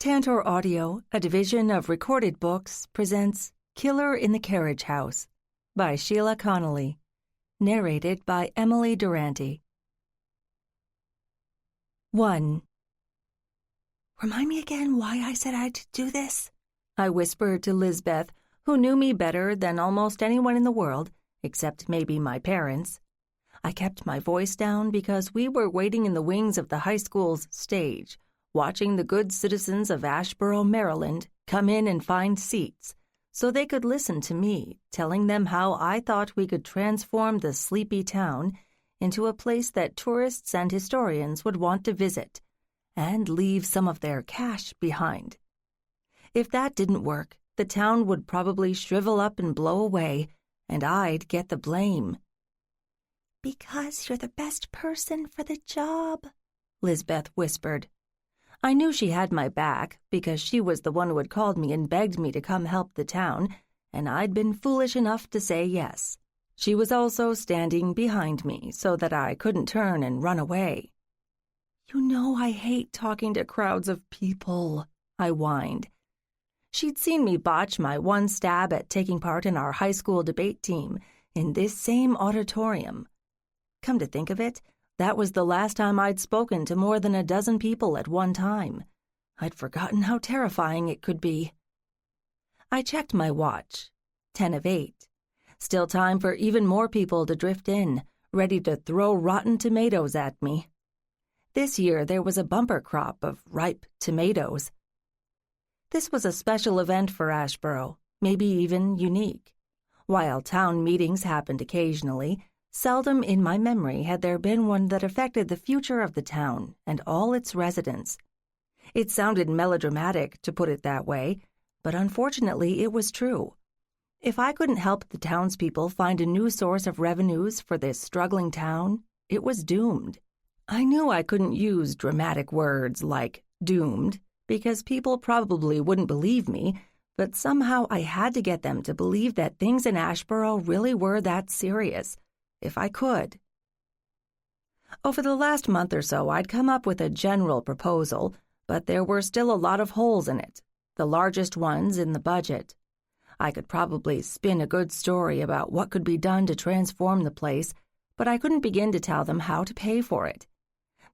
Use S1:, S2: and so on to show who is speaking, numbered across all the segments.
S1: Tantor Audio, a division of Recorded Books, presents Killer in the Carriage House by Sheila Connolly, narrated by Emily Durante. 1. "Remind me again why I said I'd do this?" I whispered to Lizbeth, who knew me better than almost anyone in the world, except maybe my parents. I kept my voice down because we were waiting in the wings of the high school's stage, watching the good citizens of Asheboro, Maryland, come in and find seats, so they could listen to me, telling them how I thought we could transform the sleepy town into a place that tourists and historians would want to visit, and leave some of their cash behind. If that didn't work, the town would probably shrivel up and blow away, and I'd get the blame. "Because you're the best person for the job," Lizbeth whispered. I knew she had my back because she was the one who had called me and begged me to come help the town, and I'd been foolish enough to say yes. She was also standing behind me so that I couldn't turn and run away. "You know I hate talking to crowds of people," I whined. She'd seen me botch my one stab at taking part in our high school debate team in this same auditorium. Come to think of it, that was the last time I'd spoken to more than a dozen people at one time. I'd forgotten how terrifying it could be. I checked my watch. 10 of 8. Still time for even more people to drift in, ready to throw rotten tomatoes at me. This year there was a bumper crop of ripe tomatoes. This was a special event for Asheboro, maybe even unique. While town meetings happened occasionally, seldom in my memory had there been one that affected the future of the town and all its residents. It sounded melodramatic to put it that way, but unfortunately it was true. If I couldn't help the townspeople find a new source of revenues for this struggling town, it was doomed. I knew I couldn't use dramatic words like doomed, because people probably wouldn't believe me, but somehow I had to get them to believe that things in Asheboro really were that serious, if I could. Over the last month or so, I'd come up with a general proposal, but there were still a lot of holes in it, the largest ones in the budget. I could probably spin a good story about what could be done to transform the place, but I couldn't begin to tell them how to pay for it.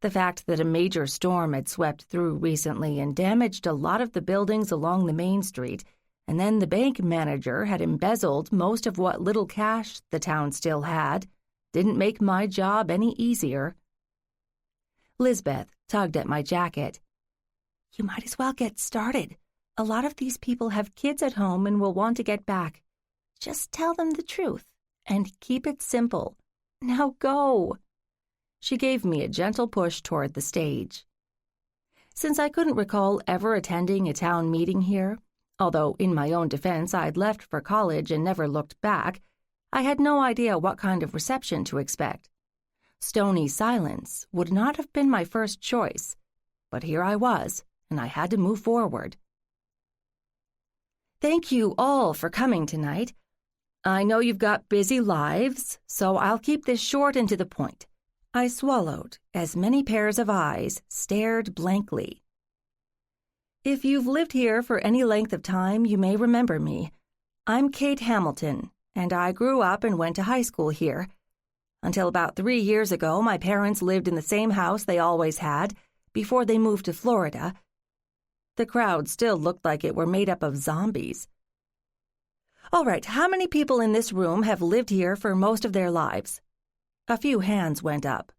S1: The fact that a major storm had swept through recently and damaged a lot of the buildings along the main street, and then the bank manager had embezzled most of what little cash the town still had, didn't make my job any easier. Lizbeth tugged at my jacket. "You might as well get started. A lot of these people have kids at home and will want to get back. Just tell them the truth and keep it simple. Now go." She gave me a gentle push toward the stage. Since I couldn't recall ever attending a town meeting here, although in my own defense I'd left for college and never looked back, I had no idea what kind of reception to expect. Stony silence would not have been my first choice, but here I was, and I had to move forward. "Thank you all for coming tonight. I know you've got busy lives, so I'll keep this short and to the point." I swallowed as many pairs of eyes stared blankly. "If you've lived here for any length of time, you may remember me. I'm Kate Hamilton, and I grew up and went to high school here. Until about 3 years ago, my parents lived in the same house they always had, before they moved to Florida." The crowd still looked like it were made up of zombies. "All right, how many people in this room have lived here for most of their lives?" A few hands went up.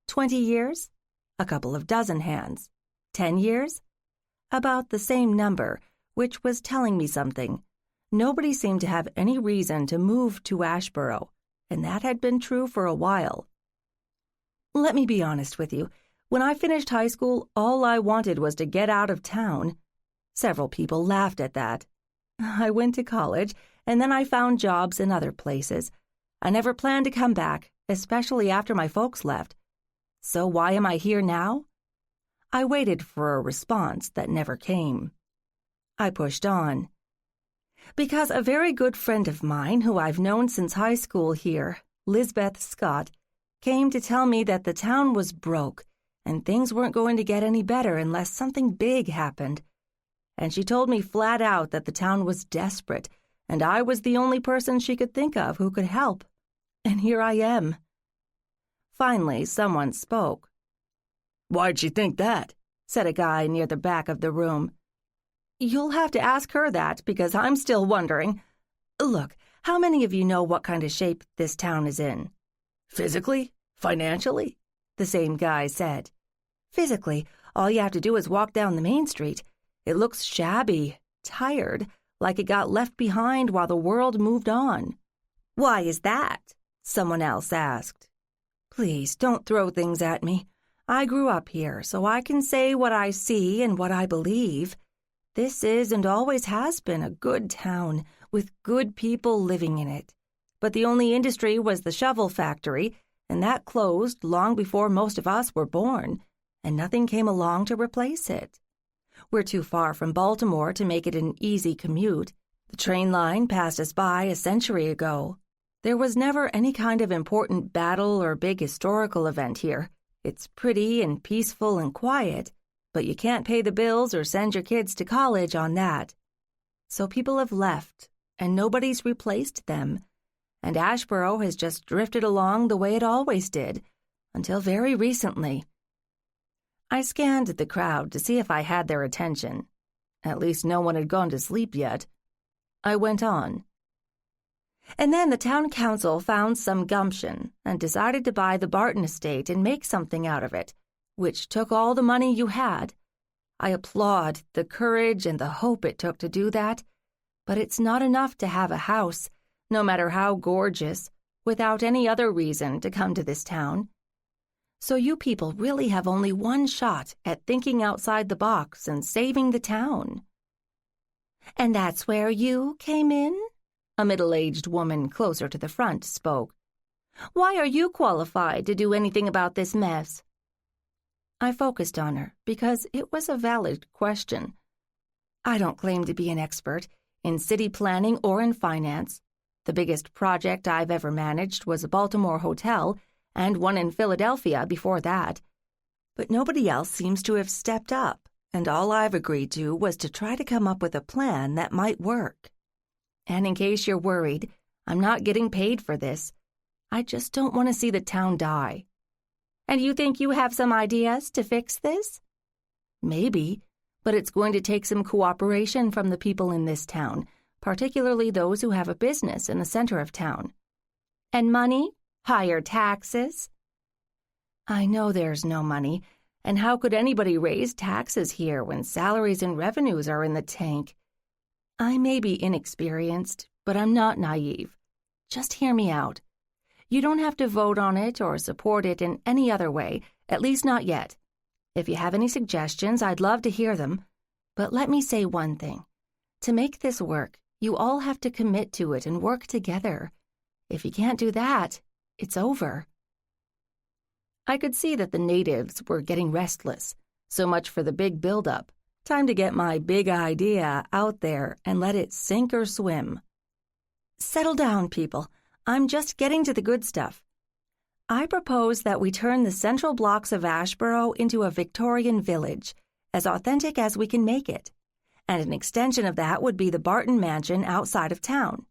S1: 20 years? A couple of dozen hands. 10 years? About the same number, which was telling me something. Nobody seemed to have any reason to move to Asheboro, and that had been true for a while. Let me be honest with you. When I finished high school, all I wanted was to get out of town. Several people laughed at that. I went to college, and then I found jobs in other places. I never planned to come back, especially after my folks left. So why am I here now? I waited for a response that never came. I pushed on. Because a very good friend of mine, who I've known since high school here, Lizbeth Scott, came to tell me that the town was broke and things weren't going to get any better unless something big happened. and she told me flat out that the town was desperate, and I was the only person she could think of who could help. And here I am." Finally, someone spoke.
S2: "Why'd she think that?"
S1: said a guy near the back of the room. "You'll have to ask her that, because I'm still wondering. Look, how many of you know what kind of shape this town is in?"
S2: "Physically? Financially?"
S1: the same guy said. "Physically, all you have to do is walk down the main street. It looks shabby, tired, like it got left behind while the world moved on." "Why is that?" someone else asked. "Please, don't throw things at me. I grew up here, so I can say what I see and what I believe. This is and always has been a good town, with good people living in it. But the only industry was the shovel factory, and that closed long before most of us were born, and nothing came along to replace it. We're too far from Baltimore to make it an easy commute. The train line passed us by a century ago. There was never any kind of important battle or big historical event here. It's pretty and peaceful and quiet, but you can't pay the bills or send your kids to college on that. So people have left, and nobody's replaced them. And Asheboro has just drifted along the way it always did, until very recently." I scanned the crowd to see if I had their attention. At least no one had gone to sleep yet. I went on. "And then the town council found some gumption and decided to buy the Barton estate and make something out of it, which took all the money you had. I applaud the courage and the hope it took to do that, but it's not enough to have a house, no matter how gorgeous, without any other reason to come to this town. So you people really have only one shot at thinking outside the box and saving the town." "And that's where you came in?" a middle-aged woman closer to the front spoke. "Why are you qualified to do anything about this mess?" I focused on her because it was a valid question. I don't claim to be an expert in city planning or in finance. The biggest project I've ever managed was a Baltimore hotel, and one in Philadelphia before that. But nobody else seems to have stepped up, and all I've agreed to was to try to come up with a plan that might work. And in case you're worried, I'm not getting paid for this. I just don't want to see the town die. And you think you have some ideas to fix this? Maybe, but it's going to take some cooperation from the people in this town, particularly those who have a business in the center of town. And money? Higher taxes? I know there's no money, and how could anybody raise taxes here when salaries and revenues are in the tank? I may be inexperienced, but I'm not naive. Just hear me out. You don't have to vote on it or support it in any other way, at least not yet. If you have any suggestions, I'd love to hear them. But let me say one thing. To make this work, you all have to commit to it and work together. If you can't do that, it's over. I could see that the natives were getting restless. So much for the big build-up. Time to get my big idea out there and let it sink or swim. Settle down, people. I'm just getting to the good stuff. I propose that we turn the central blocks of Asheboro into a Victorian village, as authentic as we can make it. And an extension of that would be the Barton mansion outside of town.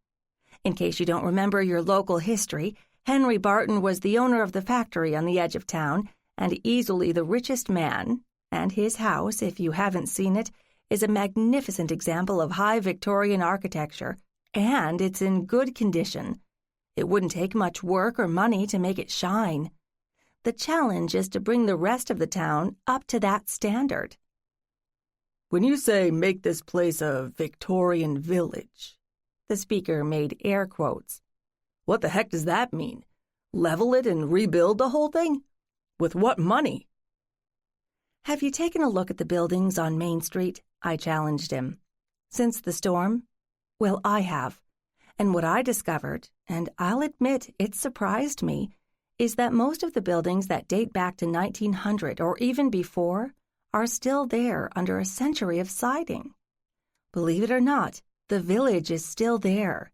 S1: In case you don't remember your local history, Henry Barton was the owner of the factory on the edge of town and easily the richest man, and his house, if you haven't seen it, is a magnificent example of high Victorian architecture, and it's in good condition. It wouldn't take much work or money to make it shine. The challenge is to bring the rest of the town up to that standard.
S2: "When you say make this place a Victorian village," the speaker made air quotes, "what the heck does that mean? Level it and rebuild the whole thing? With what money?"
S1: Have you taken a look at the buildings on Main Street? I challenged him. Since the storm? Well, I have. And what I discovered, and I'll admit it surprised me, is that most of the buildings that date back to 1900 or even before are still there under a century of siding. Believe it or not, the village is still there.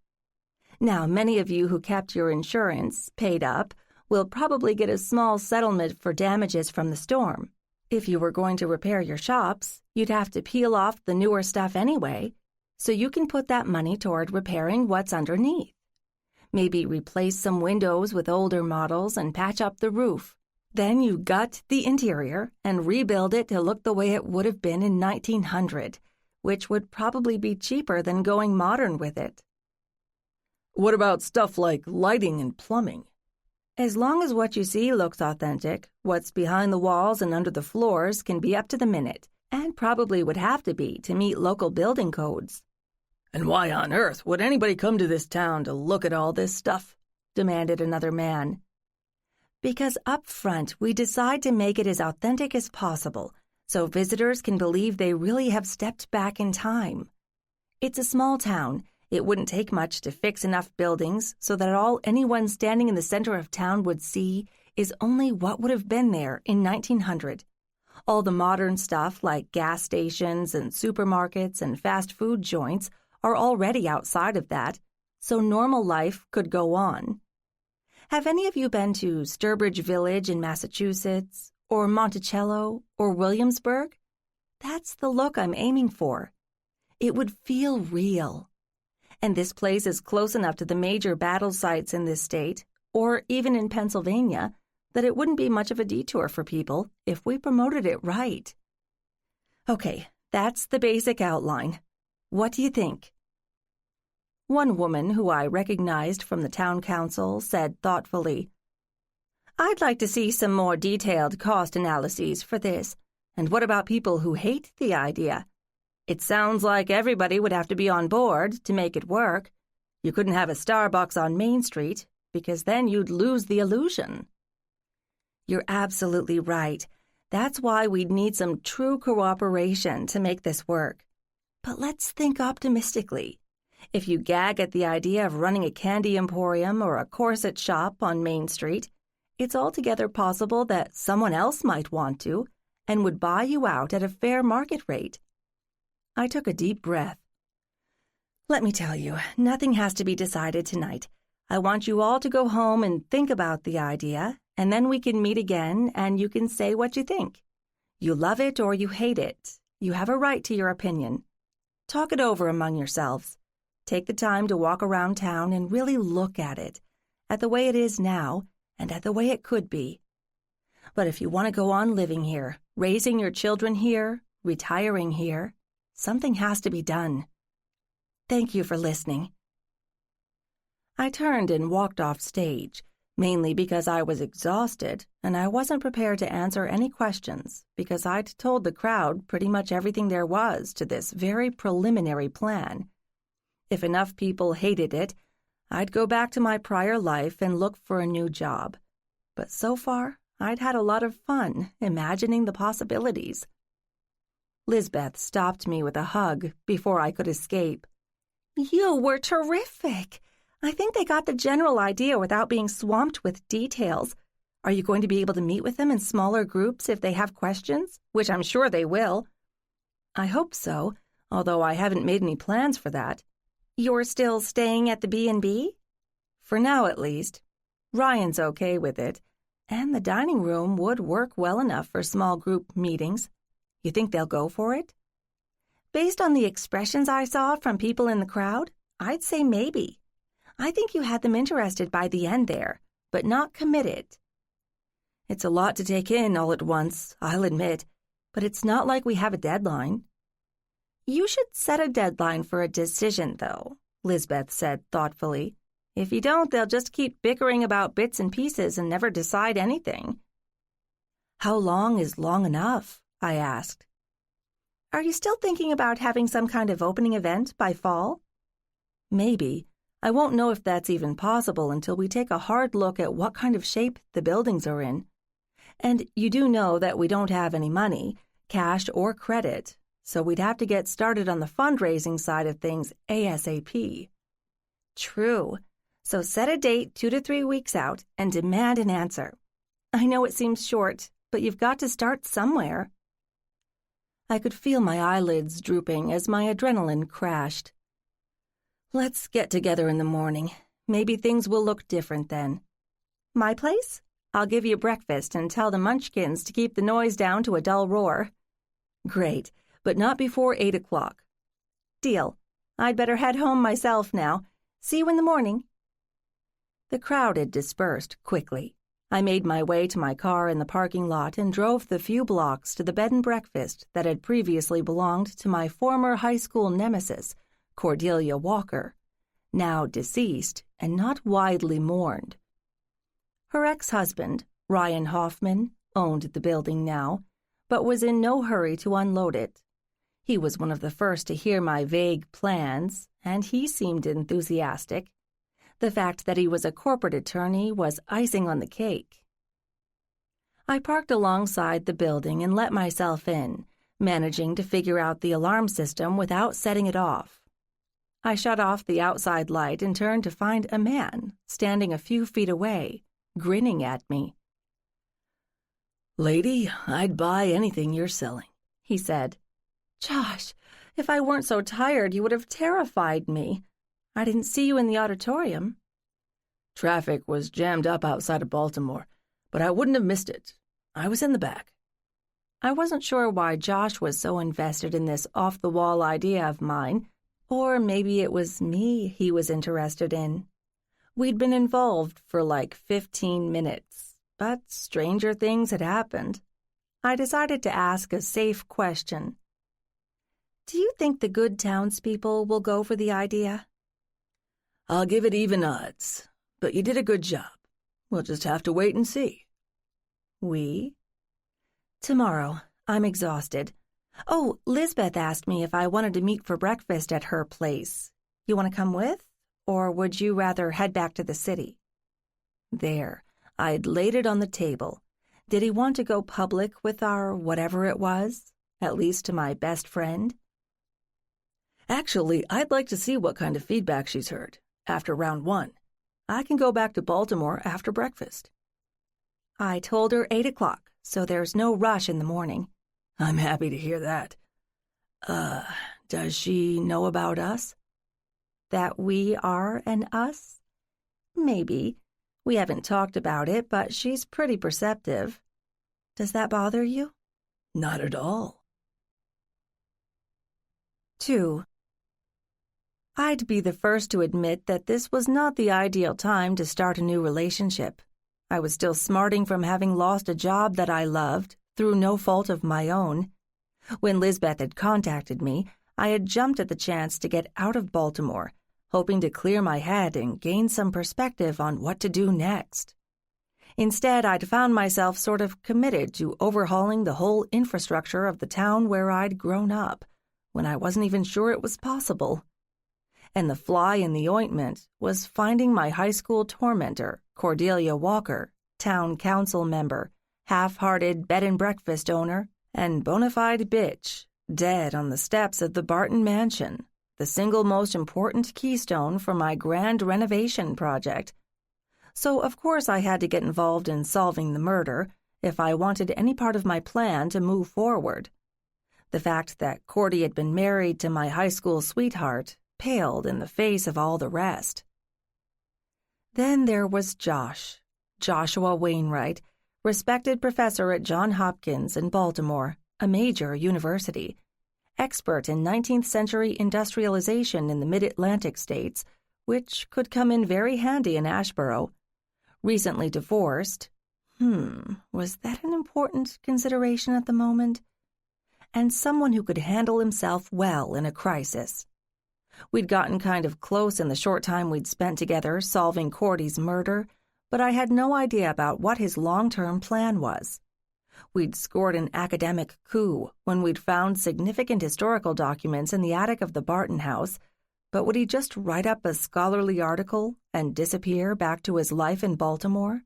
S1: Now, many of you who kept your insurance, paid up, will probably get a small settlement for damages from the storm. If you were going to repair your shops, you'd have to peel off the newer stuff anyway, so you can put that money toward repairing what's underneath. Maybe replace some windows with older models and patch up the roof. Then you gut the interior and rebuild it to look the way it would have been in 1900, which would probably be cheaper than going modern with it.
S2: What about stuff like lighting and plumbing?
S1: As long as what you see looks authentic, what's behind the walls and under the floors can be up to the minute, and probably would have to be to meet local building codes.
S2: And why on earth would anybody come to this town to look at all this stuff?
S1: Demanded another man. Because up front we decide to make it as authentic as possible, so visitors can believe they really have stepped back in time. It's a small town. It wouldn't take much to fix enough buildings so that all anyone standing in the center of town would see is only what would have been there in 1900. All the modern stuff like gas stations and supermarkets and fast food joints are already outside of that, so normal life could go on. Have any of you been to Sturbridge Village in Massachusetts, or Monticello, or Williamsburg? That's the look I'm aiming for. It would feel real. And this place is close enough to the major battle sites in this state, or even in Pennsylvania, that it wouldn't be much of a detour for people if we promoted it right. Okay, that's the basic outline. What do you think? One woman who I recognized from the town council said thoughtfully, "I'd like to see some more detailed cost analyses for this. And what about people who hate the idea? It sounds like everybody would have to be on board to make it work. You couldn't have a Starbucks on Main Street, because then you'd lose the illusion." You're absolutely right. That's why we'd need some true cooperation to make this work. But let's think optimistically. If you gag at the idea of running a candy emporium or a corset shop on Main Street, it's altogether possible that someone else might want to and would buy you out at a fair market rate. I took a deep breath. Let me tell you, nothing has to be decided tonight. I want you all to go home and think about the idea, and then we can meet again and you can say what you think. You love it or you hate it. You have a right to your opinion. Talk it over among yourselves. Take the time to walk around town and really look at it, at the way it is now and at the way it could be. But if you want to go on living here, raising your children here, retiring here, something has to be done. Thank you for listening. I turned and walked off stage, mainly because I was exhausted and I wasn't prepared to answer any questions because I'd told the crowd pretty much everything there was to this very preliminary plan. If enough people hated it, I'd go back to my prior life and look for a new job. But so far, I'd had a lot of fun imagining the possibilities. Lisbeth stopped me with a hug before I could escape. You were terrific. I think they got the general idea without being swamped with details. Are you going to be able to meet with them in smaller groups if they have questions, which I'm sure they will? I hope so, although I haven't made any plans for that. You're still staying at the B&B? For now, at least. Ryan's okay with it, and the dining room would work well enough for small group meetings. You think they'll go for it? Based on the expressions I saw from people in the crowd, I'd say maybe. I think you had them interested by the end there, but not committed. It's a lot to take in all at once, I'll admit, but it's not like we have a deadline. You should set a deadline for a decision, though, Lisbeth said thoughtfully. If you don't, they'll just keep bickering about bits and pieces and never decide anything. How long is long enough? I asked. Are you still thinking about having some kind of opening event by fall? Maybe. I won't know if that's even possible until we take a hard look at what kind of shape the buildings are in. And you do know that we don't have any money, cash or credit, so we'd have to get started on the fundraising side of things ASAP. True. So set a date 2 to 3 weeks out and demand an answer. I know it seems short, but you've got to start somewhere. I could feel my eyelids drooping as my adrenaline crashed. Let's get together in the morning. Maybe things will look different then. My place? I'll give you breakfast and tell the munchkins to keep the noise down to a dull roar."
S2: "Great, but not before 8 o'clock.
S1: "Deal. I'd better head home myself now. See you in the morning." The crowd had dispersed quickly. I made my way to my car in the parking lot and drove the few blocks to the bed and breakfast that had previously belonged to my former high school nemesis, Cordelia Walker, now deceased and not widely mourned. Her ex-husband, Ryan Hoffman, owned the building now, but was in no hurry to unload it. He was one of the first to hear my vague plans, and he seemed enthusiastic. The fact that he was a corporate attorney was icing on the cake. I parked alongside the building and let myself in, managing to figure out the alarm system without setting it off. I shut off the outside light and turned to find a man standing a few feet away, grinning at me.
S2: "Lady, I'd buy anything you're selling," he said.
S1: "Josh, if I weren't so tired, you would have terrified me. I didn't see you in the auditorium."
S2: "Traffic was jammed up outside of Baltimore, but I wouldn't have missed it. I was in the back."
S1: I wasn't sure why Josh was so invested in this off-the-wall idea of mine, or maybe it was me he was interested in. We'd been involved for like 15 minutes, but stranger things had happened. I decided to ask a safe question. "Do you think the good townspeople will go for the idea?"
S2: "I'll give it even odds, but you did a good job. We'll just have to wait and see."
S1: "We?" "Tomorrow. I'm exhausted. Oh, Lisbeth asked me if I wanted to meet for breakfast at her place. You want to come with? Or would you rather head back to the city?" There, I'd laid it on the table. Did he want to go public with our whatever it was, at least to my best friend?
S2: "Actually, I'd like to see what kind of feedback she's heard after round 1. I can go back to Baltimore after breakfast."
S1: "I told her 8 o'clock, so there's no rush in the morning."
S2: "I'm happy to hear that. Does she know about us?"
S1: "That we are an us? Maybe. We haven't talked about it, but she's pretty perceptive. Does that bother you?"
S2: "Not at all."
S1: 2. I'd be the first to admit that this was not the ideal time to start a new relationship. I was still smarting from having lost a job that I loved, through no fault of my own. When Lisbeth had contacted me, I had jumped at the chance to get out of Baltimore, hoping to clear my head and gain some perspective on what to do next. Instead, I'd found myself sort of committed to overhauling the whole infrastructure of the town where I'd grown up, when I wasn't even sure it was possible. And the fly in the ointment was finding my high school tormentor, Cordelia Walker, town council member, half-hearted bed and breakfast owner, and bona fide bitch, dead on the steps of the Barton mansion, the single most important keystone for my grand renovation project. So, of course, I had to get involved in solving the murder if I wanted any part of my plan to move forward. The fact that Cordy had been married to my high school sweetheart paled in the face of all the rest. Then there was Joshua Wainwright, respected professor at Johns Hopkins in Baltimore, a major university, expert in 19th century industrialization in the mid-Atlantic states, which could come in very handy in Asheboro. Recently divorced. Was that an important consideration at the moment? And someone who could handle himself well in a crisis. We'd gotten kind of close in the short time we'd spent together solving Cordy's murder, but I had no idea about what his long-term plan was. We'd scored an academic coup when we'd found significant historical documents in the attic of the Barton house, but would he just write up a scholarly article and disappear back to his life in Baltimore?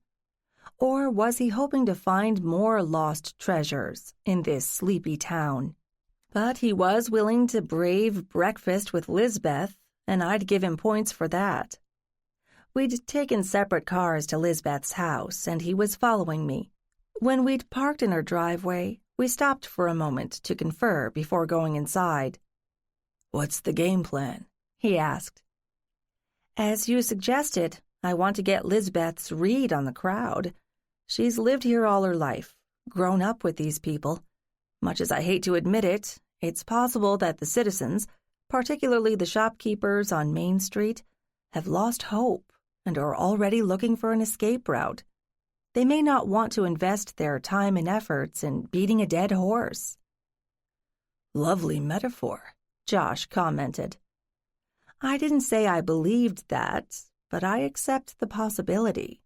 S1: Or was he hoping to find more lost treasures in this sleepy town? But he was willing to brave breakfast with Lisbeth, and I'd give him points for that. We'd taken separate cars to Lisbeth's house, and he was following me. When we'd parked in her driveway, we stopped for a moment to confer before going inside.
S2: "What's the game plan?"
S1: he asked. "As you suggested, I want to get Lisbeth's read on the crowd. She's lived here all her life, grown up with these people. Much as I hate to admit it, it's possible that the citizens, particularly the shopkeepers on Main Street, have lost hope and are already looking for an escape route. They may not want to invest their time and efforts in beating a dead horse.
S2: Lovely metaphor,
S1: Josh commented. I didn't say I believed that, but I accept the possibility.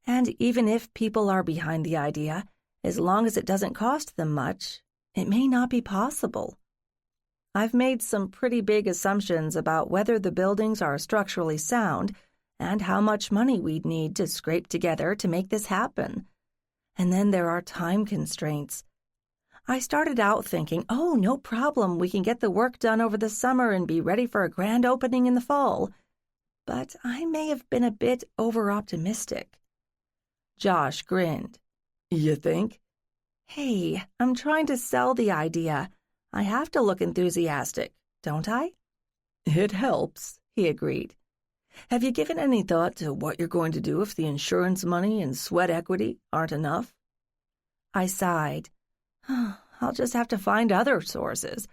S1: And even if people are behind the idea, as long as it doesn't cost them much, it may not be possible. I've made some pretty big assumptions about whether the buildings are structurally sound and how much money we'd need to scrape together to make this happen. And then there are time constraints. I started out thinking, oh, no problem, we can get the work done over the summer and be ready for a grand opening in the fall. But I may have been a bit over-optimistic. Josh grinned.
S2: You think?
S1: Hey, I'm trying to sell the idea. I have to look enthusiastic, don't I?
S2: It helps, he agreed. Have you given any thought to what you're going to do if the insurance money and sweat equity aren't enough?
S1: I sighed. I'll just have to find other sources.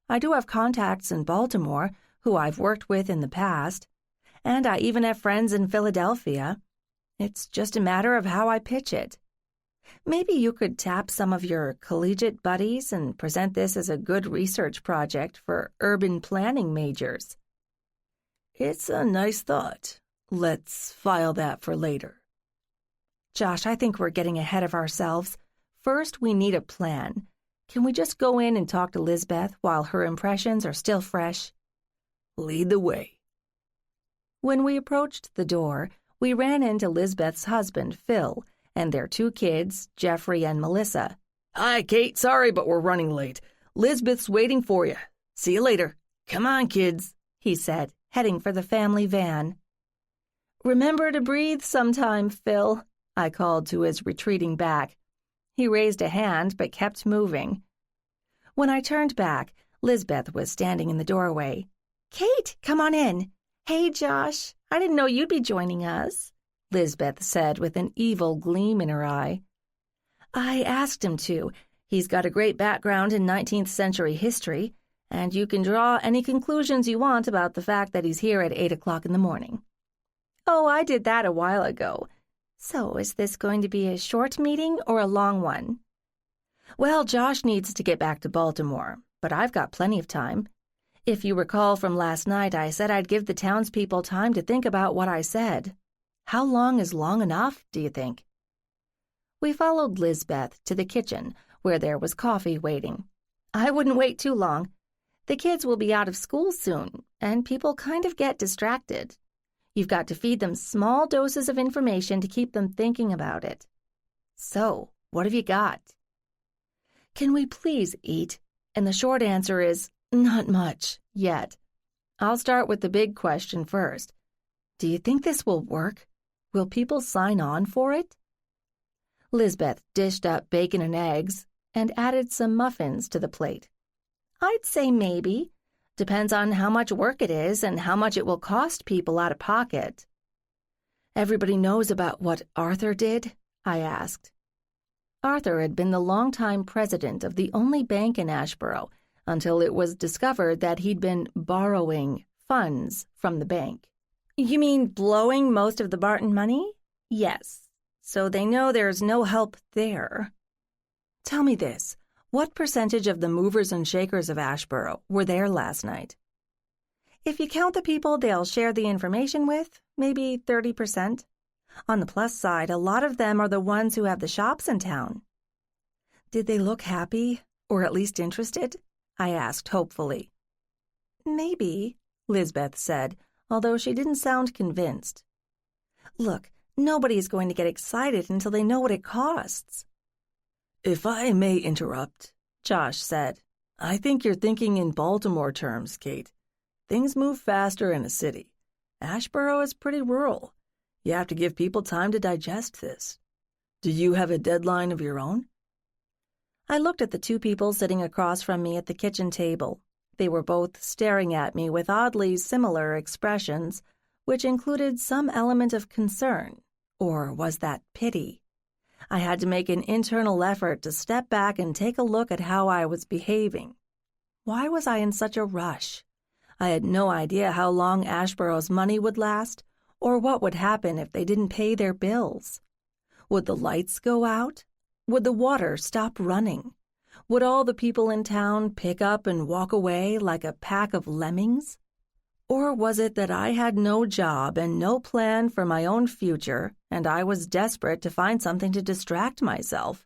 S1: I do have contacts in Baltimore, who I've worked with in the past, and I even have friends in Philadelphia. It's just a matter of how I pitch it. Maybe you could tap some of your collegiate buddies and present this as a good research project for urban planning majors.
S2: It's a nice thought. Let's file that for later.
S1: Josh, I think we're getting ahead of ourselves. First, we need a plan. Can we just go in and talk to Lisbeth while her impressions are still fresh?
S2: Lead the way.
S1: When we approached the door, we ran into Lisbeth's husband, Phil, and their 2 kids, Jeffrey and Melissa.
S2: Hi, Kate. Sorry, but we're running late. Lisbeth's waiting for you. See you later. Come on, kids,
S1: he said, heading for the family van. Remember to breathe sometime, Phil, I called to his retreating back. He raised a hand but kept moving. When I turned back, Lisbeth was standing in the doorway. Kate, come on in. Hey, Josh, I didn't know you'd be joining us, Lisbeth said with an evil gleam in her eye. I asked him to. He's got a great background in 19th century history, and you can draw any conclusions you want about the fact that he's here at 8 o'clock in the morning. Oh, I did that a while ago. So is this going to be a short meeting or a long one? Well, Josh needs to get back to Baltimore, but I've got plenty of time. If you recall from last night, I said I'd give the townspeople time to think about what I said. How long is long enough, do you think? We followed Lisbeth to the kitchen, where there was coffee waiting. I wouldn't wait too long. The kids will be out of school soon, and people kind of get distracted. You've got to feed them small doses of information to keep them thinking about it. So, what have you got? Can we please eat? And the short answer is, not much, yet. I'll start with the big question first. Do you think this will work? Will people sign on for it? Lisbeth dished up bacon and eggs and added some muffins to the plate. I'd say maybe. Depends on how much work it is and how much it will cost people out of pocket. Everybody knows about what Arthur did? I asked. Arthur had been the longtime president of the only bank in Asheboro until it was discovered that he'd been borrowing funds from the bank. You mean blowing most of the Barton money? Yes. So they know there's no help there. Tell me this. What percentage of the movers and shakers of Asheboro were there last night? If you count the people they'll share the information with, maybe 30%. On the plus side, a lot of them are the ones who have the shops in town. Did they look happy, or at least interested? I asked hopefully. Maybe, Lisbeth said, although she didn't sound convinced. Look, nobody's going to get excited until they know what it costs.
S2: If I may interrupt, Josh said, I think you're thinking in Baltimore terms, Kate. Things move faster in a city. Asheboro is pretty rural. You have to give people time to digest this. Do you have a deadline of your own?
S1: I looked at the 2 people sitting across from me at the kitchen table. They were both staring at me with oddly similar expressions, which included some element of concern, or was that pity? I had to make an internal effort to step back and take a look at how I was behaving. Why was I in such a rush? I had no idea how long Asheboro's money would last, or what would happen if they didn't pay their bills. Would the lights go out? Would the water stop running? Would all the people in town pick up and walk away like a pack of lemmings? Or was it that I had no job and no plan for my own future, and I was desperate to find something to distract myself?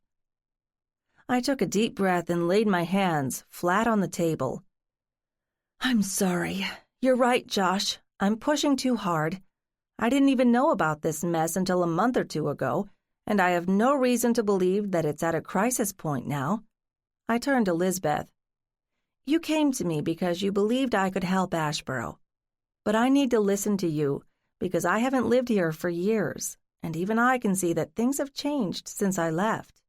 S1: I took a deep breath and laid my hands flat on the table. I'm sorry. You're right, Josh. I'm pushing too hard. I didn't even know about this mess until a month or two ago, and I have no reason to believe that it's at a crisis point now. I turned to Lisbeth. You came to me because you believed I could help Asheboro. But I need to listen to you because I haven't lived here for years, and even I can see that things have changed since I left.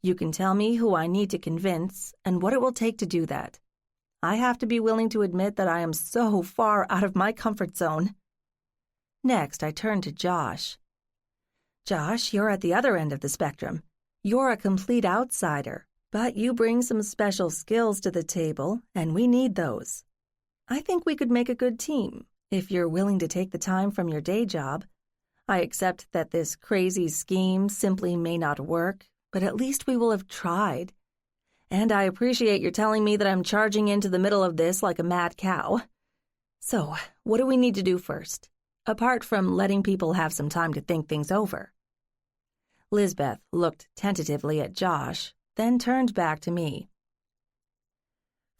S1: You can tell me who I need to convince and what it will take to do that. I have to be willing to admit that I am so far out of my comfort zone. Next, I turned to Josh. Josh, you're at the other end of the spectrum. You're a complete outsider, but you bring some special skills to the table, and we need those. I think we could make a good team, if you're willing to take the time from your day job. I accept that this crazy scheme simply may not work, but at least we will have tried. And I appreciate your telling me that I'm charging into the middle of this like a mad cow. So, what do we need to do first, apart from letting people have some time to think things over? Lisbeth looked tentatively at Josh, then turned back to me.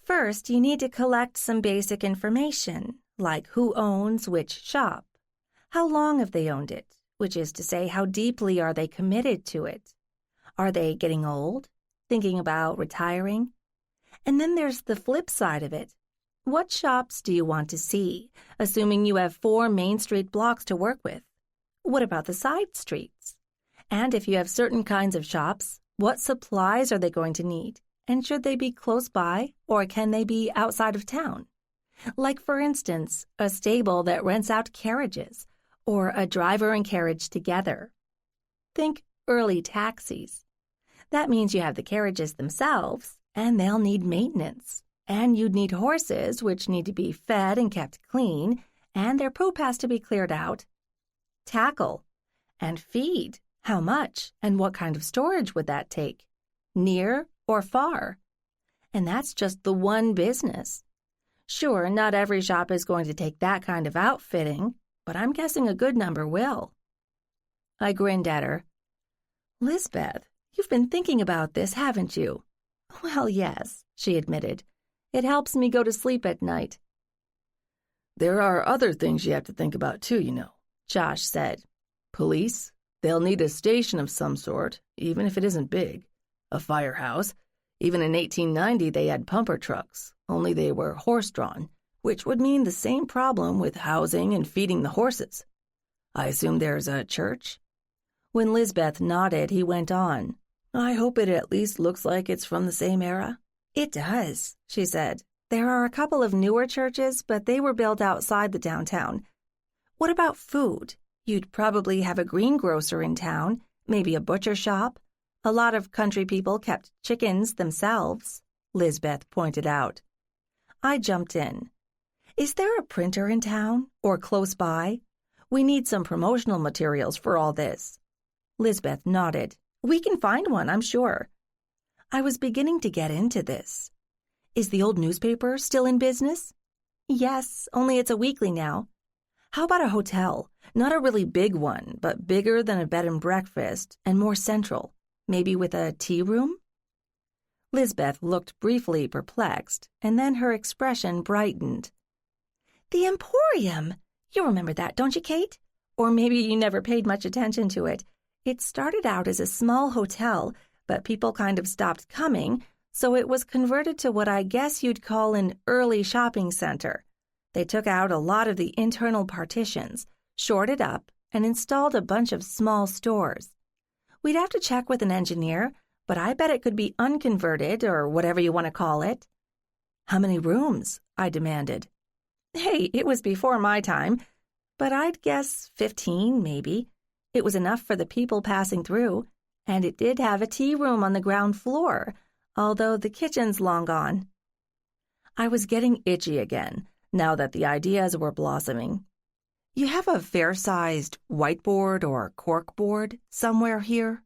S1: First, you need to collect some basic information, like who owns which shop. How long have they owned it, which is to say, how deeply are they committed to it? Are they getting old, thinking about retiring? And then there's the flip side of it. What shops do you want to see, assuming you have 4 Main Street blocks to work with? What about the side streets? And if you have certain kinds of shops, what supplies are they going to need? And should they be close by, or can they be outside of town? Like, for instance, a stable that rents out carriages, or a driver and carriage together. Think early taxis. That means you have the carriages themselves, and they'll need maintenance. And you'd need horses, which need to be fed and kept clean, and their poop has to be cleared out. Tackle. And feed. How much, and what kind of storage would that take? Near or far? And that's just the one business. Sure, not every shop is going to take that kind of outfitting, but I'm guessing a good number will. I grinned at her. Lisbeth, you've been thinking about this, haven't you? Well, yes, she admitted. It helps me go to sleep at night.
S2: There are other things you have to think about too, you know, Josh said. Police, they'll need a station of some sort, even if it isn't big. A firehouse. Even in 1890 they had pumper trucks, only they were horse-drawn, which would mean the same problem with housing and feeding the horses. I assume there's a church? When Lisbeth nodded, he went on. I hope it at least looks like it's from the same era.
S1: It does, she said. There are a couple of newer churches, but they were built outside the downtown. What about food? You'd probably have a greengrocer in town, maybe a butcher shop. A lot of country people kept chickens themselves, Lisbeth pointed out. I jumped in. Is there a printer in town, or close by? We need some promotional materials for all this. Lisbeth nodded. We can find one, I'm sure. I was beginning to get into this. Is the old newspaper still in business? Yes, only it's a weekly now. How about a hotel? Not a really big one, but bigger than a bed and breakfast, and more central. Maybe with a tea room? Lisbeth looked briefly perplexed, and then her expression brightened. The Emporium! You remember that, don't you, Kate? Or maybe you never paid much attention to it. It started out as a small hotel, but people kind of stopped coming, so it was converted to what I guess you'd call an early shopping center. They took out a lot of the internal partitions, shored it up, and installed a bunch of small stores. We'd have to check with an engineer, but I bet it could be unconverted or whatever you want to call it. How many rooms? I demanded. Hey, it was before my time, but I'd guess 15, maybe. It was enough for the people passing through, And it did have a tea room on the ground floor, although the kitchen's long gone.
S2: I was getting itchy again, now that the ideas were blossoming. You have a fair-sized whiteboard or corkboard somewhere here?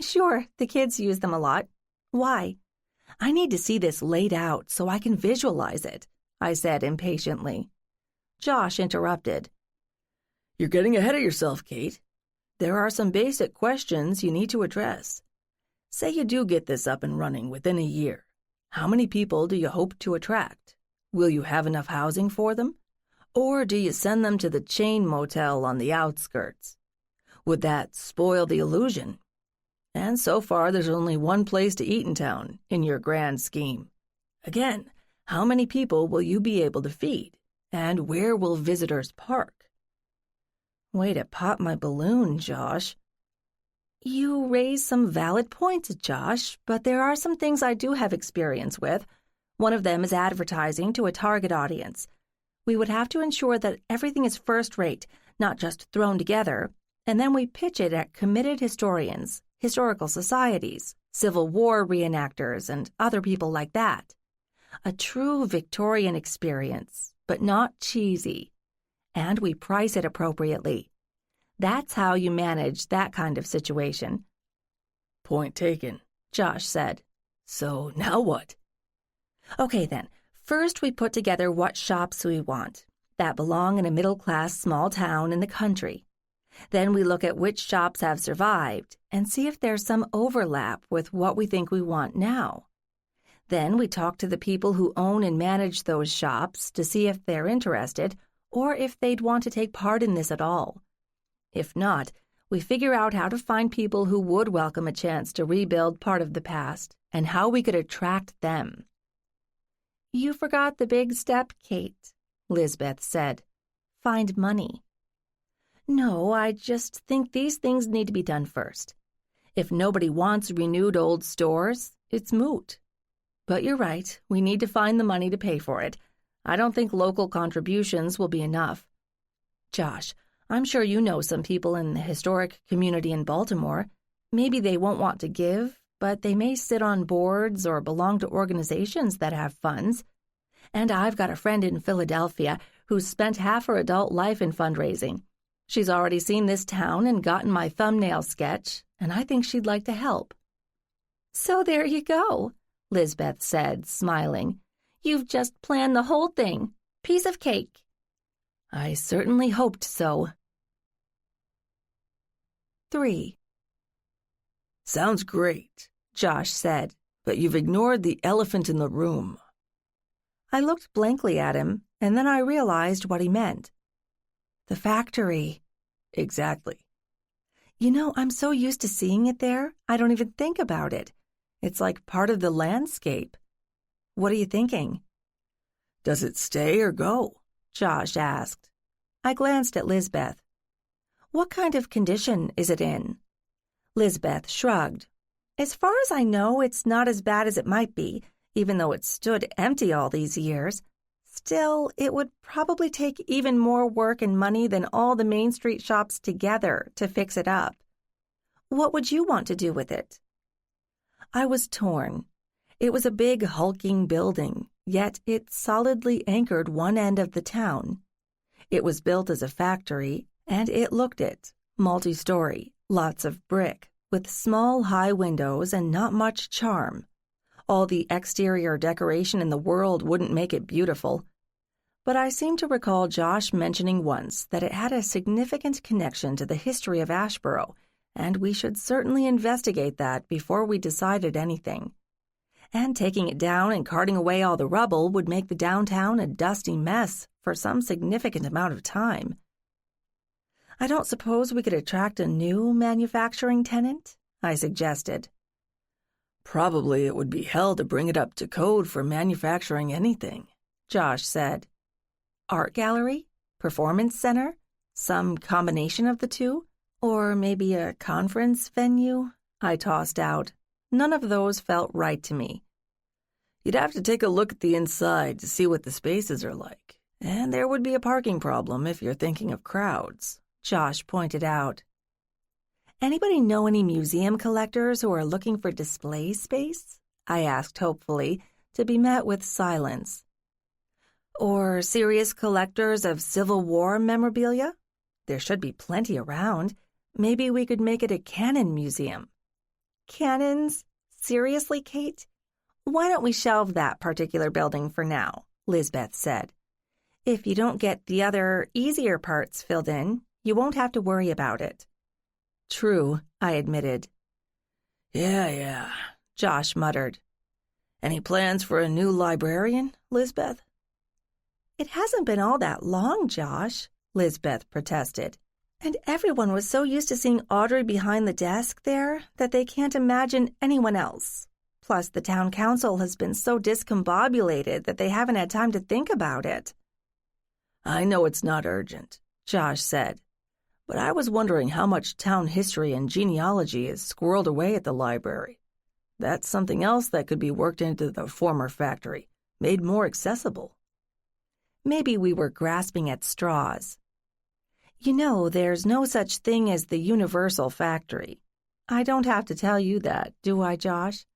S1: Sure, the kids use them a lot. Why?
S2: I need to see this laid out so I can visualize it, I said impatiently. Josh interrupted. You're getting ahead of yourself, Kate. There are some basic questions you need to address. Say you do get this up and running within a year. How many people do you hope to attract? Will you have enough housing for them? Or do you send them to the chain motel on the outskirts? Would that spoil the illusion? And so far, there's only one place to eat in town, in your grand scheme. Again, how many people will you be able to feed? And where will visitors park?
S1: Way to pop my balloon, Josh. You raise some valid points, Josh, but there are some things I do have experience with. One of them is advertising to a target audience. We would have to ensure that everything is first-rate, not just thrown together, and then we pitch it at committed historians, historical societies, Civil War reenactors, and other people like that. A true Victorian experience, but not cheesy. And we price it appropriately. That's how you manage that kind of situation.
S2: Point taken, Josh said. So now what?
S1: Okay then, first we put together what shops we want that belong in a middle-class small town in the country. Then we look at which shops have survived and see if there's some overlap with what we think we want now. Then we talk to the people who own and manage those shops to see if they're interested or if they'd want to take part in this at all. If not, we figure out how to find people who would welcome a chance to rebuild part of the past and how we could attract them. You forgot the big step, Kate, Lisbeth said. Find money. No, I just think these things need to be done first. If nobody wants renewed old stores, it's moot. But you're right, we need to find the money to pay for it. I don't think local contributions will be enough. Josh, I'm sure you know some people in the historic community in Baltimore. Maybe they won't want to give, but they may sit on boards or belong to organizations that have funds. And I've got a friend in Philadelphia who's spent half her adult life in fundraising. She's already seen this town and gotten my thumbnail sketch, and I think she'd like to help. So there you go, Lisbeth said, smiling. You've just planned the whole thing. Piece of cake.
S2: I certainly hoped so.
S1: 3.
S2: Sounds great, Josh said, but you've ignored the elephant in the room.
S1: I looked blankly at him, and then I realized what he meant. The factory.
S2: Exactly.
S1: You know, I'm so used to seeing it there, I don't even think about it. It's like part of the landscape. What are you thinking?
S2: Does it stay or go?
S1: Josh asked. I glanced at Lisbeth. What kind of condition is it in? Lisbeth shrugged. As far as I know, it's not as bad as it might be, even though it's stood empty all these years. Still, it would probably take even more work and money than all the Main Street shops together to fix it up. What would you want to do with it? I was torn. It was a big, hulking building, yet it solidly anchored one end of the town. It was built as a factory, and it looked it, multi-story, lots of brick, with small, high windows and not much charm. All the exterior decoration in the world wouldn't make it beautiful. But I seem to recall Josh mentioning once that it had a significant connection to the history of Asheboro, and we should certainly investigate that before we decided anything. And taking it down and carting away all the rubble would make the downtown a dusty mess for some significant amount of time. I don't suppose we could attract a new manufacturing tenant? I suggested.
S2: Probably it would be hell to bring it up to code for manufacturing anything, Josh said.
S1: Art gallery? Performance center? Some combination of the two? Or maybe a conference venue? I tossed out. None of those felt right to me.
S2: You'd have to take a look at the inside to see what the spaces are like. And there would be a parking problem if you're thinking of crowds, Josh pointed out.
S1: Anybody know any museum collectors who are looking for display space? I asked hopefully, to be met with silence. Or serious collectors of Civil War memorabilia? There should be plenty around. Maybe we could make it a cannon museum. Cannons? Seriously, Kate? Why don't we shelve that particular building for now? Lisbeth said. If you don't get the other, easier parts filled in, you won't have to worry about it.
S2: True, I admitted. Yeah, Josh muttered. Any plans for a new librarian, Lisbeth?
S1: It hasn't been all that long, Josh, Lisbeth protested. And everyone was so used to seeing Audrey behind the desk there that they can't imagine anyone else. Plus, the town council has been so discombobulated that they haven't had time to think about it.
S2: I know it's not urgent, Josh said, but I was wondering how much town history and genealogy is squirreled away at the library. That's something else that could be worked into the former factory, made more accessible.
S1: Maybe we were grasping at straws. You know, there's no such thing as the universal factory. I don't have to tell you that, do I, Josh?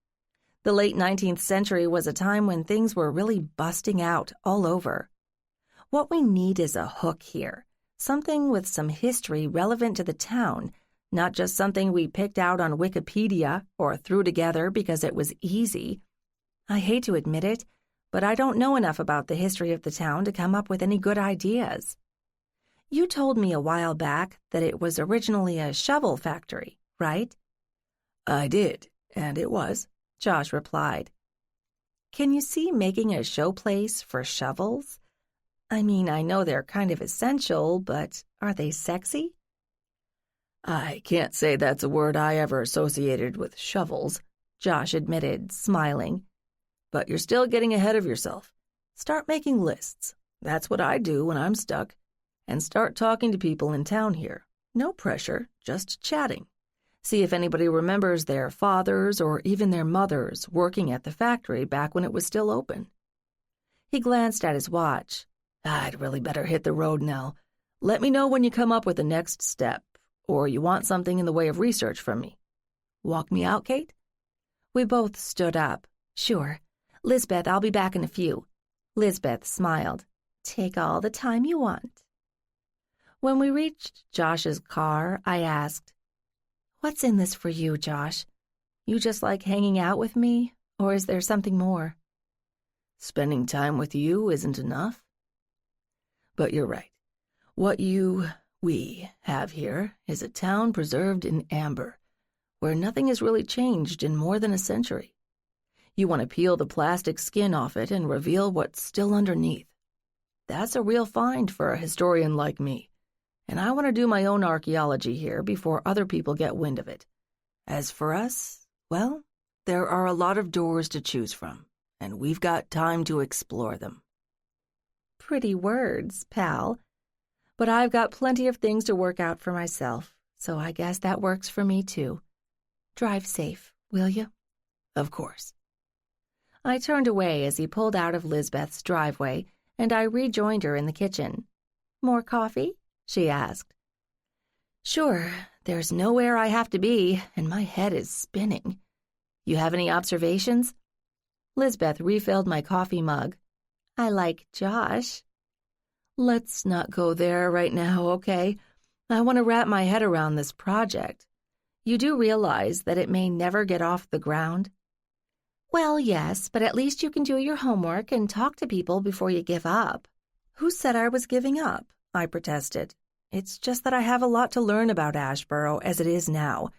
S1: The late 19th century was a time when things were really busting out all over. What we need is a hook here, something with some history relevant to the town, not just something we picked out on Wikipedia or threw together because it was easy. I hate to admit it, but I don't know enough about the history of the town to come up with any good ideas. You told me a while back that it was originally a shovel factory, right?
S2: I did, and it was, Josh replied.
S1: Can you see making a showplace for shovels? I mean, I know they're kind of essential, but are they sexy?
S2: I can't say that's a word I ever associated with shovels, Josh admitted, smiling. But you're still getting ahead of yourself. Start making lists. That's what I do when I'm stuck. And start talking to people in town here. No pressure, just chatting. See if anybody remembers their fathers or even their mothers working at the factory back when it was still open.
S1: He glanced at his watch.
S2: I'd really better hit the road now. Let me know when you come up with the next step, or you want something in the way of research from me. Walk me out, Kate?
S1: We both stood up. Sure. Lisbeth, I'll be back in a few. Lisbeth smiled. Take all the time you want. When we reached Josh's car, I asked, What's in this for you, Josh? You just like hanging out with me, or is there something more?
S2: Spending time with you isn't enough. But you're right. What we have here is a town preserved in amber, where nothing has really changed in more than a century. You want to peel the plastic skin off it and reveal what's still underneath. That's a real find for a historian like me, and I want to do my own archaeology here before other people get wind of it. As for us, well, there are a lot of doors to choose from, and we've got time to explore them.
S1: Pretty words, pal. But I've got plenty of things to work out for myself, so I guess that works for me too. Drive safe, will you?
S2: Of course.
S1: I turned away as he pulled out of Lisbeth's driveway, and I rejoined her in the kitchen. More coffee? She asked. Sure, there's nowhere I have to be, and my head is spinning. You have any observations? Lisbeth refilled my coffee mug. I like Josh.
S2: Let's not go there right now, okay? I want to wrap my head around this project.
S1: You do realize that it may never get off the ground? Well, yes, but at least you can do your homework and talk to people before you give up. Who said I was giving up? I protested. It's just that I have a lot to learn about Asheboro as it is now.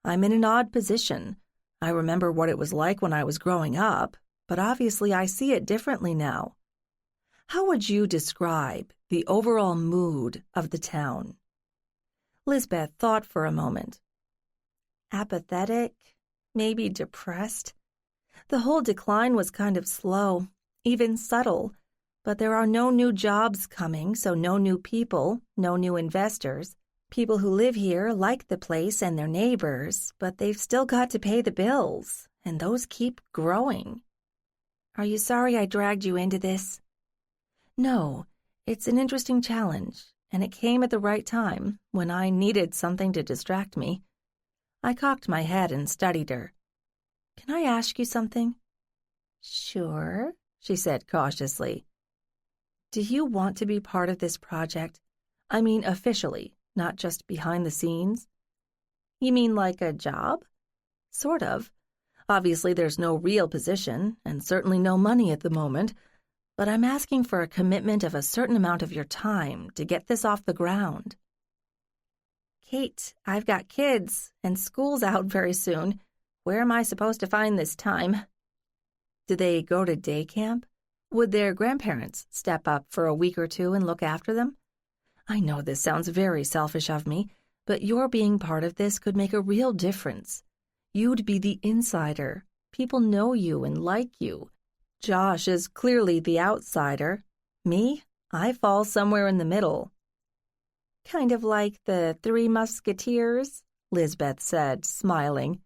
S1: I'm in an odd position. I remember what it was like when I was growing up, but obviously I see it differently now. How would you describe the overall mood of the town? Lisbeth thought for a moment. Apathetic, maybe depressed. The whole decline was kind of slow, even subtle, but there are no new jobs coming, so no new people, no new investors. People who live here like the place and their neighbors, but they've still got to pay the bills, and those keep growing. Are you sorry I dragged you into this? No, it's an interesting challenge, and it came at the right time, when I needed something to distract me. I cocked my head and studied her. "Can I ask you something?" "Sure," she said cautiously. "Do you want to be part of this project? I mean officially, not just behind the scenes." "You mean like a job?" "Sort of. Obviously there's no real position, and certainly no money at the moment, but I'm asking for a commitment of a certain amount of your time to get this off the ground." "Kate, I've got kids, and school's out very soon. Where am I supposed to find this time?" "Do they go to day camp? Would their grandparents step up for a week or two and look after them? I know this sounds very selfish of me, but your being part of this could make a real difference. You'd be the insider. People know you and like you. Josh is clearly the outsider. Me, I fall somewhere in the middle." "Kind of like the Three Musketeers," Lisbeth said, smiling.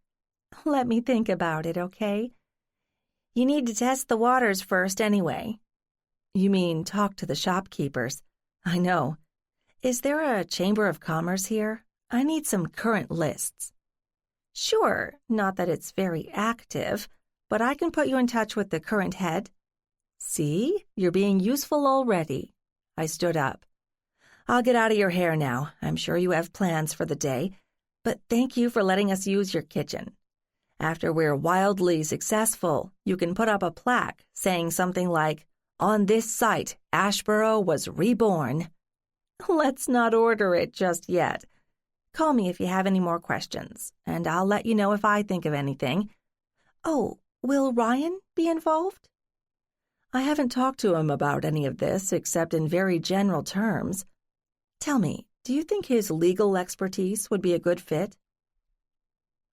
S1: "Let me think about it, okay? You need to test the waters first anyway." "You mean talk to the shopkeepers? I know. Is there a Chamber of Commerce here? I need some current lists." "Sure, not that it's very active, but I can put you in touch with the current head." "See, you're being useful already." I stood up. "I'll get out of your hair now. I'm sure you have plans for the day, but thank you for letting us use your kitchen. After we're wildly successful, you can put up a plaque saying something like, 'On this site, Asheboro was reborn.'" "Let's not order it just yet. Call me if you have any more questions, and I'll let you know if I think of anything. Oh, will Ryan be involved?" "I haven't talked to him about any of this except in very general terms. Tell me, do you think his legal expertise would be a good fit?"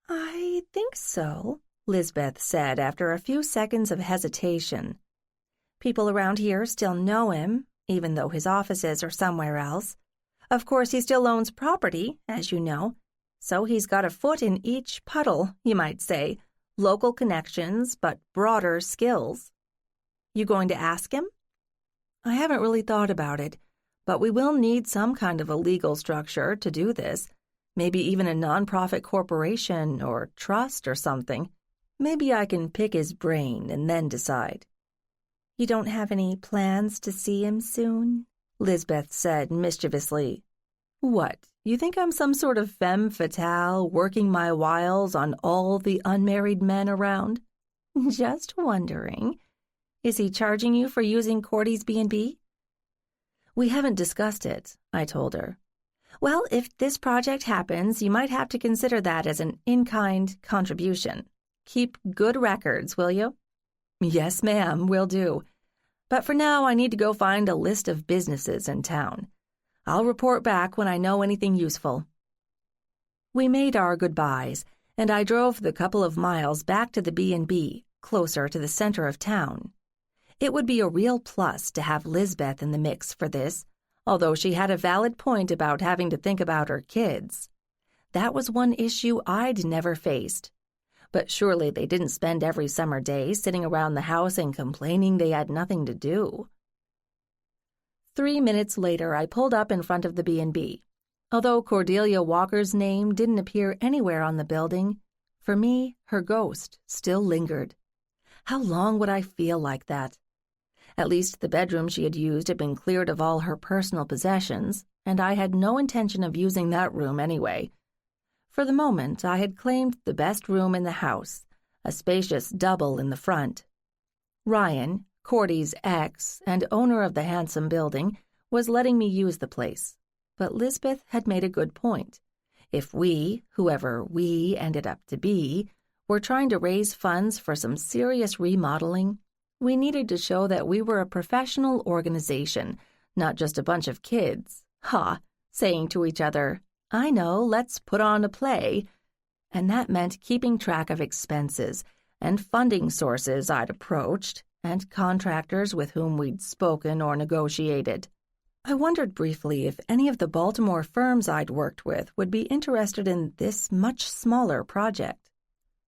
S1: "I think so," Lisbeth said after a few seconds of hesitation. "People around here still know him, even though his offices are somewhere else. Of course, he still owns property, as you know, so he's got a foot in each puddle, you might say. Local connections, but broader skills." "You going to ask him?" "I haven't really thought about it, but we will need some kind of a legal structure to do this. Maybe even a nonprofit corporation or trust or something. Maybe I can pick his brain and then decide." "You don't have any plans to see him soon?" Lisbeth said mischievously. "What, you think I'm some sort of femme fatale working my wiles on all the unmarried men around?" "Just wondering. Is he charging you for using Cordy's B&B?" "We haven't discussed it," I told her. "Well, if this project happens, you might have to consider that as an in-kind contribution. Keep good records, will you?" "Yes, ma'am, will do. But for now, I need to go find a list of businesses in town. I'll report back when I know anything useful." We made our goodbyes, and I drove the couple of miles back to the B&B, closer to the center of town. It would be a real plus to have Lisbeth in the mix for this, although she had a valid point about having to think about her kids. That was one issue I'd never faced. But surely they didn't spend every summer day sitting around the house and complaining they had nothing to do. 3 minutes later, I pulled up in front of the B&B. Although Cordelia Walker's name didn't appear anywhere on the building, for me, her ghost still lingered. How long would I feel like that? At least the bedroom she had used had been cleared of all her personal possessions, and I had no intention of using that room anyway. For the moment, I had claimed the best room in the house, a spacious double in the front. Ryan, Cordy's ex and owner of the handsome building, was letting me use the place. But Lisbeth had made a good point. If we, whoever we ended up to be, were trying to raise funds for some serious remodeling, we needed to show that we were a professional organization, not just a bunch of kids, saying to each other, "I know, let's put on a play." And that meant keeping track of expenses and funding sources I'd approached and contractors with whom we'd spoken or negotiated. I wondered briefly if any of the Baltimore firms I'd worked with would be interested in this much smaller project.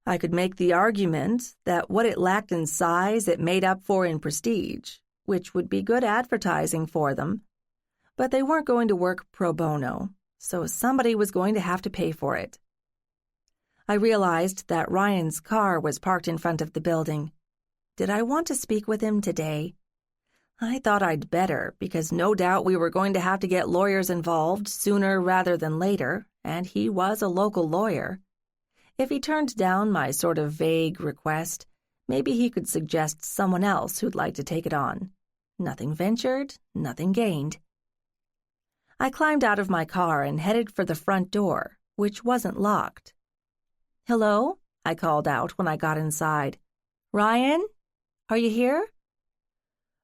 S1: I could make the argument that what it lacked in size it made up for in prestige, which would be good advertising for them. But they weren't going to work pro bono, so somebody was going to have to pay for it. I realized that Ryan's car was parked in front of the building. Did I want to speak with him today? I thought I'd better, because no doubt we were going to have to get lawyers involved sooner rather than later, and he was a local lawyer. If he turned down my sort of vague request, maybe he could suggest someone else who'd like to take it on. Nothing ventured, nothing gained. I climbed out of my car and headed for the front door, which wasn't locked. "Hello?" I called out when I got inside. "Ryan? Are you here?"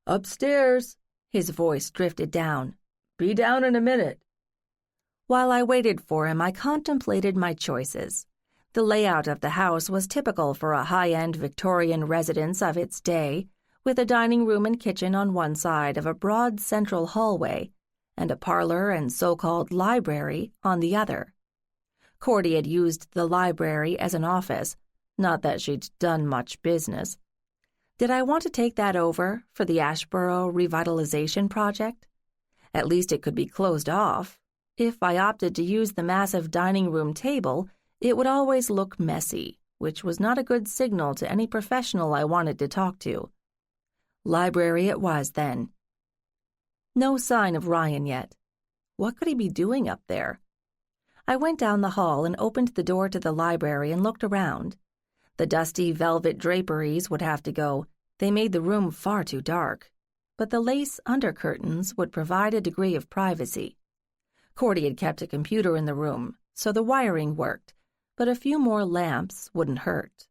S2: "Upstairs," his voice drifted down. "Be down in a minute."
S1: While I waited for him, I contemplated my choices. The layout of the house was typical for a high-end Victorian residence of its day, with a dining room and kitchen on one side of a broad central hallway, and a parlor and so-called library on the other. Cordy had used the library as an office, not that she'd done much business. Did I want to take that over for the Asheboro revitalization project? At least it could be closed off. If I opted to use the massive dining room table, it would always look messy, which was not a good signal to any professional I wanted to talk to. Library it was, then. No sign of Ryan yet. What could he be doing up there? I went down the hall and opened the door to the library and looked around. The dusty velvet draperies would have to go. They made the room far too dark. But the lace undercurtains would provide a degree of privacy. Cordy had kept a computer in the room, so the wiring worked, but a few more lamps wouldn't hurt.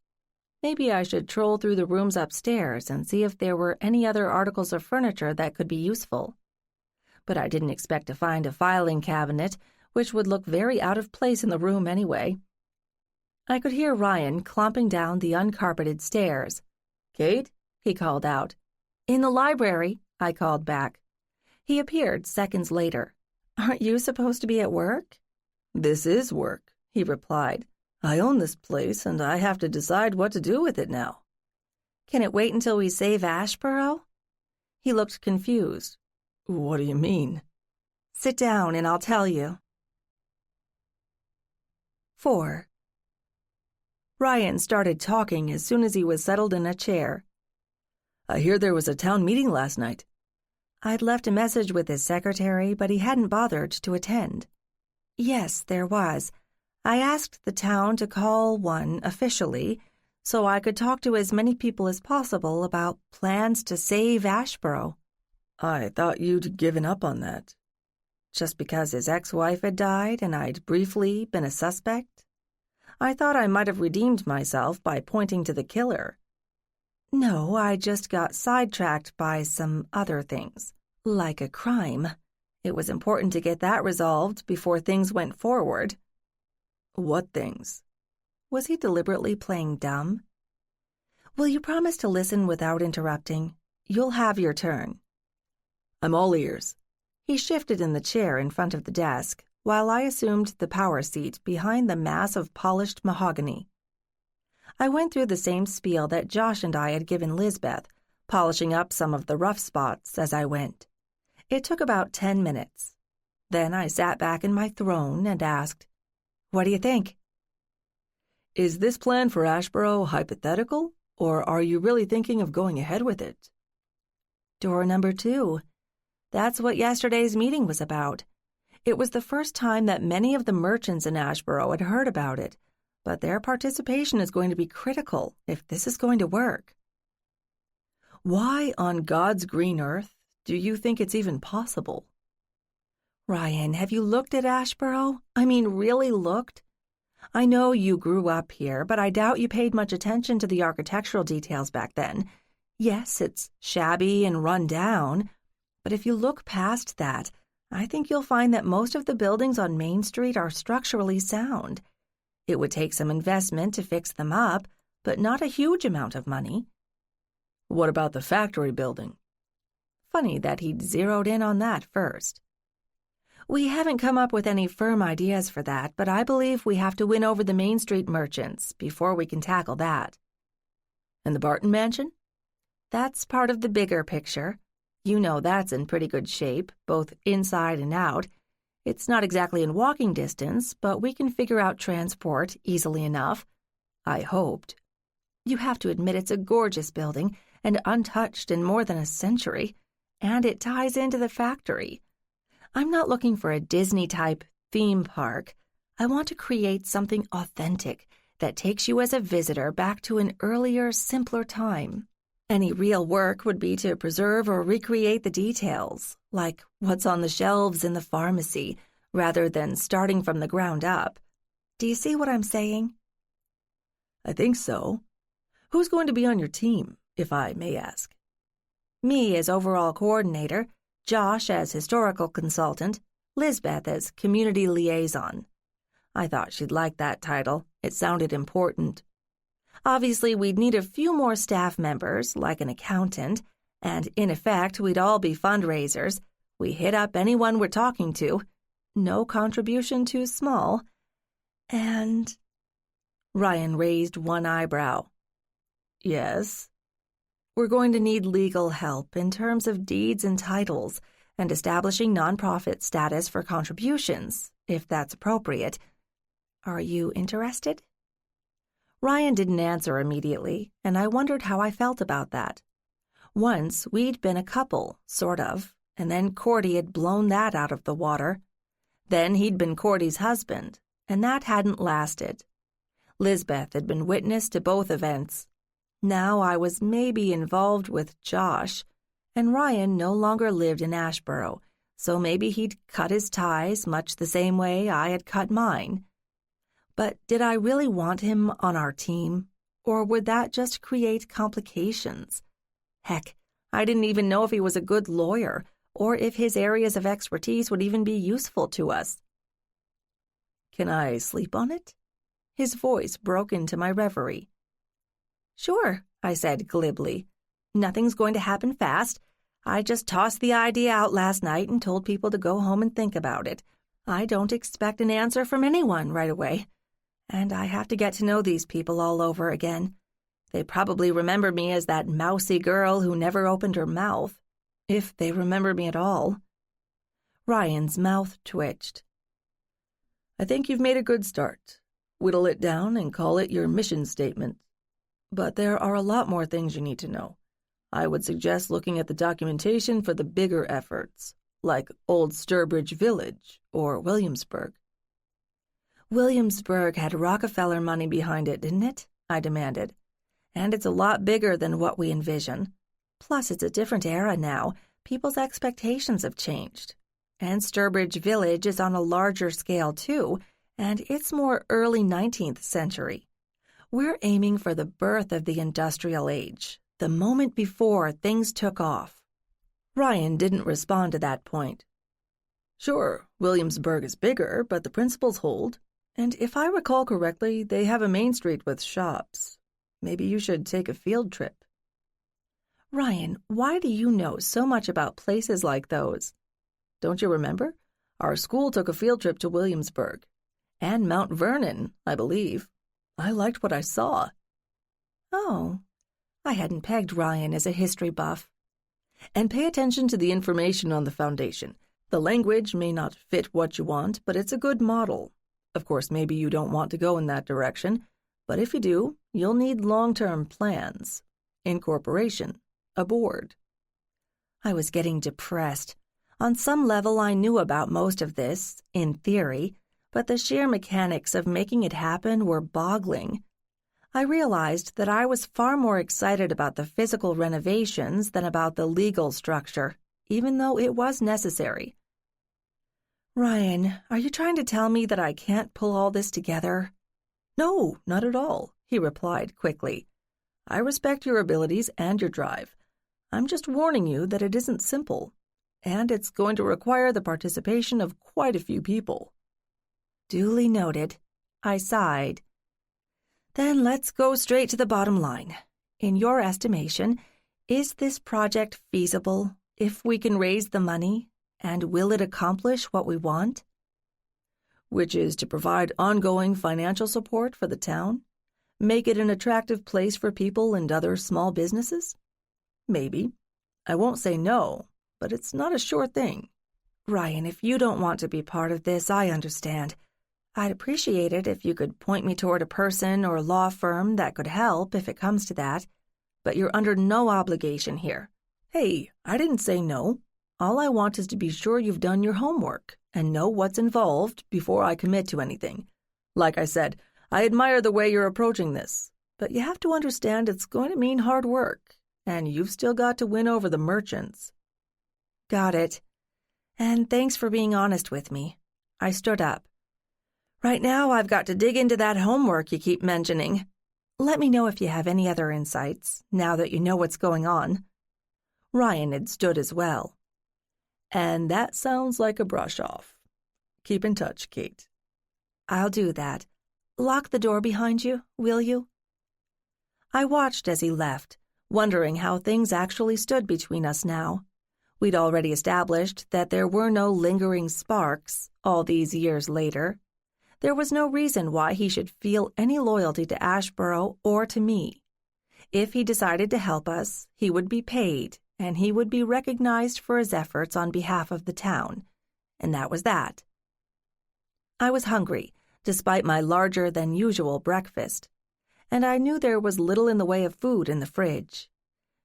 S1: Maybe I should troll through the rooms upstairs and see if there were any other articles of furniture that could be useful. But I didn't expect to find a filing cabinet, which would look very out of place in the room anyway. I could hear Ryan clomping down the uncarpeted stairs.
S2: "Kate?"
S1: he called out. "In the library," I called back. He appeared seconds later. "Aren't you supposed to be at work?"
S2: "This is work," he replied. "I own this place, and I have to decide what to do with it now."
S1: "Can it wait until we save Asheboro?" He looked confused.
S2: "What do you mean?"
S1: "Sit down and I'll tell you." 4. Ryan started talking as soon as he was settled in a chair.
S2: "I hear there was a town meeting last night."
S1: I'd left a message with his secretary, but he hadn't bothered to attend. "Yes, there was. I asked the town to call one officially, so I could talk to as many people as possible about plans to save Asheboro."
S2: "I thought you'd given up on that."
S1: Just because his ex-wife had died and I'd briefly been a suspect? I thought I might have redeemed myself by pointing to the killer. No, I just got sidetracked by some other things, like a crime. It was important to get that resolved before things went forward.
S2: "What things?"
S1: Was he deliberately playing dumb? Will you promise to listen without interrupting? You'll have your turn.
S2: "I'm all ears."
S1: He shifted in the chair in front of the desk, while I assumed the power seat behind the mass of polished mahogany. I went through the same spiel that Josh and I had given Lisbeth, polishing up some of the rough spots as I went. It took about 10 minutes. Then I sat back in my throne and asked, "What do you think?"
S2: "Is this plan for Asheboro hypothetical, or are you really thinking of going ahead with it?"
S1: Door number 2. That's what yesterday's meeting was about. It was the first time that many of the merchants in Asheboro had heard about it, but their participation is going to be critical if this is going to work.
S2: "Why on God's green earth do you think it's even possible?"
S1: Ryan, have you looked at Asheboro? I mean, really looked? I know you grew up here, but I doubt you paid much attention to the architectural details back then. Yes, it's shabby and run down, but if you look past that, I think you'll find that most of the buildings on Main Street are structurally sound. It would take some investment to fix them up, but not a huge amount of money.
S2: "What about the factory building?"
S1: Funny that he'd zeroed in on that first. We haven't come up with any firm ideas for that, but I believe we have to win over the Main Street merchants before we can tackle that.
S2: "And the Barton mansion?"
S1: That's part of the bigger picture. You know that's in pretty good shape, both inside and out. It's not exactly in walking distance, but we can figure out transport easily enough. I hoped. You have to admit it's a gorgeous building and untouched in more than a century, and it ties into the factory. I'm not looking for a Disney-type theme park. I want to create something authentic that takes you as a visitor back to an earlier, simpler time. Any real work would be to preserve or recreate the details, like what's on the shelves in the pharmacy, rather than starting from the ground up. Do you see what I'm saying?
S2: I think so. Who's going to be on your team, if I may ask?
S1: Me as overall coordinator, Josh as historical consultant, Lisbeth as community liaison. I thought she'd like that title. It sounded important. Obviously, we'd need a few more staff members, like an accountant, and in effect, we'd all be fundraisers. We hit up anyone we're talking to. No contribution too small. And... Ryan raised one eyebrow.
S2: Yes?
S1: We're going to need legal help in terms of deeds and titles and establishing nonprofit status for contributions, if that's appropriate. Are you interested? Ryan didn't answer immediately, and I wondered how I felt about that. Once, we'd been a couple, sort of, and then Cordy had blown that out of the water. Then he'd been Cordy's husband, and that hadn't lasted. Lisbeth had been witness to both events. Now I was maybe involved with Josh, and Ryan no longer lived in Asheboro, so maybe he'd cut his ties much the same way I had cut mine. But did I really want him on our team, or would that just create complications? Heck, I didn't even know if he was a good lawyer, or if his areas of expertise would even be useful to us.
S2: Can I sleep on it?
S1: His voice broke into my reverie. Sure, I said glibly. Nothing's going to happen fast. I just tossed the idea out last night and told people to go home and think about it. I don't expect an answer from anyone right away. And I have to get to know these people all over again. They probably remember me as that mousy girl who never opened her mouth, if they remember me at all. Ryan's mouth twitched.
S2: I think you've made a good start. Whittle it down and call it your mission statement. But there are a lot more things you need to know. I would suggest looking at the documentation for the bigger efforts, like Old Sturbridge Village or Williamsburg.
S1: Williamsburg had Rockefeller money behind it, didn't it? I demanded. And it's a lot bigger than what we envision. Plus, it's a different era now. People's expectations have changed. And Sturbridge Village is on a larger scale, too, and it's more early 19th century. We're aiming for the birth of the industrial age, the moment before things took off. Ryan didn't respond to that point.
S2: Sure, Williamsburg is bigger, but the principles hold. And if I recall correctly, they have a main street with shops. Maybe you should take a field trip.
S1: Ryan, why do you know so much about places like those?
S2: Don't you remember? Our school took a field trip to Williamsburg. And Mount Vernon, I believe. I liked what I saw.
S1: Oh, I hadn't pegged Ryan as a history buff.
S2: And pay attention to the information on the foundation. The language may not fit what you want, but it's a good model. Of course, maybe you don't want to go in that direction, but if you do, you'll need long-term plans, incorporation, a board.
S1: I was getting depressed. On some level, I knew about most of this, in theory, but the sheer mechanics of making it happen were boggling. I realized that I was far more excited about the physical renovations than about the legal structure, even though it was necessary. Ryan, are you trying to tell me that I can't pull all this together?
S2: No, not at all, he replied quickly. I respect your abilities and your drive. I'm just warning you that it isn't simple, and it's going to require the participation of quite a few people.
S1: Duly noted. I sighed. Then let's go straight to the bottom line. In your estimation, is this project feasible if we can raise the money? And will it accomplish what we want?
S2: Which is to provide ongoing financial support for the town? Make it an attractive place for people and other small businesses? Maybe. I won't say no, but it's not a sure thing.
S1: Ryan, if you don't want to be part of this, I understand. I'd appreciate it if you could point me toward a person or law firm that could help if it comes to that, but you're under no obligation here.
S2: Hey, I didn't say no. All I want is to be sure you've done your homework and know what's involved before I commit to anything. Like I said, I admire the way you're approaching this, but you have to understand it's going to mean hard work, and you've still got to win over the merchants.
S1: Got it. And thanks for being honest with me. I stood up. Right now, I've got to dig into that homework you keep mentioning. Let me know if you have any other insights, now that you know what's going on.
S2: Ryan had stood as well. And that sounds like a brush-off. Keep in touch, Kate.
S1: I'll do that. Lock the door behind you, will you? I watched as he left, wondering how things actually stood between us now. We'd already established that there were no lingering sparks all these years later. There was no reason why he should feel any loyalty to Asheboro or to me. If he decided to help us, he would be paid, and he would be recognized for his efforts on behalf of the town. And that was that. I was hungry, despite my larger-than-usual breakfast, and I knew there was little in the way of food in the fridge.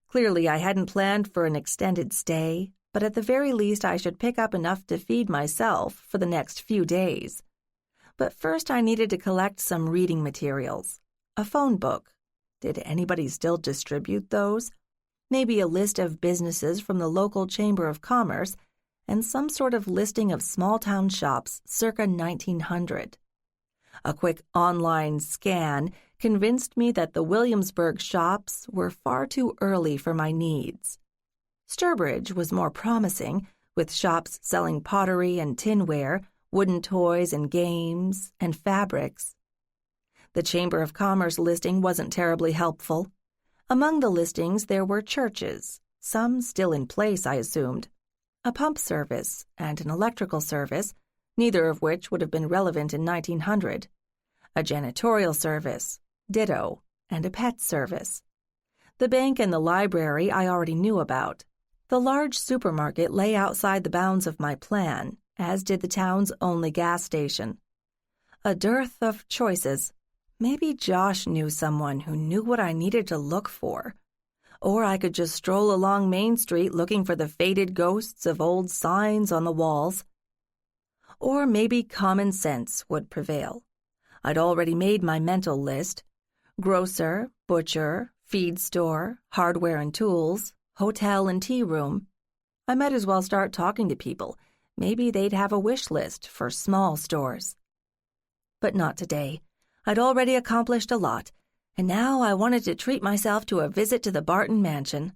S1: Clearly, I hadn't planned for an extended stay, but at the very least I should pick up enough to feed myself for the next few days. But first I needed to collect some reading materials. A phone book. Did anybody still distribute those? Maybe a list of businesses from the local Chamber of Commerce, and some sort of listing of small-town shops circa 1900. A quick online scan convinced me that the Williamsburg shops were far too early for my needs. Sturbridge was more promising, with shops selling pottery and tinware, wooden toys and games, and fabrics. The Chamber of Commerce listing wasn't terribly helpful. Among the listings there were churches, some still in place, I assumed, a pump service and an electrical service, neither of which would have been relevant in 1900, a janitorial service, ditto, and a pet service. The bank and the library I already knew about. The large supermarket lay outside the bounds of my plan, as did the town's only gas station. A dearth of choices. Maybe Josh knew someone who knew what I needed to look for. Or I could just stroll along Main Street looking for the faded ghosts of old signs on the walls. Or maybe common sense would prevail. I'd already made my mental list. Grocer, butcher, feed store, hardware and tools, hotel and tea room. I might as well start talking to people. Maybe they'd have a wish list for small stores. But not today. I'd already accomplished a lot, and now I wanted to treat myself to a visit to the Barton mansion.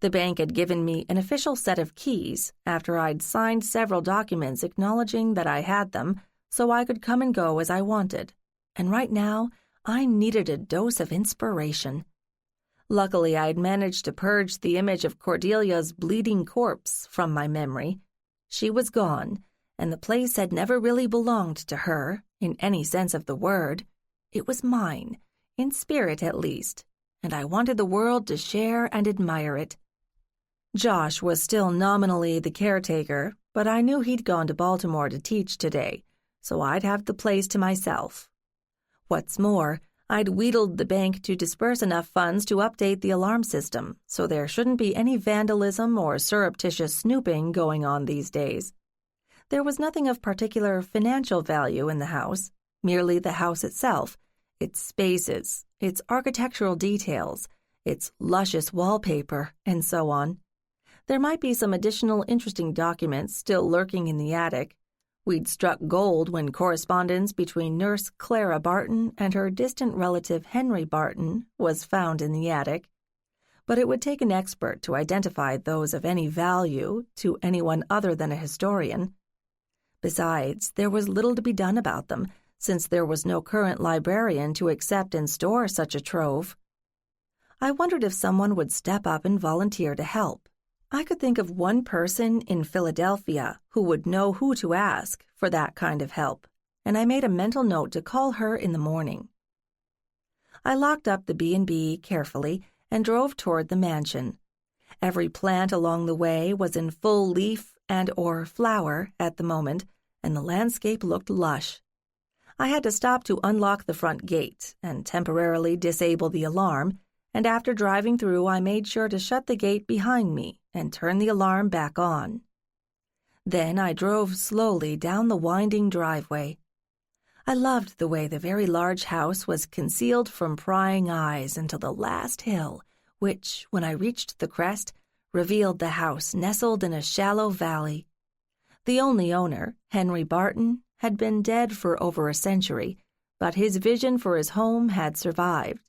S1: The bank had given me an official set of keys after I'd signed several documents acknowledging that I had them so I could come and go as I wanted. And right now, I needed a dose of inspiration. Luckily, I'd managed to purge the image of Cordelia's bleeding corpse from my memory. She was gone, and the place had never really belonged to her, in any sense of the word. It was mine, in spirit at least, and I wanted the world to share and admire it. Josh was still nominally the caretaker, but I knew he'd gone to Baltimore to teach today, so I'd have the place to myself. What's more, I'd wheedled the bank to disperse enough funds to update the alarm system, so there shouldn't be any vandalism or surreptitious snooping going on these days. There was nothing of particular financial value in the house, merely the house itself, its spaces, its architectural details, its luscious wallpaper, and so on. There might be some additional interesting documents still lurking in the attic. We'd struck gold when correspondence between Nurse Clara Barton and her distant relative Henry Barton was found in the attic. But it would take an expert to identify those of any value to anyone other than a historian. Besides, there was little to be done about them, since there was no current librarian to accept and store such a trove. I wondered if someone would step up and volunteer to help. I could think of one person in Philadelphia who would know who to ask for that kind of help, and I made a mental note to call her in the morning. I locked up the B&B carefully and drove toward the mansion. Every plant along the way was in full leaf and or flower at the moment, and the landscape looked lush. I had to stop to unlock the front gate and temporarily disable the alarm, and after driving through I made sure to shut the gate behind me and turn the alarm back on. Then I drove slowly down the winding driveway. I loved the way the very large house was concealed from prying eyes until the last hill, which, when I reached the crest, revealed the house nestled in a shallow valley. The only owner, Henry Barton, had been dead for over a century, but his vision for his home had survived.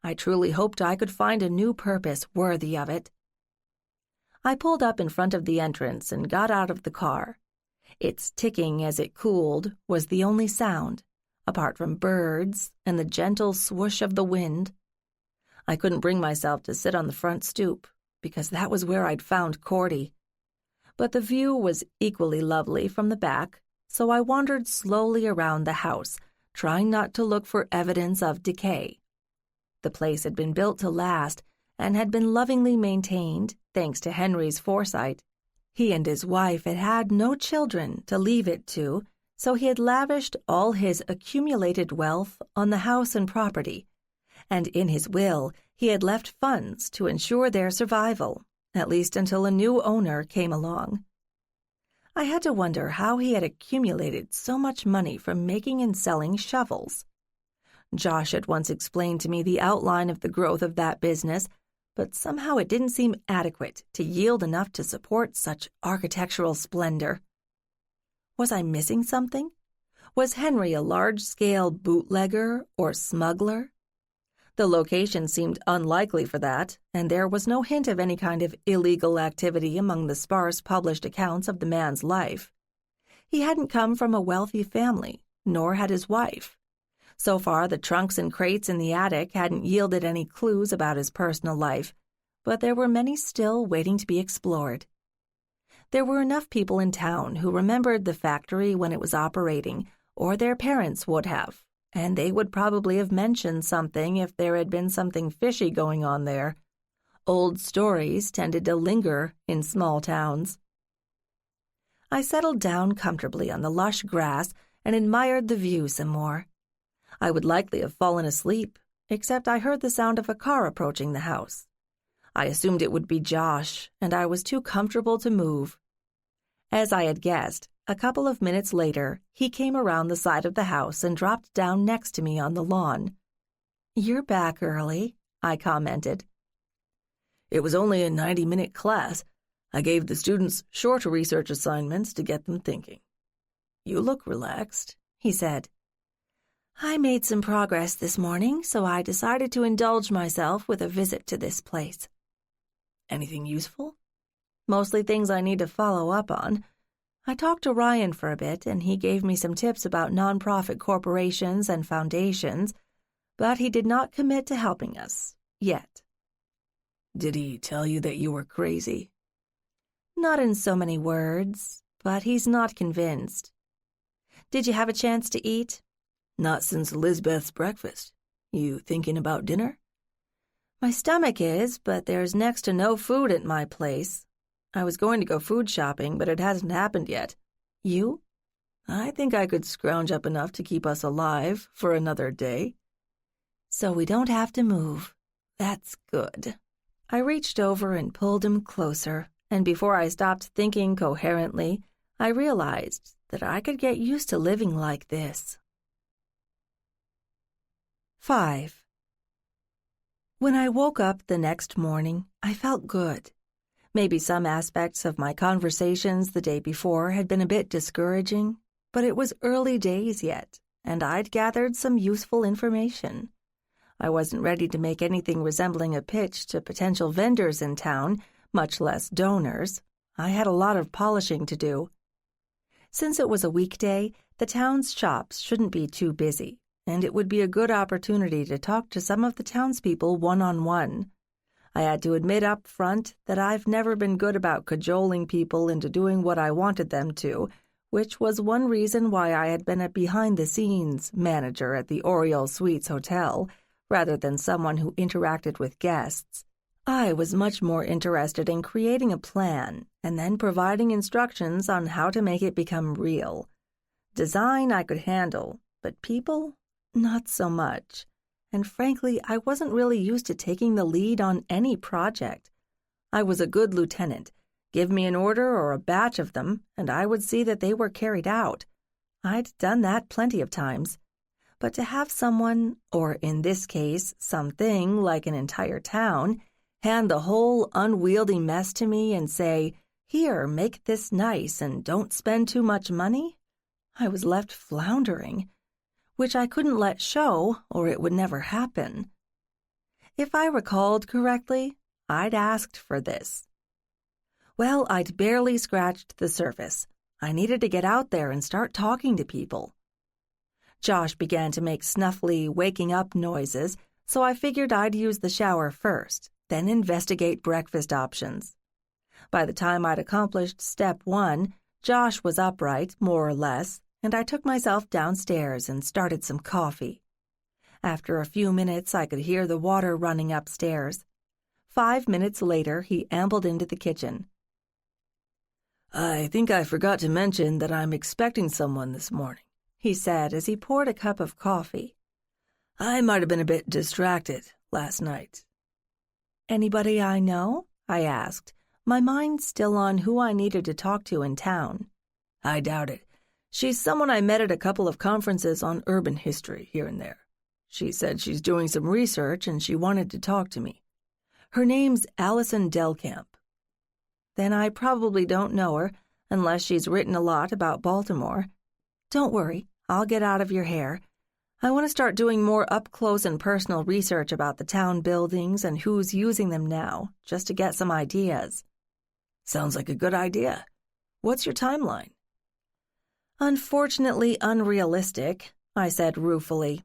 S1: I truly hoped I could find a new purpose worthy of it. I pulled up in front of the entrance and got out of the car. Its ticking as it cooled was the only sound, apart from birds and the gentle swoosh of the wind. I couldn't bring myself to sit on the front stoop, because that was where I'd found Cordy. But the view was equally lovely from the back, so I wandered slowly around the house, trying not to look for evidence of decay. The place had been built to last and had been lovingly maintained, thanks to Henry's foresight. He and his wife had had no children to leave it to, so he had lavished all his accumulated wealth on the house and property, and in his will he had left funds to ensure their survival, at least until a new owner came along. I had to wonder how he had accumulated so much money from making and selling shovels. Josh had once explained to me the outline of the growth of that business, but somehow it didn't seem adequate to yield enough to support such architectural splendor. Was I missing something? Was Henry a large-scale bootlegger or smuggler? The location seemed unlikely for that, and there was no hint of any kind of illegal activity among the sparse published accounts of the man's life. He hadn't come from a wealthy family, nor had his wife. So far, the trunks and crates in the attic hadn't yielded any clues about his personal life, but there were many still waiting to be explored. There were enough people in town who remembered the factory when it was operating, or their parents would have, and they would probably have mentioned something if there had been something fishy going on there. Old stories tended to linger in small towns. I settled down comfortably on the lush grass and admired the view some more. I would likely have fallen asleep, except I heard the sound of a car approaching the house. I assumed it would be Josh, and I was too comfortable to move. As I had guessed, a couple of minutes later, he came around the side of the house and dropped down next to me on the lawn. "You're back early," I commented.
S2: "It was only a 90-minute class. I gave the students short research assignments to get them thinking." "You look relaxed," he said.
S1: "I made some progress this morning, so I decided to indulge myself with a visit to this place."
S2: "Anything useful?"
S1: "Mostly things I need to follow up on. I talked to Ryan for a bit, and he gave me some tips about nonprofit corporations and foundations, but he did not commit to helping us, yet."
S2: "Did he tell you that you were crazy?"
S1: "Not in so many words, but he's not convinced." "Did you have a chance to eat?"
S2: "Not since Lisbeth's breakfast. You thinking about dinner?"
S1: "My stomach is, but there's next to no food at my place. I was going to go food shopping, but it hasn't happened yet. You?"
S2: "I think I could scrounge up enough to keep us alive for another day."
S1: "So we don't have to move. That's good." I reached over and pulled him closer, and before I stopped thinking coherently, I realized that I could get used to living like this. 5. When I woke up the next morning, I felt good. Maybe some aspects of my conversations the day before had been a bit discouraging, but it was early days yet, and I'd gathered some useful information. I wasn't ready to make anything resembling a pitch to potential vendors in town, much less donors. I had a lot of polishing to do. Since it was a weekday, the town's shops shouldn't be too busy, and it would be a good opportunity to talk to some of the townspeople one-on-one. I had to admit up front that I've never been good about cajoling people into doing what I wanted them to, which was one reason why I had been a behind-the-scenes manager at the Oriole Suites Hotel, rather than someone who interacted with guests. I was much more interested in creating a plan and then providing instructions on how to make it become real. Design I could handle, but people, not so much. And frankly, I wasn't really used to taking the lead on any project. I was a good lieutenant. Give me an order or a batch of them, and I would see that they were carried out. I'd done that plenty of times. But to have someone, or in this case, something like an entire town, hand the whole unwieldy mess to me and say, "Here, make this nice and don't spend too much money," I was left floundering, which I couldn't let show or it would never happen. If I recalled correctly, I'd asked for this. Well, I'd barely scratched the surface. I needed to get out there and start talking to people. Josh began to make snuffly, waking up noises, so I figured I'd use the shower first, then investigate breakfast options. By the time I'd accomplished step 1, Josh was upright, more or less, and I took myself downstairs and started some coffee. After a few minutes, I could hear the water running upstairs. 5 minutes later, he ambled into the kitchen.
S2: "I think I forgot to mention that I'm expecting someone this morning," he said as he poured a cup of coffee. "I might have been a bit distracted last night."
S1: "Anybody I know?" I asked, my mind still on who I needed to talk to in town.
S2: "I doubt it. She's someone I met at a couple of conferences on urban history here and there. She said she's doing some research and she wanted to talk to me. Her name's Allison Delcamp."
S1: "Then I probably don't know her, unless she's written a lot about Baltimore. Don't worry, I'll get out of your hair. I want to start doing more up-close and personal research about the town buildings and who's using them now, just to get some ideas."
S2: "Sounds like a good idea. What's your timeline?"
S1: "Unfortunately unrealistic," I said ruefully.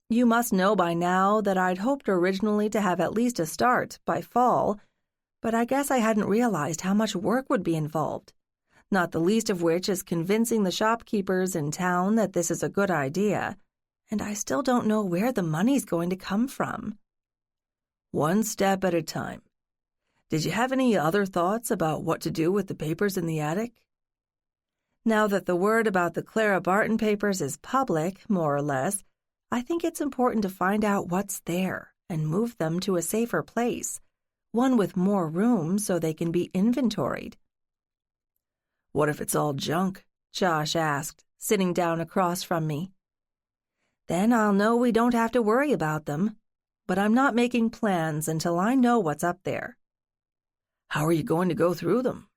S1: "You must know by now that I'd hoped originally to have at least a start by fall, but I guess I hadn't realized how much work would be involved, not the least of which is convincing the shopkeepers in town that this is a good idea, and I still don't know where the money's going to come from."
S2: "One step at a time. Did you have any other thoughts about what to do with the papers in the attic?"
S1: Now that the word about the Clara Barton papers is public, more or less, I think it's important to find out what's there and move them to a safer place, one with more room so they can be inventoried.
S2: "What if it's all junk?"
S1: Josh asked, sitting down across from me. "Then I'll know we don't have to worry about them. But I'm not making plans until I know what's up there."
S2: "How are you going to go through them?"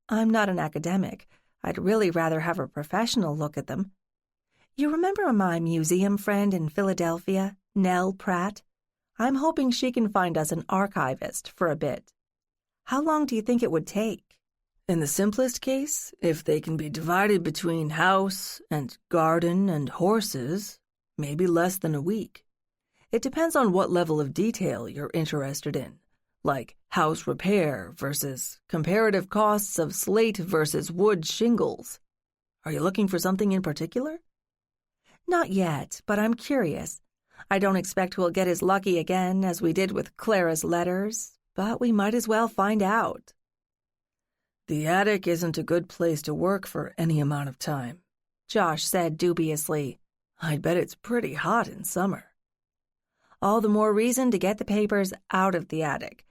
S1: "I'm not an academic. I'd really rather have a professional look at them. You remember my museum friend in Philadelphia, Nell Pratt? I'm hoping she can find us an archivist for a bit. How long do you think it would take?"
S2: "In the simplest case, if they can be divided between house and garden and horses, maybe less than a week. It depends on what level of detail you're interested in, like house repair versus comparative costs of slate versus wood shingles. Are you looking for something in particular?"
S1: "Not yet, but I'm curious. I don't expect we'll get as lucky again as we did with Clara's letters, but we might as well find out."
S2: "The attic isn't a good place to work for any amount of time,"
S1: Josh said dubiously.
S2: "I'd bet it's pretty hot in summer."
S1: "All the more reason to get the papers out of the attic.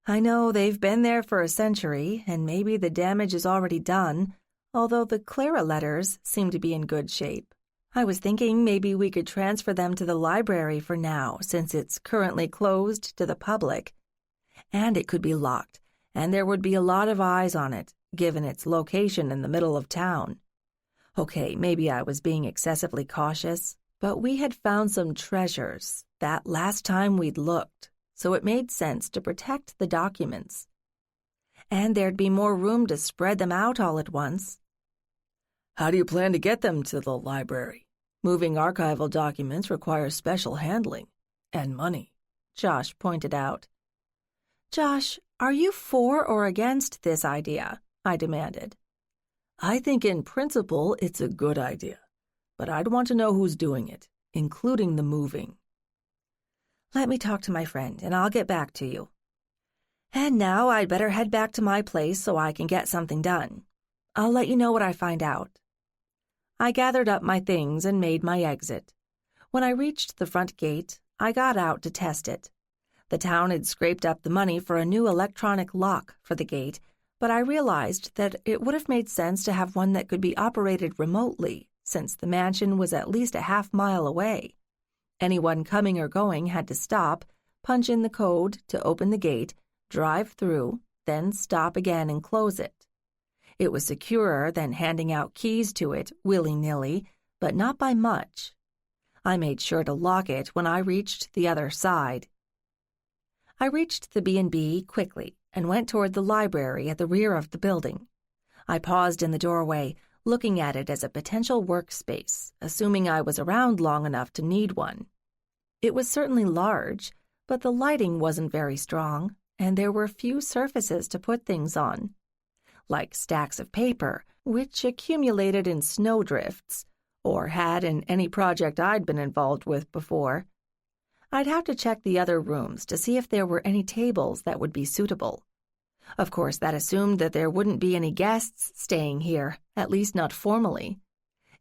S1: I know they've been there for a century, and maybe the damage is already done, although the Clara letters seem to be in good shape. I was thinking maybe we could transfer them to the library for now, since it's currently closed to the public. And it could be locked, and there would be a lot of eyes on it, given its location in the middle of town. Okay, maybe I was being excessively cautious, but we had found some treasures that last time we'd looked, so it made sense to protect the documents. And there'd be more room to spread them out all at once.
S2: "How do you plan to get them to the library? Moving archival documents requires special handling and money,"
S1: Josh pointed out. "Josh, are you for or against this idea?" I demanded.
S2: "I think in principle it's a good idea, but I'd want to know who's doing it, including the moving."
S1: "Let me talk to my friend, and I'll get back to you." And now I'd better head back to my place so I can get something done. I'll let you know what I find out. I gathered up my things and made my exit. When I reached the front gate, I got out to test it. The town had scraped up the money for a new electronic lock for the gate, but I realized that it would have made sense to have one that could be operated remotely, since the mansion was at least a half-mile away. Anyone coming or going had to stop, punch in the code to open the gate, drive through, then stop again and close it. It was securer than handing out keys to it willy-nilly, but not by much. I made sure to lock it when I reached the other side. I reached the B&B quickly and went toward the library at the rear of the building. I paused in the doorway, looking at it as a potential workspace, assuming I was around long enough to need one. It was certainly large, but the lighting wasn't very strong, and there were few surfaces to put things on, like stacks of paper, which accumulated in snowdrifts, or had in any project I'd been involved with before. I'd have to check the other rooms to see if there were any tables that would be suitable. Of course, that assumed that there wouldn't be any guests staying here, at least not formally.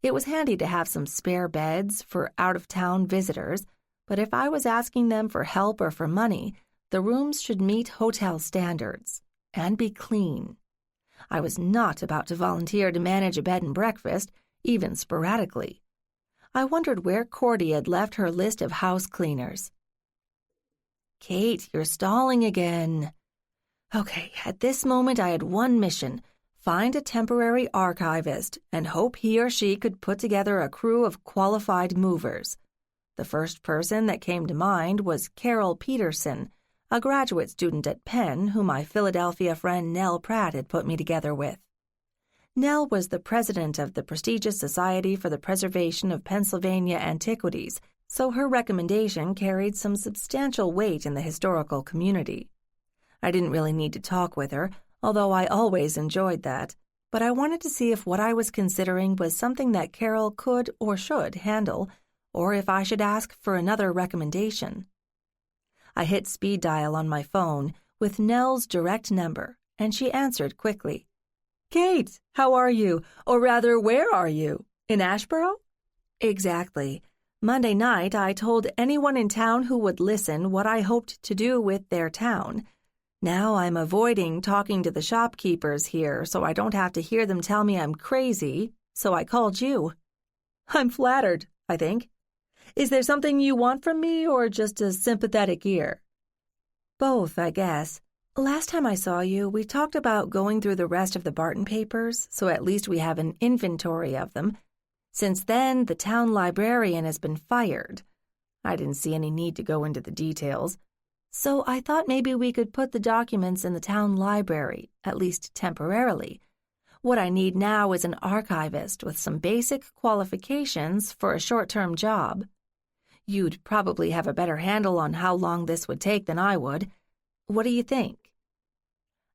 S1: It was handy to have some spare beds for out-of-town visitors, but if I was asking them for help or for money, the rooms should meet hotel standards and be clean. I was not about to volunteer to manage a bed and breakfast, even sporadically. I wondered where Cordy had left her list of house cleaners. Kate, you're stalling again. Okay, at this moment I had one mission: find a temporary archivist and hope he or she could put together a crew of qualified movers. The first person that came to mind was Carol Peterson, a graduate student at Penn who my Philadelphia friend Nell Pratt had put me together with. Nell was the president of the prestigious Society for the Preservation of Pennsylvania Antiquities, so her recommendation carried some substantial weight in the historical community. I didn't really need to talk with her, although I always enjoyed that, but I wanted to see if what I was considering was something that Carol could or should handle, or if I should ask for another recommendation. I hit speed dial on my phone with Nell's direct number, and she answered quickly. Kate, how are you? Or rather, where are you? In Asheboro? Exactly. Monday night, I told anyone in town who would listen what I hoped to do with their town. Now I'm avoiding talking to the shopkeepers here so I don't have to hear them tell me I'm crazy, so I called you. I'm flattered, I think. Is there something you want from me or just a sympathetic ear? Both, I guess. Last time I saw you, we talked about going through the rest of the Barton papers, so at least we have an inventory of them. Since then, the town librarian has been fired. I didn't see any need to go into the details, so I thought maybe we could put the documents in the town library, at least temporarily. What I need now is an archivist with some basic qualifications for a short-term job. You'd probably have a better handle on how long this would take than I would. What do you think?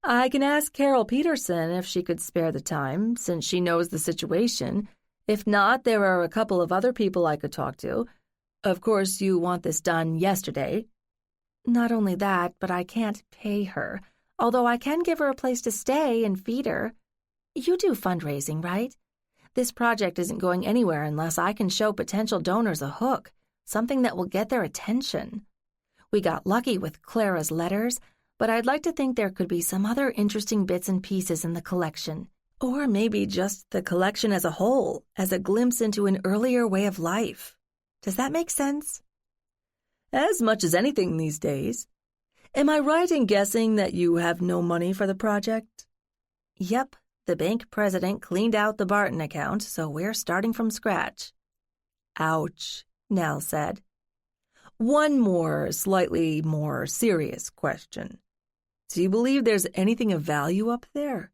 S1: I can ask Carol Peterson if she could spare the time, since she knows the situation. If not, there are a couple of other people I could talk to. Of course, you want this done yesterday. Not only that, but I can't pay her, although I can give her a place to stay and feed her. You do fundraising, right? This project isn't going anywhere unless I can show potential donors a hook, something that will get their attention. We got lucky with Clara's letters, but I'd like to think there could be some other interesting bits and pieces in the collection. Or maybe just the collection as a whole, as a glimpse into an earlier way of life. Does that make sense? As much as anything these days. Am I right in guessing that you have no money for the project? Yep, the bank president cleaned out the Barton account, so we're starting from scratch. Ouch, Nell said. One more, slightly more serious question. Do you believe there's anything of value up there?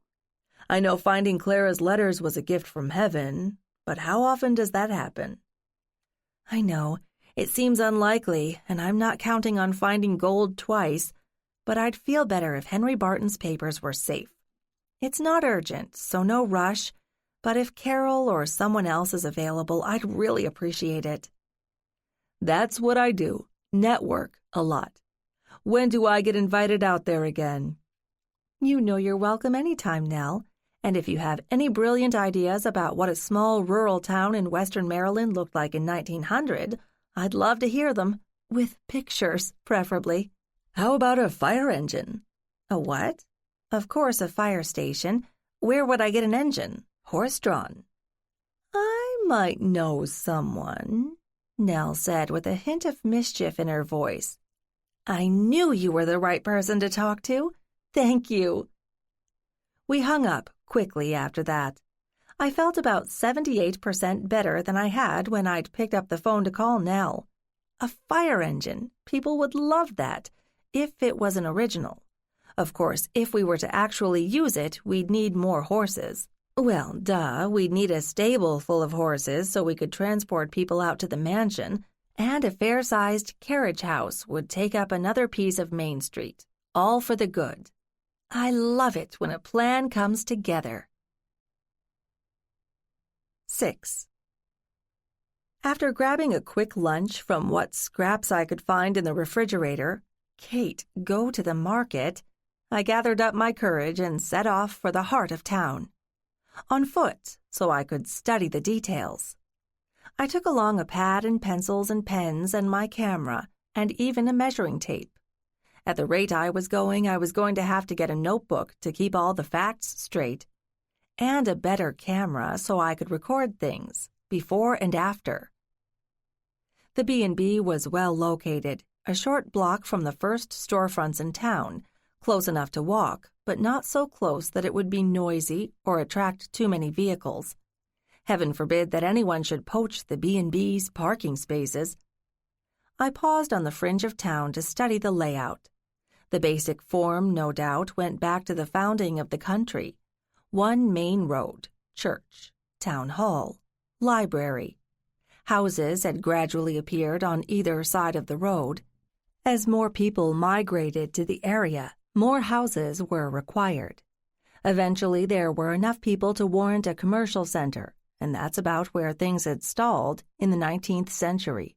S1: I know finding Clara's letters was a gift from heaven, but how often does that happen? I know. It seems unlikely, and I'm not counting on finding gold twice, but I'd feel better if Henry Barton's papers were safe. It's not urgent, so no rush, but if Carol or someone else is available, I'd really appreciate it. That's what I do. Network a lot.
S2: When do I get invited out there again?"
S1: "You know you're welcome any time, Nell. And if you have any brilliant ideas about what a small rural town in western Maryland looked like in 1900, I'd love to hear them. With pictures, preferably."
S2: "How about a fire engine?"
S1: "A what?" "Of course, a fire station. Where would I get an engine? Horse-drawn?" "I might know someone," Nell said with a hint of mischief in her voice. "I knew you were the right person to talk to. Thank you." We hung up quickly after that. I felt about 78% better than I had when I'd picked up the phone to call Nell. A fire engine. People would love that, if it was an original. Of course, if we were to actually use it, we'd need more horses. Well, duh, we'd need a stable full of horses so we could transport people out to the mansion, and a fair-sized carriage house would take up another piece of Main Street, all for the good. I love it when a plan comes together. 6. After grabbing a quick lunch from what scraps I could find in the refrigerator, Kate, go to the market, I gathered up my courage and set off for the heart of town. On foot, so I could study the details. I took along a pad and pencils and pens and my camera, and even a measuring tape. At the rate I was going to have to get a notebook to keep all the facts straight, and a better camera so I could record things, before and after. The B&B was well located, a short block from the first storefronts in town, close enough to walk, but not so close that it would be noisy or attract too many vehicles. Heaven forbid that anyone should poach the B&B's parking spaces. I paused on the fringe of town to study the layout. The basic form, no doubt, went back to the founding of the country. One main road, church, town hall, library. Houses had gradually appeared on either side of the road. As more people migrated to the area, more houses were required. Eventually, there were enough people to warrant a commercial center, and that's about where things had stalled in the 19th century.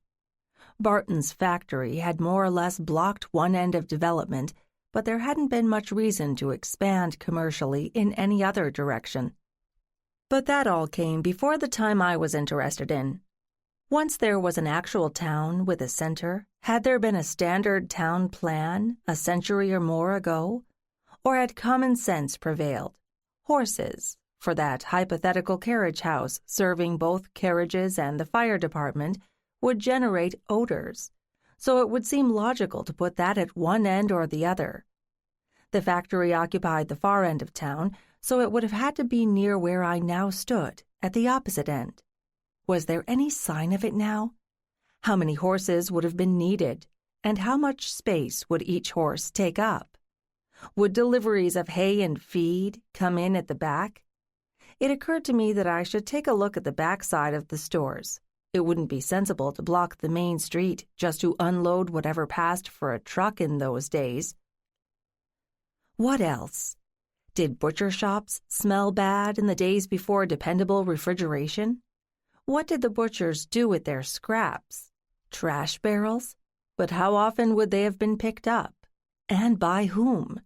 S1: Barton's factory had more or less blocked one end of development, but there hadn't been much reason to expand commercially in any other direction. But that all came before the time I was interested in. Once there was an actual town with a center, had there been a standard town plan a century or more ago? Or had common sense prevailed? Horses, for that hypothetical carriage house serving both carriages and the fire department, would generate odors, so it would seem logical to put that at one end or the other. The factory occupied the far end of town, so it would have had to be near where I now stood, at the opposite end. Was there any sign of it now? How many horses would have been needed, and how much space would each horse take up? Would deliveries of hay and feed come in at the back? It occurred to me that I should take a look at the back side of the stores. It wouldn't be sensible to block the main street just to unload whatever passed for a truck in those days. What else? Did butcher shops smell bad in the days before dependable refrigeration? What did the butchers do with their scraps? Trash barrels? But how often would they have been picked up? And by whom?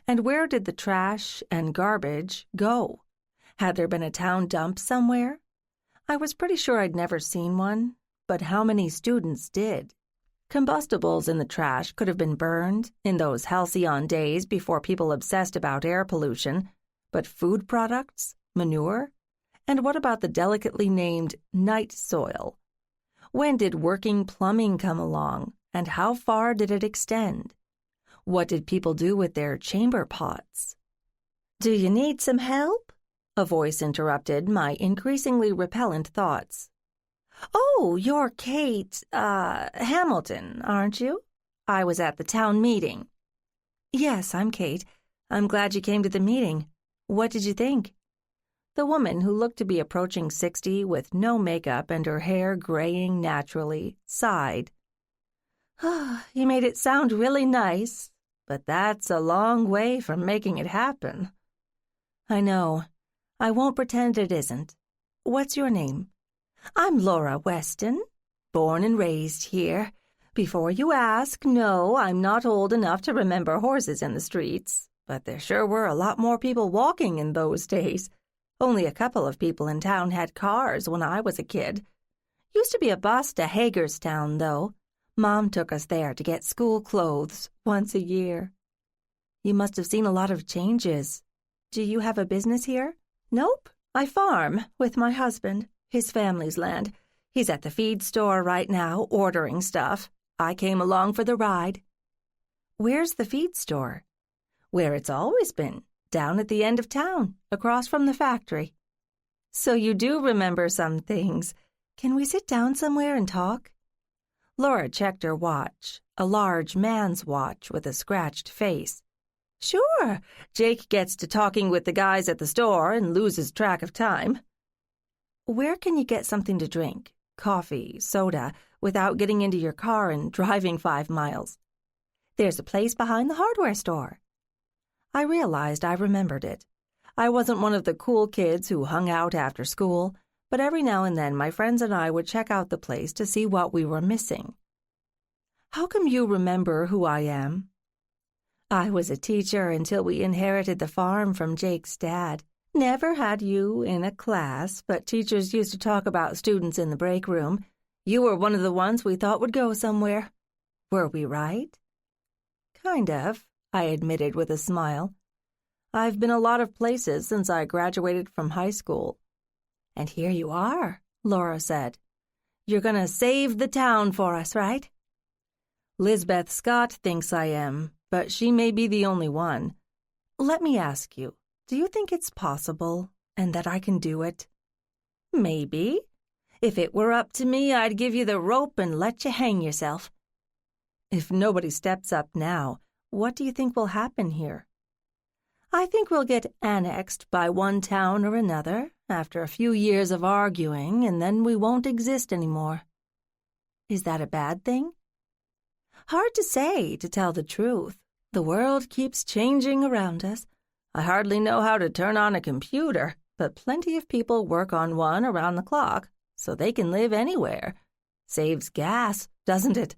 S1: And where did the trash and garbage go? Had there been a town dump somewhere? I was pretty sure I'd never seen one, but how many students did? Combustibles in the trash could have been burned in those halcyon days before people obsessed about air pollution, but food products? Manure? And what about the delicately named night soil? When did working plumbing come along, and how far did it extend? What did people do with their chamber pots? "Do you need some help?" A voice interrupted my increasingly repellent thoughts. "Oh, you're Kate, Hamilton, aren't you? I was at the town meeting." "Yes, I'm Kate. I'm glad you came to the meeting. What did you think?" The woman, who looked to be approaching 60 with no makeup and her hair graying naturally, sighed. "You made it sound really nice, but that's a long way from making it happen." "I know. I won't pretend it isn't. What's your name?" "I'm Laura Weston, born and raised here, Before you ask, no, I'm not old enough to remember horses in the streets, but there sure were a lot more people walking in those days. Only a couple of people in town had cars when I was a kid. Used to be a bus to Hagerstown, though. Mom took us there to get school clothes once a year. You must have seen a lot of changes. Do you have a business here? Nope. I farm with my husband, his family's land. He's at the feed store right now, ordering stuff. I came along for the ride. Where's the feed store? Where it's always been, down at the end of town, across from the factory. So you do remember some things. Can we sit down somewhere and talk? Laura checked her watch, a large man's watch with a scratched face. Sure, Jake gets to talking with the guys at the store and loses track of time. Where can you get something to drink, coffee, soda, without getting into your car and driving 5 miles? There's a place behind the hardware store. I realized I remembered it. I wasn't one of the cool kids who hung out after school, but every now and then my friends and I would check out the place to see what we were missing. How come you remember who I am? I was a teacher until we inherited the farm from Jake's dad. Never had you in a class, but teachers used to talk about students in the break room. You were one of the ones we thought would go somewhere. Were we right? Kind of, I admitted with a smile. I've been a lot of places since I graduated from high school. And here you are, Laura said. You're going to save the town for us, right? Lisbeth Scott thinks I am, but she may be the only one. Let me ask you, do you think it's possible and that I can do it? Maybe. If it were up to me, I'd give you the rope and let you hang yourself. If nobody steps up now, what do you think will happen here? I think we'll get annexed by one town or another after a few years of arguing, and then we won't exist anymore. Is that a bad thing? Hard to say, to tell the truth. The world keeps changing around us. I hardly know how to turn on a computer, but plenty of people work on one around the clock, so they can live anywhere. Saves gas, doesn't it?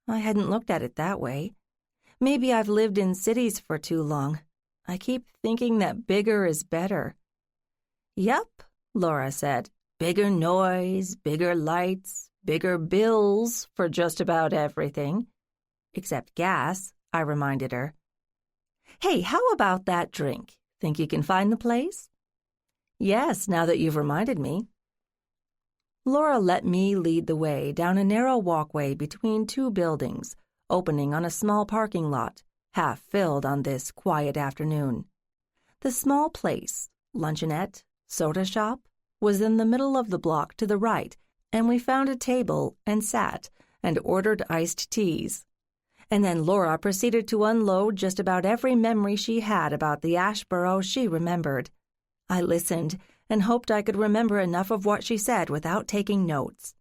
S1: I hadn't looked at it that way. Maybe I've lived in cities for too long. I keep thinking that bigger is better. Yup, Laura said. Bigger noise, bigger lights, bigger bills for just about everything. Except gas, I reminded her. Hey, how about that drink? Think you can find the place? Yes, now that you've reminded me. Laura let me lead the way down a narrow walkway between two buildings, opening on a small parking lot, half filled on this quiet afternoon. The small place, luncheonette, soda shop, was in the middle of the block to the right, and we found a table and sat and ordered iced teas. And then Laura proceeded to unload just about every memory she had about the Asheboro she remembered. I listened and hoped I could remember enough of what she said without taking notes.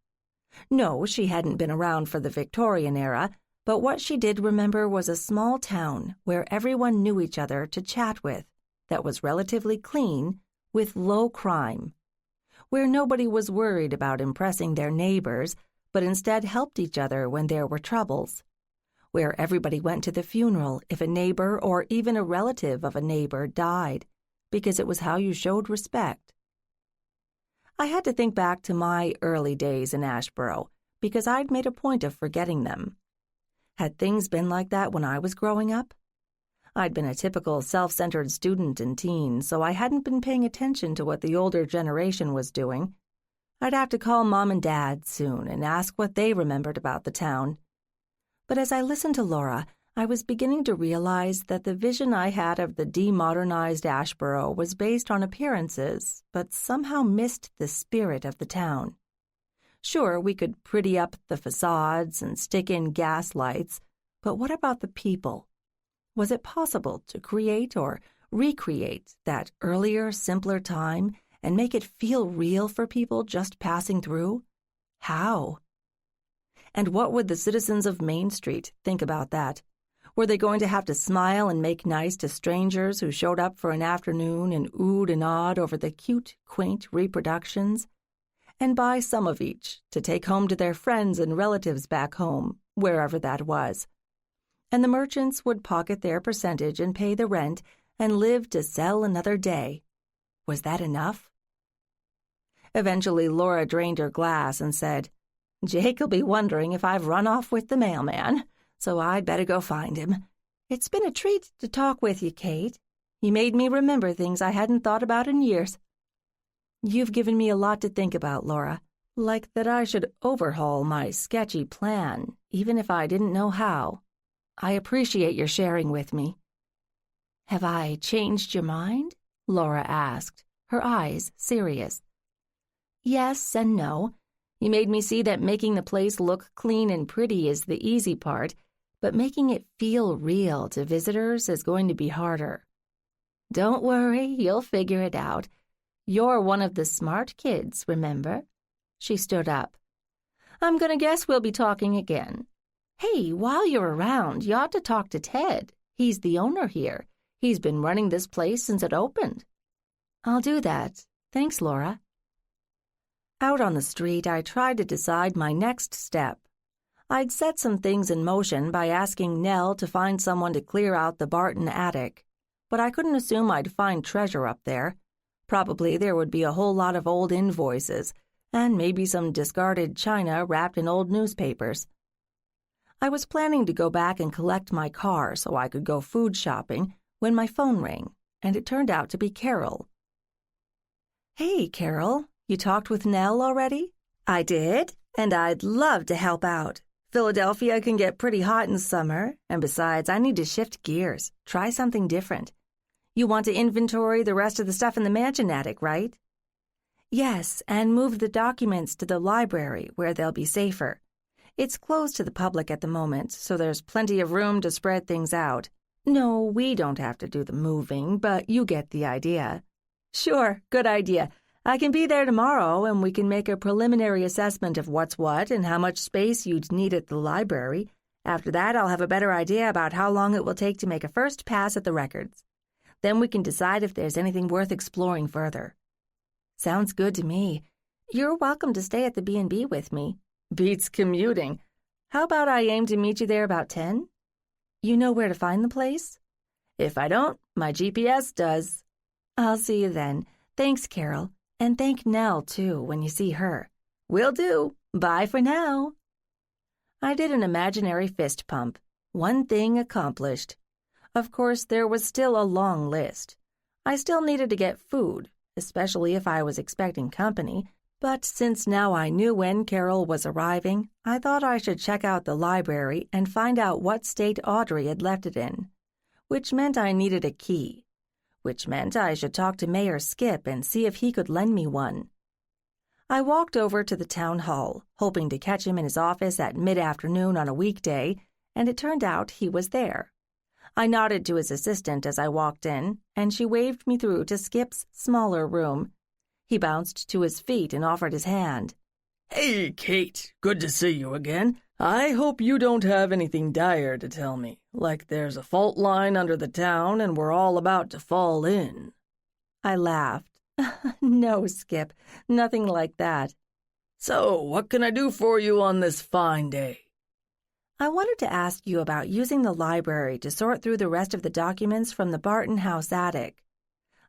S1: No, she hadn't been around for the Victorian era, but what she did remember was a small town where everyone knew each other to chat with, that was relatively clean, with low crime, where nobody was worried about impressing their neighbors, but instead helped each other when there were troubles, where everybody went to the funeral if a neighbor or even a relative of a neighbor died, because it was how you showed respect. I had to think back to my early days in Asheboro, because I'd made a point of forgetting them. Had things been like that when I was growing up? I'd been a typical self-centered student and teen, so I hadn't been paying attention to what the older generation was doing. I'd have to call Mom and Dad soon and ask what they remembered about the town. But as I listened to Laura, I was beginning to realize that the vision I had of the demodernized Asheboro was based on appearances, but somehow missed the spirit of the town. Sure, we could pretty up the facades and stick in gas lights, but what about the people? Was it possible to create or recreate that earlier, simpler time and make it feel real for people just passing through? How? And what would the citizens of Main Street think about that? Were they going to have to smile and make nice to strangers who showed up for an afternoon and oohed and awed over the cute, quaint reproductions? And buy some of each to take home to their friends and relatives back home wherever that was. And the merchants would pocket their percentage and pay the rent and live to sell another day. Was that enough? Eventually, Laura drained her glass and said, "Jake'll be wondering if I've run off with the mailman, so I'd better go find him. It's been a treat to talk with you, Kate. You made me remember things I hadn't thought about in years." "You've given me a lot to think about, Laura. Like that I should overhaul my sketchy plan, even if I didn't know how. I appreciate your sharing with me." "Have I changed your mind?" Laura asked, her eyes serious. "Yes and no. You made me see that making the place look clean and pretty is the easy part, but making it feel real to visitors is going to be harder. Don't worry, you'll figure it out. You're one of the smart kids, remember?" She stood up. "I'm going to guess we'll be talking again. Hey, while you're around, you ought to talk to Ted. He's the owner here. He's been running this place since it opened." "I'll do that. Thanks, Laura." Out on the street, I tried to decide my next step. I'd set some things in motion by asking Nell to find someone to clear out the Barton attic, but I couldn't assume I'd find treasure up there. Probably there would be a whole lot of old invoices, and maybe some discarded china wrapped in old newspapers. I was planning to go back and collect my car so I could go food shopping when my phone rang, and it turned out to be Carol. "Hey, Carol. You talked with Nell already?" "I did, and I'd love to help out. Philadelphia can get pretty hot in summer, and besides, I need to shift gears, try something different. You want to inventory the rest of the stuff in the mansion attic, right?" "Yes, and move the documents to the library where they'll be safer. It's closed to the public at the moment, so there's plenty of room to spread things out. No, we don't have to do the moving, but you get the idea." "Sure, good idea. I can be there tomorrow, and we can make a preliminary assessment of what's what and how much space you'd need at the library. After that, I'll have a better idea about how long it will take to make a first pass at the records. Then we can decide if there's anything worth exploring further." "Sounds good to me. You're welcome to stay at the B&B with me." "Beats commuting. How about I aim to meet you there about 10? You know where to find the place?" "If I don't, my GPS does." "I'll see you then. Thanks, Carol. And thank Nell, too, when you see her." "Will do. Bye for now." I did an imaginary fist pump. One thing accomplished. Of course, there was still a long list. I still needed to get food, especially if I was expecting company, but since now I knew when Carol was arriving, I thought I should check out the library and find out what state Audrey had left it in, which meant I needed a key, which meant I should talk to Mayor Skip and see if he could lend me one. I walked over to the town hall, hoping to catch him in his office at mid-afternoon on a weekday, and it turned out he was there. I nodded to his assistant as I walked in, and she waved me through to Skip's smaller room. He bounced to his feet and offered his hand.
S2: "Hey, Kate, good to see you again. I hope you don't have anything dire to tell me, like there's a fault line under the town and we're all about to fall in."
S1: I laughed. "No, Skip, nothing like that."
S2: "So, what can I do for you on this fine day?"
S1: "I wanted to ask you about using the library to sort through the rest of the documents from the Barton house attic.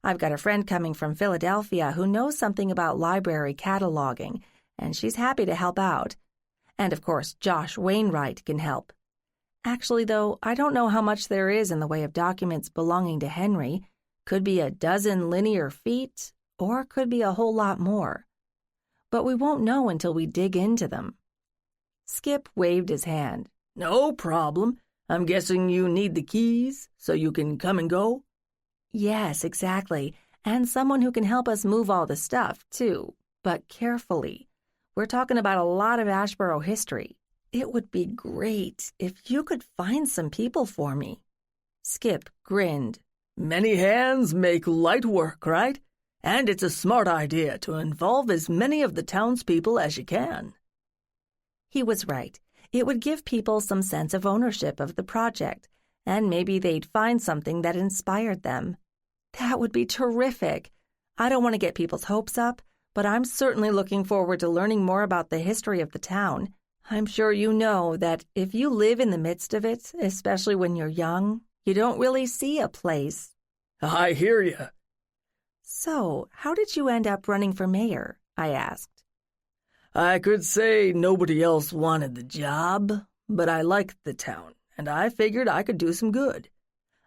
S1: I've got a friend coming from Philadelphia who knows something about library cataloging, and she's happy to help out. And, of course, Josh Wainwright can help. Actually, though, I don't know how much there is in the way of documents belonging to Henry. Could be a dozen linear feet, or could be a whole lot more. But we won't know until we dig into them." Skip waved his hand.
S2: "No problem. I'm guessing you need the keys so you can come and go?"
S1: "Yes, exactly. And someone who can help us move all the stuff, too. But carefully. We're talking about a lot of Asheboro history. It would be great if you could find some people for me." Skip grinned.
S2: "Many hands make light work, right? And it's a smart idea to involve as many of the townspeople as you can."
S1: He was right. It would give people some sense of ownership of the project, and maybe they'd find something that inspired them. That would be terrific. I don't want to get people's hopes up, but I'm certainly looking forward to learning more about the history of the town. I'm sure you know that if you live in the midst of it, especially when you're young, you don't really see a place.
S2: I hear you.
S1: So, how did you end up running for mayor? I asked.
S2: I could say nobody else wanted the job, but I liked the town, and I figured I could do some good.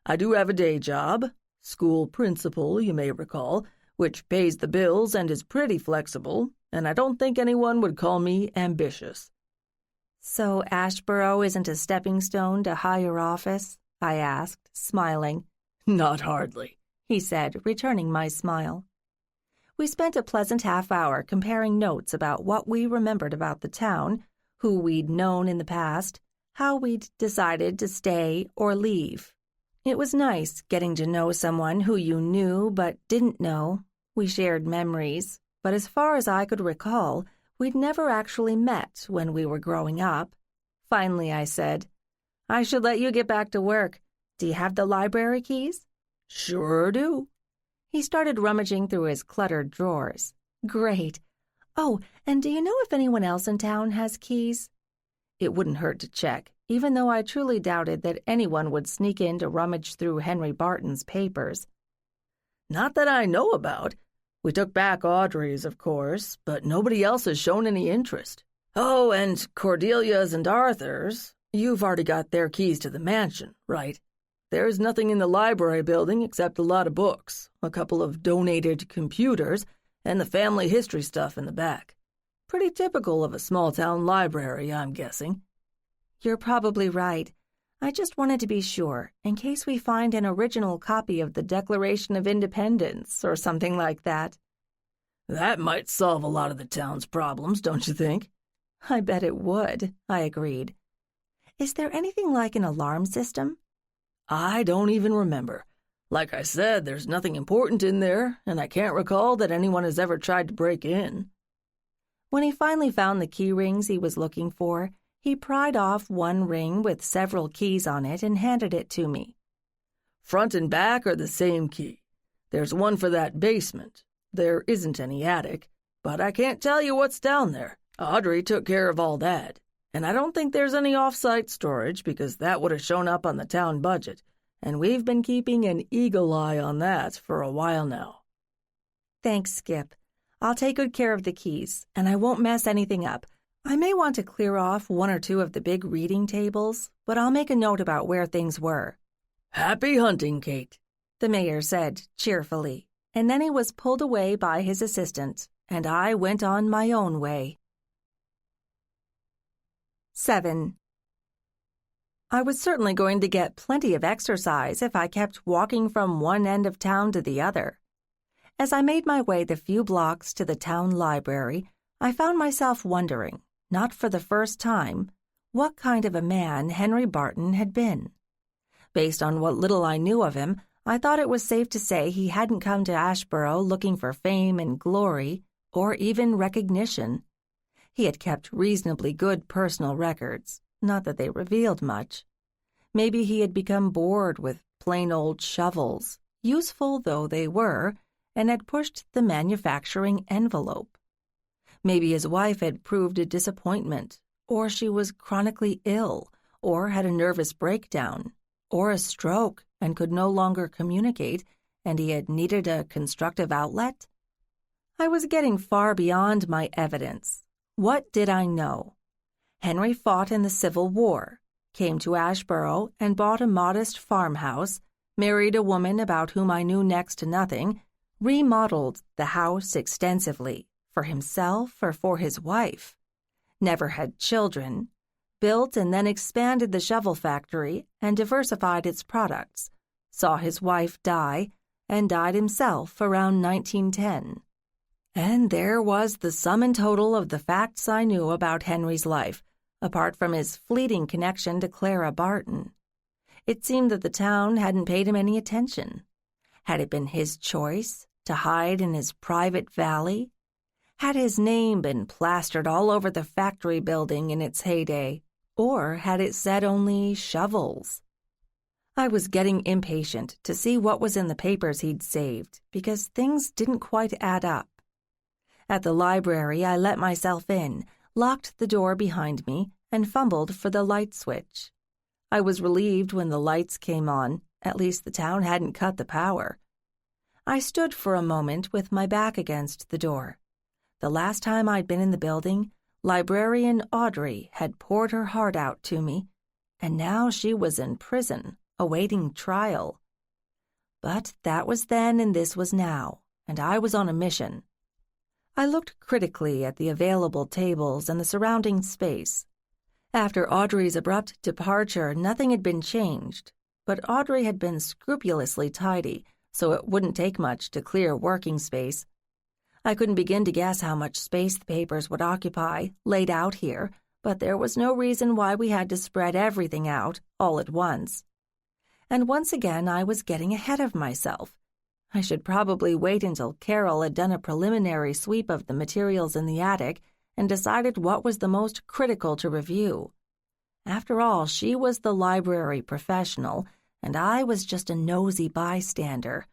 S2: I do have a day job, school principal, you may recall, which pays the bills and is pretty flexible, and I don't think anyone would call me ambitious.
S1: So Asheboro isn't a stepping stone to higher office? I asked, smiling.
S2: Not hardly,
S1: he said, returning my smile. We spent a pleasant half-hour comparing notes about what we remembered about the town, who we'd known in the past, how we'd decided to stay or leave. It was nice getting to know someone who you knew but didn't know. We shared memories, but as far as I could recall, we'd never actually met when we were growing up. Finally, I said, I should let you get back to work. Do you have the library keys?
S2: Sure do.
S1: He started rummaging through his cluttered drawers. Great. Oh, and do you know if anyone else in town has keys? It wouldn't hurt to check, even though I truly doubted that anyone would sneak in to rummage through Henry Barton's papers.
S2: Not that I know about. We took back Audrey's, of course, but nobody else has shown any interest. Oh, and Cordelia's and Arthur's. You've already got their keys to the mansion, right? There's nothing in the library building except a lot of books, a couple of donated computers, and the family history stuff in the back. Pretty typical of a small-town library, I'm guessing.
S1: You're probably right. I just wanted to be sure, in case we find an original copy of the Declaration of Independence or something like that.
S2: That might solve a lot of the town's problems, don't you think?
S1: I bet it would, I agreed. Is there anything like an alarm system?
S2: I don't even remember. Like I said, there's nothing important in there, and I can't recall that anyone has ever tried to break in.
S1: When he finally found the key rings he was looking for, he pried off one ring with several keys on it and handed it to me.
S2: Front and back are the same key. There's one for that basement. There isn't any attic, but I can't tell you what's down there. Audrey took care of all that, and I don't think there's any off-site storage because that would have shown up on the town budget, and we've been keeping an eagle eye on that for a while now.
S1: Thanks, Skip. I'll take good care of the keys, and I won't mess anything up. I may want to clear off one or two of the big reading tables, but I'll make a note about where things were.
S2: Happy hunting, Kate,
S1: the mayor said cheerfully, and then he was pulled away by his assistant, and I went on my own way. 7. I was certainly going to get plenty of exercise if I kept walking from one end of town to the other. As I made my way the few blocks to the town library, I found myself wondering, not for the first time, what kind of a man Henry Barton had been. Based on what little I knew of him, I thought it was safe to say he hadn't come to Asheboro looking for fame and glory, or even recognition. He had kept reasonably good personal records, not that they revealed much. Maybe he had become bored with plain old shovels, useful though they were, and had pushed the manufacturing envelope. Maybe his wife had proved a disappointment, or she was chronically ill, or had a nervous breakdown, or a stroke and could no longer communicate, and he had needed a constructive outlet. I was getting far beyond my evidence. What did I know? Henry fought in the Civil War, came to Asheboro and bought a modest farmhouse, married a woman about whom I knew next to nothing, remodeled the house extensively, for himself or for his wife, never had children, built and then expanded the shovel factory and diversified its products, saw his wife die, and died himself around 1910. And there was the sum and total of the facts I knew about Henry's life, apart from his fleeting connection to Clara Barton. It seemed that the town hadn't paid him any attention. Had it been his choice to hide in his private valley? Had his name been plastered all over the factory building in its heyday, or had it said only shovels? I was getting impatient to see what was in the papers he'd saved, because things didn't quite add up. At the library, I let myself in, locked the door behind me, and fumbled for the light switch. I was relieved when the lights came on. At least the town hadn't cut the power. I stood for a moment with my back against the door. The last time I'd been in the building, librarian Audrey had poured her heart out to me, and now she was in prison, awaiting trial. But that was then and this was now, and I was on a mission. I looked critically at the available tables and the surrounding space. After Audrey's abrupt departure, nothing had been changed, but Audrey had been scrupulously tidy, so it wouldn't take much to clear working space. I couldn't begin to guess how much space the papers would occupy, laid out here, but there was no reason why we had to spread everything out all at once. And once again I was getting ahead of myself. I should probably wait until Carol had done a preliminary sweep of the materials in the attic and decided what was the most critical to review. After all, she was the library professional, and I was just a nosy bystander.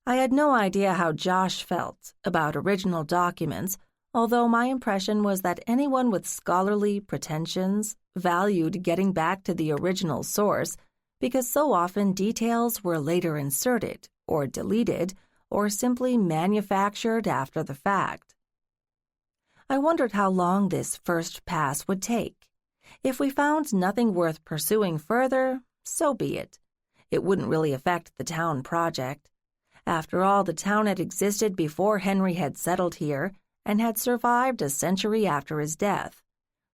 S1: I had no idea how Josh felt about original documents, although my impression was that anyone with scholarly pretensions valued getting back to the original source because so often details were later inserted or deleted or simply manufactured after the fact. I wondered how long this first pass would take. If we found nothing worth pursuing further, so be it. It wouldn't really affect the town project. After all, the town had existed before Henry had settled here and had survived a century after his death,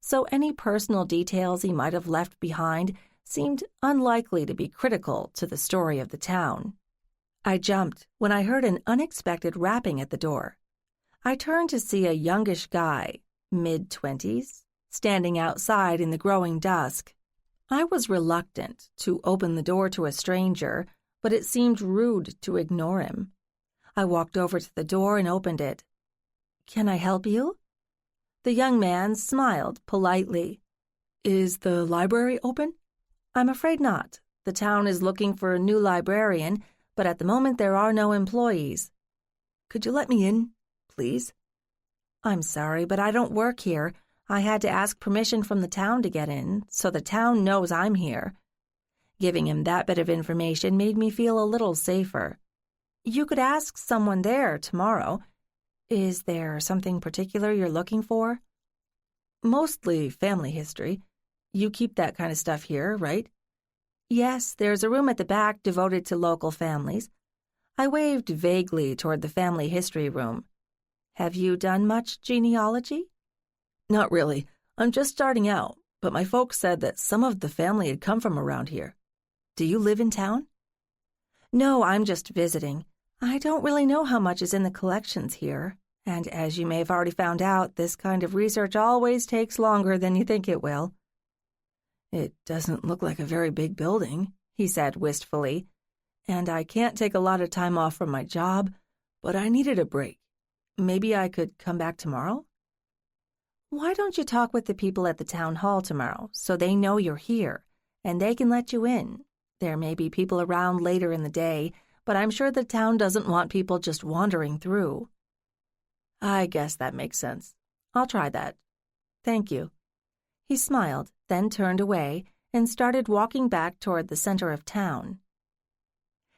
S1: so any personal details he might have left behind seemed unlikely to be critical to the story of the town. I jumped when I heard an unexpected rapping at the door. I turned to see a youngish guy, mid-20s, standing outside in the growing dusk. I was reluctant to open the door to a stranger, but it seemed rude to ignore him. I walked over to the door and opened it. "Can I help you?" The young man smiled politely. "Is the library open?" "I'm afraid not. The town is looking for a new librarian, but at the moment there are no employees." "Could you let me in, please?" "I'm sorry, but I don't work here. I had to ask permission from the town to get in, so the town knows I'm here." Giving him that bit of information made me feel a little safer. "You could ask someone there tomorrow. Is there something particular you're looking for?" "Mostly family history. You keep that kind of stuff here, right?" "Yes, there's a room at the back devoted to local families." I waved vaguely toward the family history room. "Have you done much genealogy?" "Not really. I'm just starting out, but my folks said that some of the family had come from around here. Do you live in town?" "No, I'm just visiting. I don't really know how much is in the collections here, and as you may have already found out, this kind of research always takes longer than you think it will." "It doesn't look like a very big building," he said wistfully, "and I can't take a lot of time off from my job, but I needed a break. Maybe I could come back tomorrow?" "Why don't you talk with the people at the town hall tomorrow so they know you're here, and they can let you in? There may be people around later in the day, but I'm sure the town doesn't want people just wandering through." "I guess that makes sense. I'll try that. Thank you." He smiled, then turned away and started walking back toward the center of town.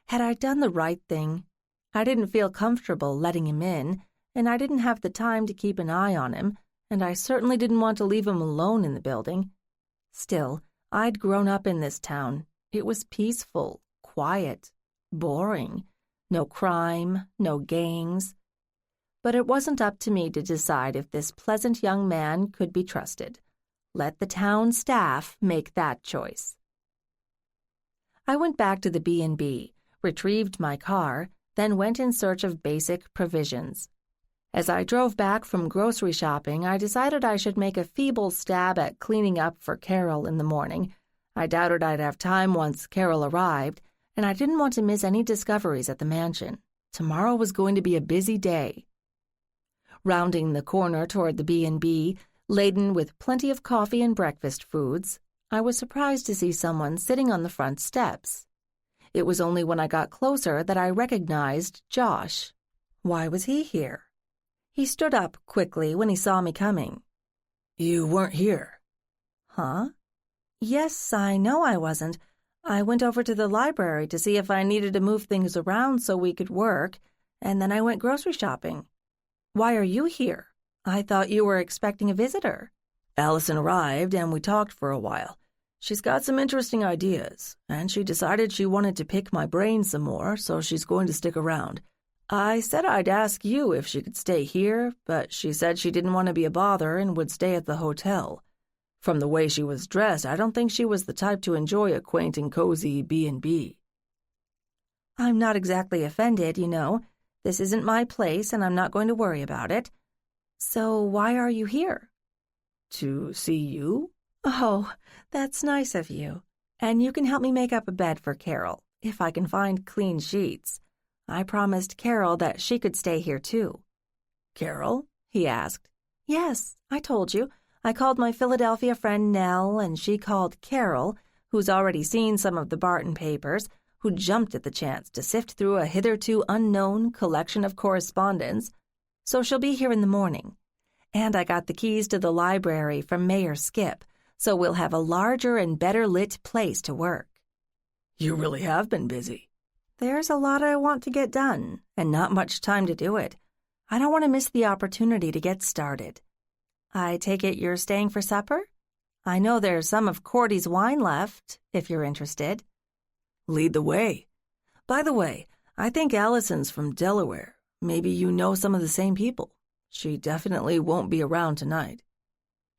S1: Had I done the right thing? I didn't feel comfortable letting him in, and I didn't have the time to keep an eye on him, and I certainly didn't want to leave him alone in the building. Still, I'd grown up in this town. It was peaceful, quiet, boring. No crime, no gangs. But it wasn't up to me to decide if this pleasant young man could be trusted. Let the town staff make that choice. I went back to the B&B, retrieved my car, then went in search of basic provisions. As I drove back from grocery shopping, I decided I should make a feeble stab at cleaning up for Carol in the morning. I doubted I'd have time once Carol arrived, and I didn't want to miss any discoveries at the mansion. Tomorrow was going to be a busy day. Rounding the corner toward the B&B, laden with plenty of coffee and breakfast foods, I was surprised to see someone sitting on the front steps. It was only when I got closer that I recognized Josh. Why was he here? He stood up quickly when he saw me coming.
S2: You weren't here.
S1: Huh? Yes, I know I wasn't. I went over to the library to see if I needed to move things around so we could work, and then I went grocery shopping. Why are you here? I thought you were expecting a visitor.
S2: Allison arrived and we talked for a while. She's got some interesting ideas, and she decided she wanted to pick my brain some more, so she's going to stick around. I said I'd ask you if she could stay here, but she said she didn't want to be a bother and would stay at the hotel. From the way she was dressed, I don't think she was the type to enjoy a quaint and cozy B&B.
S1: I'm not exactly offended, you know. This isn't my place, and I'm not going to worry about it. So why are you here?
S2: To see you?
S1: Oh, that's nice of you. And you can help me make up a bed for Carol, if I can find clean sheets. I promised Carol that she could stay here, too.
S2: Carol?
S1: He asked. Yes, I told you. I called my Philadelphia friend Nell, and she called Carol, who's already seen some of the Barton papers, who jumped at the chance to sift through a hitherto unknown collection of correspondence. So she'll be here in the morning. And I got the keys to the library from Mayor Skip, so we'll have a larger and better-lit place to work.
S2: You really have been busy.
S1: There's a lot I want to get done, and not much time to do it. I don't want to miss the opportunity to get started. I take it you're staying for supper? I know there's some of Cordy's wine left, if you're interested.
S2: Lead the way. By the way, I think Allison's from Delaware. Maybe you know some of the same people. She definitely won't be around tonight.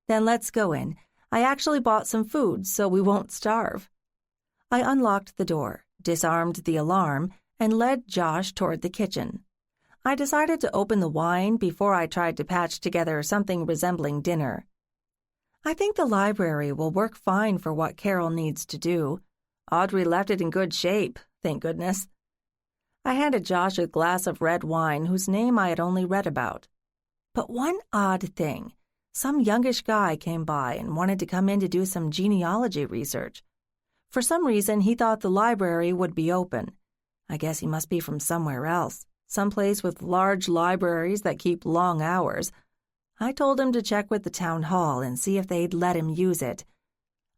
S1: Then let's go in. I actually bought some food, so we won't starve. I unlocked the door, disarmed the alarm, and led Josh toward the kitchen. I decided to open the wine before I tried to patch together something resembling dinner. I think the library will work fine for what Carol needs to do. Audrey left it in good shape, thank goodness. I handed Josh a glass of red wine whose name I had only read about. But one odd thing, some youngish guy came by and wanted to come in to do some genealogy research. For some reason, he thought the library would be open. I guess he must be from somewhere else, someplace with large libraries that keep long hours. I told him to check with the town hall and see if they'd let him use it.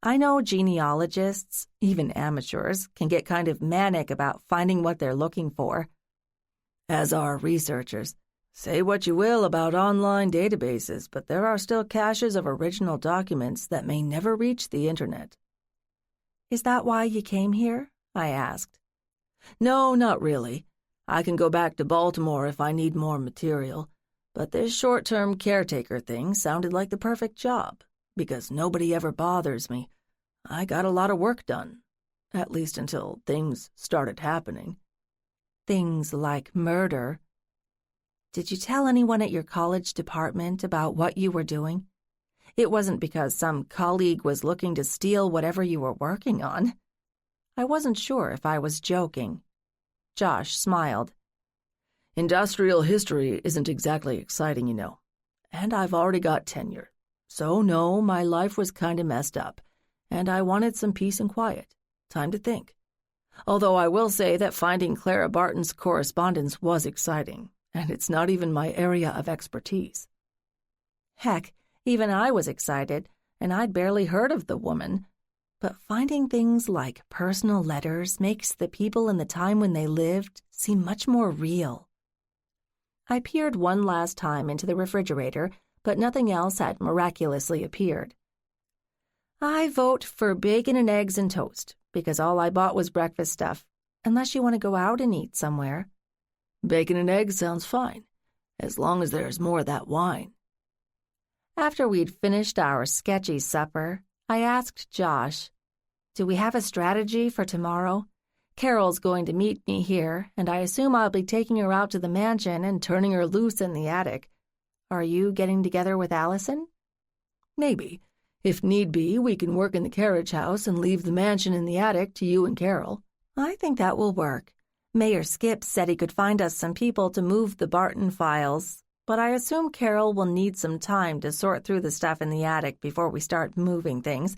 S1: I know genealogists, even amateurs, can get kind of manic about finding what they're looking for.
S2: As are researchers. Say what you will about online databases, but there are still caches of original documents that may never reach the internet.
S1: Is that why you came here? I asked.
S2: No, not really. I can go back to Baltimore if I need more material, but this short-term caretaker thing sounded like the perfect job, because nobody ever bothers me. I got a lot of work done, at least until things started happening.
S1: Things like murder. Did you tell anyone at your college department about what you were doing? It wasn't because some colleague was looking to steal whatever you were working on. I wasn't sure if I was joking. Josh smiled.
S2: Industrial history isn't exactly exciting, you know, and I've already got tenure. So no, my life was kind of messed up, and I wanted some peace and quiet, time to think. Although I will say that finding Clara Barton's correspondence was exciting, and it's not even my area of expertise.
S1: Heck, even I was excited, and I'd barely heard of the woman. But finding things like personal letters makes the people in the time when they lived seem much more real. I peered one last time into the refrigerator, but nothing else had miraculously appeared. I vote for bacon and eggs and toast, because all I bought was breakfast stuff, unless you want to go out and eat somewhere.
S2: Bacon and eggs sounds fine, as long as there's more of that wine.
S1: After we'd finished our sketchy supper, I asked Josh, "Do we have a strategy for tomorrow? Carol's going to meet me here, and I assume I'll be taking her out to the mansion and turning her loose in the attic. Are you getting together with Allison?"
S2: "Maybe. If need be, we can work in the carriage house and leave the mansion in the attic to you and Carol."
S1: "I think that will work. Mayor Skip said he could find us some people to move the Barton files, but I assume Carol will need some time to sort through the stuff in the attic before we start moving things.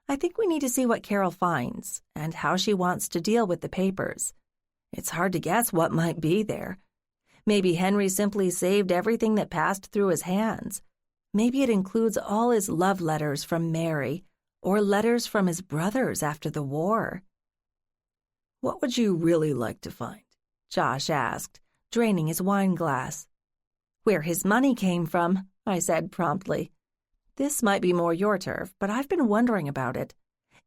S1: I think we need to see what Carol finds and how she wants to deal with the papers. It's hard to guess what might be there. Maybe Henry simply saved everything that passed through his hands. Maybe it includes all his love letters from Mary, or letters from his brothers after the war.
S2: What would you really like to find?
S1: Josh asked, draining his wine glass. Where his money came from, I said promptly. This might be more your turf, but I've been wondering about it.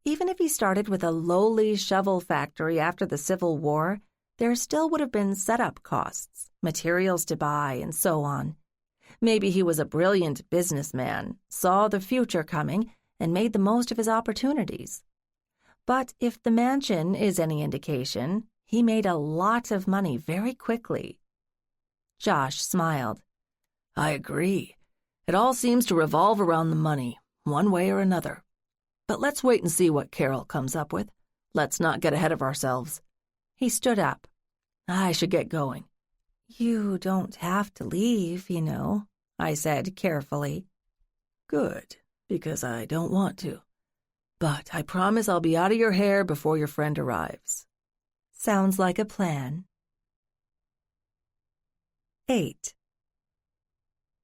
S1: Even if he started with a lowly shovel factory after the Civil War, there still would have been setup costs, materials to buy, and so on. Maybe he was a brilliant businessman, saw the future coming, and made the most of his opportunities. But if the mansion is any indication, he made a lot of money very quickly. Josh smiled.
S2: I agree. It all seems to revolve around the money, one way or another. But let's wait and see what Carol comes up with. Let's not get ahead of ourselves.
S1: He stood up.
S2: I should get going.
S1: You don't have to leave, you know, I said carefully.
S2: Good, because I don't want to. But I promise I'll be out of your hair before your friend arrives.
S1: Sounds like a plan. 8.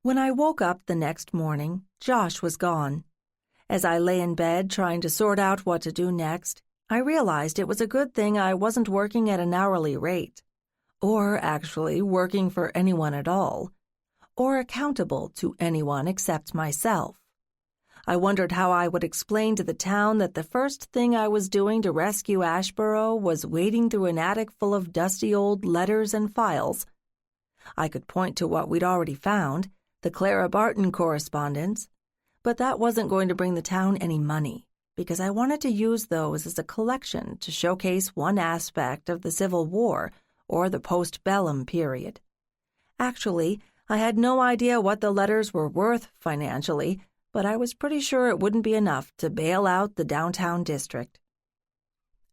S1: When I woke up the next morning, Josh was gone. As I lay in bed trying to sort out what to do next, I realized it was a good thing I wasn't working at an hourly rate, or actually working for anyone at all, or accountable to anyone except myself. I wondered how I would explain to the town that the first thing I was doing to rescue Asheboro was wading through an attic full of dusty old letters and files. I could point to what we'd already found, the Clara Barton correspondence, but that wasn't going to bring the town any money, because I wanted to use those as a collection to showcase one aspect of the Civil War or the postbellum period. Actually, I had no idea what the letters were worth financially, but I was pretty sure it wouldn't be enough to bail out the downtown district.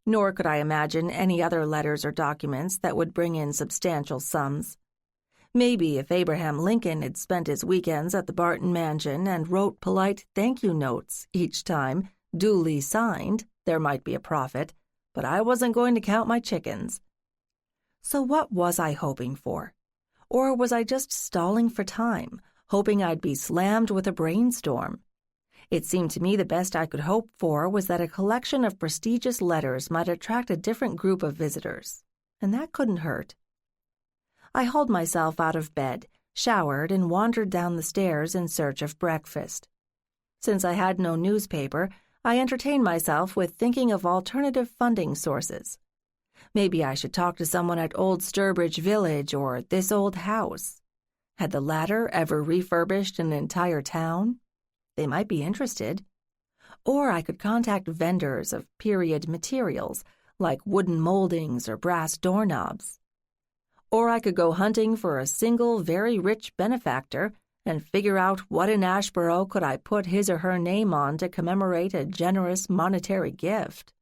S1: Nor could I imagine any other letters or documents that would bring in substantial sums. Maybe if Abraham Lincoln had spent his weekends at the Barton mansion and wrote polite thank you notes each time, duly signed, there might be a profit, but I wasn't going to count my chickens. So what was I hoping for? Or was I just stalling for time, hoping I'd be slammed with a brainstorm? It seemed to me the best I could hope for was that a collection of prestigious letters might attract a different group of visitors, and that couldn't hurt. I hauled myself out of bed, showered, and wandered down the stairs in search of breakfast. Since I had no newspaper, I entertained myself with thinking of alternative funding sources. Maybe I should talk to someone at Old Sturbridge Village or This Old House. Had the latter ever refurbished an entire town? They might be interested. Or I could contact vendors of period materials, like wooden moldings or brass doorknobs. Or I could go hunting for a single very rich benefactor and figure out what in Asheboro could I put his or her name on to commemorate a generous monetary gift.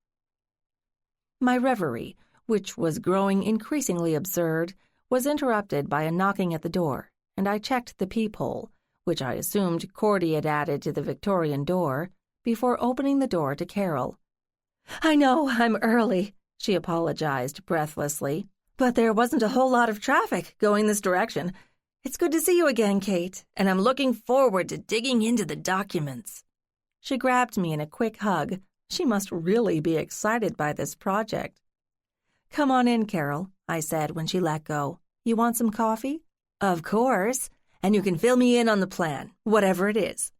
S1: My reverie, which was growing increasingly absurd, was interrupted by a knocking at the door, and I checked the peephole, which I assumed Cordy had added to the Victorian door, before opening the door to Carol. "I know I'm early," she apologized breathlessly, "but there wasn't a whole lot of traffic going this direction. It's good to see you again, Kate, and I'm looking forward to digging into the documents." She grabbed me in a quick hug. She must really be excited by this project. "Come on in, Carol," I said when she let go. "You want some coffee?" "Of course, and you can fill me in on the plan, whatever it is."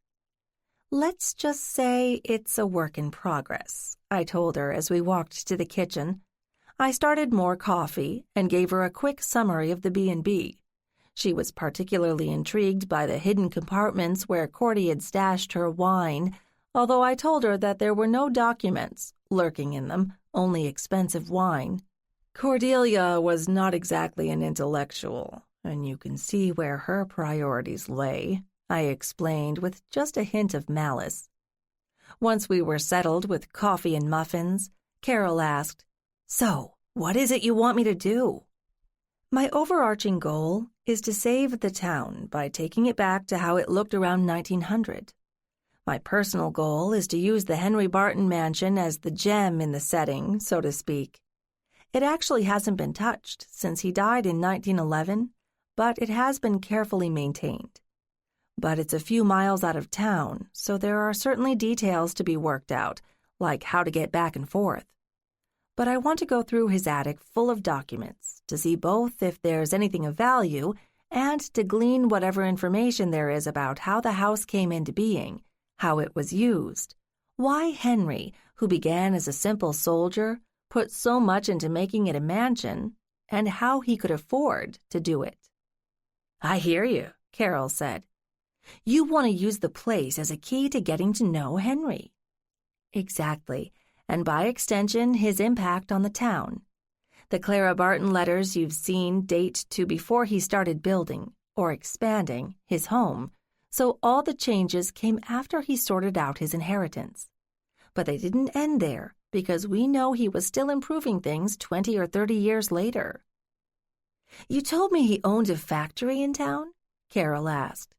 S1: "Let's just say it's a work in progress," I told her as we walked to the kitchen. I started more coffee and gave her a quick summary of the B&B. She was particularly intrigued by the hidden compartments where Cordy had stashed her wine, although I told her that there were no documents lurking in them, only expensive wine. Cordelia was not exactly an intellectual, and you can see where her priorities lay, I explained with just a hint of malice. Once we were settled with coffee and muffins, Carol asked, "So, what is it you want me to do?" "My overarching goal is to save the town by taking it back to how it looked around 1900. My personal goal is to use the Henry Barton mansion as the gem in the setting, so to speak. It actually hasn't been touched since he died in 1911, but it has been carefully maintained. But it's a few miles out of town, so there are certainly details to be worked out, like how to get back and forth. But I want to go through his attic full of documents to see both if there's anything of value and to glean whatever information there is about how the house came into being, how it was used, why Henry, who began as a simple soldier, put so much into making it a mansion, and how he could afford to do it. "I hear you," Carol said. "You want to use the place as a key to getting to know Henry." "Exactly, and by extension, his impact on the town. The Clara Barton letters you've seen date to before he started building, or expanding, his home, so all the changes came after he sorted out his inheritance. But they didn't end there, because we know he was still improving things 20 or 30 years later." "You told me he owned a factory in town?" Carol asked.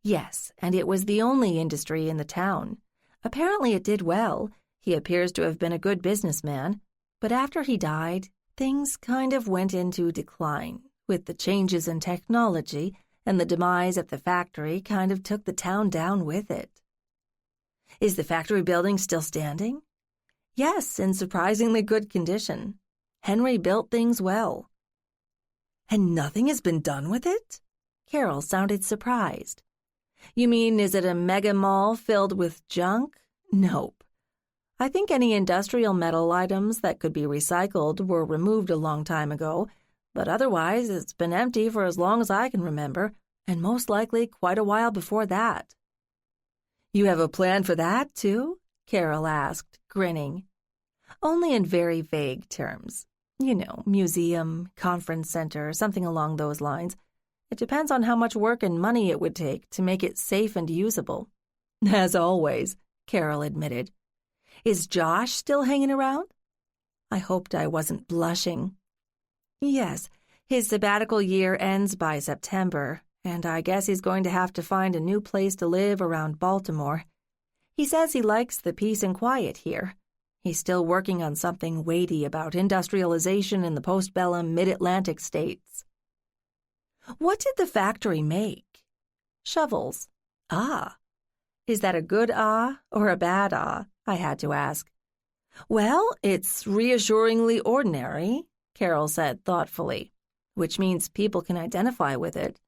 S1: "Yes, and it was the only industry in the town. Apparently it did well. He appears to have been a good businessman. But after he died, things kind of went into decline, with the changes in technology, and the demise of the factory kind of took the town down with it." "Is the factory building still standing?" "Yes, in surprisingly good condition. Henry built things well." "And nothing has been done with it?" Carol sounded surprised. "You mean, is it a mega mall filled with junk? Nope. I think any industrial metal items that could be recycled were removed a long time ago, but otherwise it's been empty for as long as I can remember, and most likely quite a while before that." "You have a plan for that, too?" Carol asked, grinning. "Only in very vague terms. You know, museum, conference center, something along those lines. It depends on how much work and money it would take to make it safe and usable." "As always," Carol admitted. "Is Josh still hanging around?" I hoped I wasn't blushing. "Yes, his sabbatical year ends by September, and I guess he's going to have to find a new place to live around Baltimore. He says he likes the peace and quiet here. He's still working on something weighty about industrialization in the postbellum mid-Atlantic states." "What did the factory make?" "Shovels." "Ah. Is that a good or a bad I had to ask. "Well, it's reassuringly ordinary," Carol said thoughtfully, "which means people can identify with it.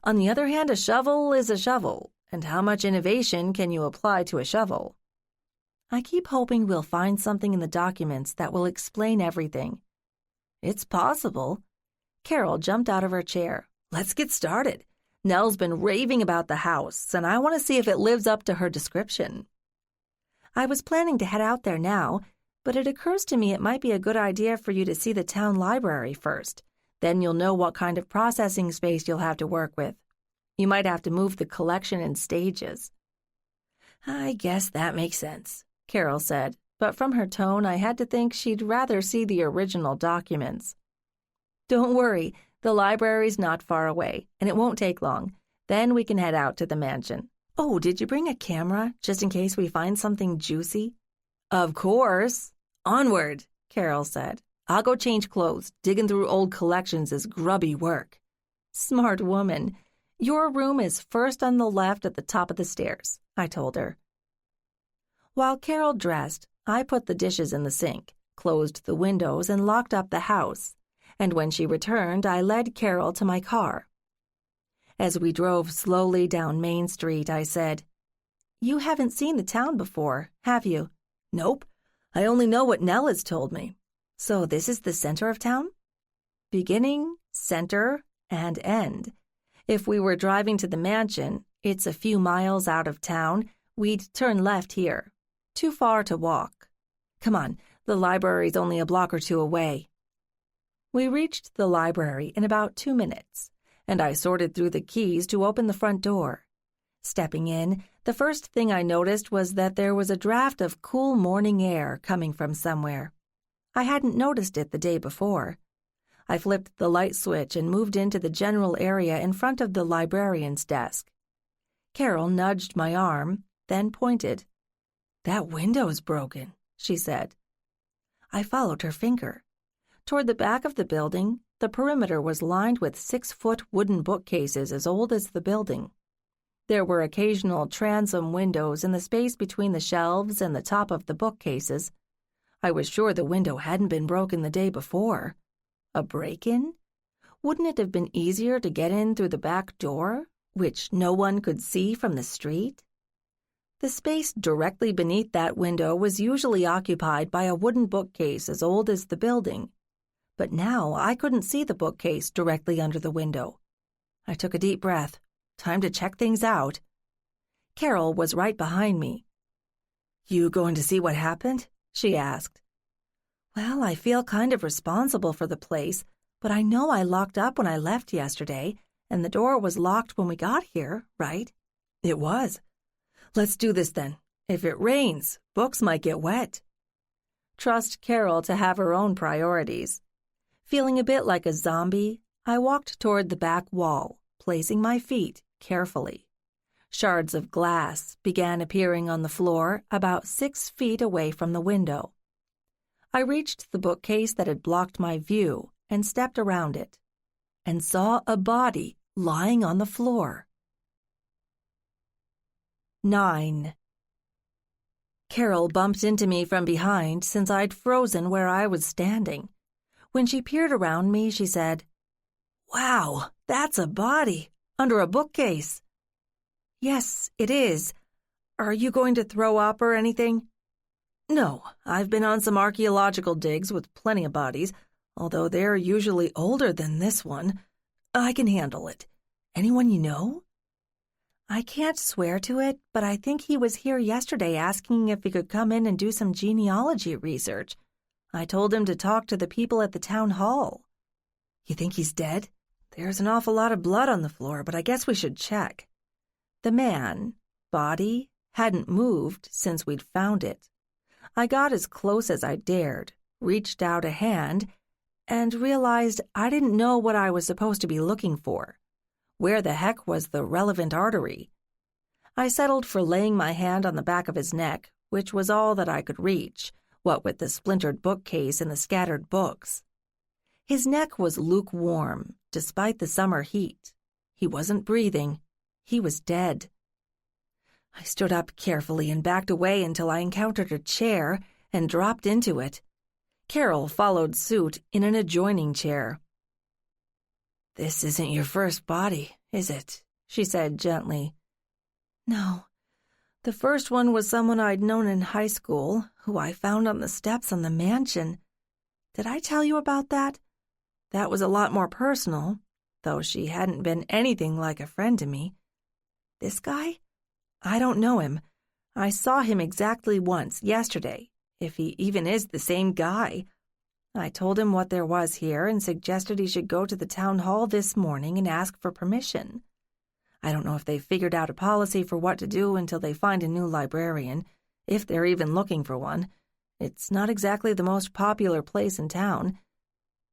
S1: On the other hand, a shovel is a shovel, and how much innovation can you apply to a shovel?" "I keep hoping we'll find something in the documents that will explain everything." "It's possible." Carol jumped out of her chair. "Let's get started. Nell's been raving about the house, and I want to see if it lives up to her description." I was planning to head out there now, but it occurs to me it might be a good idea for you to see the town library first. Then you'll know what kind of processing space you'll have to work with. You might have to move the collection in stages. "I guess that makes sense," Carol said, but from her tone I had to think she'd rather see the original documents. "Don't worry, the library's not far away, and it won't take long. Then we can head out to the mansion. Oh, did you bring a camera, just in case we find something juicy?" "Of course. Onward," Carol said. "I'll go change clothes. Digging through old collections is grubby work." "Smart woman. Your room is first on the left at the top of the stairs," I told her. While Carol dressed, I put the dishes in the sink, closed the windows, and locked up the house. And when she returned, I led Carol to my car. As we drove slowly down Main Street, I said, "You haven't seen the town before, have you?" "Nope. I only know what Nell has told me." "So this is the center of town?" "Beginning, center, and end. If we were driving to the mansion, it's a few miles out of town. We'd turn left here. Too far to walk. Come on, the library's only a block or two away." We reached the library in about 2 minutes, and I sorted through the keys to open the front door. Stepping in, the first thing I noticed was that there was a draft of cool morning air coming from somewhere. I hadn't noticed it the day before. I flipped the light switch and moved into the general area in front of the librarian's desk. Carol nudged my arm, then pointed. "That window's broken," she said. I followed her finger. Toward the back of the building, the perimeter was lined with 6-foot wooden bookcases as old as the building. There were occasional transom windows in the space between the shelves and the top of the bookcases. I was sure the window hadn't been broken the day before. A break-in? Wouldn't it have been easier to get in through the back door, which no one could see from the street? The space directly beneath that window was usually occupied by a wooden bookcase as old as the building. But now I couldn't see the bookcase directly under the window. I took a deep breath. Time to check things out. Carol was right behind me. "You going to see what happened?" she asked. "Well, I feel kind of responsible for the place, but I know I locked up when I left yesterday, and the door was locked when we got here, right?" "It was." "Let's do this then. If it rains, books might get wet." Trust Carol to have her own priorities. Feeling a bit like a zombie, I walked toward the back wall, placing my feet carefully. Shards of glass began appearing on the floor about 6 feet away from the window. I reached the bookcase that had blocked my view and stepped around it, and saw a body lying on the floor. 9. Carol bumped into me from behind since I'd frozen where I was standing. When she peered around me, she said, "Wow, that's a body, under a bookcase." "Yes, it is. Are you going to throw up or anything?" "No, I've been on some archaeological digs with plenty of bodies, although they're usually older than this one. I can handle it. Anyone you know?" "I can't swear to it, but I think he was here yesterday asking if he could come in and do some genealogy research. I told him to talk to the people at the town hall." "You think he's dead?" "There's an awful lot of blood on the floor, but I guess we should check." The body, hadn't moved since we'd found it. I got as close as I dared, reached out a hand, and realized I didn't know what I was supposed to be looking for. Where the heck was the relevant artery? I settled for laying my hand on the back of his neck, which was all that I could reach, what with the splintered bookcase and the scattered books. His neck was lukewarm, despite the summer heat. He wasn't breathing. He was dead. I stood up carefully and backed away until I encountered a chair and dropped into it. Carol followed suit in an adjoining chair. "This isn't your first body, is it?" she said gently. "No. The first one was someone I'd known in high school, who I found on the steps on the mansion. Did I tell you about that? That was a lot more personal, though she hadn't been anything like a friend to me. This guy? I don't know him. I saw him exactly once, yesterday, if he even is the same guy. I told him what there was here and suggested he should go to the town hall this morning and ask for permission. I don't know if they've figured out a policy for what to do until they find a new librarian, if they're even looking for one. It's not exactly the most popular place in town.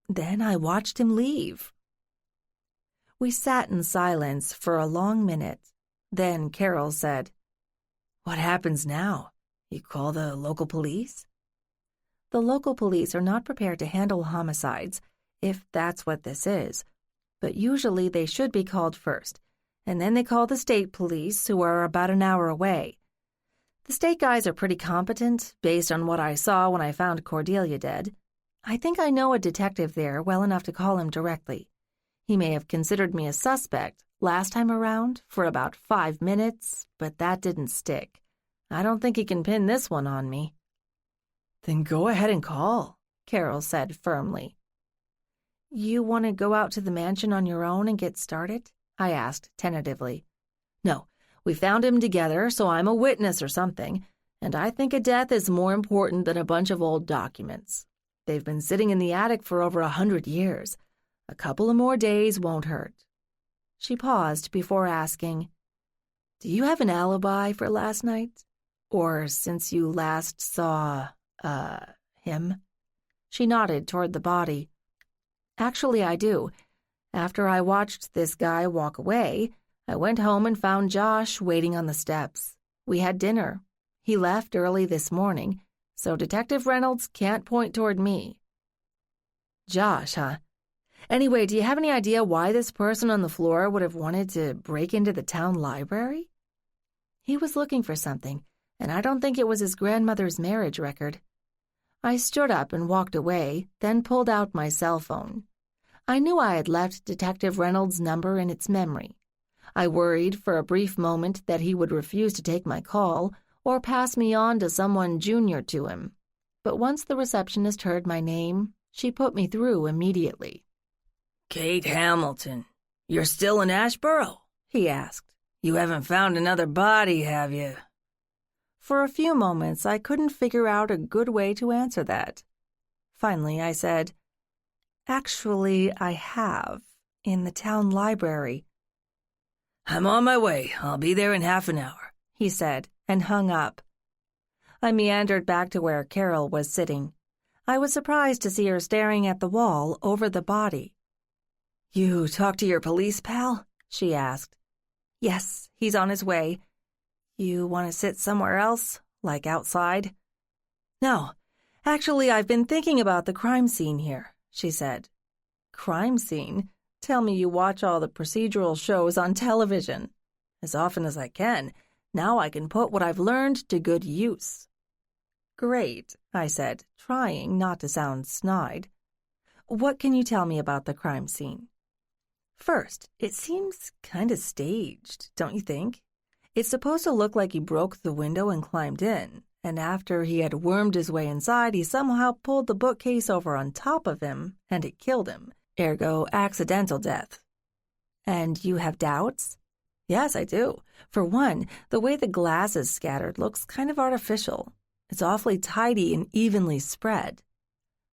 S1: Then I watched him leave." We sat in silence for a long minute. Then Carol said, "What happens now? You call the local police?" "The local police are not prepared to handle homicides, if that's what this is. But usually they should be called first, and then they call the state police, who are about an hour away. The state guys are pretty competent, based on what I saw when I found Cordelia dead. I think I know a detective there well enough to call him directly. He may have considered me a suspect last time around for about 5 minutes, but that didn't stick. I don't think he can pin this one on me." "Then go ahead and call," Carol said firmly. "You want to go out to the mansion on your own and get started?" I asked tentatively. "No, we found him together, so I'm a witness or something, and I think a death is more important than a bunch of old documents. They've been sitting in the attic for over 100 years. A couple of more days won't hurt." She paused before asking, "Do you have an alibi for last night? Or since you last saw, him?" She nodded toward the body. "Actually, I do. After I watched this guy walk away, I went home and found Josh waiting on the steps. We had dinner. He left early this morning, so Detective Reynolds can't point toward me." "Josh, huh? Anyway, do you have any idea why this person on the floor would have wanted to break into the town library? He was looking for something, and I don't think it was his grandmother's marriage record. I stood up and walked away, then pulled out my cell phone. I knew I had left Detective Reynolds' number in its memory. I worried for a brief moment that he would refuse to take my call or pass me on to someone junior to him. But once the receptionist heard my name, she put me through immediately.
S2: Kate Hamilton, you're still in Asheboro? He asked. You haven't found another body, have you?
S1: For a few moments, I couldn't figure out a good way to answer that. Finally, I said, Actually, I have, in the town library.
S2: I'm on my way. I'll be there in half an hour,
S1: he said, and hung up. I meandered back to where Carol was sitting. I was surprised to see her staring at the wall over the body.
S2: You talked to your police pal? She asked.
S1: Yes, he's on his way. You want to sit somewhere else, like outside?
S2: No,
S1: actually, I've been thinking about the crime scene here, she said. Crime scene? Tell me you watch all the procedural shows on television.
S2: As often as I can. Now I can put what I've learned to good use.
S1: Great, I said, trying not to sound snide. What can you tell me about the crime scene?
S2: First, it seems kind of staged, don't you think?
S1: It's supposed to look like he broke the window and climbed in, and after he had wormed his way inside, he somehow pulled the bookcase over on top of him, and it killed him, ergo accidental death. And you have doubts?
S2: Yes, I do.
S1: For one, the way the glass is scattered looks kind of artificial. It's awfully tidy and evenly spread.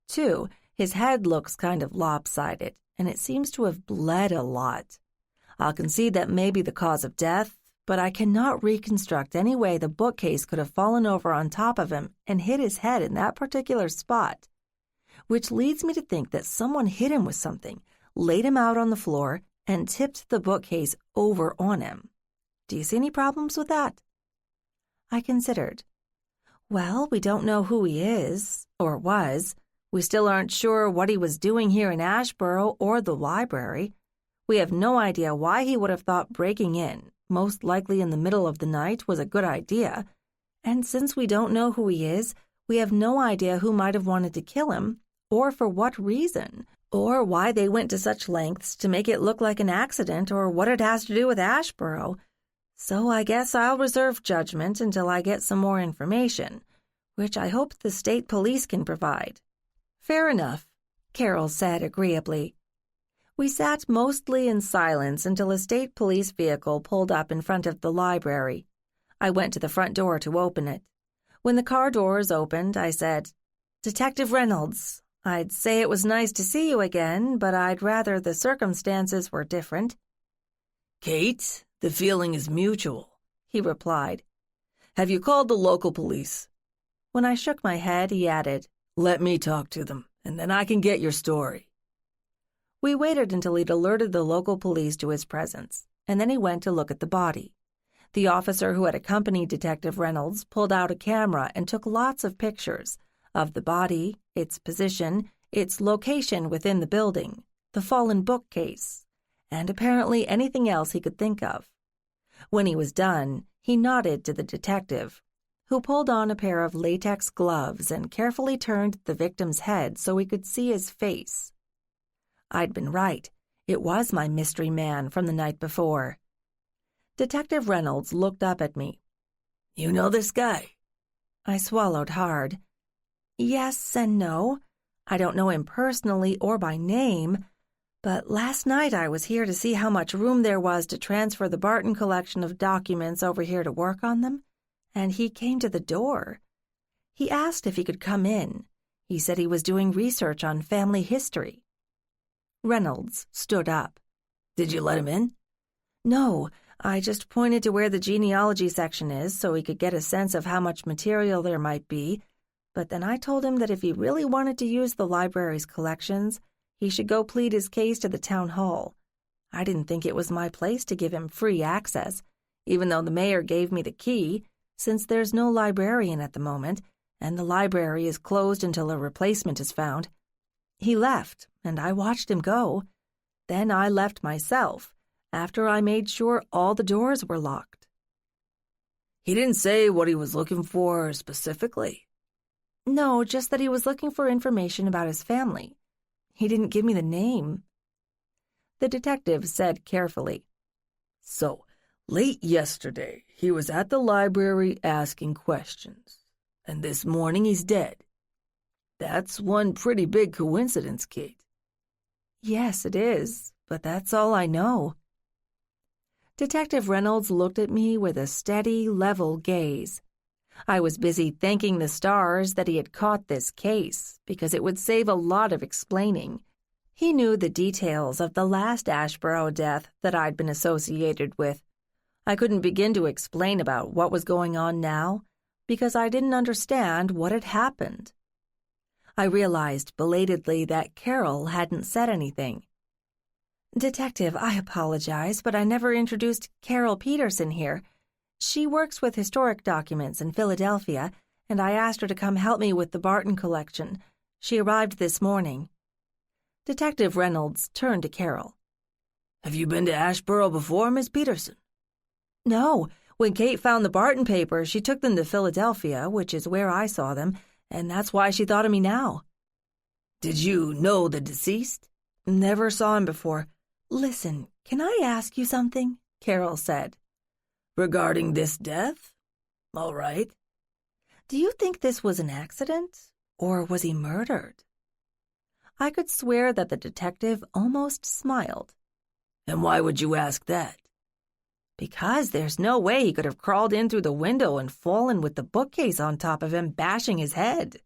S1: 2, his head looks kind of lopsided, and it seems to have bled a lot. I'll concede that may be the cause of death, but I cannot reconstruct any way the bookcase could have fallen over on top of him and hit his head in that particular spot, which leads me to think that someone hit him with something, laid him out on the floor, and tipped the bookcase over on him. Do you see any problems with that? I considered. Well, we don't know who he is, or was. We still aren't sure what he was doing here in Asheboro or the library. We have no idea why he would have thought breaking in, most likely in the middle of the night, was a good idea. And since we don't know who he is, we have no idea who might have wanted to kill him, or for what reason, or why they went to such lengths to make it look like an accident, or what it has to do with Asheboro. So I guess I'll reserve judgment until I get some more information, which I hope the state police can provide.
S2: Fair enough, Carol said agreeably.
S1: We sat mostly in silence until a state police vehicle pulled up in front of the library. I went to the front door to open it. When the car doors opened, I said, "Detective Reynolds, I'd say it was nice to see you again, but I'd rather the circumstances were different."
S2: "Kate, the feeling is mutual," he replied. "Have you called the local police?"
S1: When I shook my head, he added,
S2: "Let me talk to them, and then I can get your story."
S1: We waited until he'd alerted the local police to his presence, and then he went to look at the body. The officer who had accompanied Detective Reynolds pulled out a camera and took lots of pictures of the body, its position, its location within the building, the fallen bookcase, and apparently anything else he could think of. When he was done, he nodded to the detective, who pulled on a pair of latex gloves and carefully turned the victim's head so we could see his face. I'd been right. It was my mystery man from the night before. Detective Reynolds looked up at me.
S2: "You know this guy?"
S1: I swallowed hard. Yes and no. I don't know him personally or by name, but last night I was here to see how much room there was to transfer the Barton collection of documents over here to work on them, and he came to the door. He asked if he could come in. He said he was doing research on family history. Reynolds stood up.
S2: "Did you let him in?"
S1: "No, I just pointed to where the genealogy section is so he could get a sense of how much material there might be, but then I told him that if he really wanted to use the library's collections, he should go plead his case to the town hall. I didn't think it was my place to give him free access, even though the mayor gave me the key, since there's no librarian at the moment, and the library is closed until a replacement is found. He left, and I watched him go. Then I left myself, after I made sure all the doors were locked."
S2: He didn't say what he was looking for specifically?
S1: "No, just that he was looking for information about his family. He didn't give me the name." The detective said carefully,
S2: "So, late yesterday, he was at the library asking questions, and this morning he's dead. That's one pretty big coincidence, Kate."
S1: "Yes, it is, but that's all I know." Detective Reynolds looked at me with a steady, level gaze. I was busy thanking the stars that he had caught this case, because it would save a lot of explaining. He knew the details of the last Asheboro death that I'd been associated with. I couldn't begin to explain about what was going on now, because I didn't understand what had happened. I realized belatedly that Carol hadn't said anything. "Detective, I apologize, but I never introduced Carol Peterson here. She works with historic documents in Philadelphia, and I asked her to come help me with the Barton collection. She arrived this morning." Detective Reynolds turned to Carol.
S2: "Have you been to Asheboro before, Miss Peterson?"
S1: "No. When Kate found the Barton papers, she took them to Philadelphia, which is where I saw them, and that's why she thought of me now."
S2: "Did you know the deceased?"
S1: "Never saw him before." "Listen, can I ask you something?" Carol said.
S2: "Regarding this death? All right."
S1: "Do you think this was an accident, or was he murdered?" I could swear that the detective almost smiled.
S2: "And why would you ask that?"
S1: "Because there's no way he could have crawled in through the window and fallen with the bookcase on top of him, bashing his head."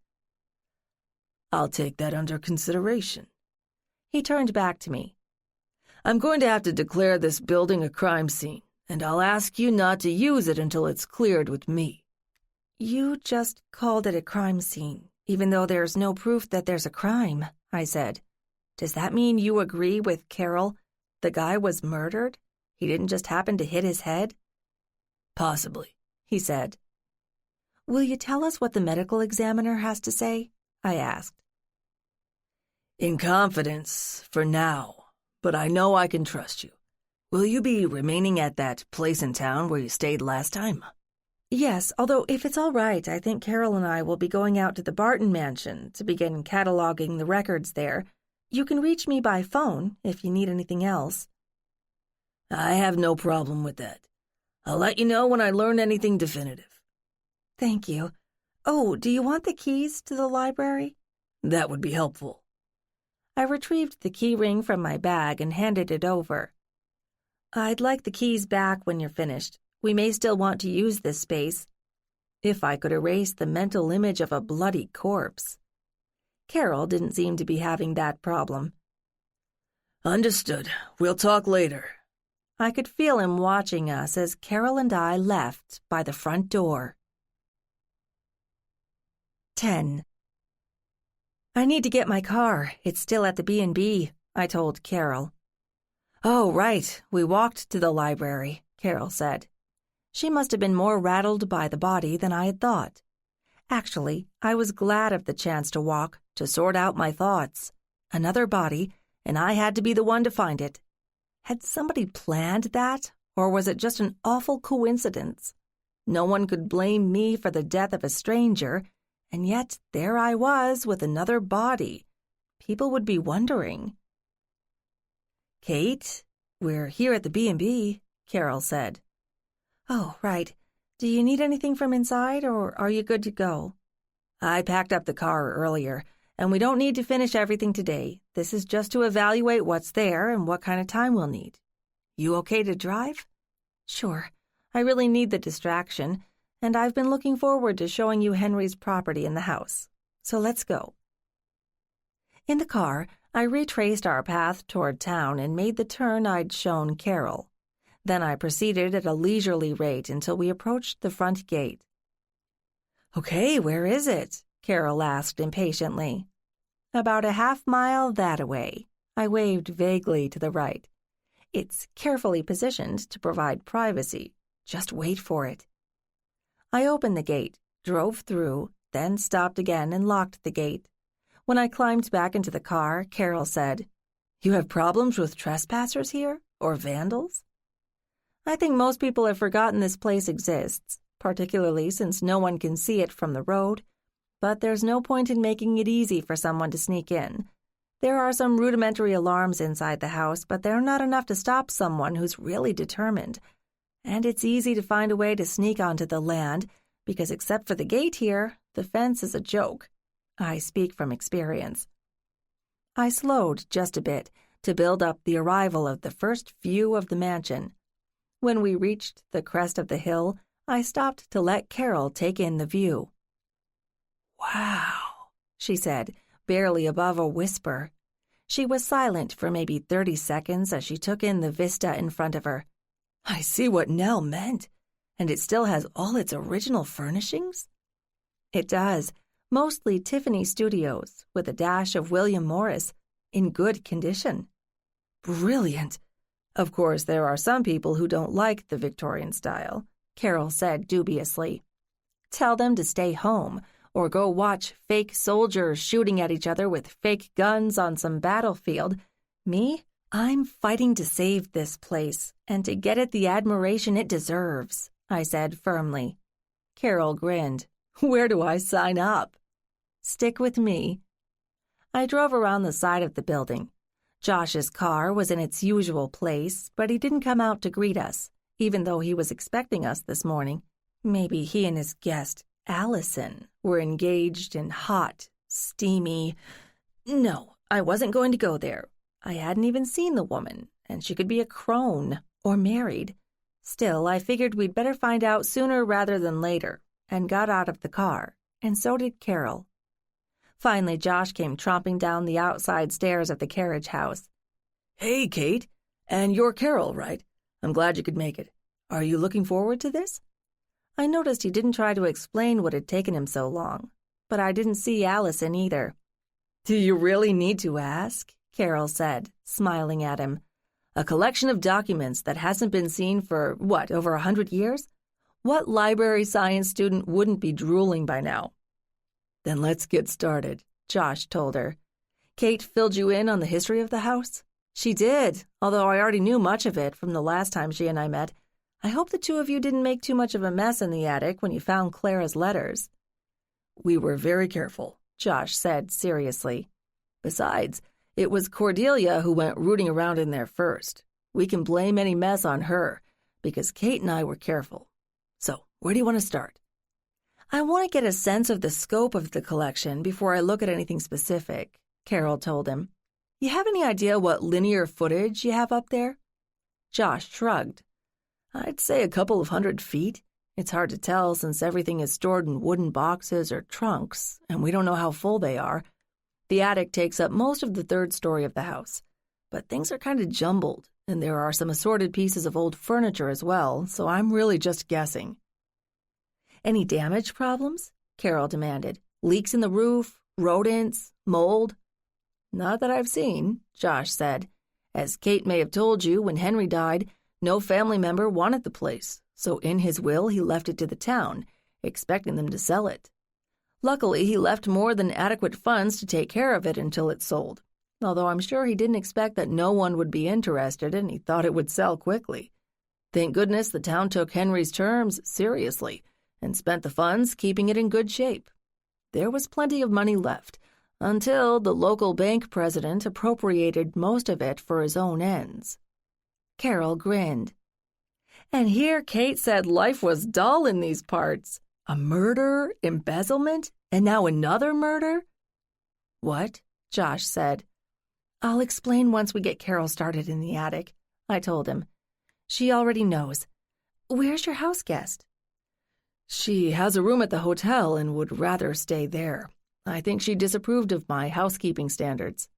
S2: "I'll take that under consideration."
S1: He turned back to me.
S2: "I'm going to have to declare this building a crime scene, and I'll ask you not to use it until it's cleared with me."
S1: "You just called it a crime scene, even though there's no proof that there's a crime," I said. "Does that mean you agree with Carol? The guy was murdered? He didn't just happen to hit his head?"
S2: "Possibly,"
S1: he said. "Will you tell us what the medical examiner has to say?" I asked.
S2: "In confidence, for now, but I know I can trust you. Will you be remaining at that place in town where you stayed last time?"
S1: "Yes, although if it's all right, I think Carol and I will be going out to the Barton mansion to begin cataloging the records there. You can reach me by phone if you need anything else."
S2: "I have no problem with that. I'll let you know when I learn anything definitive."
S1: "Thank you. Oh, do you want the keys to the library?"
S2: "That would be helpful."
S1: I retrieved the key ring from my bag and handed it over. "I'd like the keys back when you're finished. We may still want to use this space." If I could erase the mental image of a bloody corpse. Carol didn't seem to be having that problem.
S2: "Understood. We'll talk later."
S1: I could feel him watching us as Carol and I left by the front door. 10. "I need to get my car. It's still at the B&B, I told Carol. "Oh, right. We walked to the library," Carol said. She must have been more rattled by the body than I had thought. Actually, I was glad of the chance to walk, to sort out my thoughts. Another body, and I had to be the one to find it. Had somebody planned that, or was it just an awful coincidence? No one could blame me for the death of a stranger, and yet there I was with another body. People would be wondering. "Kate, we're here at the B&B, Carol said. "Oh, right. Do you need anything from inside, or are you good to go?" "I packed up the car earlier, and we don't need to finish everything today. This is just to evaluate what's there and what kind of time we'll need. You okay to drive?" "Sure. I really need the distraction, and I've been looking forward to showing you Henry's property in the house. So let's go." In the car, I retraced our path toward town and made the turn I'd shown Carol. Then I proceeded at a leisurely rate until we approached the front gate. "Okay, where is it?" Carol asked impatiently. "About a half-mile that-a-way." I waved vaguely to the right. "It's carefully positioned to provide privacy. Just wait for it." I opened the gate, drove through, then stopped again and locked the gate. When I climbed back into the car, Carol said, "You have problems with trespassers here? Or vandals?" I think most people have forgotten this place exists, particularly since no one can see it from the road, but there's no point in making it easy for someone to sneak in. There are some rudimentary alarms inside the house, but they're not enough to stop someone who's really determined. And it's easy to find a way to sneak onto the land, because except for the gate here, the fence is a joke. I speak from experience. I slowed just a bit to build up the arrival of the first view of the mansion. When we reached the crest of the hill, I stopped to let Carol take in the view. "Wow," she said, barely above a whisper. She was silent for maybe 30 seconds as she took in the vista in front of her. "I see what Nell meant. And it still has all its original furnishings?" "It does. Mostly Tiffany Studios, with a dash of William Morris, in good condition." "Brilliant. Of course, there are some people who don't like the Victorian style," Carol said dubiously. "Tell them to stay home, or go watch fake soldiers shooting at each other with fake guns on some battlefield. Me? I'm fighting to save this place, and to get it the admiration it deserves," I said firmly. Carol grinned. "Where do I sign up?" "Stick with me." I drove around the side of the building. Josh's car was in its usual place, but he didn't come out to greet us, even though he was expecting us this morning. Maybe he and his guest, Allison, were engaged in hot, steamy... No, I wasn't going to go there. I hadn't even seen the woman, and she could be a crone or married. Still, I figured we'd better find out sooner rather than later, and got out of the car, and so did Carol. Finally, Josh came tromping down the outside stairs of the Carriage house. "Hey, Kate. And you're Carol, right? I'm glad you could make it. Are you looking forward to this?" I noticed he didn't try to explain what had taken him so long, but I didn't see Allison either. "Do you really need to ask?" Carol said, smiling at him. "A collection of documents that hasn't been seen for, over 100 years? What library science student wouldn't be drooling by now?" "Then let's get started," Josh told her. "Kate filled you in on the history of the house?" "She did, although I already knew much of it from the last time she and I met. I hope the two of you didn't make too much of a mess in the attic when you found Clara's letters." "We were very careful," Josh said seriously. "Besides, it was Cordelia who went rooting around in there first. We can blame any mess on her, because Kate and I were careful. So, where do you want to start?" "I want to get a sense of the scope of the collection before I look at anything specific," Carol told him. "You have any idea what linear footage you have up there?" Josh shrugged. "I'd say a couple of 100 feet. It's hard to tell since everything is stored in wooden boxes or trunks, and we don't know how full they are. The attic takes up most of the third story of the house, but things are kind of jumbled, and there are some assorted pieces of old furniture as well, so I'm really just guessing." "Any damage problems?" Carol demanded. "Leaks in the roof? Rodents? Mold?" "Not that I've seen," Josh said. "As Kate may have told you, when Henry died, no family member wanted the place, so in his will he left it to the town, expecting them to sell it. Luckily, he left more than adequate funds to take care of it until it sold, although I'm sure he didn't expect that no one would be interested and he thought it would sell quickly. Thank goodness the town took Henry's terms seriously and spent the funds keeping it in good shape. There was plenty of money left, until the local bank president appropriated most of it for his own ends." Carol grinned. "And here Kate said life was dull in these parts. A murder, embezzlement, and now another murder?" "What?" Josh said. "I'll explain once we get Carol started in the attic," I told him. "She already knows. Where's your house guest?" "She has a room at the hotel and would rather stay there. I think she disapproved of my housekeeping standards."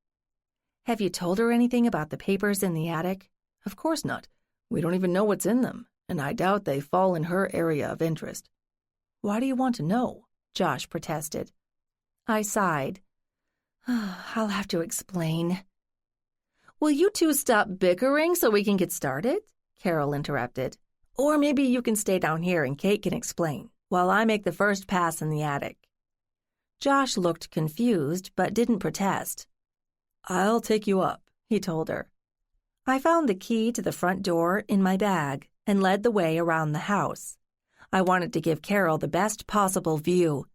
S1: "Have you told her anything about the papers in the attic?" "Of course not. We don't even know what's in them, and I doubt they fall in her area of interest." "Why do you want to know?" Josh protested. I sighed. "I'll have to explain." "Will you two stop bickering so we can get started?" Carol interrupted. "Or maybe you can stay down here and Kate can explain, while I make the first pass in the attic." Josh looked confused but didn't protest.
S2: "I'll take you up," he told her.
S1: I found the key to the front door in my bag and led the way around the house. I wanted to give Carol the best possible view.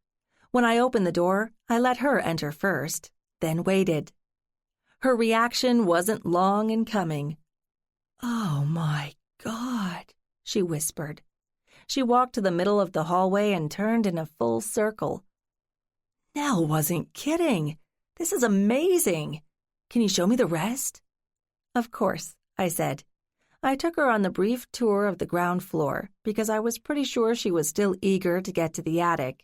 S1: When I opened the door, I let her enter first, then waited. Her reaction wasn't long in coming.
S2: "Oh, my God,"
S1: she whispered. She walked to the middle of the hallway and turned in a full circle.
S2: "Nell wasn't kidding. This is amazing. Can you show me the rest?"
S1: "Of course," I said. I took her on the brief tour of the ground floor because I was pretty sure she was still eager to get to the attic.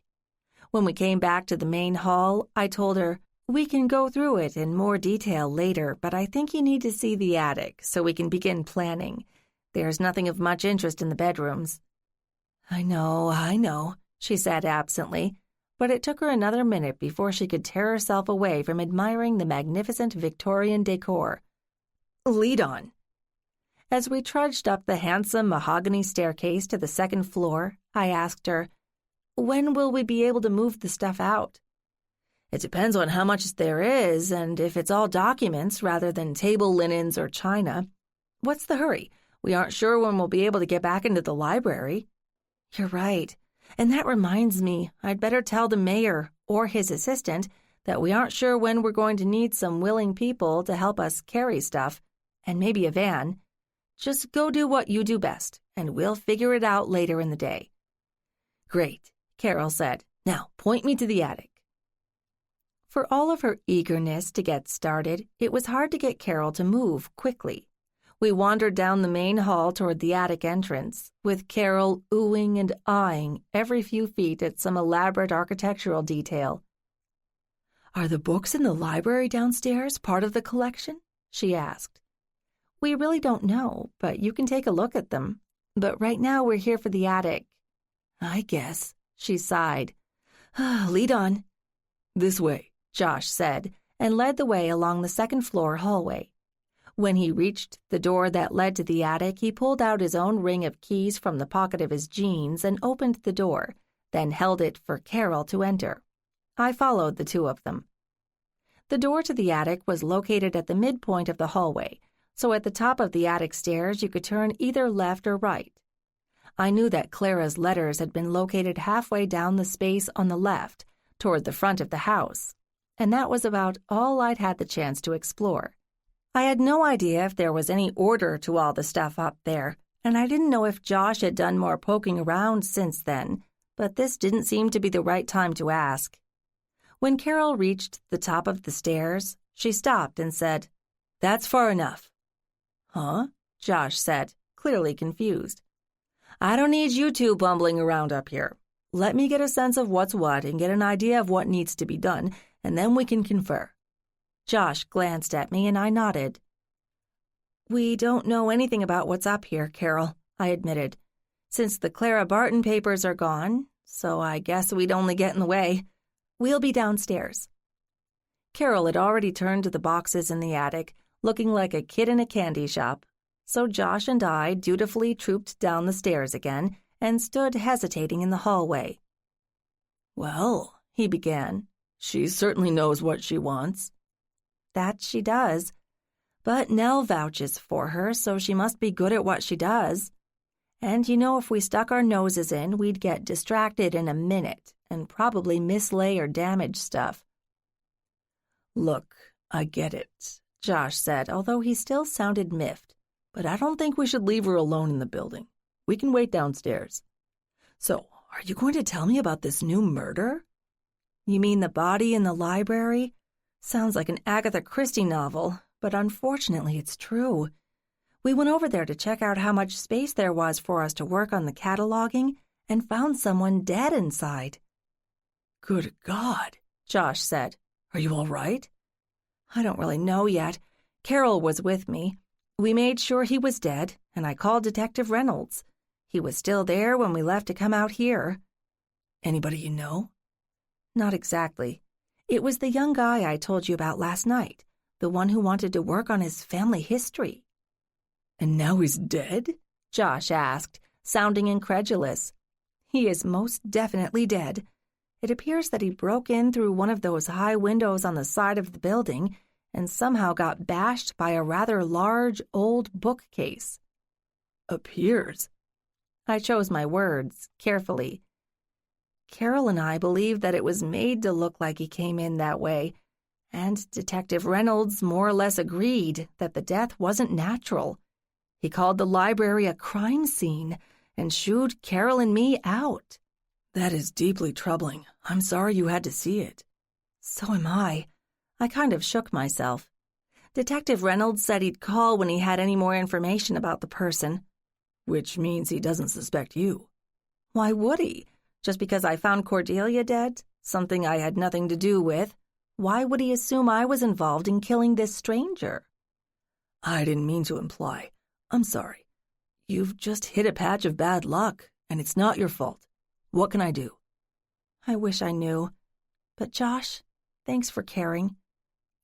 S1: When we came back to the main hall, I told her, "We can go through it in more detail later, but I think you need to see the attic so we can begin planning. There's nothing of much interest in the bedrooms."
S2: I know,
S1: she said absently, but it took her another minute before she could tear herself away from admiring the magnificent Victorian decor.
S2: "Lead on."
S1: As we trudged up the handsome mahogany staircase to the second floor, I asked her, "When will we be able to move the stuff out?"
S2: "It depends on how much there is and if it's all documents rather than table linens or china. What's the hurry? We aren't sure when we'll be able to get back into the library."
S1: "You're right. And that reminds me, I'd better tell the mayor or his assistant that we aren't sure when we're going to need some willing people to help us carry stuff, and maybe a van. Just go do what you do best, and we'll figure it out later in the day."
S2: "Great," Carol said. "Now, point me to the attic."
S1: For all of her eagerness to get started, it was hard to get Carol to move quickly. We wandered down the main hall toward the attic entrance, with Carol oohing and eyeing every few feet at some elaborate architectural detail.
S2: "Are the books in the library downstairs part of the collection?" she asked.
S1: "We really don't know, but you can take a look at them. But right now we're here for the attic."
S2: "I guess,"
S1: she sighed.
S2: "Lead on."
S1: "This way," Josh said, and led the way along the second-floor hallway. When he reached the door that led to the attic, he pulled out his own ring of keys from the pocket of his jeans and opened the door, then held it for Carol to enter. I followed the two of them. The door to the attic was located at the midpoint of the hallway, so at the top of the attic stairs you could turn either left or right. I knew that Clara's letters had been located halfway down the space on the left, toward the front of the house, and that was about all I'd had the chance to explore. I had no idea if there was any order to all the stuff up there, and I didn't know if Josh had done more poking around since then, but this didn't seem to be the right time to ask. When Carol reached the top of the stairs, she stopped and said, "That's far enough."
S2: "Huh?"
S1: Josh said, clearly confused.
S2: "I don't need you two bumbling around up here. Let me get a sense of what's what and get an idea of what needs to be done, and then we can confer."
S1: Josh glanced at me and I nodded. "We don't know anything about what's up here, Carol," I admitted, "since the Clara Barton papers are gone, so I guess we'd only get in the way. We'll be downstairs." Carol had already turned to the boxes in the attic, looking like a kid in a candy shop, so Josh and I dutifully trooped down the stairs again and stood hesitating in the hallway.
S2: "Well," he began, "she certainly knows what she wants."
S1: "That she does. But Nell vouches for her, so she must be good at what she does. And if we stuck our noses in, we'd get distracted in a minute and probably mislay or damage stuff."
S2: "Look, I get it," Josh said, although he still sounded miffed. "But I don't think we should leave her alone in the building. We can wait downstairs. So, are you going to tell me about this new murder?"
S1: "You mean the body in the library? Sounds like an Agatha Christie novel, but unfortunately it's true. We went over there to check out how much space there was for us to work on the cataloging and found someone dead inside."
S2: "Good God," Josh said. "Are you all right?"
S1: "I don't really know yet. Carol was with me. We made sure he was dead, and I called Detective Reynolds. He was still there when we left to come out here."
S2: "Anybody you know?"
S1: "Not exactly. It was the young guy I told you about last night, the one who wanted to work on his family history."
S2: "And now he's dead?"
S1: Josh asked, sounding incredulous. "He is most definitely dead. It appears that he broke in through one of those high windows on the side of the building and somehow got bashed by a rather large old bookcase.
S2: Appears?
S1: I chose my words carefully. Carol and I believe that it was made to look like he came in that way, and Detective Reynolds more or less agreed that the death wasn't natural. He called the library a crime scene and shooed Carol and me out.
S2: That is deeply troubling. I'm sorry you had to see it.
S1: So am I. I kind of shook myself. Detective Reynolds said he'd call when he had any more information about the person.
S2: Which means he doesn't suspect you.
S1: Why would he? Just because I found Cordelia dead? Something I had nothing to do with? Why would he assume I was involved in killing this stranger?
S2: I didn't mean to imply. I'm sorry. You've just hit a patch of bad luck, and it's not your fault. What can I do?
S1: I wish I knew. But Josh, thanks for caring.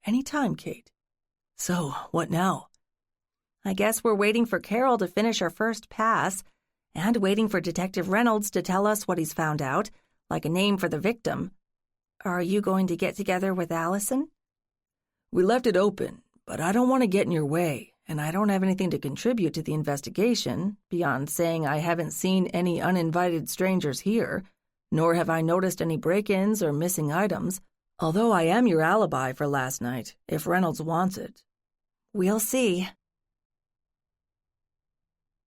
S2: Anytime, Kate. So, what now?
S1: I guess we're waiting for Carol to finish her first pass, and waiting for Detective Reynolds to tell us what he's found out, like a name for the victim. Are you going to get together with Allison?
S2: We left it open, but I don't want to get in your way, and I don't have anything to contribute to the investigation, beyond saying I haven't seen any uninvited strangers here, nor have I noticed any break-ins or missing items, although I am your alibi for last night, if Reynolds wants it.
S1: We'll see.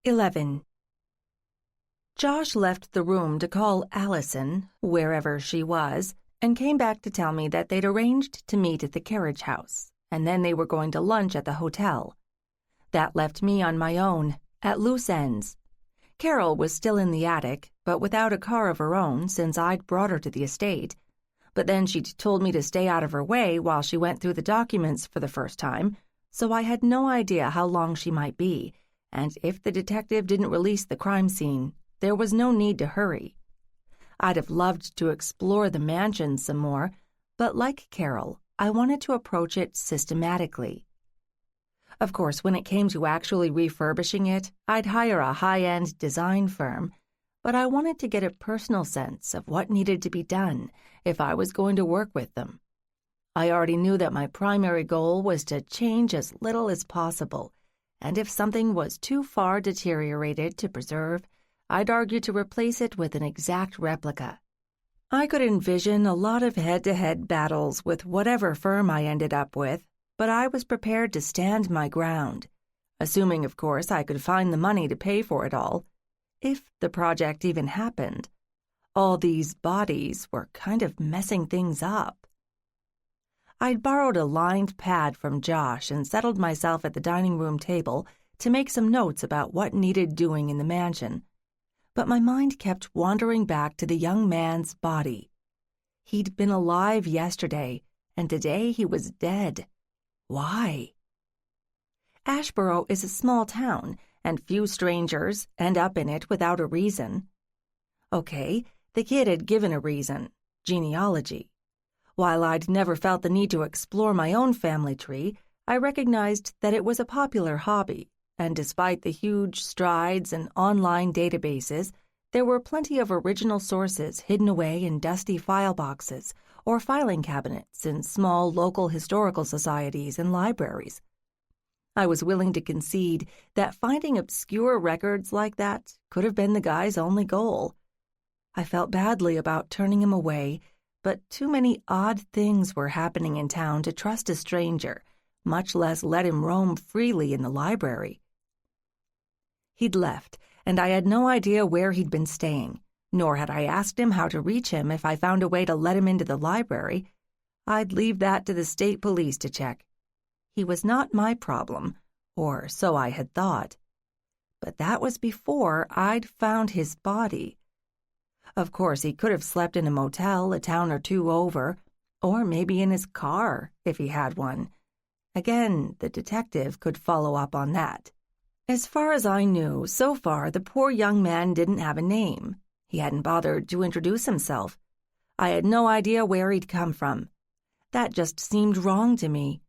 S1: 11. Josh left the room to call Allison, wherever she was, and came back to tell me that they'd arranged to meet at the Carriage house, and then they were going to lunch at the hotel. That left me on my own, at loose ends. Carol was still in the attic, but without a car of her own since I'd brought her to the estate. But then she'd told me to stay out of her way while she went through the documents for the first time, so I had no idea how long she might be, and if the detective didn't release the crime scene, there was no need to hurry. I'd have loved to explore the mansion some more, but like Carol, I wanted to approach it systematically. Of course, when it came to actually refurbishing it, I'd hire a high-end design firm, but I wanted to get a personal sense of what needed to be done if I was going to work with them. I already knew that my primary goal was to change as little as possible, and if something was too far deteriorated to preserve, I'd argue to replace it with an exact replica. I could envision a lot of head-to-head battles with whatever firm I ended up with, but I was prepared to stand my ground, assuming, of course, I could find the money to pay for it all, if the project even happened. All these bodies were kind of messing things up. I'd borrowed a lined pad from Josh and settled myself at the dining room table to make some notes about what needed doing in the mansion. But my mind kept wandering back to the young man's body. He'd been alive yesterday, and today he was dead. Why? Asheboro is a small town, and few strangers end up in it without a reason. Okay, the kid had given a reason, genealogy. While I'd never felt the need to explore my own family tree, I recognized that it was a popular hobby, and despite the huge strides in online databases, there were plenty of original sources hidden away in dusty file boxes or filing cabinets in small local historical societies and libraries. I was willing to concede that finding obscure records like that could have been the guy's only goal. I felt badly about turning him away, but too many odd things were happening in town to trust a stranger, much less let him roam freely in the library. He'd left, and I had no idea where he'd been staying, nor had I asked him how to reach him if I found a way to let him into the library. I'd leave that to the state police to check. He was not my problem, or so I had thought. But that was before I'd found his body. Of course, he could have slept in a motel a town or two over, or maybe in his car, if he had one. Again, the detective could follow up on that. As far as I knew, so far the poor young man didn't have a name. He hadn't bothered to introduce himself. I had no idea where he'd come from. That just seemed wrong to me.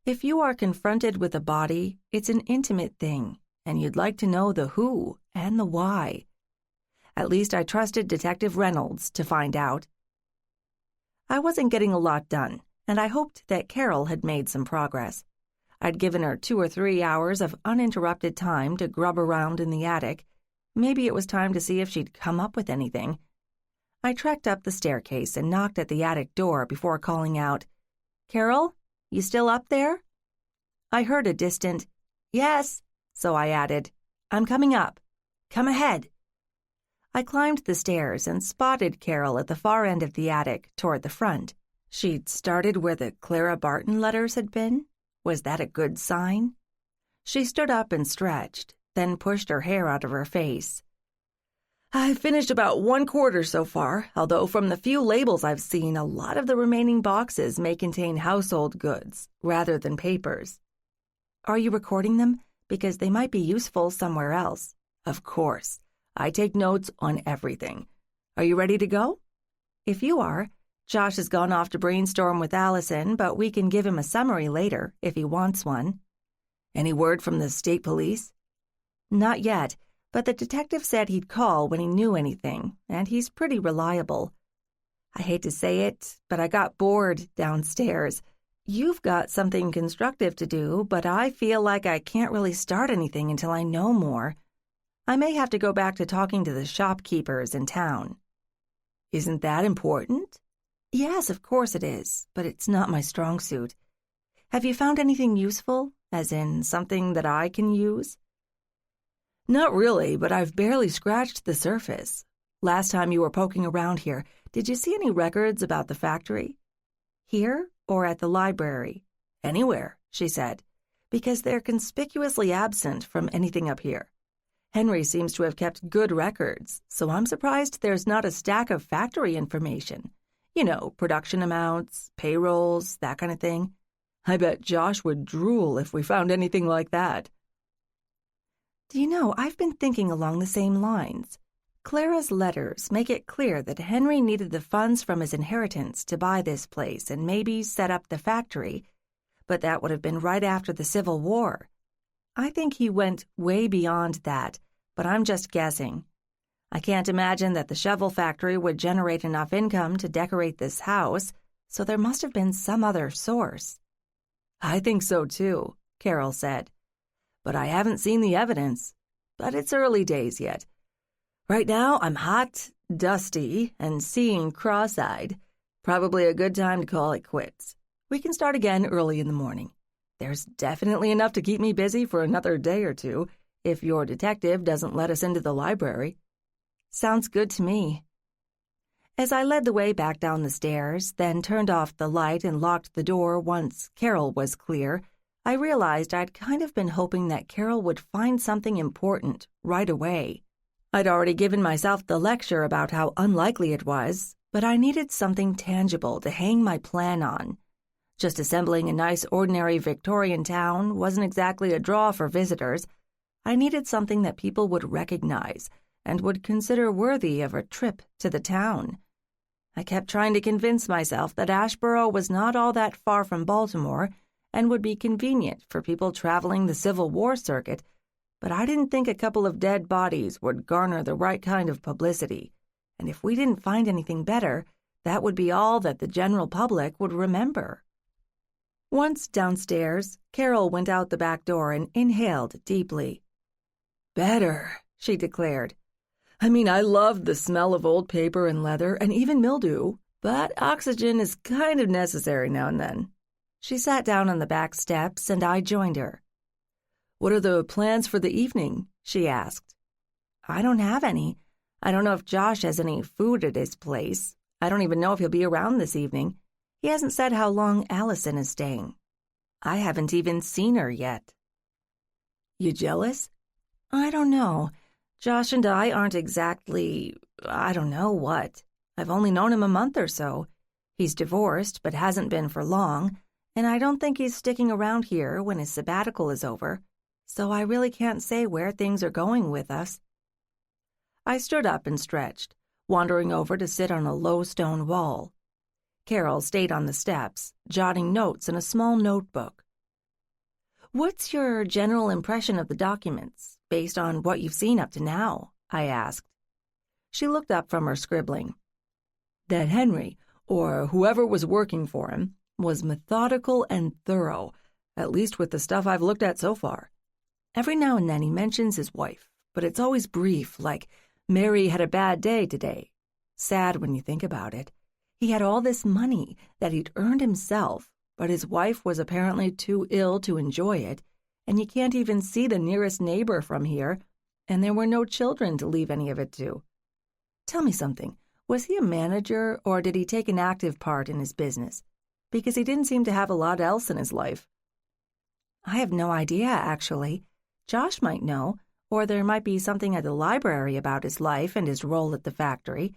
S1: If you are confronted with a body, it's an intimate thing, and you'd like to know the who and the why. At least I trusted Detective Reynolds to find out. I wasn't getting a lot done, and I hoped that Carol had made some progress. I'd given her 2 or 3 hours of uninterrupted time to grub around in the attic. Maybe it was time to see if she'd come up with anything. I trekked up the staircase and knocked at the attic door before calling out, "Carol, you still up there?" I heard a distant, "Yes," so I added, "I'm coming up. Come ahead." I climbed the stairs and spotted Carol at the far end of the attic toward the front. She'd started where the Clara Barton letters had been. Was that a good sign? She stood up and stretched, then pushed her hair out of her face. "I've finished about 1/4 so far, although from the few labels I've seen, a lot of the remaining boxes may contain household goods rather than papers." "Are you recording them? Because they might be useful somewhere else." "Of course. I take notes on everything. Are you ready to go?" "If you are. Josh has gone off to brainstorm with Allison, but we can give him a summary later if he wants one." "Any word from the state police?" "Not yet, but the detective said he'd call when he knew anything, and he's pretty reliable. I hate to say it, but I got bored downstairs. You've got something constructive to do, but I feel like I can't really start anything until I know more. I may have to go back to talking to the shopkeepers in town." "Isn't that important?" "Yes, of course it is, but it's not my strong suit. Have you found anything useful, as in something that I can use?" "Not really, but I've barely scratched the surface. Last time you were poking around here, did you see any records about the factory?" "Here or at the library?" "Anywhere," she said, "because they're conspicuously absent from anything up here. Henry seems to have kept good records, so I'm surprised there's not a stack of factory information. You know, production amounts, payrolls, that kind of thing. I bet Josh would drool if we found anything like that." "Do you know, I've been thinking along the same lines. Clara's letters make it clear that Henry needed the funds from his inheritance to buy this place and maybe set up the factory, but that would have been right after the Civil War. I think he went way beyond that, but I'm just guessing. I can't imagine that the shovel factory would generate enough income to decorate this house, so there must have been some other source." "I think so too," Carol said. "But I haven't seen the evidence. But it's early days yet. Right now I'm hot, dusty, and seeing cross-eyed. Probably a good time to call it quits. We can start again early in the morning. There's definitely enough to keep me busy for another day or two, if your detective doesn't let us into the library." "Sounds good to me." As I led the way back down the stairs, then turned off the light and locked the door once Carol was clear, I realized I'd kind of been hoping that Carol would find something important right away. I'd already given myself the lecture about how unlikely it was, but I needed something tangible to hang my plan on. Just assembling a nice ordinary Victorian town wasn't exactly a draw for visitors. I needed something that people would recognize and would consider worthy of a trip to the town. I kept trying to convince myself that Asheboro was not all that far from Baltimore and would be convenient for people traveling the Civil War circuit, but I didn't think a couple of dead bodies would garner the right kind of publicity, and if we didn't find anything better, that would be all that the general public would remember. Once downstairs, Carol went out the back door and inhaled deeply. "Better," she declared. "I mean, I love the smell of old paper and leather and even mildew, but oxygen is kind of necessary now and then." She sat down on the back steps, and I joined her. "What are the plans for the evening?" she asked. "I don't have any. I don't know if Josh has any food at his place. I don't even know if he'll be around this evening. He hasn't said how long Allison is staying. I haven't even seen her yet." "You jealous?" "I don't know. Josh and I aren't exactly, I don't know what. I've only known him a month or so. He's divorced, but hasn't been for long, and I don't think he's sticking around here when his sabbatical is over, so I really can't say where things are going with us." I stood up and stretched, wandering over to sit on a low stone wall. Carol stayed on the steps, jotting notes in a small notebook. "What's your general impression of the documents, based on what you've seen up to now?" I asked. She looked up from her scribbling. "That Henry,
S2: or whoever was working for him, was methodical and thorough, at least with the stuff I've looked at so far. Every now and then he mentions his wife, but it's always brief, like, Mary had a bad day today. Sad when you think about it. He had all this money that he'd earned himself, but his wife was apparently too ill to enjoy it, and you can't even see the nearest neighbor from here, and there were no children to leave any of it to. Tell me something. Was he a manager, or did he take an active part in his business? Because he didn't seem to have a lot else in his life. I have no idea, actually. Josh might know, or there might be something at the library about his life and his role at the factory.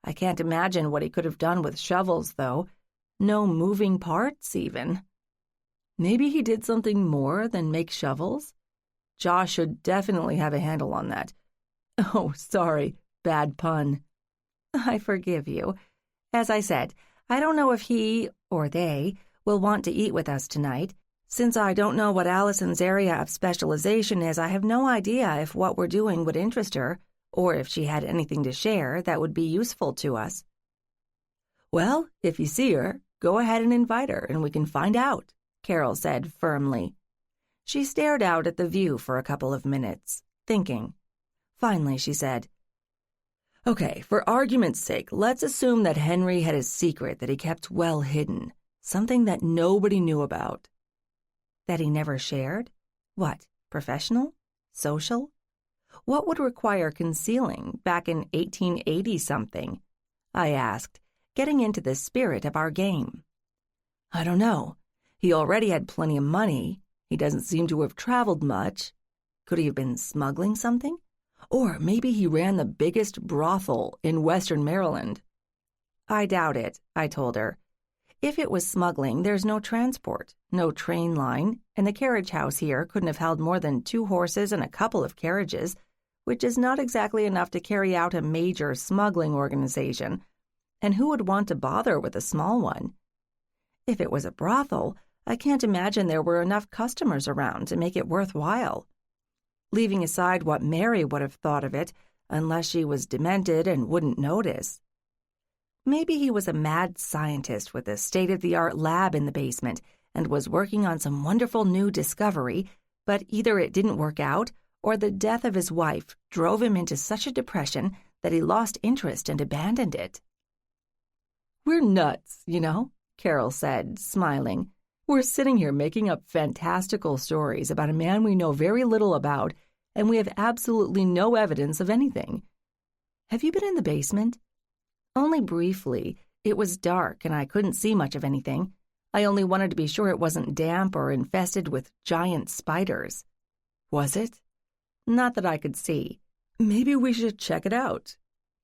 S2: I can't imagine what he could have done with shovels, though. No moving parts, even. Maybe he did something more than make shovels? Josh should definitely have a handle on that. Oh, sorry, bad pun. I forgive you. As I said, I don't know if he, or they, will want to eat with us tonight. Since I don't know what Allison's area of specialization is, I have no idea if what we're doing would interest her, or if she had anything to share that would be useful to us. Well, if you see her, go ahead and invite her, and we can find out, Carol said firmly. She stared out at the view for a couple of minutes, thinking. Finally, she said, Okay, for argument's sake, let's assume that Henry had a secret that he kept well hidden, something that nobody knew about. That he never shared? What, professional? Social? What would require concealing back in 1880-something? I asked, getting into the spirit of our game. I don't know. He already had plenty of money. He doesn't seem to have traveled much. Could he have been smuggling something? Or maybe he ran the biggest brothel in Western Maryland. I doubt it, I told her. If it was smuggling, there's no transport, no train line, and the carriage house here couldn't have held more than 2 horses and a couple of carriages, which is not exactly enough to carry out a major smuggling organization. And who would want to bother with a small one? If it was a brothel, I can't imagine there were enough customers around to make it worthwhile. Leaving aside what Mary would have thought of it, unless she was demented and wouldn't notice. Maybe he was a mad scientist with a state-of-the-art lab in the basement and was working on some wonderful new discovery, but either it didn't work out or the death of his wife drove him into such a depression that he lost interest and abandoned it. We're nuts, you know, Carol said, smiling. We're sitting here making up fantastical stories about a man we know very little about, and we have absolutely no evidence of anything. Have you been in the basement? Only briefly. It was dark, and I couldn't see much of anything. I only wanted to be sure it wasn't damp or infested with giant spiders. Was it? Not that I could see. Maybe we should check it out.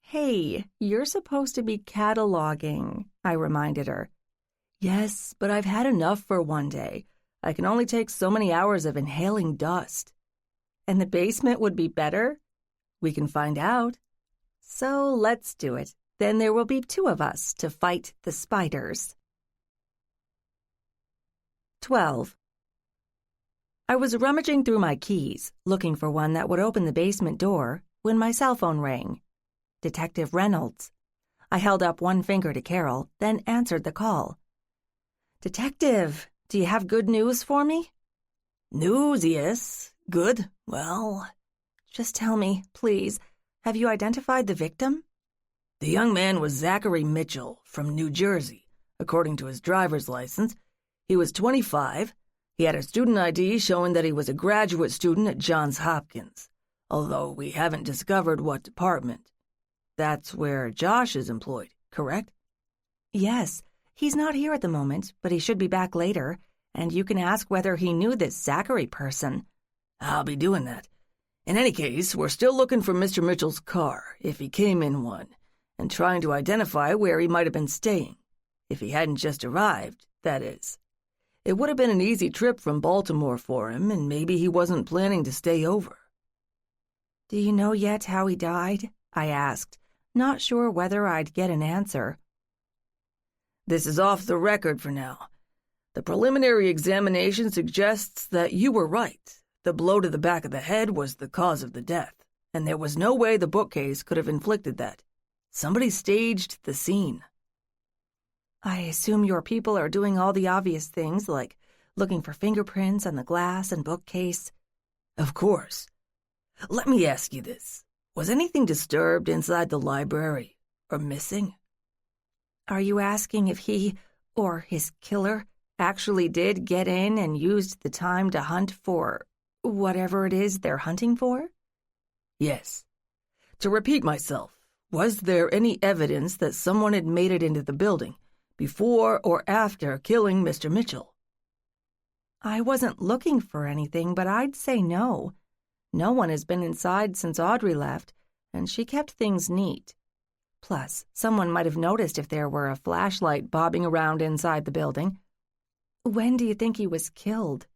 S2: Hey, you're supposed to be cataloging, I reminded her. Yes, but I've had enough for one day. I can only take so many hours of inhaling dust. And the basement would be better? We can find out. So let's do it. Then there will be 2 of us to fight the spiders. 12. I was rummaging through my keys, looking for one that would open the basement door, when my cell phone rang. Detective Reynolds. I held up one finger to Carol, then answered the call. Detective, do you have good news for me? News, yes. Good. Well, just tell me, please, have you identified the victim? The young man was Zachary Mitchell from New Jersey, according to his driver's license. He was 25. He had a student ID showing that he was a graduate student at Johns Hopkins, although we haven't discovered what department. That's where Josh is employed, correct? Yes. He's not here at the moment, but he should be back later, and you can ask whether he knew this Zachary person. I'll be doing that. In any case, we're still looking for Mr. Mitchell's car, if he came in one, and trying to identify where he might have been staying. If he hadn't just arrived, that is. It would have been an easy trip from Baltimore for him, and maybe he wasn't planning to stay over. Do you know yet how he died? I asked, not sure whether I'd get an answer. This is off the record for now. The preliminary examination suggests that you were right. The blow to the back of the head was the cause of the death, and there was no way the bookcase could have inflicted that. Somebody staged the scene.
S1: I assume your people are doing all the obvious things, like looking for fingerprints on the glass and bookcase.
S2: Of course. Let me ask you this. Was anything disturbed inside the library or missing?
S1: Are you asking if he, or his killer, actually did get in and used the time to hunt for whatever it is they're hunting for?
S2: Yes. To repeat myself, was there any evidence that someone had made it into the building before or after killing Mr. Mitchell?
S1: I wasn't looking for anything, but I'd say no. No one has been inside since Audrey left, and she kept things neat. Plus, someone might have noticed if there were a flashlight bobbing around inside the building. When do you think he was killed?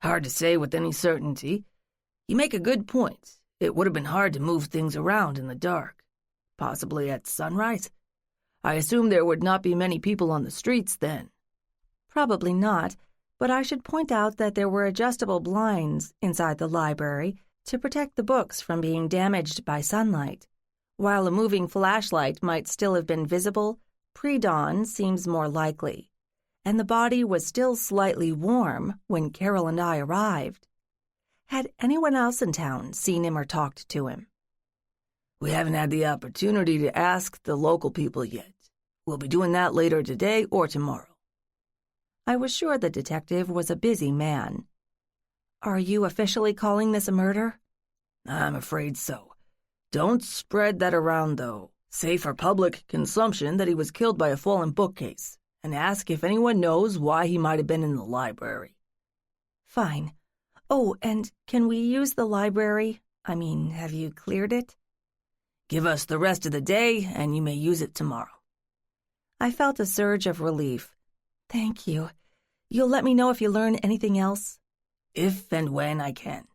S2: Hard to say with any certainty. You make a good point. It would have been hard to move things around in the dark. Possibly at sunrise? I assume there would not be many people on the streets then.
S1: Probably not, but I should point out that there were adjustable blinds inside the library to protect the books from being damaged by sunlight. While a moving flashlight might still have been visible, pre-dawn seems more likely, and the body was still slightly warm when Carol and I arrived. Had anyone else in town seen him or talked to him?
S2: We haven't had the opportunity to ask the local people yet. We'll be doing that later today or tomorrow.
S1: I was sure the detective was a busy man. Are you officially calling this a murder?
S2: I'm afraid so. Don't spread that around, though. Say for public consumption that he was killed by a fallen bookcase, and ask if anyone knows why he might have been in the library.
S1: Fine. Oh, and can we use the library? Have you cleared it?
S2: Give us the rest of the day, and you may use it tomorrow.
S1: I felt a surge of relief. Thank you. You'll let me know if you learn anything else?
S2: If and when I can.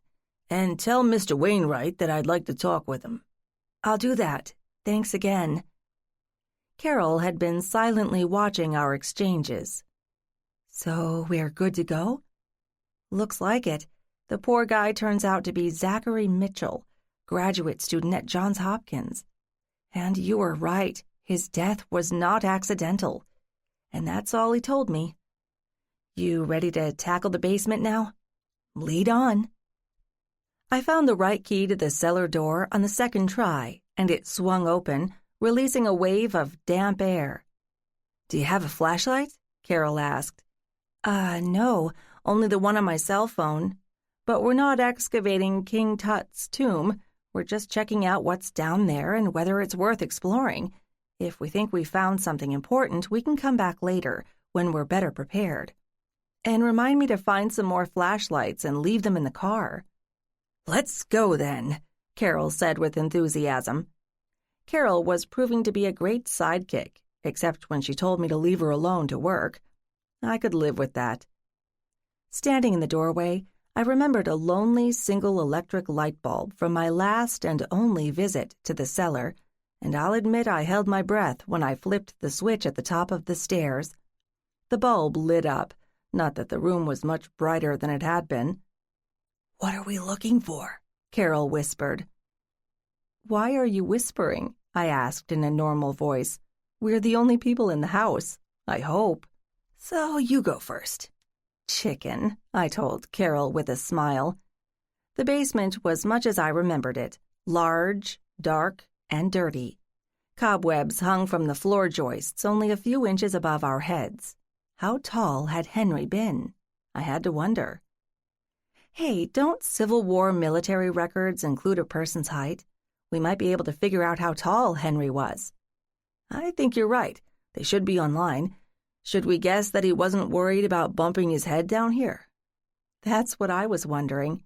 S2: And tell Mr. Wainwright that I'd like to talk with him.
S1: I'll do that. Thanks again. Carol had been silently watching our exchanges. So we're good to go? Looks like it. The poor guy turns out to be Zachary Mitchell, graduate student at Johns Hopkins. And you were right, his death was not accidental. And that's all he told me. You ready to tackle the basement now? Lead on. I found the right key to the cellar door on the second try, and it swung open, releasing a wave of damp air.
S2: Do you have a flashlight? Carol asked.
S1: No, only the one on my cell phone. But we're not excavating King Tut's tomb. We're just checking out what's down there and whether it's worth exploring. If we think we found something important, we can come back later, when we're better prepared. And remind me to find some more flashlights and leave them in the car.
S2: Let's go then, Carol said with enthusiasm.
S1: Carol was proving to be a great sidekick, except when she told me to leave her alone to work. I could live with that. Standing in the doorway, I remembered a lonely single electric light bulb from my last and only visit to the cellar, and I'll admit I held my breath when I flipped the switch at the top of the stairs. The bulb lit up, not that the room was much brighter than it had been.
S2: "What are we looking for?"
S1: Carol whispered. "Why are you whispering?" I asked in a normal voice. "We're the only people in the house, I hope."
S2: "So you go first."
S1: "Chicken," I told Carol with a smile. The basement was much as I remembered it, large, dark, and dirty. Cobwebs hung from the floor joists only a few inches above our heads. How tall had Henry been? I had to wonder. Hey, don't Civil War military records include a person's height? We might be able to figure out how tall Henry was.
S2: I think you're right. They should be online. Should we guess that he wasn't worried about bumping his head down here?
S1: That's what I was wondering.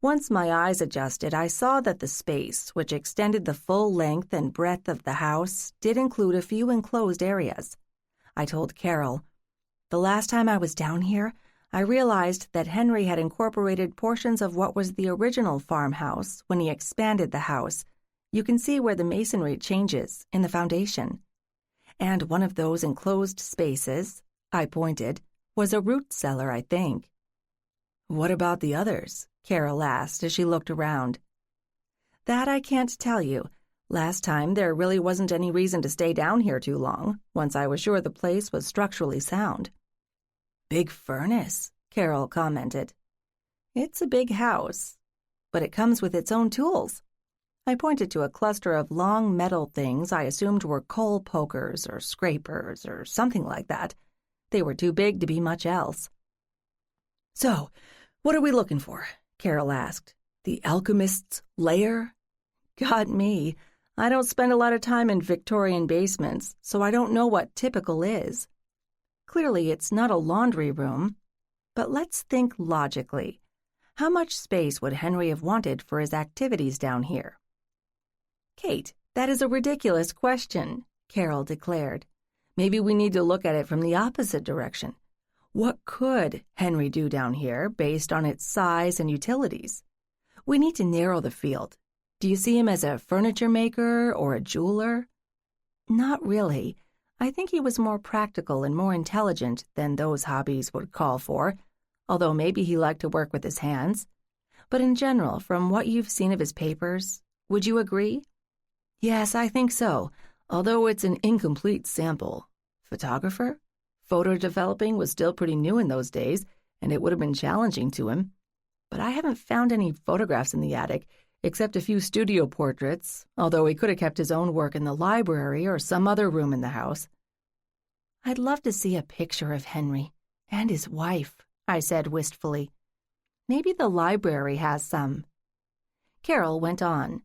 S1: Once my eyes adjusted, I saw that the space, which extended the full length and breadth of the house, did include a few enclosed areas. I told Carol, "The last time I was down here, I realized that Henry had incorporated portions of what was the original farmhouse when he expanded the house. You can see where the masonry changes in the foundation. And one of those enclosed spaces," I pointed, "was a root cellar, I think."
S2: "What about the others?" Carol asked as she looked around.
S1: "That I can't tell you, Last time, there really wasn't any reason to stay down here too long, once I was sure the place was structurally sound. Big furnace, Carol commented. It's a big house, but it comes with its own tools. I pointed to a cluster of long metal things I assumed were coal pokers or scrapers or something like that. They were too big to be much else. So, what are we looking for? Carol asked. The alchemist's lair? Got me. I don't spend a lot of time in Victorian basements, so I don't know what typical is. Clearly, it's not a laundry room. But let's think logically. How much space would Henry have wanted for his activities down here? Kate, that is a ridiculous question, Carol declared. Maybe we need to look at it from the opposite direction. What could Henry do down here based on its size and utilities? We need to narrow the field. Do you see him as a furniture maker or a jeweler? Not really. I think he was more practical and more intelligent than those hobbies would call for, although maybe he liked to work with his hands. But in general, from what you've seen of his papers, would you agree? Yes, I think so, although it's an incomplete sample. Photographer? Photo developing was still pretty new in those days, and it would have been challenging to him. But I haven't found any photographs in the attic, except a few studio portraits, although he could have kept his own work in the library or some other room in the house. I'd love to see a picture of Henry and his wife, I said wistfully. Maybe the library has some. Carol went on.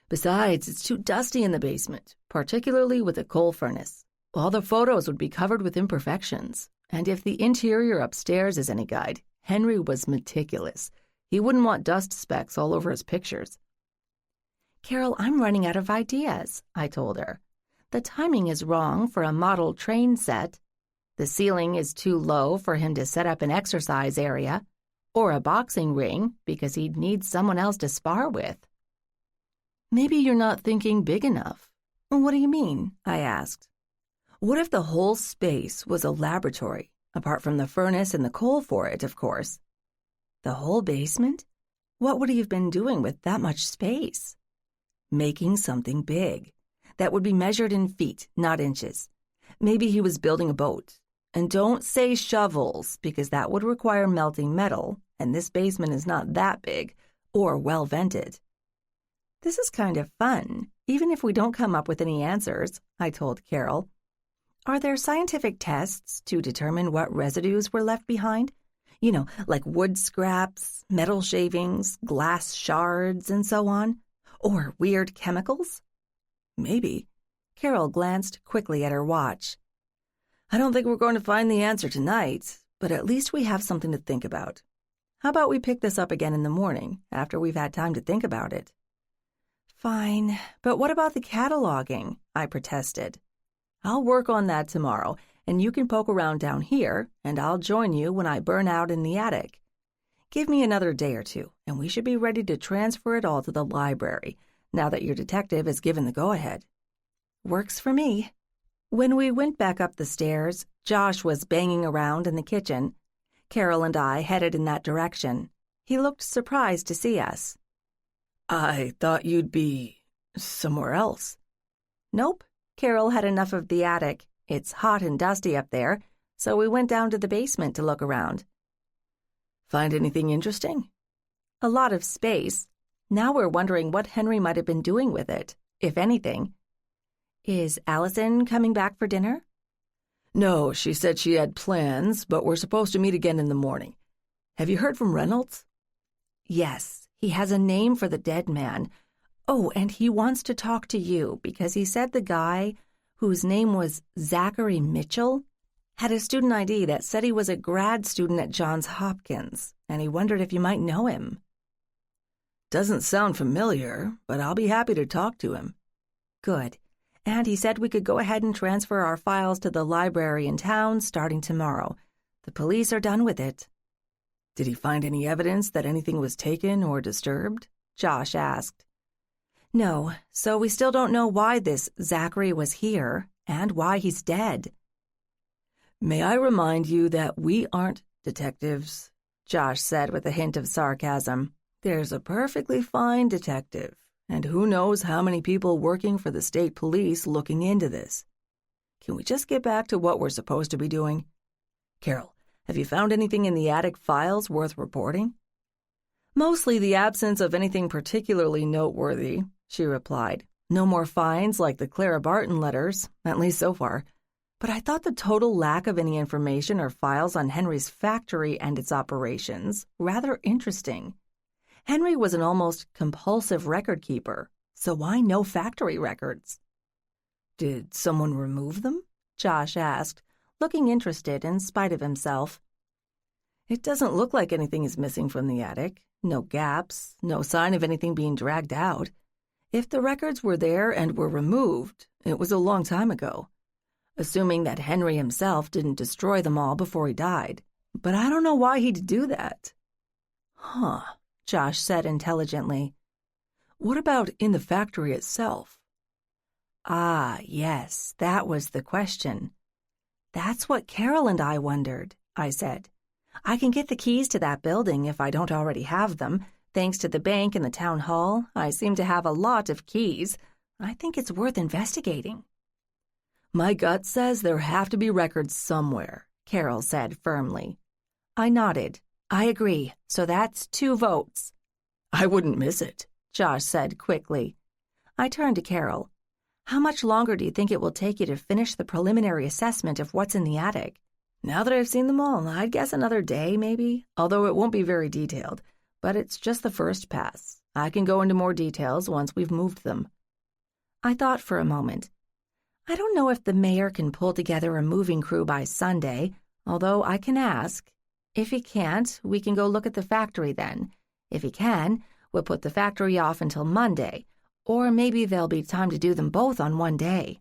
S1: Besides, it's too dusty in the basement, particularly with a coal furnace. All the photos would be covered with imperfections, and if the interior upstairs is any guide, Henry was meticulous. He wouldn't want dust specks all over his pictures. Carol, I'm running out of ideas, I told her. The timing is wrong for a model train set. The ceiling is too low for him to set up an exercise area, or a boxing ring because he'd need someone else to spar with. Maybe you're not thinking big enough. What do you mean? I asked. What if the whole space was a laboratory, apart from the furnace and the coal for it, of course? The whole basement? What would he have been doing with that much space? Making something big. That would be measured in feet, not inches. Maybe he was building a boat. And don't say shovels, because that would require melting metal, and this basement is not that big, or well vented. This is kind of fun, even if we don't come up with any answers, I told Carol. Are there scientific tests to determine what residues were left behind? You know, like wood scraps, metal shavings, glass shards, and so on? Or weird chemicals? Maybe. Carol glanced quickly at her watch. I don't think we're going to find the answer tonight, but at least we have something to think about. How about we pick this up again in the morning, after we've had time to think about it? Fine, but what about the cataloging? I protested. I'll work on that tomorrow, and you can poke around down here, and I'll join you when I burn out in the attic. Give me another day or two, and we should be ready to transfer it all to the library, now that your detective has given the go-ahead. Works for me. When we went back up the stairs, Josh was banging around in the kitchen. Carol and I headed in that direction. He looked surprised to see us. I thought you'd be somewhere else. Nope. Carol had enough of the attic. It's hot and dusty up there, so we went down to the basement to look around. Find anything interesting? A lot of space. Now we're wondering what Henry might have been doing with it, if anything. Is Allison coming back for dinner? No, she said she had plans, but we're supposed to meet again in the morning. Have you heard from Reynolds? Yes. He has a name for the dead man. Oh, and he wants to talk to you because he said the guy, whose name was Zachary Mitchell, had a student ID that said he was a grad student at Johns Hopkins, and he wondered if you might know him. Doesn't sound familiar, but I'll be happy to talk to him. Good. And he said we could go ahead and transfer our files to the library in town starting tomorrow. The police are done with it. Did he find any evidence that anything was taken or disturbed? Josh asked. No, so we still don't know why this Zachary was here and why he's dead. May I remind you that we aren't detectives, Josh said with a hint of sarcasm. There's a perfectly fine detective,
S2: And who knows how many people working for the state police looking into this. Can we just get back to what we're supposed to be doing? Carol, have you found anything in the attic files worth reporting? Mostly the absence of anything particularly noteworthy, she replied. No more finds like the Clara Barton letters, at least so far. But I thought the total lack of any information or files on Henry's factory and its operations rather interesting. Henry was an almost compulsive record keeper, so why no factory records? Did someone remove them? Josh asked, looking interested in spite of himself. It doesn't look like anything is missing from the attic. No gaps, no sign of anything being dragged out. If the records were there and were removed, it was a long time ago. Assuming that Henry himself didn't destroy them all before he died. But I don't know why he'd do that. Huh, Josh said intelligently. What about in the factory itself? Ah, yes, that was the question. That's what Carol and I wondered, I said. I can get the keys to that building if I don't already have them. Thanks to the bank and the town hall, I seem to have a lot of keys. I think it's worth investigating. My gut says there have to be records somewhere, Carol said firmly. I nodded. I agree, so that's 2 votes. I wouldn't miss it, Josh said quickly. I turned to Carol. How much longer do you think it will take you to finish the preliminary assessment of what's in the attic? Now that I've seen them all, I'd guess another day, maybe, although it won't be very detailed. But it's just the first pass. I can go into more details once we've moved them. I thought for a moment. I don't know if the mayor can pull together a moving crew by Sunday, although I can ask. If he can't, we can go look at the factory then. If he can, we'll put the factory off until Monday, or maybe there'll be time to do them both on one day.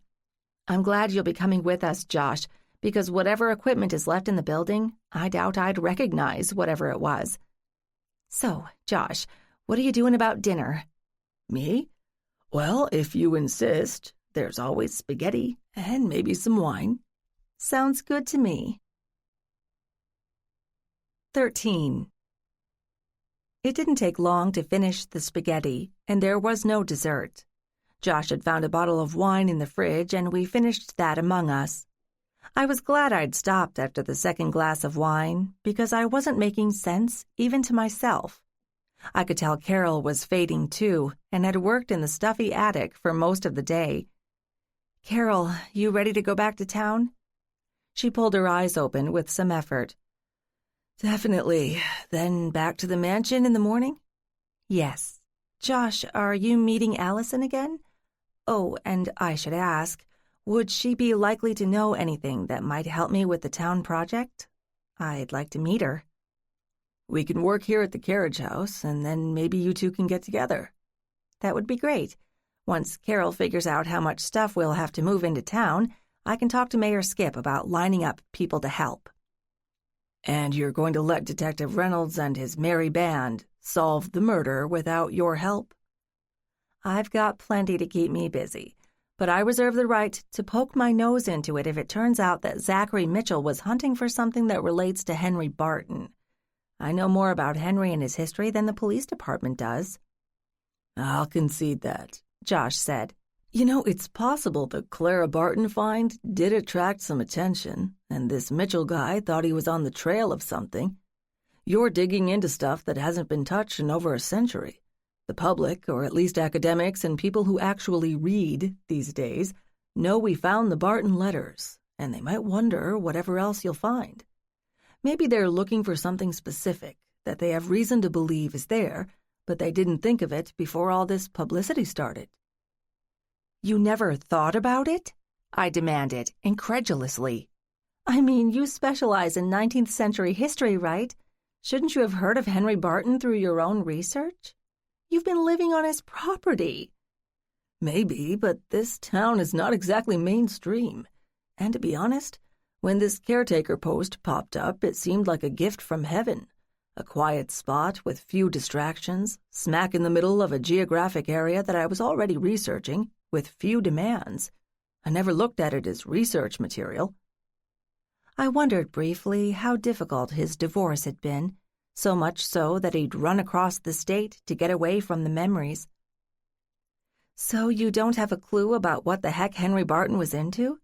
S2: I'm glad you'll be coming with us, Josh, because whatever equipment is left in the building, I doubt I'd recognize whatever it was. So, Josh, what are you doing about dinner? Me? Well, if you insist, there's always spaghetti and maybe some wine. Sounds good to me. 13. It didn't take long to finish the spaghetti, and there was no dessert. Josh had found a bottle of wine in the fridge, and we finished that among us. I was glad I'd stopped after the second glass of wine, because I wasn't making sense even to myself. I could tell Carol was fading too, and had worked in the stuffy attic for most of the day. Carol, you ready to go back to town? She pulled her eyes open with some effort. Definitely. Then back to the mansion in the morning? Yes. Josh, are you meeting Allison again? Oh, and I should ask, would she be likely to know anything that might help me with the town project? I'd like to meet her. We can work here at the Carriage house, and then maybe you two can get together. That would be great. Once Carol figures out how much stuff we'll have to move into town, I can talk to Mayor Skip about lining up people to help. And you're going to let Detective Reynolds and his merry band solve the murder without your help? I've got plenty to keep me busy, but I reserve the right to poke my nose into it if it turns out that Zachary Mitchell was hunting for something that relates to Henry Barton. I know more about Henry and his history than the police department does. I'll concede that, Josh said. You know, it's possible the Clara Barton find did attract some attention, and this Mitchell guy thought he was on the trail of something. You're digging into stuff that hasn't been touched in over a century. The public, or at least academics and people who actually read these days, know we found the Barton letters, and they might wonder whatever else you'll find. Maybe they're looking for something specific that they have reason to believe is there, but they didn't think of it before all this publicity started. You never thought about it? I demanded, incredulously. I mean, you specialize in 19th century history, right? Shouldn't you have heard of Henry Barton through your own research? You've been living on his property. Maybe, but this town is not exactly mainstream. And to be honest, when this caretaker post popped up, it seemed like a gift from heaven. A quiet spot with few distractions, smack in the middle of a geographic area that I was already researching, with few demands. I never looked at it as research material. I wondered briefly how difficult his divorce had been, so much so that he'd run across the state to get away from the memories.
S1: So you don't have a clue about what the heck Henry Barton was into?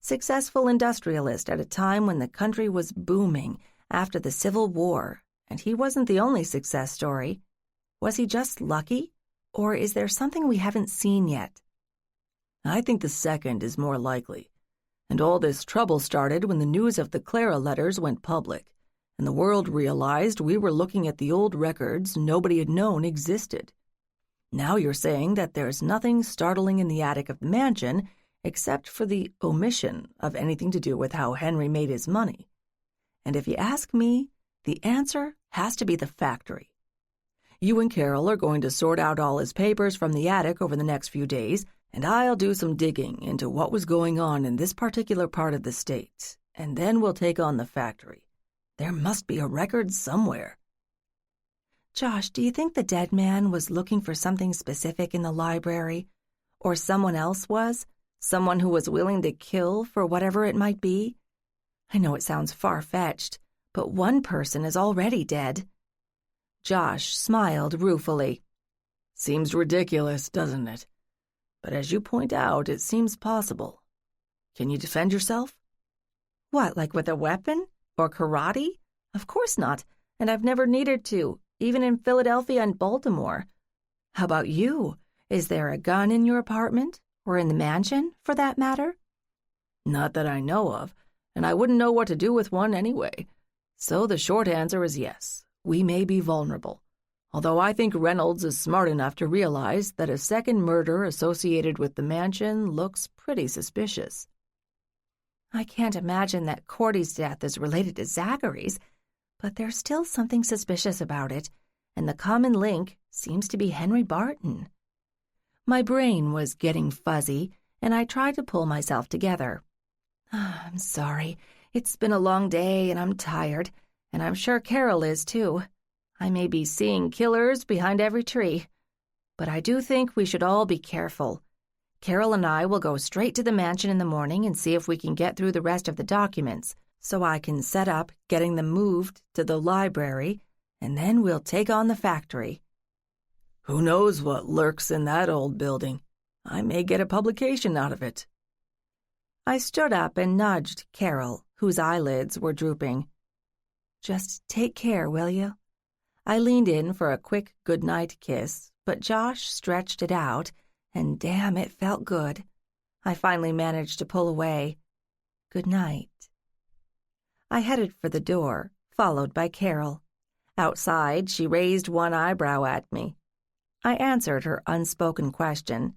S1: Successful industrialist at a time when the country was booming after the Civil War, and he wasn't the only success story. Was he just lucky, or is there something we haven't seen yet?
S2: I think the second is more likely. And all this trouble started when the news of the Clara letters went public, and the world realized we were looking at the old records nobody had known existed. Now you're saying that there's nothing startling in the attic of the mansion except for the omission of anything to do with how Henry made his money. And if you ask me, the answer has to be the factory. You and Carol are going to sort out all his papers from the attic over the next few days, and I'll do some digging into what was going on in this particular part of the state, and then we'll take on the factory. There must be a record somewhere.
S1: Josh, do you think the dead man was looking for something specific in the library? Or someone else was? Someone who was willing to kill for whatever it might be? I know it sounds far-fetched, but one person is already dead. Josh smiled ruefully.
S2: Seems ridiculous, doesn't it? But as you point out, it seems possible. Can you defend yourself?
S1: What, like with a weapon? Or karate? Of course not, and I've never needed to, even in Philadelphia and Baltimore. How about you? Is there a gun in your apartment? Or in the mansion, for that matter?
S2: Not that I know of, and I wouldn't know what to do with one anyway. So the short answer is yes, we may be vulnerable. Although I think Reynolds is smart enough to realize that a second murder associated with the mansion looks pretty suspicious.
S1: I can't imagine that Cordy's death is related to Zachary's, but there's still something suspicious about it, and the common link seems to be Henry Barton. My brain was getting fuzzy, and I tried to pull myself together. I'm sorry. It's been a long day, and I'm tired, and I'm sure Carol is, too. I may be seeing killers behind every tree, but I do think we should all be careful. Carol and I will go straight to the mansion in the morning and see if we can get through the rest of the documents, so I can set up getting them moved to the library, and then we'll take on the factory.
S2: Who knows what lurks in that old building? I may get a publication out of it.
S1: I stood up and nudged Carol, whose eyelids were drooping. Just take care, will you? I leaned in for a quick goodnight kiss, but Josh stretched it out, and damn, it felt good. I finally managed to pull away. Good night. I headed for the door, followed by Carol. Outside, she raised one eyebrow at me. I answered her unspoken question.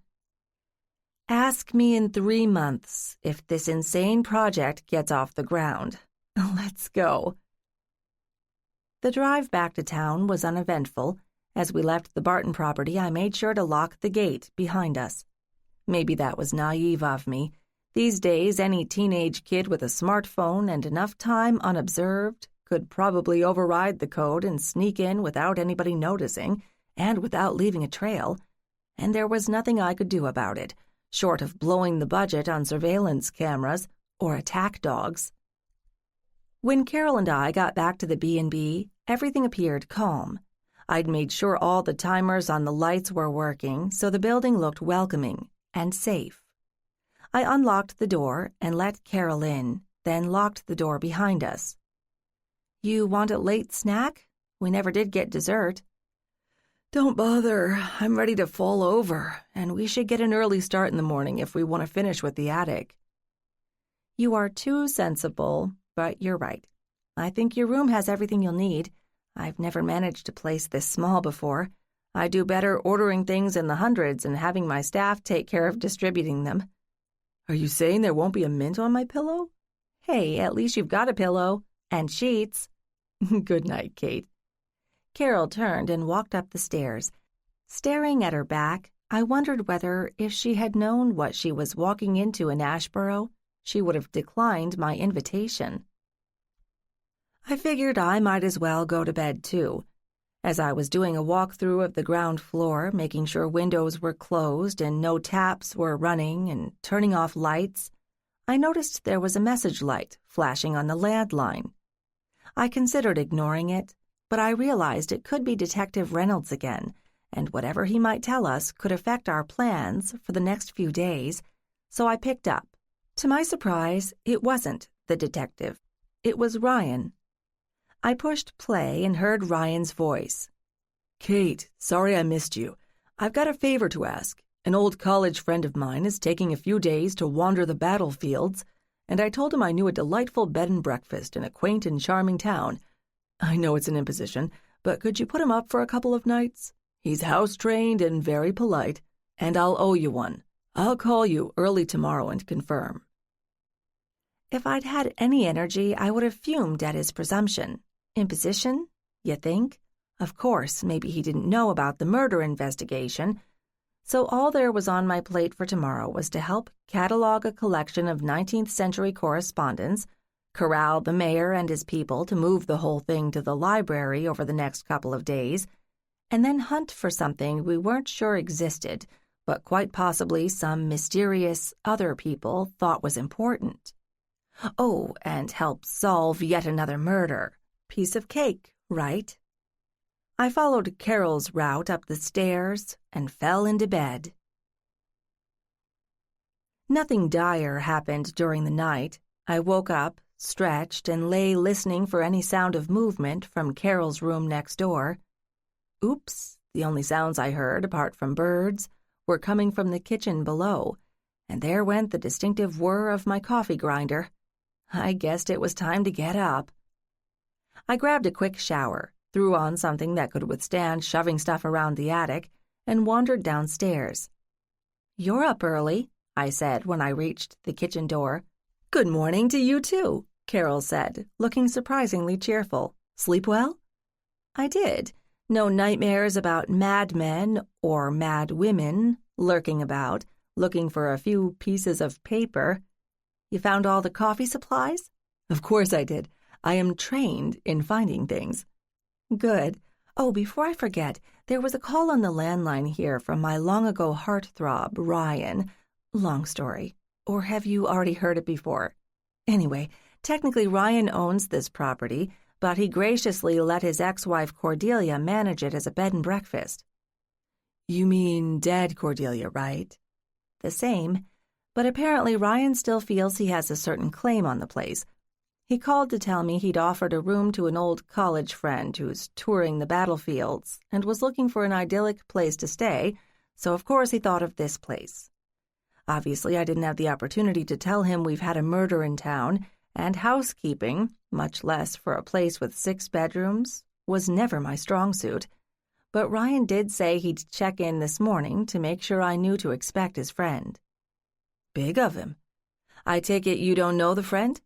S1: Ask me in 3 months if this insane project gets off the ground. Let's go. The drive back to town was uneventful. As we left the Barton property, I made sure to lock the gate behind us. Maybe that was naive of me. These days, any teenage kid with a smartphone and enough time unobserved could probably override the code and sneak in without anybody noticing, and without leaving a trail, and there was nothing I could do about it, short of blowing the budget on surveillance cameras or attack dogs. When Carol and I got back to the B&B, everything appeared calm. I'd made sure all the timers on the lights were working, so the building looked welcoming and safe. I unlocked the door and let Carol in, then locked the door behind us. You want a late snack? We never did get dessert.
S2: Don't bother. I'm ready to fall over, and we should get an early start in the morning if we want to finish with the attic.
S1: You are too sensible, but you're right. I think your room has everything you'll need. I've never managed a place this small before. I do better ordering things in the hundreds and having my staff take care of distributing them.
S2: Are you saying there won't be a mint on my pillow?
S1: Hey, at least you've got a pillow. And sheets.
S2: Good night, Kate.
S1: Carol turned and walked up the stairs. Staring at her back, I wondered whether, if she had known what she was walking into in Asheboro, she would have declined my invitation. I figured I might as well go to bed, too. As I was doing a walkthrough of the ground floor, making sure windows were closed and no taps were running and turning off lights, I noticed there was a message light flashing on the landline. I considered ignoring it, but I realized it could be Detective Reynolds again, and whatever he might tell us could affect our plans for the next few days, so I picked up. To my surprise, it wasn't the detective. It was Ryan. I pushed play and heard Ryan's voice.
S2: Kate, sorry I missed you. I've got a favor to ask. An old college friend of mine is taking a few days to wander the battlefields, and I told him I knew a delightful bed and breakfast in a quaint and charming town. I know it's an imposition, but could you put him up for a couple of nights? He's house-trained and very polite, and I'll owe you one. I'll call you early tomorrow and confirm.
S1: If I'd had any energy, I would have fumed at his presumption. Imposition? You think? Of course, maybe he didn't know about the murder investigation. So all there was on my plate for tomorrow was to help catalog a collection of 19th century correspondence, corral the mayor and his people to move the whole thing to the library over the next couple of days, and then hunt for something we weren't sure existed, but quite possibly some mysterious other people thought was important. Oh, and help solve yet another murder. Piece of cake, right? I followed Carol's route up the stairs and fell into bed. Nothing dire happened during the night. I woke up, stretched, and lay listening for any sound of movement from Carol's room next door. Oops, the only sounds I heard, apart from birds, were coming from the kitchen below, and there went the distinctive whir of my coffee grinder. I guessed it was time to get up. I grabbed a quick shower, threw on something that could withstand shoving stuff around the attic, and wandered downstairs. "You're up early," I said when I reached the kitchen door. "Good morning to you, too," Carol said, looking surprisingly cheerful. "Sleep well?" I did. No nightmares about madmen or mad women lurking about, looking for a few pieces of paper. You found all the coffee supplies? Of course I did. I am trained in finding things. Good. Oh, before I forget, there was a call on the landline here from my long-ago heartthrob, Ryan. Long story. Or have you already heard it before? Anyway, technically Ryan owns this property, but he graciously let his ex-wife Cordelia manage it as a bed and breakfast.
S2: You mean Dad Cordelia, right?
S1: The same, but apparently Ryan still feels he has a certain claim on the place. He called to tell me he'd offered a room to an old college friend who's touring the battlefields and was looking for an idyllic place to stay, so of course he thought of this place. Obviously, I didn't have the opportunity to tell him we've had a murder in town, and housekeeping, much less for a place with 6 bedrooms, was never my strong suit. But Ryan did say he'd check in this morning to make sure I knew to expect his friend.
S2: Big of him. I take it you don't know the friend?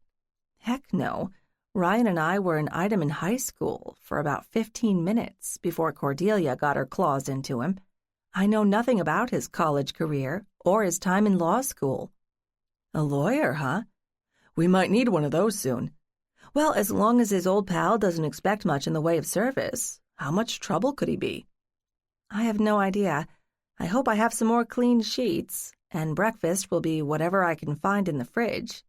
S1: Heck no. Ryan and I were an item in high school for about 15 minutes before Cordelia got her claws into him. I know nothing about his college career or his time in law school.
S2: A lawyer, huh? We might need one of those soon.
S1: Well, as long as his old pal doesn't expect much in the way of service, how much trouble could he be? I have no idea. I hope I have some more clean sheets, and breakfast will be whatever I can find in the fridge.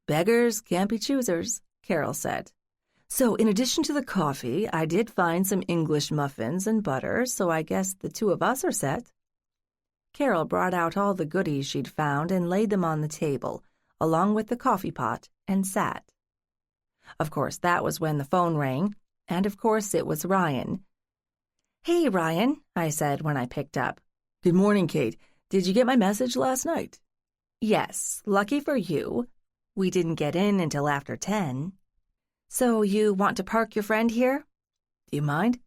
S2: Beggars can't be choosers, Carol said. So in addition to the coffee, I did find some English muffins and butter, so I guess the two of us are set.
S1: Carol brought out all the goodies she'd found and laid them on the table, along with the coffee pot, and sat. Of course, that was when the phone rang, and of course it was Ryan. "Hey, Ryan," I said when I picked up.
S2: "Good morning, Kate. Did you get my message last night?"
S1: "Yes, lucky for you. We didn't get in until after 10. So you want to park your friend here?"
S2: "Do you mind?"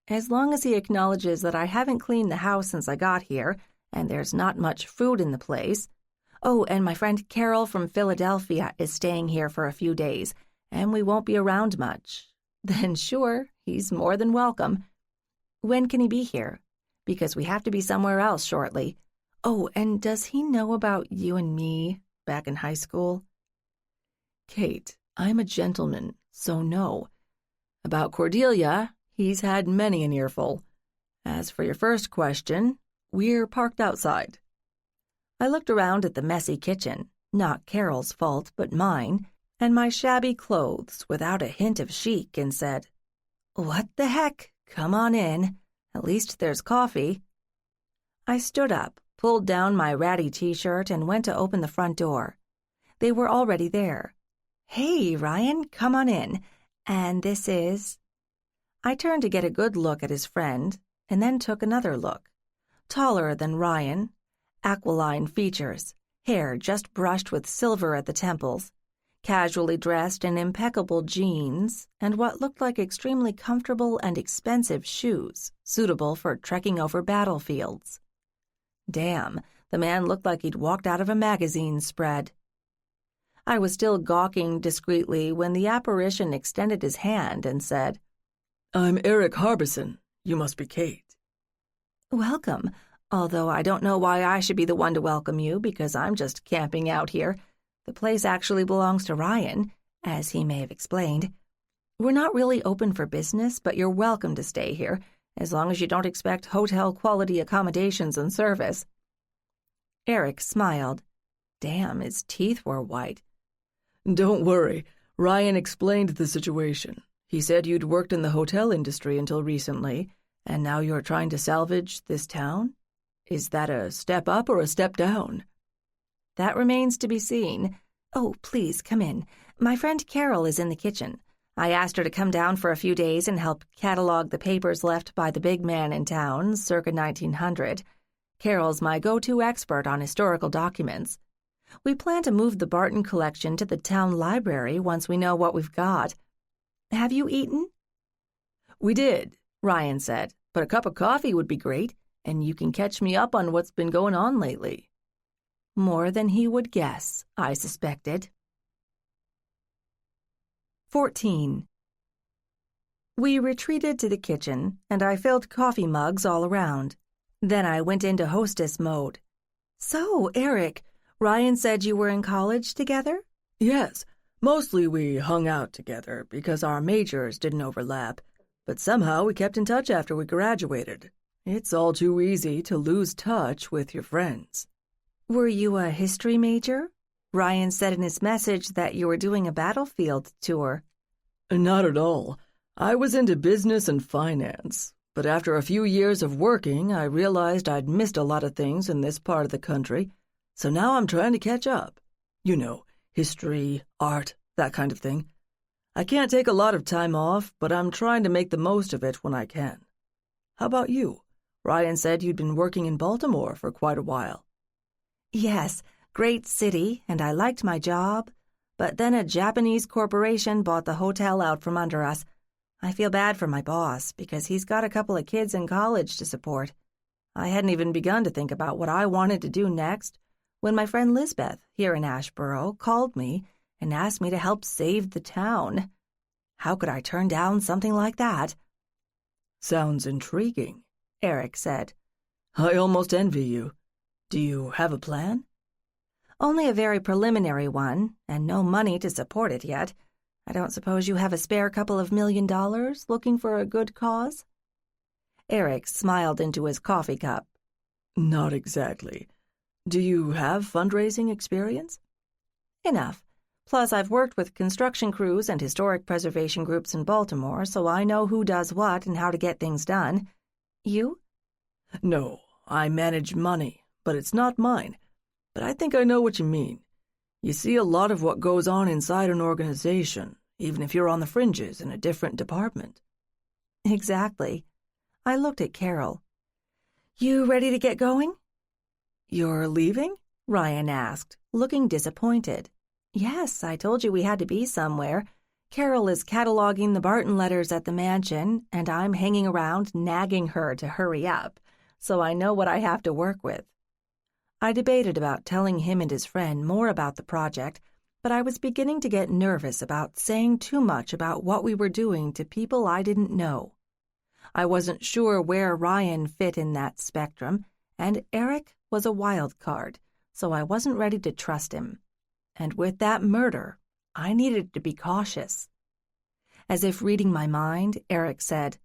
S1: "As long as he acknowledges that I haven't cleaned the house since I got here, and there's not much food in the place. Oh, and my friend Carol from Philadelphia is staying here for a few days, and we won't be around much. Then sure, he's more than welcome. When can he be here? Because we have to be somewhere else shortly. Oh, and does he know about you and me back in high school?"
S2: "Kate, I'm a gentleman, so no. About Cordelia, he's had many an earful. As for your first question, we're parked outside."
S1: I looked around at the messy kitchen, not Carol's fault but mine, and my shabby clothes without a hint of chic, and said, "What the heck? Come on in. At least there's coffee." I stood up, pulled down my ratty t-shirt, and went to open the front door. They were already there. "Hey, Ryan, come on in. And this is—" I turned to get a good look at his friend, and then took another look. Taller than Ryan, aquiline features, hair just brushed with silver at the temples, casually dressed in impeccable jeans and what looked like extremely comfortable and expensive shoes, suitable for trekking over battlefields. Damn, the man looked like he'd walked out of a magazine spread. I was still gawking discreetly when the apparition extended his hand and said,
S2: "I'm Eric Harbison. You must be Kate."
S1: "Welcome, although I don't know why I should be the one to welcome you because I'm just camping out here. The place actually belongs to Ryan, as he may have explained. We're not really open for business, but you're welcome to stay here, as long as you don't expect hotel-quality accommodations and service." Eric smiled. Damn, his teeth were white.
S2: "Don't worry. Ryan explained the situation. He said you'd worked in the hotel industry until recently, and now you're trying to salvage this town? Is that a step up or a step down?"
S1: "That remains to be seen. Oh, please, come in. My friend Carol is in the kitchen. I asked her to come down for a few days and help catalog the papers left by the big man in town, circa 1900. Carol's my go-to expert on historical documents. We plan to move the Barton collection to the town library once we know what we've got. Have you eaten?"
S2: "We did," Ryan said, "but a cup of coffee would be great, and you can catch me up on what's been going on lately."
S1: More than he would guess, I suspected. 14. We retreated to the kitchen, and I filled coffee mugs all around. Then I went into hostess mode. "So, Eric, Ryan said you were in college together?"
S2: "Yes, mostly we hung out together because our majors didn't overlap, but somehow we kept in touch after we graduated. It's all too easy to lose touch with your friends."
S1: "Were you a history major? Ryan said in his message that you were doing a battlefield tour."
S2: "Not at all. I was into business and finance, but after a few years of working, I realized I'd missed a lot of things in this part of the country, so now I'm trying to catch up. You know, history, art, that kind of thing. I can't take a lot of time off, but I'm trying to make the most of it when I can. How about you? Ryan said you'd been working in Baltimore for quite a while."
S1: "Yes, great city, and I liked my job. But then a Japanese corporation bought the hotel out from under us. I feel bad for my boss, because he's got a couple of kids in college to support. I hadn't even begun to think about what I wanted to do next when my friend Lisbeth, here in Asheboro, called me and asked me to help save the town. How could I turn down something like that?"
S2: "Sounds intriguing,"
S1: Eric said.
S2: "I almost envy you. Do you have a plan?"
S1: "Only a very preliminary one, and no money to support it yet. I don't suppose you have a spare couple of $1 million looking for a good cause?" Eric smiled into his coffee cup.
S2: "Not exactly. Do you have fundraising experience?"
S1: "Enough. Plus, I've worked with construction crews and historic preservation groups in Baltimore, so I know who does what and how to get things done. You?"
S2: "No, I manage money, but it's not mine. But I think I know what you mean. You see a lot of what goes on inside an organization, even if you're on the fringes in a different department."
S1: "Exactly." I looked at Carol. "You ready to get going?"
S2: "You're leaving?"
S1: Ryan asked, looking disappointed. "Yes, I told you we had to be somewhere. Carol is cataloging the Barton letters at the mansion, and I'm hanging around nagging her to hurry up, so I know what I have to work with." I debated about telling him and his friend more about the project, but I was beginning to get nervous about saying too much about what we were doing to people I didn't know. I wasn't sure where Ryan fit in that spectrum, and Eric was a wild card, so I wasn't ready to trust him. And with that murder, I needed to be cautious. As if reading my mind, Eric said,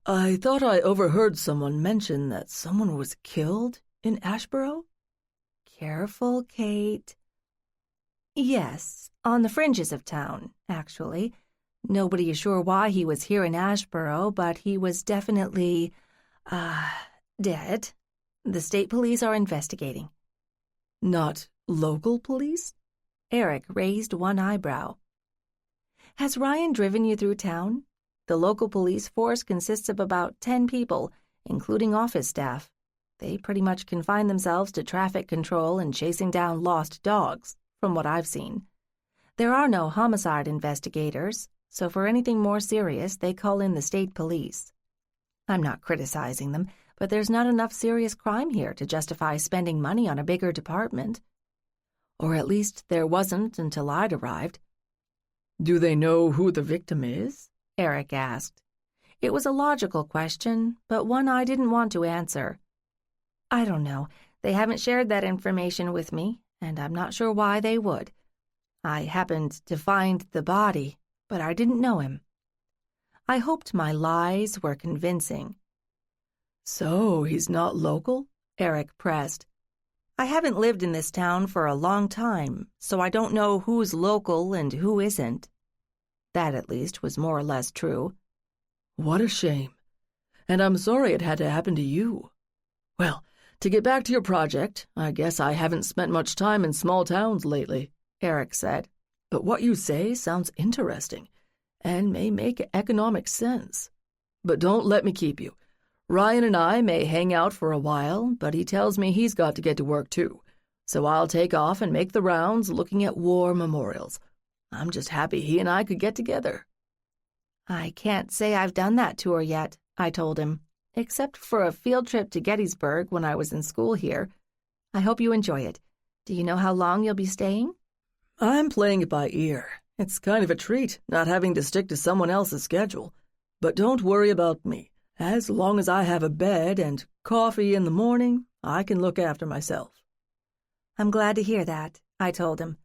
S2: "I thought I overheard someone mention that someone was killed in Asheboro?"
S1: "Careful, Kate." "Yes, on the fringes of town, actually. Nobody is sure why he was here in Asheboro, but he was definitely Dead. The state police are investigating.
S2: Not local police?
S1: Eric raised one eyebrow. Has Ryan driven you through town? The local police force consists of about 10 people, including office staff. They pretty much confine themselves to traffic control and chasing down lost dogs, from what I've seen. There are no homicide investigators, so for anything more serious, they call in the state police. I'm not criticizing them, but there's not enough serious crime here to justify spending money on a bigger department. Or at least there wasn't until I'd arrived.
S2: Do they know who the victim is?
S1: Eric asked. It was a logical question, but one I didn't want to answer. I don't know. They haven't shared that information with me, and I'm not sure why they would. I happened to find the body, but I didn't know him. I hoped my lies were convincing.
S2: So he's not local?
S1: Eric pressed. I haven't lived in this town for a long time, so I don't know who's local and who isn't. That, at least, was more or less true.
S2: What a shame. And I'm sorry it had to happen to you. Well, to get back to your project, I guess I haven't spent much time in small towns lately, Eric said. But what you say sounds interesting and may make economic sense. But don't let me keep you. Ryan and I may hang out for a while, but he tells me he's got to get to work too. So I'll take off and make the rounds looking at war memorials. I'm just happy he and I could get together.
S1: I can't say I've done that tour yet, I told him, except for a field trip to Gettysburg when I was in school here. I hope you enjoy it. Do you know how long you'll be staying?
S2: I'm playing it by ear. It's kind of a treat, not having to stick to someone else's schedule. But don't worry about me. As long as I have a bed and coffee in the morning, I can look after myself.
S1: I'm glad to hear that, I told him.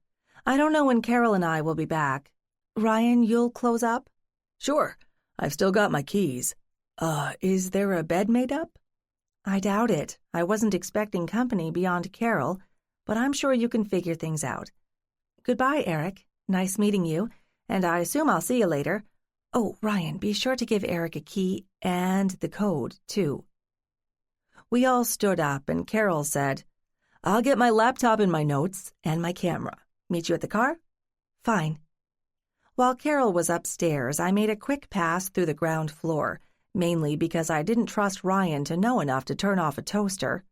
S1: I don't know when Carol and I will be back. Ryan, you'll close up?
S2: Sure. I've still got my keys. Is there a bed made up?
S1: I doubt it. I wasn't expecting company beyond Carol, but I'm sure you can figure things out. Goodbye, Eric. Nice meeting you, and I assume I'll see you later. Oh, Ryan, be sure to give Eric a key and the code, too. We all stood up, and Carol said, I'll get my laptop and my notes and my camera. Meet you at the car? Fine. While Carol was upstairs, I made a quick pass through the ground floor, mainly because I didn't trust Ryan to know enough to turn off a toaster.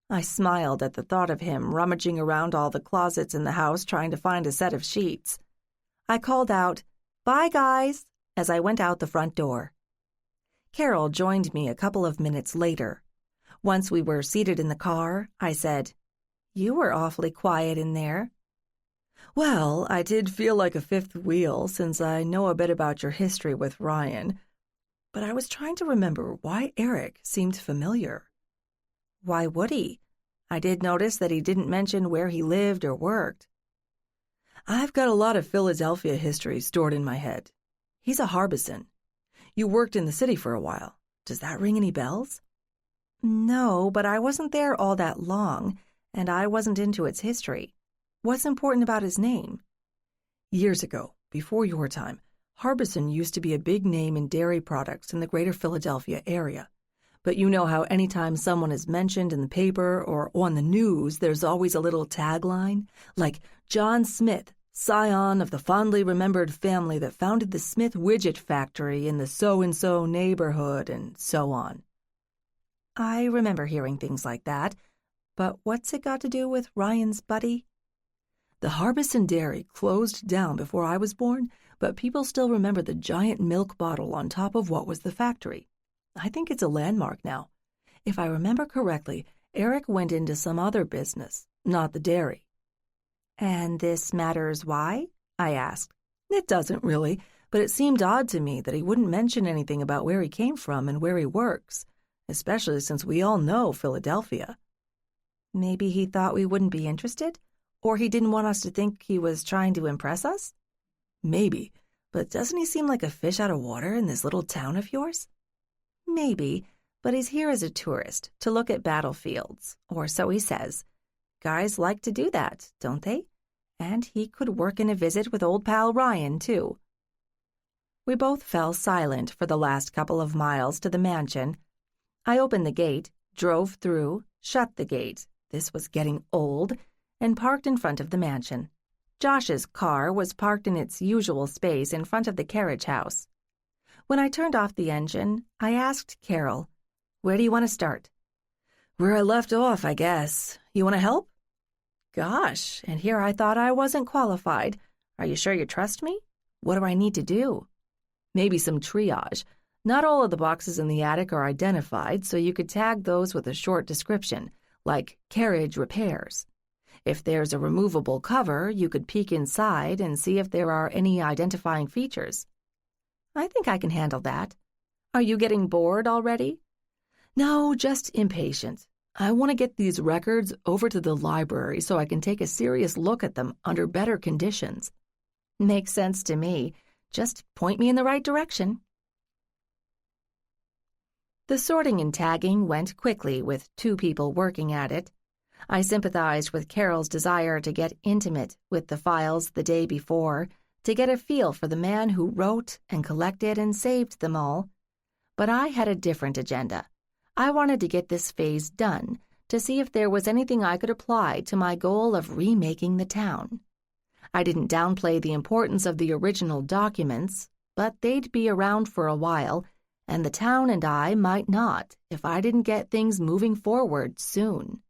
S1: I smiled at the thought of him rummaging around all the closets in the house trying to find a set of sheets. I called out, Bye, guys, as I went out the front door. Carol joined me a couple of minutes later. Once we were seated in the car, I said, You were awfully quiet in there.
S2: Well, I did feel like a fifth wheel since I know a bit about your history with Ryan, but I was trying to remember why Eric seemed familiar.
S1: Why would he? I did notice that he didn't mention where he lived or worked.
S2: I've got a lot of Philadelphia history stored in my head. He's a Harbison. You worked in the city for a while. Does that ring any bells?
S1: No, but I wasn't there all that long, and I wasn't into its history. What's important about his name?
S2: Years ago, before your time, Harbison used to be a big name in dairy products in the greater Philadelphia area. But you know how anytime someone is mentioned in the paper or on the news, there's always a little tagline, like John Smith, scion of the fondly remembered family that founded the Smith Widget Factory in the so-and-so neighborhood, and so on.
S1: I remember hearing things like that, but what's it got to do with Ryan's buddy?
S2: The Harbison Dairy closed down before I was born, but people still remember the giant milk bottle on top of what was the factory. I think it's a landmark now. If I remember correctly, Eric went into some other business, not the dairy.
S1: And this matters why? I asked.
S2: It doesn't really, but it seemed odd to me that he wouldn't mention anything about where he came from and where he works, especially since we all know Philadelphia.
S1: Maybe he thought we wouldn't be interested? Or he didn't want us to think he was trying to impress us?
S2: Maybe, but doesn't he seem like a fish out of water in this little town of yours?
S1: Maybe, but he's here as a tourist to look at battlefields, or so he says. Guys like to do that, don't they? And he could work in a visit with old pal Ryan, too. We both fell silent for the last couple of miles to the mansion. I opened the gate, drove through, shut the gate — this was getting old — and parked in front of the mansion. Josh's car was parked in its usual space in front of the carriage house. When I turned off the engine, I asked Carol, "Where do you want to start?" "Where I left off, I guess. You want to help?" Gosh, and here I thought I wasn't qualified. Are you sure you trust me? What do I need to do? Maybe some triage. Not all of the boxes in the attic are identified, so you could tag those with a short description, like Carriage repairs. If there's a removable cover, you could peek inside and see if there are any identifying features. I think I can handle that. Are you getting bored already? No, just impatient. I want to get these records over to the library so I can take a serious look at them under better conditions. Makes sense to me. Just point me in the right direction. The sorting and tagging went quickly with 2 people working at it. I sympathized with Carol's desire to get intimate with the files the day before, to get a feel for the man who wrote and collected and saved them all. But I had a different agenda. I wanted to get this phase done, to see if there was anything I could apply to my goal of remaking the town. I didn't downplay the importance of the original documents, but they'd be around for a while, and the town and I might not if I didn't get things moving forward soon.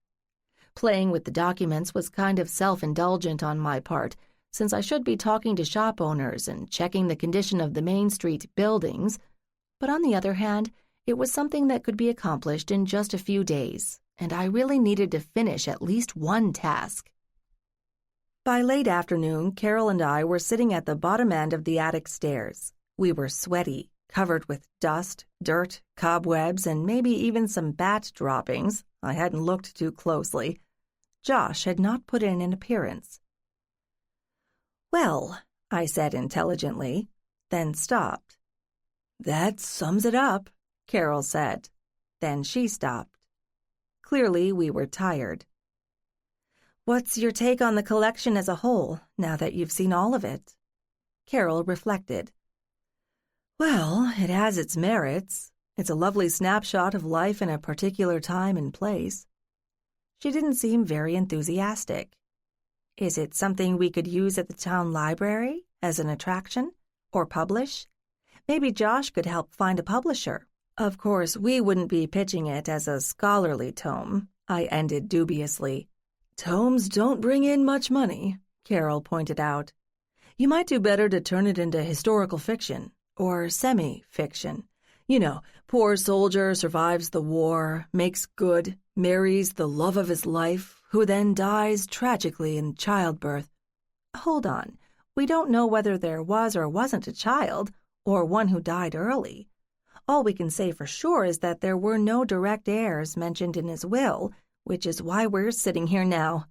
S1: Playing with the documents was kind of self-indulgent on my part, since I should be talking to shop owners and checking the condition of the Main Street buildings, but on the other hand, it was something that could be accomplished in just a few days, and I really needed to finish at least one task. By late afternoon, Carol and I were sitting at the bottom end of the attic stairs. We were sweaty, covered with dust, dirt, cobwebs, and maybe even some bat droppings. I hadn't looked too closely. Josh had not put in an appearance. "Well," I said intelligently, then stopped. "That sums it up," Carol said. Then she stopped. Clearly, we were tired. "What's your take on the collection as a whole, now that you've seen all of it?" Carol reflected. "Well, it has its merits. It's a lovely snapshot of life in a particular time and place." She didn't seem very enthusiastic. "Is it something we could use at the town library, as an attraction, or publish? Maybe Josh could help find a publisher. Of course, we wouldn't be pitching it as a scholarly tome," I ended dubiously. "Tomes don't bring in much money," Carol pointed out. "You might do better to turn it into historical fiction, or semi-fiction. You know, poor soldier survives the war, makes good, marries the love of his life, who then dies tragically in childbirth." Hold on, we don't know whether there was or wasn't a child, or one who died early. All we can say for sure is that there were no direct heirs mentioned in his will, which is why we're sitting here now.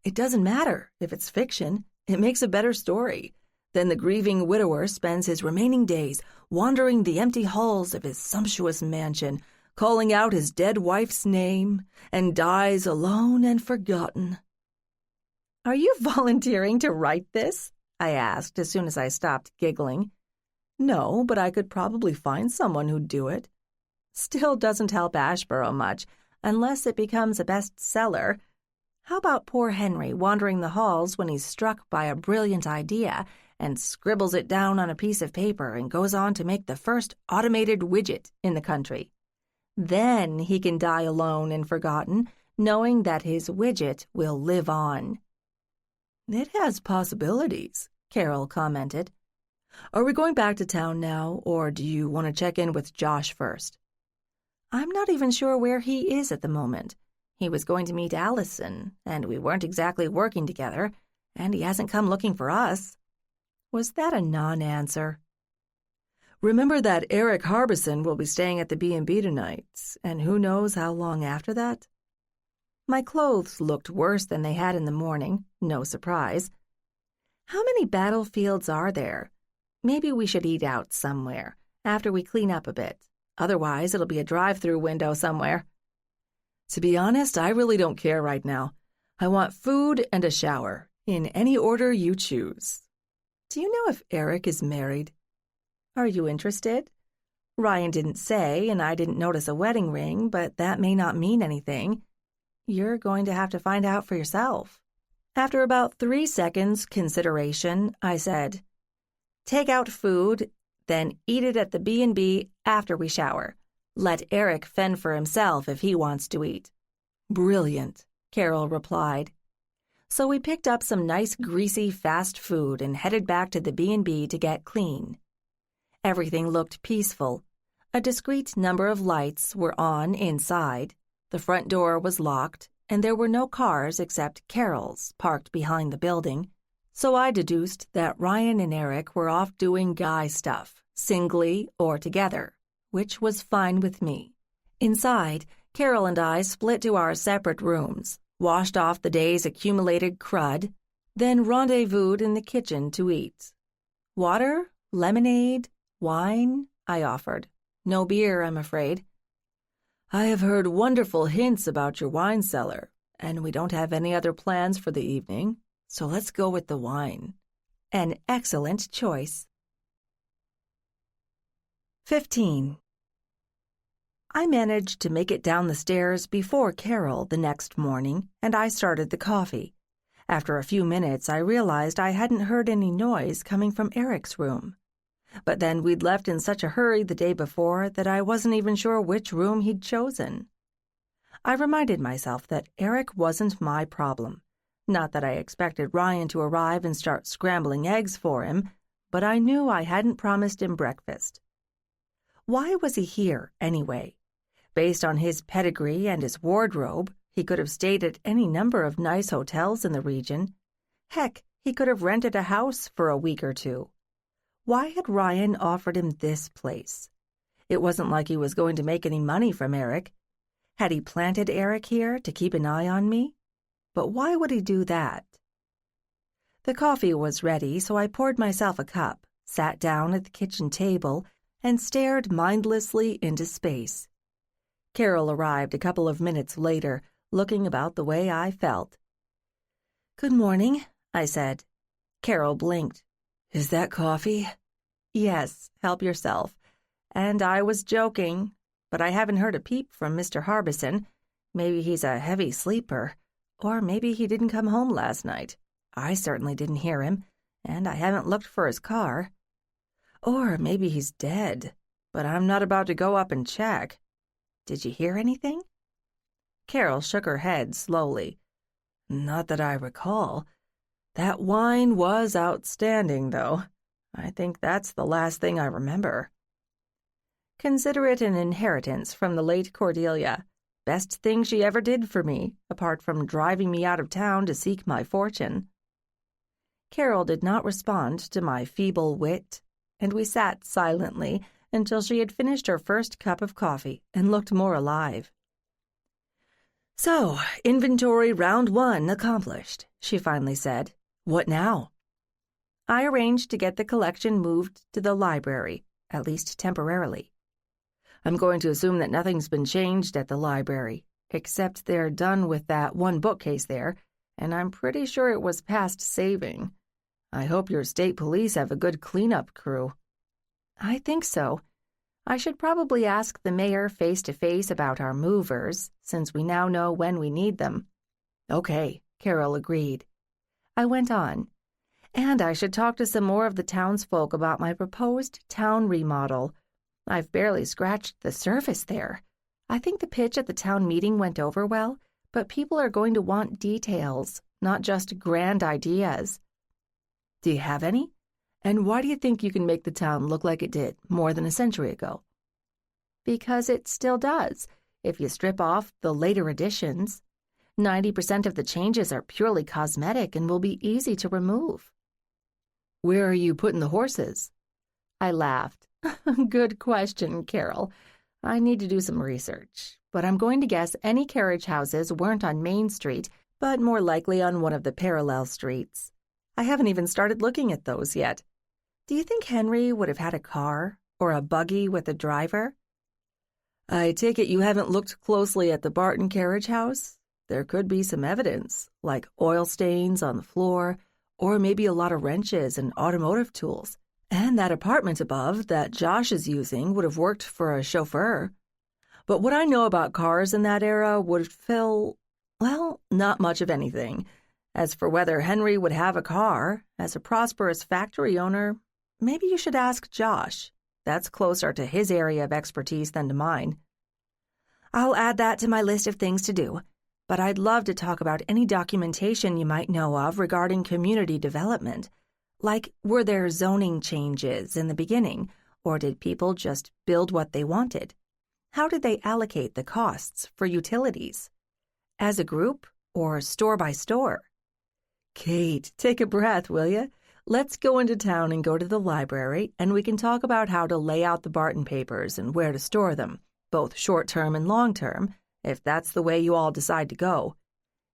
S1: It doesn't matter if it's fiction. It makes a better story. Then the grieving widower spends his remaining days wandering the empty halls of his sumptuous mansion, calling out his dead wife's name, and dies alone and forgotten. "Are you volunteering to write this?" I asked as soon as I stopped giggling. "No, but I could probably find someone who'd do it." Still doesn't help Asheboro much, unless it becomes a bestseller. How about poor Henry wandering the halls when he's struck by a brilliant idea and scribbles it down on a piece of paper and goes on to make the first automated widget in the country? Then he can die alone and forgotten, knowing that his widget will live on. "It has possibilities," Carol commented. "Are we going back to town now, or do you want to check in with Josh first?" "I'm not even sure where he is at the moment. He was going to meet Allison, and we weren't exactly working together, and he hasn't come looking for us." Was that a non-answer? "Remember that Eric Harbison will be staying at the B&B tonight, and who knows how long after that?" My clothes looked worse than they had in the morning, no surprise. "How many battlefields are there? Maybe we should eat out somewhere, after we clean up a bit. Otherwise, it'll be a drive-through window somewhere." "To be honest, I really don't care right now. I want food and a shower, in any order you choose. Do you know if Eric is married?" "Are you interested?" Ryan didn't say, and I didn't notice a wedding ring, but that may not mean anything. You're going to have to find out for yourself. After about 3 seconds consideration, I said, "Take out food, then eat it at the B&B after we shower. Let Eric fend for himself if he wants to eat."
S2: "Brilliant,"
S1: Carol replied. So we picked up some nice greasy fast food and headed back to the B&B to get clean. Everything looked peaceful. A discrete number of lights were on inside. The front door was locked, and there were no cars except Carol's parked behind the building. So I deduced that Ryan and Eric were off doing guy stuff, singly or together, which was fine with me. Inside, Carol and I split to our separate rooms, washed off the day's accumulated crud, then rendezvoused in the kitchen to eat. "Water? Lemonade? Wine?" I offered. "No beer, I'm afraid."
S2: "I have heard wonderful hints about your wine cellar, and we don't have any other plans for the evening, so let's go with the wine."
S1: An excellent choice. 15. I managed to make it down the stairs before Carol the next morning, and I started the coffee. After a few minutes, I realized I hadn't heard any noise coming from Eric's room. But then we'd left in such a hurry the day before that I wasn't even sure which room he'd chosen. I reminded myself that Eric wasn't my problem. Not that I expected Ryan to arrive and start scrambling eggs for him, but I knew I hadn't promised him breakfast. Why was he here, anyway? Based on his pedigree and his wardrobe, he could have stayed at any number of nice hotels in the region. Heck, he could have rented a house for a week or two. Why had Ryan offered him this place? It wasn't like he was going to make any money from Eric. Had he planted Eric here to keep an eye on me? But why would he do that? The coffee was ready, so I poured myself a cup, sat down at the kitchen table, and stared mindlessly into space. Carol arrived a couple of minutes later, looking about the way I felt. "Good morning," I said. Carol blinked.
S2: "Is that coffee?"
S1: "Yes, help yourself. And I was joking, but I haven't heard a peep from Mr. Harbison. Maybe he's a heavy sleeper, or maybe he didn't come home last night. I certainly didn't hear him, and I haven't looked for his car. Or maybe he's dead, but I'm not about to go up and check. Did you hear anything?" Carol shook her head slowly.
S2: "Not that I recall. That wine was outstanding, though. I think that's the last thing I remember."
S1: "Consider it an inheritance from the late Cordelia. Best thing she ever did for me, apart from driving me out of town to seek my fortune." Carol did not respond to my feeble wit, and we sat silently until she had finished her first cup of coffee and looked more alive. "So, inventory round 1 accomplished," she finally said. "What now?" I arranged to get the collection moved to the library, at least temporarily. "I'm going to assume that nothing's been changed at the library, except they're done with that one bookcase there, and I'm pretty sure it was past saving. I hope your state police have a good cleanup crew." "I think so. I should probably ask the mayor face-to-face about our movers, since we now know when we need them." "Okay," Carol agreed. I went on. "And I should talk to some more of the townsfolk about my proposed town remodel. I've barely scratched the surface there. I think the pitch at the town meeting went over well, but people are going to want details, not just grand ideas." "Do you have any? And why do you think you can make the town look like it did more than a century ago?" "Because it still does, if you strip off the later additions. 90% of the changes are purely cosmetic and will be easy to remove."
S2: "Where are you putting the horses?"
S1: I laughed. "Good question, Carol. I need to do some research, but I'm going to guess any carriage houses weren't on Main Street, but more likely on one of the parallel streets. I haven't even started looking at those yet. Do you think Henry would have had a car or a buggy with a driver?"
S2: "I take it you haven't looked closely at the Barton carriage house? There could be some evidence, like oil stains on the floor, or maybe a lot of wrenches and automotive tools. And And that apartment above that Josh is using would have worked for a chauffeur. But what I know about cars in that era would fill, well, not much of anything. As for whether Henry would have a car, as a prosperous factory owner, maybe you should ask Josh. That's closer to his area of expertise than to mine. I'll add that to my list of things to do, but I'd love to talk about any documentation you might know of regarding community development. Like, were there zoning changes in the beginning, or did people just build what they wanted? How did they allocate the costs for utilities? As a group, or store by store? Kate, take a breath, will you? Let's go into town and go to the library, and we can talk about how to lay out the Barton papers and where to store them, both short-term and long-term, if that's the way you all decide to go.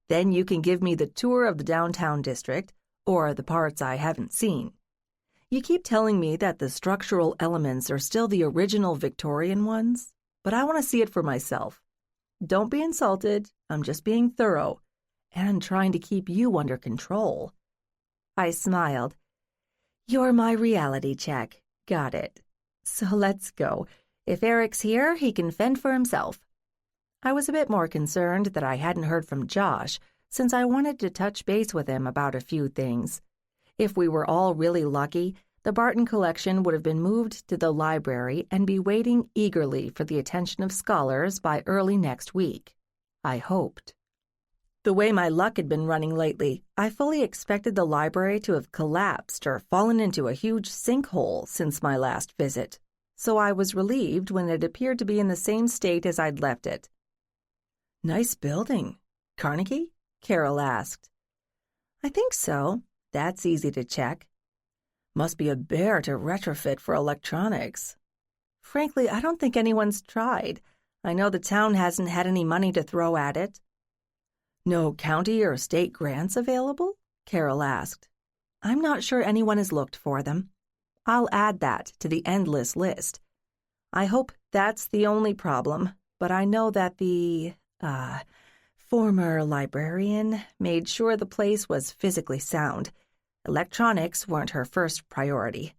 S2: Then you can give me the tour of the downtown district, or the parts I haven't seen. You keep telling me that the structural elements are still the original Victorian ones, but I want to see it for myself. Don't be insulted, I'm just being thorough, and trying to keep you under control. I smiled. You're my reality check. Got it. So let's go. If Eric's here, he can fend for himself. I was a bit more concerned that I hadn't heard from Josh, since I wanted to touch base with him about a few things. If we were all really lucky, the Barton collection would have been moved to the library and be waiting eagerly for the attention of scholars by early next week. I hoped. The way my luck had been running lately, I fully expected the library to have collapsed or fallen into a huge sinkhole since my last visit, so I was relieved when it appeared to be in the same state as I'd left it. Nice building. Carnegie? Carol asked. I think so. That's easy to check. Must be a bear to retrofit for electronics. Frankly, I don't think anyone's tried. I know the town hasn't had any money to throw at it. No county or state grants available? Carol asked. I'm not sure anyone has looked for them. I'll add that to the endless list. I hope that's the only problem, but I know that the, former librarian made sure the place was physically sound. Electronics weren't her first priority.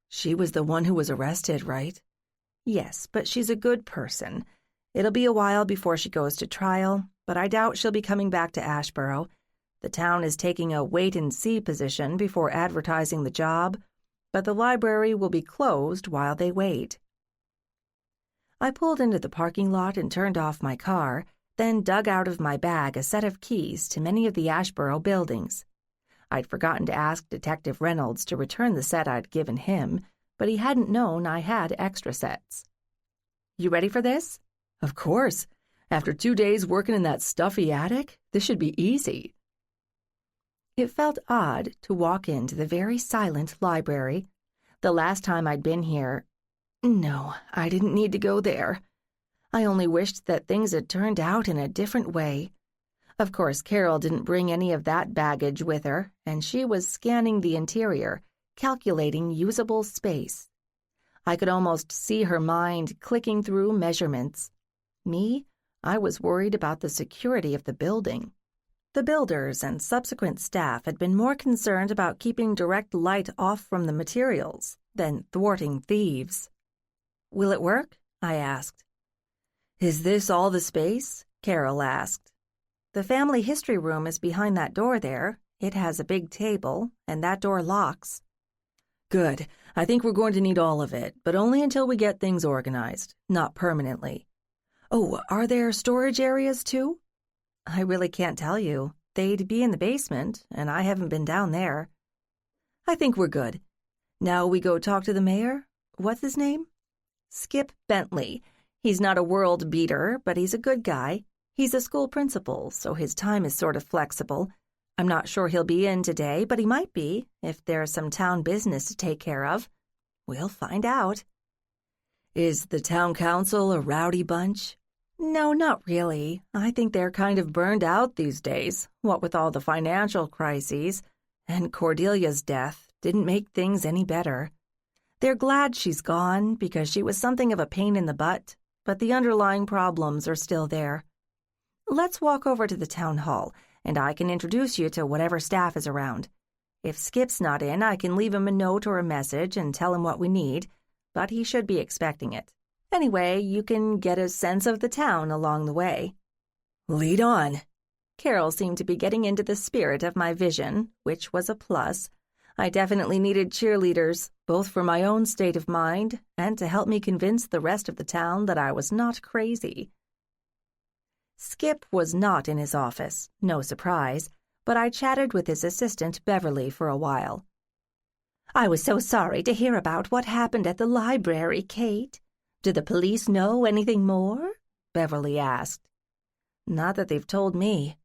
S2: She was the one who was arrested, right? Yes, but she's a good person. It'll be a while before she goes to trial, but I doubt she'll be coming back to Asheboro. The town is taking a wait-and-see position before advertising the job, but the library will be closed while they wait. I pulled into the parking lot and turned off my car, then dug out of my bag a set of keys to many of the Asheboro buildings. I'd forgotten to ask Detective Reynolds to return the set I'd given him, but he hadn't known I had extra sets. You ready for this? Of course. After 2 days working in that stuffy attic, this should be easy. It felt odd to walk into the very silent library. The last time I'd been here, no, I didn't need to go there. I only wished that things had turned out in a different way. Of course, Carol didn't bring any of that baggage with her, and she was scanning the interior, calculating usable space. I could almost see her mind clicking through measurements. Me, I was worried about the security of the building. The builders and subsequent staff had been more concerned about keeping direct light off from the materials than thwarting thieves. Will it work? I asked. Is this all the space? Carol asked. The family history room is behind that door there. It has a big table, and that door locks. Good. I think we're going to need all of it, but only until we get things organized, not permanently. Oh, are there storage areas too? I really can't tell you. They'd be in the basement, and I haven't been down there. I think we're good. Now we go talk to the mayor? What's his name? Skip Bentley. He's not a world beater, but he's a good guy. He's a school principal, so his time is sort of flexible. I'm not sure he'll be in today, but he might be, if there's some town business to take care of. We'll find out. Is the town council a rowdy bunch? No, not really. I think they're kind of burned out these days, what with all the financial crises, and Cordelia's death didn't make things any better. They're glad she's gone because she was something of a pain in the butt, but the underlying problems are still there. Let's walk over to the town hall, and I can introduce you to whatever staff is around.
S1: If Skip's not in, I can leave him a note or a message and tell him what we need, but he should be expecting it. Anyway, you can get a sense of the town along the way."
S2: "Lead on."
S1: Carol seemed to be getting into the spirit of my vision, which was a plus. I definitely needed cheerleaders, both for my own state of mind and to help me convince the rest of the town that I was not crazy. Skip was not in his office, no surprise, but I chatted with his assistant, Beverly, for a while. "I was so sorry to hear about what happened at the library, Kate. Do the police know anything more?" Beverly asked. "Not that they've told me."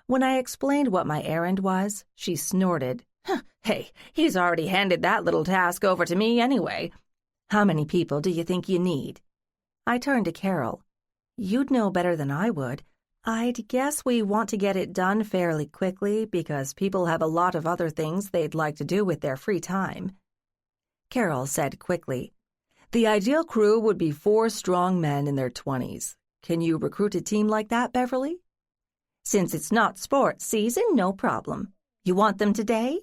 S1: When I explained what my errand was, she snorted. "Hey, he's already handed that little task over to me anyway. How many people do you think you need?" I turned to Carol. "You'd know better than I would. I'd guess we want to get it done fairly quickly because people have a lot of other things they'd like to do with their free time." Carol said quickly, "The ideal crew would be 4 strong men in their 20s. Can you recruit a team like that, Beverly?" "Since it's not sports season, no problem. You want them today?"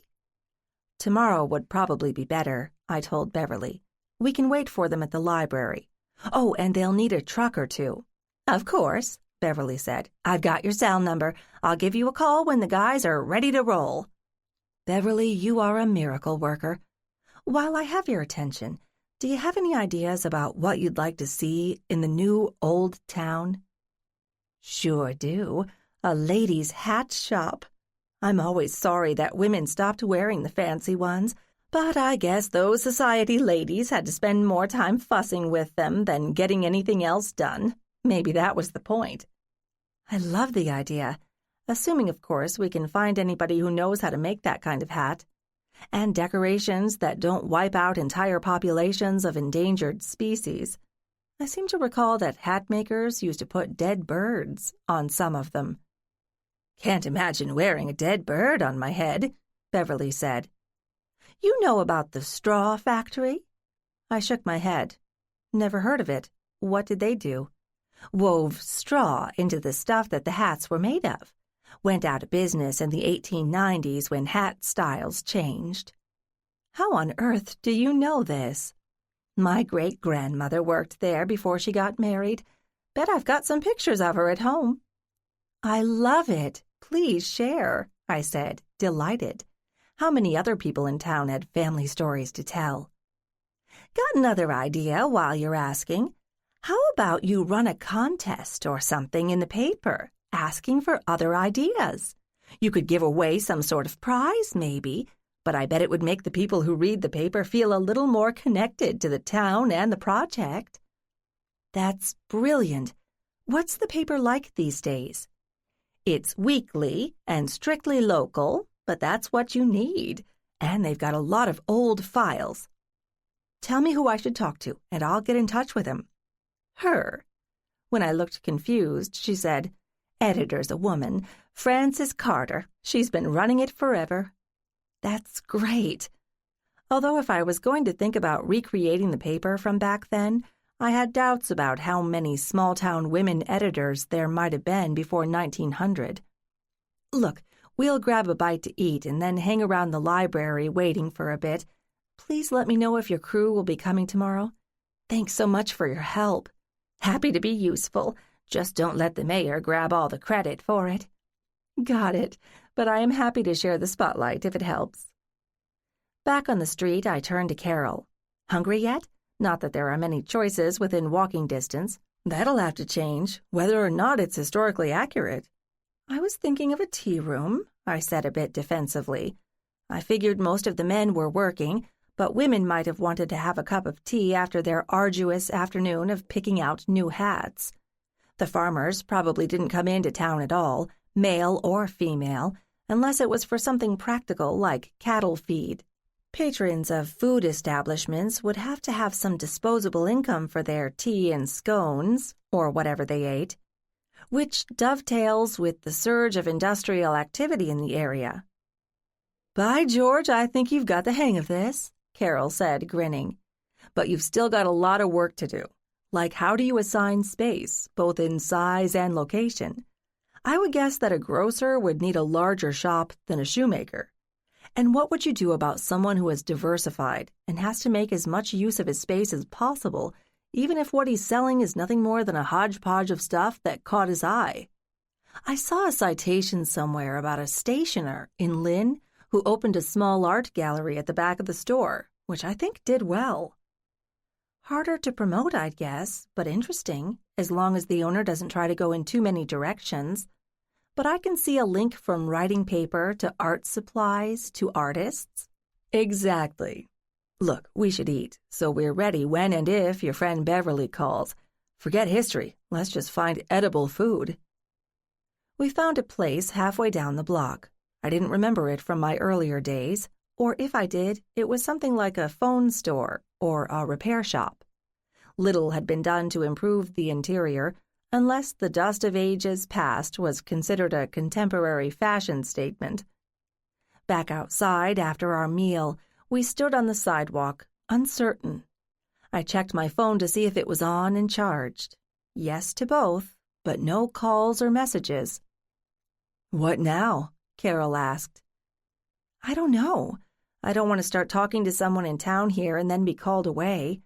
S1: "Tomorrow would probably be better," I told Beverly. "We can wait for them at the library. Oh, and they'll need a truck or 2. "Of course," Beverly said. "I've got your cell number. I'll give you a call when the guys are ready to roll." "Beverly, you are a miracle worker. While I have your attention, do you have any ideas about what you'd like to see in the new old town?" "Sure do. A ladies' hat shop. I'm always sorry that women stopped wearing the fancy ones, but I guess those society ladies had to spend more time fussing with them than getting anything else done. Maybe that was the point." "I love the idea, assuming, of course, we can find anybody who knows how to make that kind of hat. And decorations that don't wipe out entire populations of endangered species. I seem to recall that hat makers used to put dead birds on some of them." "Can't imagine wearing a dead bird on my head," Beverly said. "You know about the straw factory?" I shook my head. "Never heard of it. What did they do?" "Wove straw into the stuff that the hats were made of. Went out of business in the 1890s when hat styles changed." "How on earth do you know this?" "My great-grandmother worked there before she got married. Bet I've got some pictures of her at home." "I love it. Please share," I said, delighted. How many other people in town had family stories to tell? "Got another idea while you're asking. How about you run a contest or something in the paper, asking for other ideas? You could give away some sort of prize, maybe, but I bet it would make the people who read the paper feel a little more connected to the town and the project." "That's brilliant. What's the paper like these days?" "It's weekly and strictly local, but that's what you need, and they've got a lot of old files." "Tell me who I should talk to, and I'll get in touch with him." "Her." When I looked confused, she said, "Editor's a woman, Frances Carter. She's been running it forever." "That's great." Although if I was going to think about recreating the paper from back then, I had doubts about how many small-town women editors there might have been before 1900. "Look, we'll grab a bite to eat and then hang around the library waiting for a bit. Please let me know if your crew will be coming tomorrow. Thanks so much for your help." "Happy to be useful. Just don't let the mayor grab all the credit for it." "Got it, but I am happy to share the spotlight if it helps." Back on the street, I turned to Carol. "Hungry yet? Not that there are many choices within walking distance. That'll have to change, whether or not it's historically accurate." "I was thinking of a tea room," I said a bit defensively. I figured most of the men were working, but women might have wanted to have a cup of tea after their arduous afternoon of picking out new hats. The farmers probably didn't come into town at all, male or female, unless it was for something practical like cattle feed. Patrons of food establishments would have to have some disposable income for their tea and scones, or whatever they ate, which dovetails with the surge of industrial activity in the area. "By George, I think you've got the hang of this," Carol said, grinning. "But you've still got a lot of work to do. Like, how do you assign space, both in size and location? I would guess that a grocer would need a larger shop than a shoemaker. And what would you do about someone who is diversified and has to make as much use of his space as possible, even if what he's selling is nothing more than a hodgepodge of stuff that caught his eye? I saw a citation somewhere about a stationer in Lynn who opened a small art gallery at the back of the store, which I think did well. Harder to promote, I'd guess, but interesting, as long as the owner doesn't try to go in too many directions. But I can see a link from writing paper to art supplies to artists.
S2: Exactly. Look, we should eat, so we're ready when and if your friend Beverly calls. Forget history. Let's just find edible food.
S1: We found a place halfway down the block. I didn't remember it from my earlier days, or if I did, it was something like a phone store or a repair shop. Little had been done to improve the interior, unless the dust of ages past was considered a contemporary fashion statement. Back outside after our meal, we stood on the sidewalk, uncertain. I checked my phone to see if it was on and charged. Yes to both, but no calls or messages.
S2: "What now?" Carol asked.
S1: "I don't know. I don't want to start talking to someone in town here and then be called away.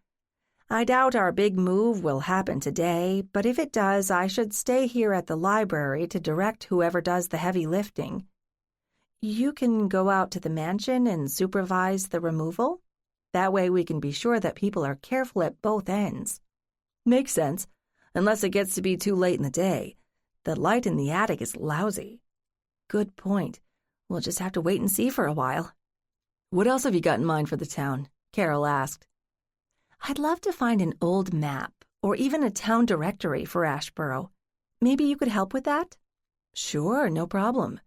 S1: I doubt our big move will happen today, but if it does, I should stay here at the library to direct whoever does the heavy lifting. You can go out to the mansion and supervise the removal? That way we can be sure that people are careful at both ends."
S2: "Makes sense, unless it gets to be too late in the day. The light in the attic is lousy."
S1: "Good point. We'll just have to wait and see for a while."
S2: "What else have you got in mind for the town?" Carol asked.
S1: "I'd love to find an old map or even a town directory for Asheboro. Maybe you could help with that?"
S2: "Sure, no problem.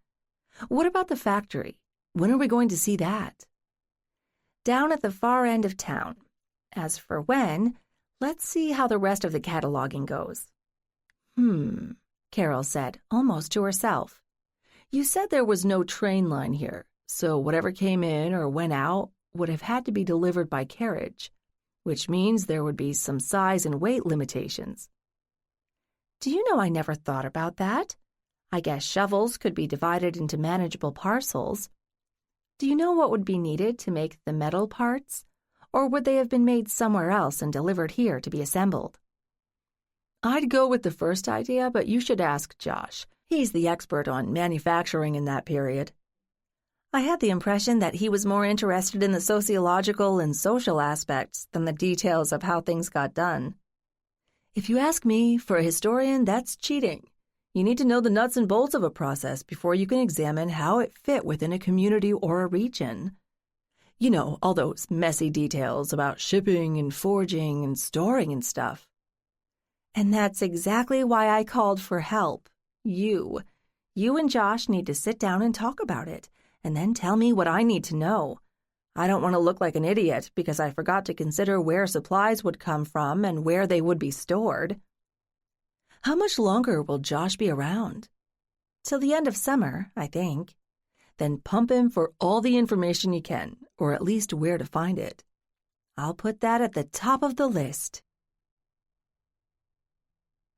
S2: What about the factory? When are we going to see that?"
S1: "Down at the far end of town. As for when, let's see how the rest of the cataloging goes."
S2: Carol said, almost to herself. "You said there was no train line here, so whatever came in or went out would have had to be delivered by carriage, which means there would be some size and weight limitations."
S1: "Do you know I never thought about that? I guess shovels could be divided into manageable parcels. Do you know what would be needed to make the metal parts, or would they have been made somewhere else and delivered here to be assembled?"
S2: "I'd go with the first idea, but you should ask Josh. He's the expert on manufacturing in that period."
S1: I had the impression that he was more interested in the sociological and social aspects than the details of how things got done.
S2: "If you ask me, for a historian, that's cheating. You need to know the nuts and bolts of a process before you can examine how it fit within a community or a region. You know, all those messy details about shipping and forging and storing and stuff."
S1: "And that's exactly why I called for help. You and Josh need to sit down and talk about it, and then tell me what I need to know. I don't want to look like an idiot because I forgot to consider where supplies would come from and where they would be stored."
S2: "How much longer will Josh be around?"
S1: "Till the end of summer, I think."
S2: "Then pump him for all the information you can, or at least where to find it."
S1: "I'll put that at the top of the list."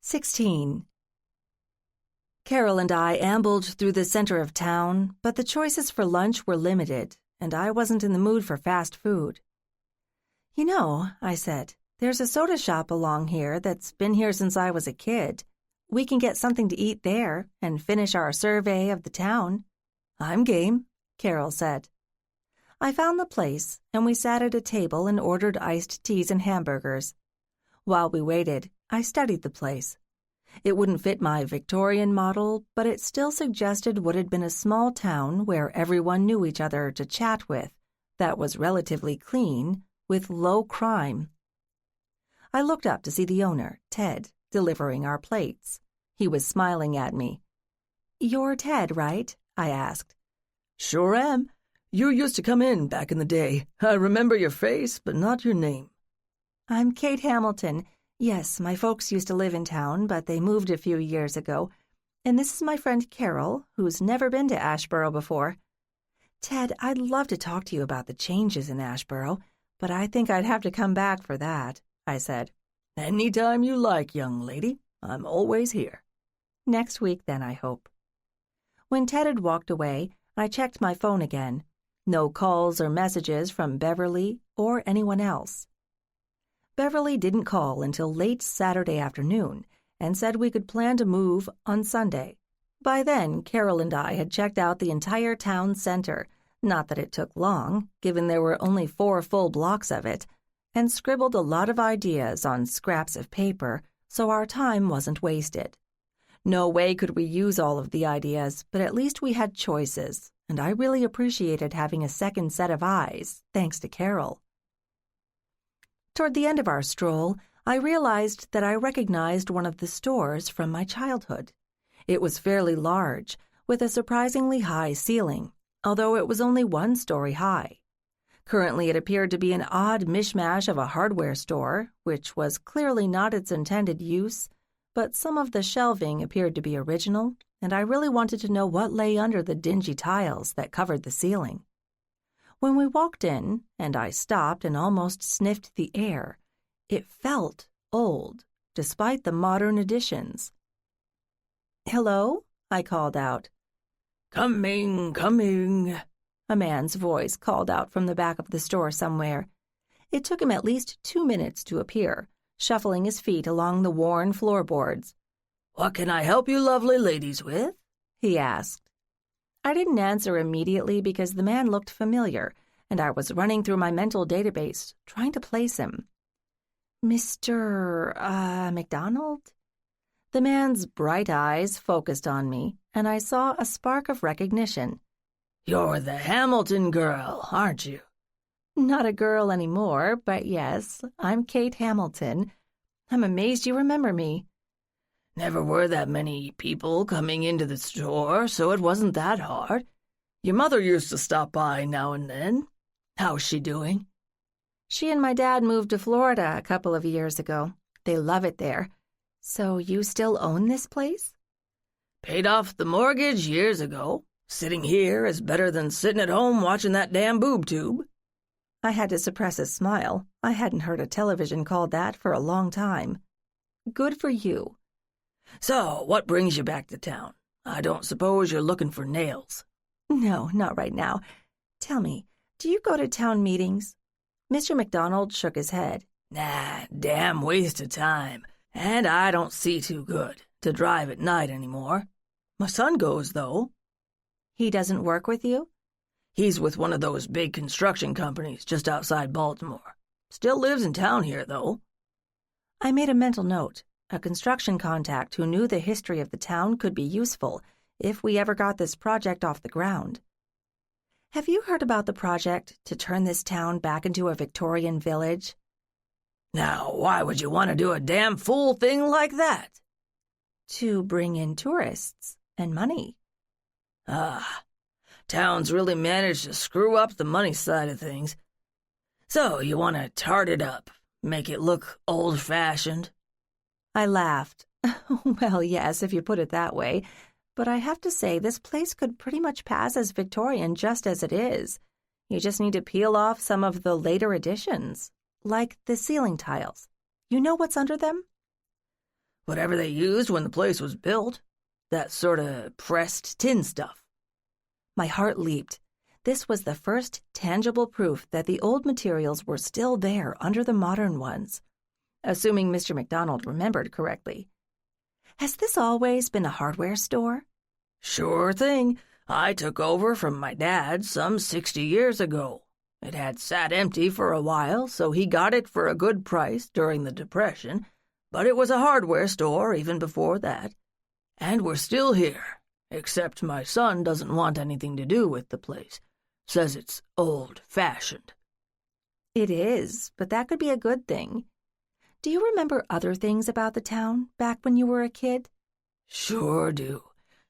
S1: 16. Carol and I ambled through the center of town, but the choices for lunch were limited, and I wasn't in the mood for fast food. "You know," I said, "there's a soda shop along here that's been here since I was a kid. We can get something to eat there and finish our survey of the town."
S2: "I'm game,"
S1: Carol said. I found the place, and we sat at a table and ordered iced teas and hamburgers. While we waited, I studied the place. It wouldn't fit my Victorian model, but it still suggested what had been a small town where everyone knew each other to chat with, that was relatively clean, with low crime. I looked up to see the owner, Ted, delivering our plates. He was smiling at me. "You're Ted, right?" I asked.
S2: "Sure am. You used to come in back in the day. I remember your face, but not your name."
S1: "I'm Kate Hamilton. Yes, my folks used to live in town, but they moved a few years ago. And this is my friend Carol, who's never been to Asheboro before. Ted, I'd love to talk to you about the changes in Asheboro, but I think I'd have to come back for that," I said.
S2: "Any time you like, young lady. I'm always here."
S1: "Next week, then, I hope." When Ted had walked away, I checked my phone again. No calls or messages from Beverly or anyone else. Beverly didn't call until late Saturday afternoon and said we could plan to move on Sunday. By then, Carol and I had checked out the entire town center, not that it took long, given there were only 4 full blocks of it, and scribbled a lot of ideas on scraps of paper so our time wasn't wasted. No way could we use all of the ideas, but at least we had choices, and I really appreciated having a second set of eyes, thanks to Carol. Toward the end of our stroll, I realized that I recognized one of the stores from my childhood. It was fairly large, with a surprisingly high ceiling, although it was only 1 story high. Currently, it appeared to be an odd mishmash of a hardware store, which was clearly not its intended use, but some of the shelving appeared to be original, and I really wanted to know what lay under the dingy tiles that covered the ceiling. When we walked in, and I stopped and almost sniffed the air, it felt old, despite the modern additions. "Hello?" I called out.
S2: Coming, coming,"
S1: a man's voice called out from the back of the store somewhere. It took him at least 2 minutes to appear, shuffling his feet along the worn floorboards.
S2: "What can I help you lovely ladies with?"
S1: he asked. I didn't answer immediately because the man looked familiar, and I was running through my mental database, trying to place him. "Mr. McDonald?" The man's bright eyes focused on me, and I saw a spark of recognition.
S2: "You're the Hamilton girl, aren't you?"
S1: Not a girl anymore, but yes, I'm Kate Hamilton. I'm amazed you remember me.
S2: "Never were that many people coming into the store, so it wasn't that hard. Your mother used to stop by now and then. How's she doing?"
S1: She and my dad moved to Florida a couple of years ago. They love it there. So you still own this place?
S2: "Paid off the mortgage years ago. Sitting here is better than sitting at home watching that damn boob tube."
S1: I had to suppress a smile. I hadn't heard a television called that for a long time. "Good for you."
S2: "So, what brings you back to town? I don't suppose you're looking for nails."
S1: "No, not right now. Tell me, do you go to town meetings?" Mr. McDonald shook his head.
S2: "Nah, damn waste of time. And I don't see too good to drive at night anymore. My son goes, though."
S1: "He doesn't work with you?"
S2: "He's with one of those big construction companies just outside Baltimore. Still lives in town here, though."
S1: I made a mental note. A construction contact who knew the history of the town could be useful if we ever got this project off the ground. "Have you heard about the project to turn this town back into a Victorian village?"
S2: "Now, why would you want to do a damn fool thing like that?"
S1: "To bring in tourists and money."
S2: Town's really managed to screw up the money side of things. So you want to tart it up, make it look old-fashioned?"
S1: I laughed. "Well, yes, if you put it that way. But I have to say, this place could pretty much pass as Victorian just as it is. You just need to peel off some of the later additions, like the ceiling tiles. You know what's under them?"
S2: "Whatever they used when the place was built. That sort of pressed tin stuff."
S1: My heart leaped. This was the first tangible proof that the old materials were still there under the modern ones. Assuming Mr. McDonald remembered correctly. "Has this always been a hardware store?"
S2: "Sure thing. I took over from my dad some 60 years ago. It had sat empty for a while, so he got it for a good price during the Depression, but it was a hardware store even before that. And we're still here, except my son doesn't want anything to do with the place. Says it's old-fashioned."
S1: "It is, but that could be a good thing. Do you remember other things about the town back when you were a kid?"
S2: "Sure do.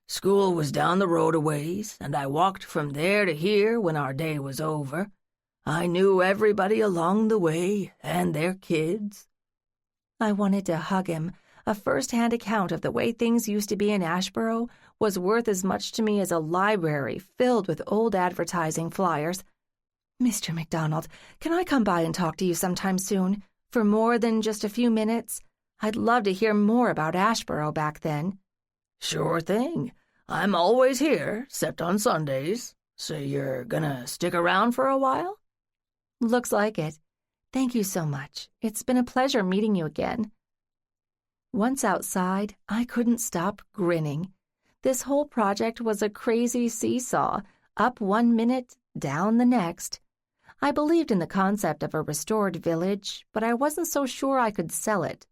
S2: School was down the road a ways, and I walked from there to here when our day was over. I knew everybody along the way, and their kids."
S1: I wanted to hug him. A first-hand account of the way things used to be in Asheboro was worth as much to me as a library filled with old advertising flyers. "Mr. McDonald, can I come by and talk to you sometime soon? For more than just a few minutes? I'd love to hear more about Asheboro back then."
S2: "Sure thing. I'm always here, except on Sundays. So you're gonna stick around for a while?
S1: Looks like it. Thank you so much. It's been a pleasure meeting you again. Once outside, I couldn't stop grinning. This whole project was a crazy seesaw, up 1 minute, down the next. I believed in the concept of a restored village, but I wasn't so sure I could sell it.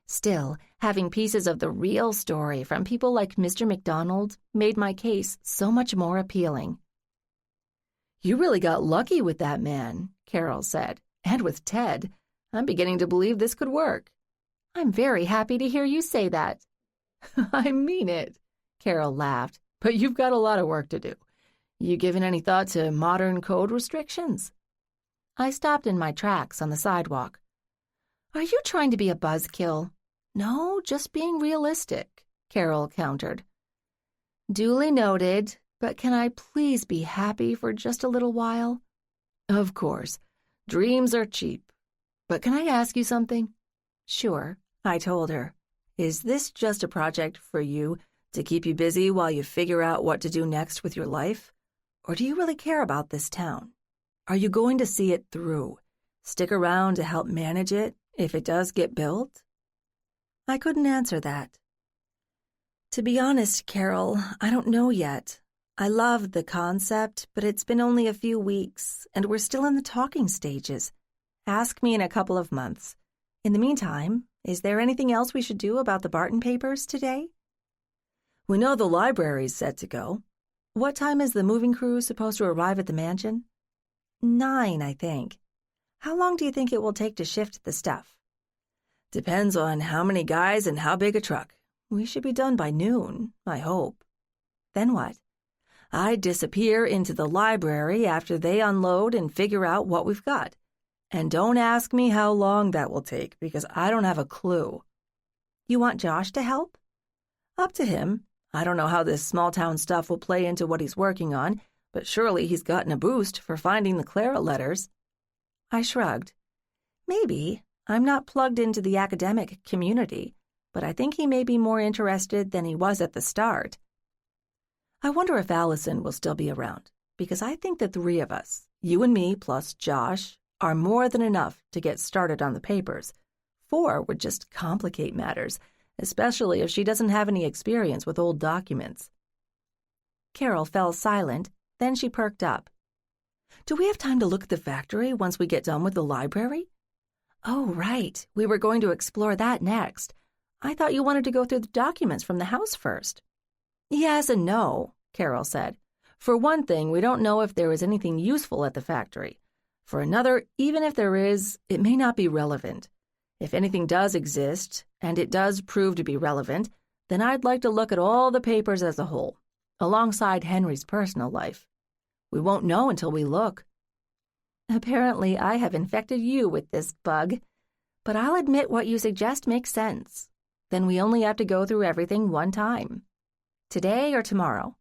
S1: Still, having pieces of the real story from people like Mr. McDonald made my case so much more appealing.
S2: You really got lucky with that man, Carol said, and with Ted. I'm beginning to believe this could work.
S1: I'm very happy to hear you say that.
S2: I mean it, Carol laughed, but you've got a lot of work to do. You given any thought to modern code restrictions?
S1: I stopped in my tracks on the sidewalk. Are you trying to be a buzzkill?
S2: No, just being realistic, Carol countered.
S1: Duly noted, but can I please be happy for just a little while?
S2: Of course. Dreams are cheap. But can I ask you something?
S1: Sure,
S2: I told her. Is this just a project for you to keep you busy while you figure out what to do next with your life? Or do you really care about this town? Are you going to see it through? Stick around to help manage it if it does get built?
S1: I couldn't answer that.
S2: To be honest, Carol, I don't know yet. I love the concept, but it's been only a few weeks, and we're still in the talking stages. Ask me in a couple of months. In the meantime, is there anything else we should do about the Barton papers today? We know the library's set to go. What time is the moving crew supposed to arrive at the mansion?
S1: 9, I think. How long do you think it will take to shift the stuff?
S2: Depends on how many guys and how big a truck. We should be done by noon, I hope.
S1: Then what?
S2: I disappear into the library after they unload and figure out what we've got. And don't ask me how long that will take, because I don't have a clue.
S1: You want Josh to help?
S2: Up to him. I don't know how this small-town stuff will play into what he's working on, but surely he's gotten a boost for finding the Clara letters.
S1: I shrugged. Maybe. I'm not plugged into the academic community, but I think he may be more interested than he was at the start.
S2: I wonder if Allison will still be around, because I think the 3 of us, you and me plus Josh, are more than enough to get started on the papers. 4 would just complicate matters, especially if she doesn't have any experience with old documents.
S1: Carol fell silent, then she perked up.
S2: Do we have time to look at the factory once we get done with the library?
S1: Oh, right. We were going to explore that next. I thought you wanted to go through the documents from the house first.
S2: Yes and no, Carol said. For one thing, we don't know if there is anything useful at the factory. For another, even if there is, it may not be relevant. If anything does exist, and it does prove to be relevant, then I'd like to look at all the papers as a whole, alongside Henry's personal life. We won't know until we look.
S1: Apparently, I have infected you with this bug, but I'll admit what you suggest makes sense. Then we only have to go through everything one time. Today or tomorrow?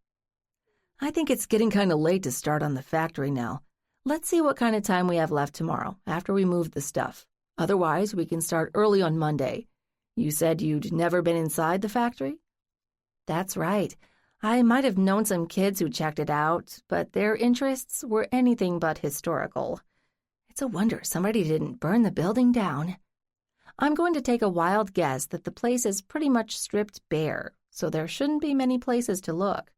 S2: I think it's getting kind of late to start on the factory now. Let's see what kind of time we have left tomorrow after we move the stuff. Otherwise, we can start early on Monday. You said you'd never been inside the factory?
S1: That's right. I might have known some kids who checked it out, but their interests were anything but historical. It's a wonder somebody didn't burn the building down. I'm going to take a wild guess that the place is pretty much stripped bare, so there shouldn't be many places to look.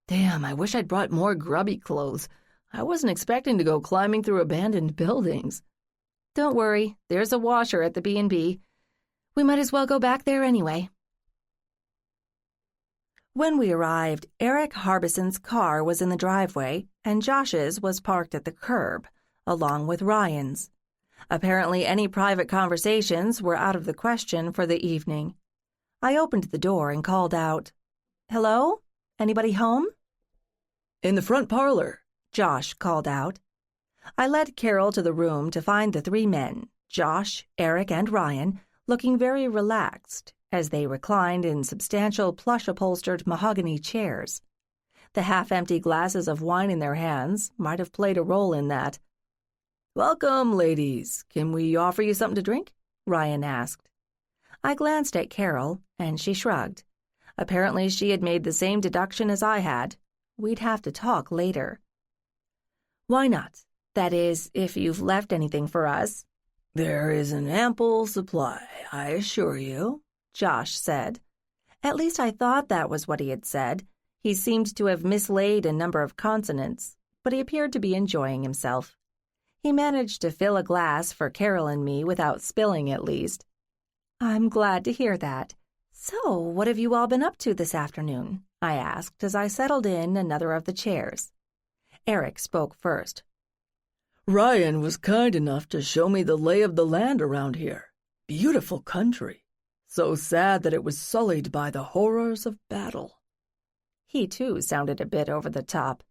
S2: Damn, I wish I'd brought more grubby clothes. I wasn't expecting to go climbing through abandoned buildings.
S1: Don't worry, there's a washer at the B&B. We might as well go back there anyway. When we arrived, Eric Harbison's car was in the driveway, and Josh's was parked at the curb, along with Ryan's. Apparently, any private conversations were out of the question for the evening. I opened the door and called out, "Hello? Anybody home?"
S2: "In the front parlor,"
S1: Josh called out. I led Carol to the room to find the 3 men, Josh, Eric, and Ryan, looking very relaxed as they reclined in substantial plush-upholstered mahogany chairs. The half-empty glasses of wine in their hands might have played a role in that.
S2: "Welcome, ladies. Can we offer you something to drink?" Ryan asked.
S1: I glanced at Carol, and she shrugged. Apparently she had made the same deduction as I had. we'd have to talk later. Why not? That is, if you've left anything for us.
S2: There is an ample supply, I assure you,
S1: Josh said. At least I thought that was what he had said. He seemed to have mislaid a number of consonants, but he appeared to be enjoying himself. He managed to fill a glass for Carol and me without spilling, at least. I'm glad to hear that. So, what have you all been up to this afternoon? I asked as I settled in another of the chairs. Eric spoke first.
S2: Ryan was kind enough to show me the lay of the land around here. Beautiful country. So sad that it was sullied by the horrors of battle.
S1: He, too, sounded a bit over the top.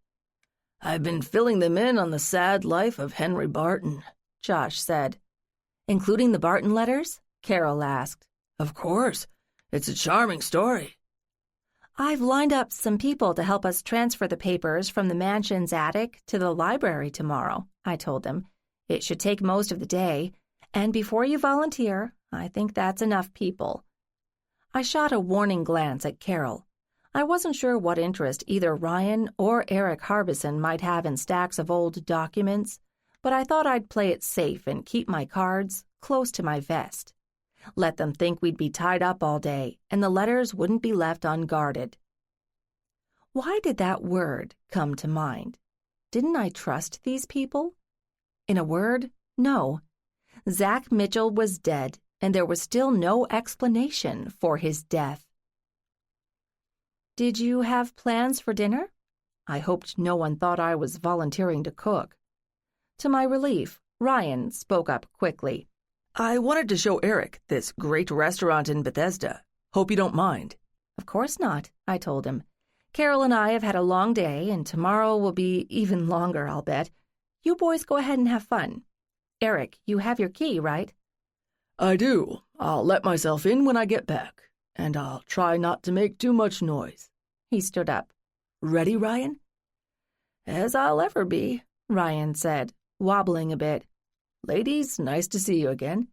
S2: I've been filling them in on the sad life of Henry Barton,
S1: Josh said. Including the Barton letters? Carol asked.
S2: Of course. It's a charming story.
S1: I've lined up some people to help us transfer the papers from the mansion's attic to the library tomorrow, I told them. It should take most of the day, and before you volunteer, I think that's enough people. I shot a warning glance at Carol. I wasn't sure what interest either Ryan or Eric Harbison might have in stacks of old documents, but I thought I'd play it safe and keep my cards close to my vest. Let them think we'd be tied up all day, and the letters wouldn't be left unguarded. Why did that word come to mind? Didn't I trust these people? In a word, no. Zach Mitchell was dead, and there was still no explanation for his death. Did you have plans for dinner? I hoped no one thought I was volunteering to cook. To my relief, Ryan spoke up quickly.
S2: I wanted to show Eric this great restaurant in Bethesda. Hope you don't mind.
S1: Of course not, I told him. Carol and I have had a long day, and tomorrow will be even longer, I'll bet. You boys go ahead and have fun. Eric, you have your key, right?
S2: I do. I'll let myself in when I get back, and I'll try not to make too much noise.
S1: He stood up.
S2: Ready, Ryan?
S1: As I'll ever be, Ryan said, wobbling a bit.
S2: Ladies, nice to see you again.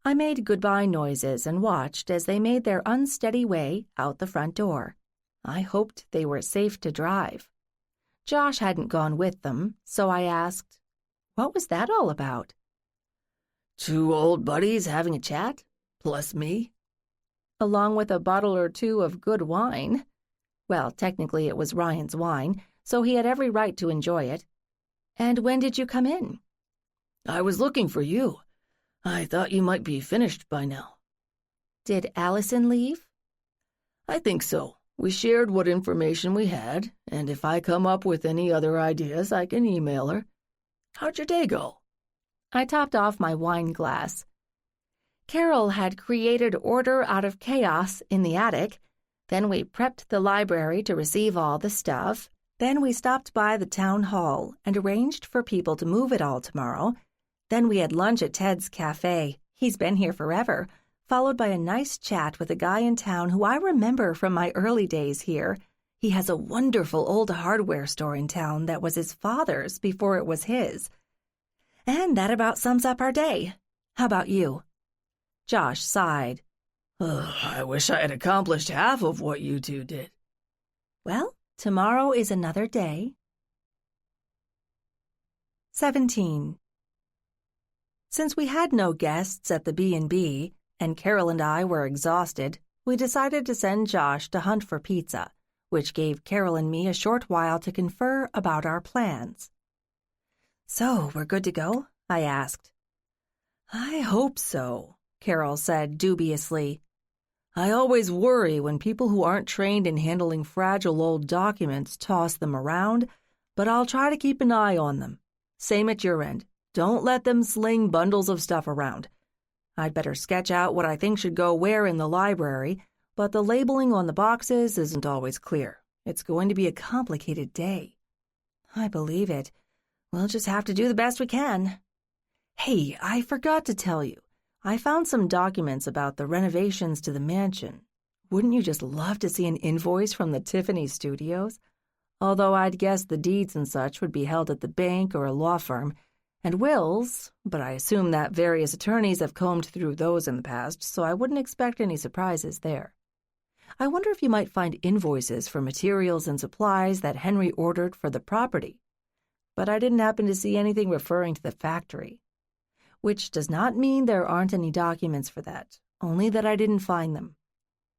S1: I made goodbye noises and watched as they made their unsteady way out the front door. I hoped they were safe to drive. Josh hadn't gone with them, so I asked, what was that all about?
S2: 2 old buddies having a chat, plus me.
S1: Along with a bottle or two of good wine. Well, technically it was Ryan's wine, so he had every right to enjoy it. And when did you come in?
S2: I was looking for you. I thought you might be finished by now.
S1: Did Allison leave?
S2: I think so. We shared what information we had, and if I come up with any other ideas, I can email her. How'd your day go?
S1: I topped off my wine glass. Carol had created order out of chaos in the attic. Then we prepped the library to receive all the stuff. Then we stopped by the town hall and arranged for people to move it all tomorrow. Then we had lunch at Ted's Cafe. He's been here forever, followed by a nice chat with a guy in town who I remember from my early days here. He has a wonderful old hardware store in town that was his father's before it was his. And that about sums up our day. How about you? Josh sighed.
S2: I wish I had accomplished half of what you two did.
S1: Well, tomorrow is another day. 17. Since we had no guests at the B&B, and Carol and I were exhausted, we decided to send Josh to hunt for pizza, which gave Carol and me a short while to confer about our plans. So, we're good to go? I asked. I hope so, Carol said dubiously. I always worry when people who aren't trained in handling fragile old documents toss them around, but I'll try to keep an eye on them. Same at your end. Don't let them sling bundles of stuff around. I'd better sketch out what I think should go where in the library, but the labeling on the boxes isn't always clear. It's going to be a complicated day. I believe it. We'll just have to do the best we can. Hey, I forgot to tell you. I found some documents about the renovations to the mansion. Wouldn't you just love to see an invoice from the Tiffany Studios? Although I'd guess the deeds and such would be held at the bank or a law firm, and wills, but I assume that various attorneys have combed through those in the past, so I wouldn't expect any surprises there. I wonder if you might find invoices for materials and supplies that Henry ordered for the property. But I didn't happen to see anything referring to the factory. Which does not mean there aren't any documents for that, only that I didn't find them.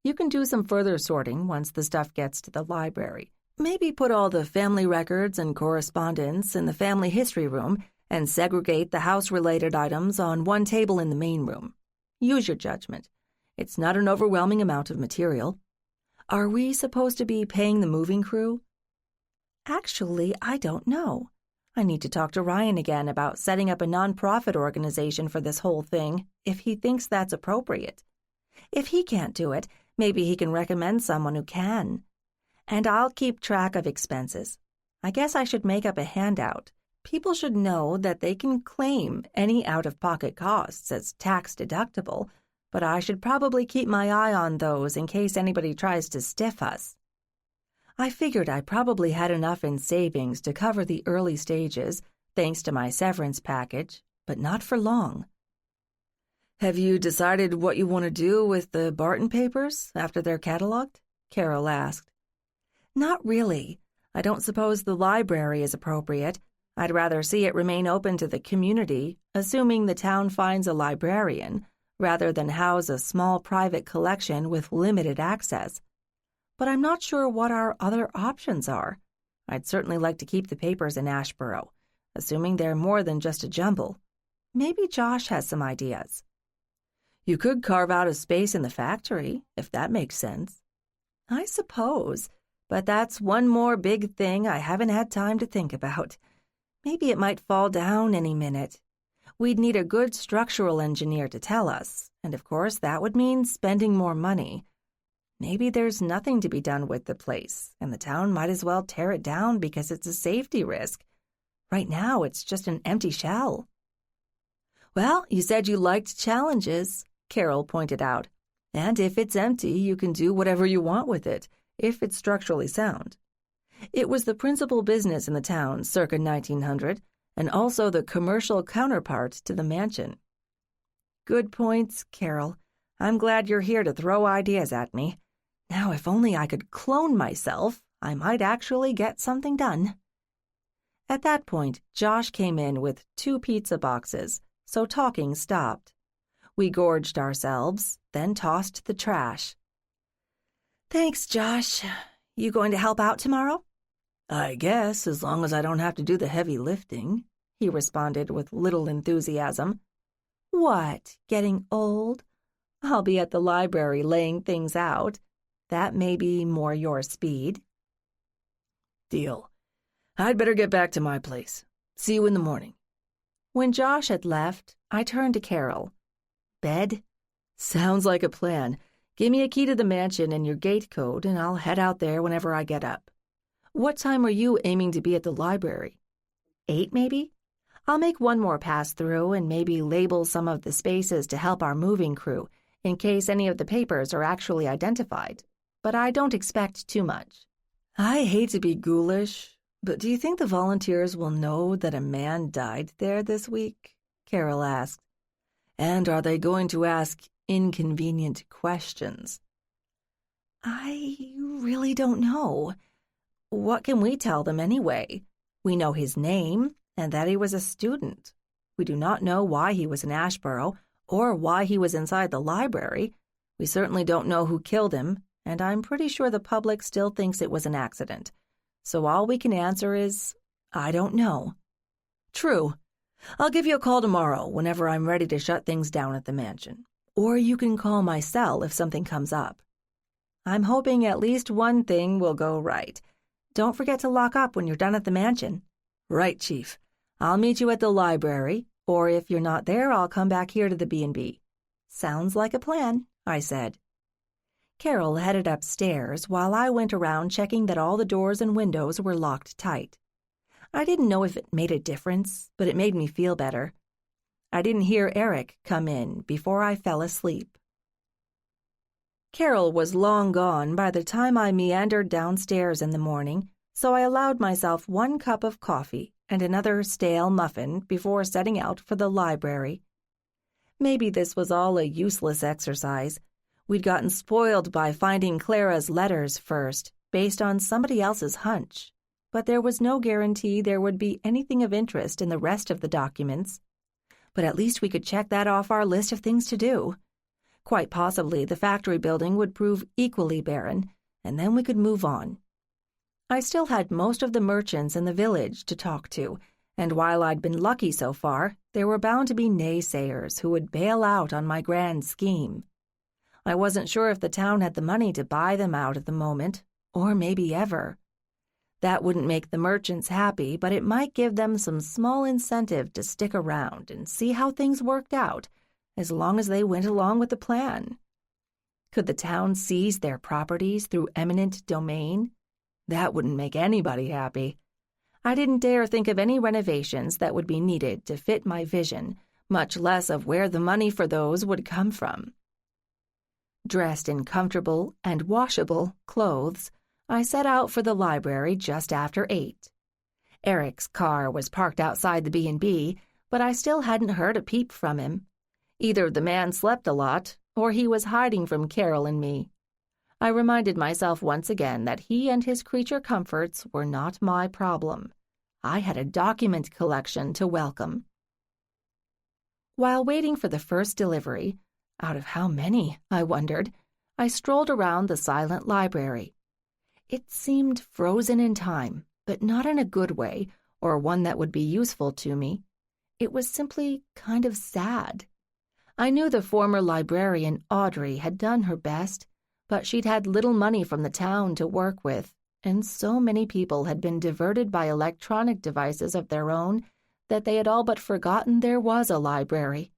S1: You can do some further sorting once the stuff gets to the library. Maybe put all the family records and correspondence in the family history room and segregate the house-related items on one table in the main room. Use your judgment. It's not an overwhelming amount of material. Are we supposed to be paying the moving crew? Actually, I don't know. I need to talk to Ryan again about setting up a nonprofit organization for this whole thing, if he thinks that's appropriate. If he can't do it, maybe he can recommend someone who can. And I'll keep track of expenses. I guess I should make up a handout. People should know that they can claim any out-of-pocket costs as tax-deductible, but I should probably keep my eye on those in case anybody tries to stiff us. I figured I probably had enough in savings to cover the early stages, thanks to my severance package, but not for long.
S2: Have you decided what you want to do with the Barton papers after they're cataloged? Carol asked.
S1: Not really. I don't suppose the library is appropriate. I'd rather see it remain open to the community, assuming the town finds a librarian, rather than house a small private collection with limited access. But I'm not sure what our other options are. I'd certainly like to keep the papers in Asheboro, assuming they're more than just a jumble. Maybe Josh has some ideas.
S2: You could carve out a space in the factory, if that makes sense.
S1: I suppose, but that's one more big thing I haven't had time to think about. Maybe it might fall down any minute. We'd need a good structural engineer to tell us, and of course that would mean spending more money. Maybe there's nothing to be done with the place, and the town might as well tear it down because it's a safety risk. Right now, it's just an empty shell.
S2: Well, you said you liked challenges, Carol pointed out. And if it's empty, you can do whatever you want with it, if it's structurally sound. It was the principal business in the town circa 1900, and also the commercial counterpart to the mansion.
S1: Good points, Carol. I'm glad you're here to throw ideas at me. Now, if only I could clone myself, I might actually get something done. At that point, Josh came in with 2 pizza boxes, so talking stopped. We gorged ourselves, then tossed the trash. Thanks, Josh. You going to help out tomorrow?
S2: I guess, as long as I don't have to do the heavy lifting, he responded with little enthusiasm.
S1: What, getting old? I'll be at the library laying things out. That may be more your speed.
S2: Deal. I'd better get back to my place. See you in the morning.
S1: When Josh had left, I turned to Carol. Bed?
S2: Sounds like a plan. Give me a key to the mansion and your gate code, and I'll head out there whenever I get up. What time are you aiming to be at the library?
S1: 8, maybe? I'll make one more pass through and maybe label some of the spaces to help our moving crew, in case any of the papers are actually identified. But I don't expect too much.
S2: I hate to be ghoulish, but do you think the volunteers will know that a man died there this week? Carol asked. And are they going to ask inconvenient questions?
S1: I really don't know. What can we tell them anyway? We know his name and that he was a student. We do not know why he was in Asheboro or why he was inside the library. We certainly don't know who killed him, and I'm pretty sure the public still thinks it was an accident. So all we can answer is, I don't know.
S2: True. I'll give you a call tomorrow whenever I'm ready to shut things down at the mansion. Or you can call my cell if something comes up.
S1: I'm hoping at least one thing will go right. Don't forget to lock up when you're done at the mansion.
S2: Right, Chief.
S1: I'll meet you at the library, or if you're not there, I'll come back here to the B&B. Sounds like a plan, I said. Carol headed upstairs while I went around checking that all the doors and windows were locked tight. I didn't know if it made a difference, but it made me feel better. I didn't hear Eric come in before I fell asleep. Carol was long gone by the time I meandered downstairs in the morning, so I allowed myself 1 cup of coffee and another stale muffin before setting out for the library. Maybe this was all a useless exercise. We'd gotten spoiled by finding Clara's letters first, based on somebody else's hunch. But there was no guarantee there would be anything of interest in the rest of the documents. But at least we could check that off our list of things to do. Quite possibly the factory building would prove equally barren, and then we could move on. I still had most of the merchants in the village to talk to, and while I'd been lucky so far, there were bound to be naysayers who would bail out on my grand scheme. I wasn't sure if the town had the money to buy them out at the moment, or maybe ever. That wouldn't make the merchants happy, but it might give them some small incentive to stick around and see how things worked out, as long as they went along with the plan. Could the town seize their properties through eminent domain? That wouldn't make anybody happy. I didn't dare think of any renovations that would be needed to fit my vision, much less of where the money for those would come from. Dressed in comfortable and washable clothes, I set out for the library just after 8. Eric's car was parked outside the B&B, but I still hadn't heard a peep from him. Either the man slept a lot, or he was hiding from Carol and me. I reminded myself once again that he and his creature comforts were not my problem. I had a document collection to welcome. While waiting for the first delivery, out of how many, I wondered, I strolled around the silent library. It seemed frozen in time, but not in a good way, or one that would be useful to me. It was simply kind of sad. I knew the former librarian, Audrey, had done her best, but she'd had little money from the town to work with, and so many people had been diverted by electronic devices of their own that they had all but forgotten there was a library.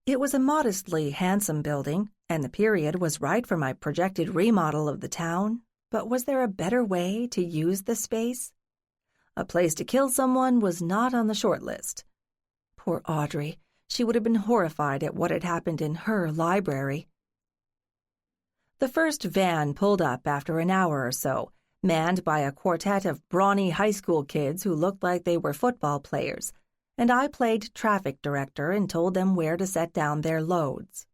S1: It was a modestly handsome building, and the period was right for my projected remodel of the town, but was there a better way to use the space? A place to kill someone was not on the short list. Poor Audrey. She would have been horrified at what had happened in her library. The first van pulled up after an hour or so, manned by a quartet of brawny high school kids who looked like they were football players, and I played traffic director and told them where to set down their loads.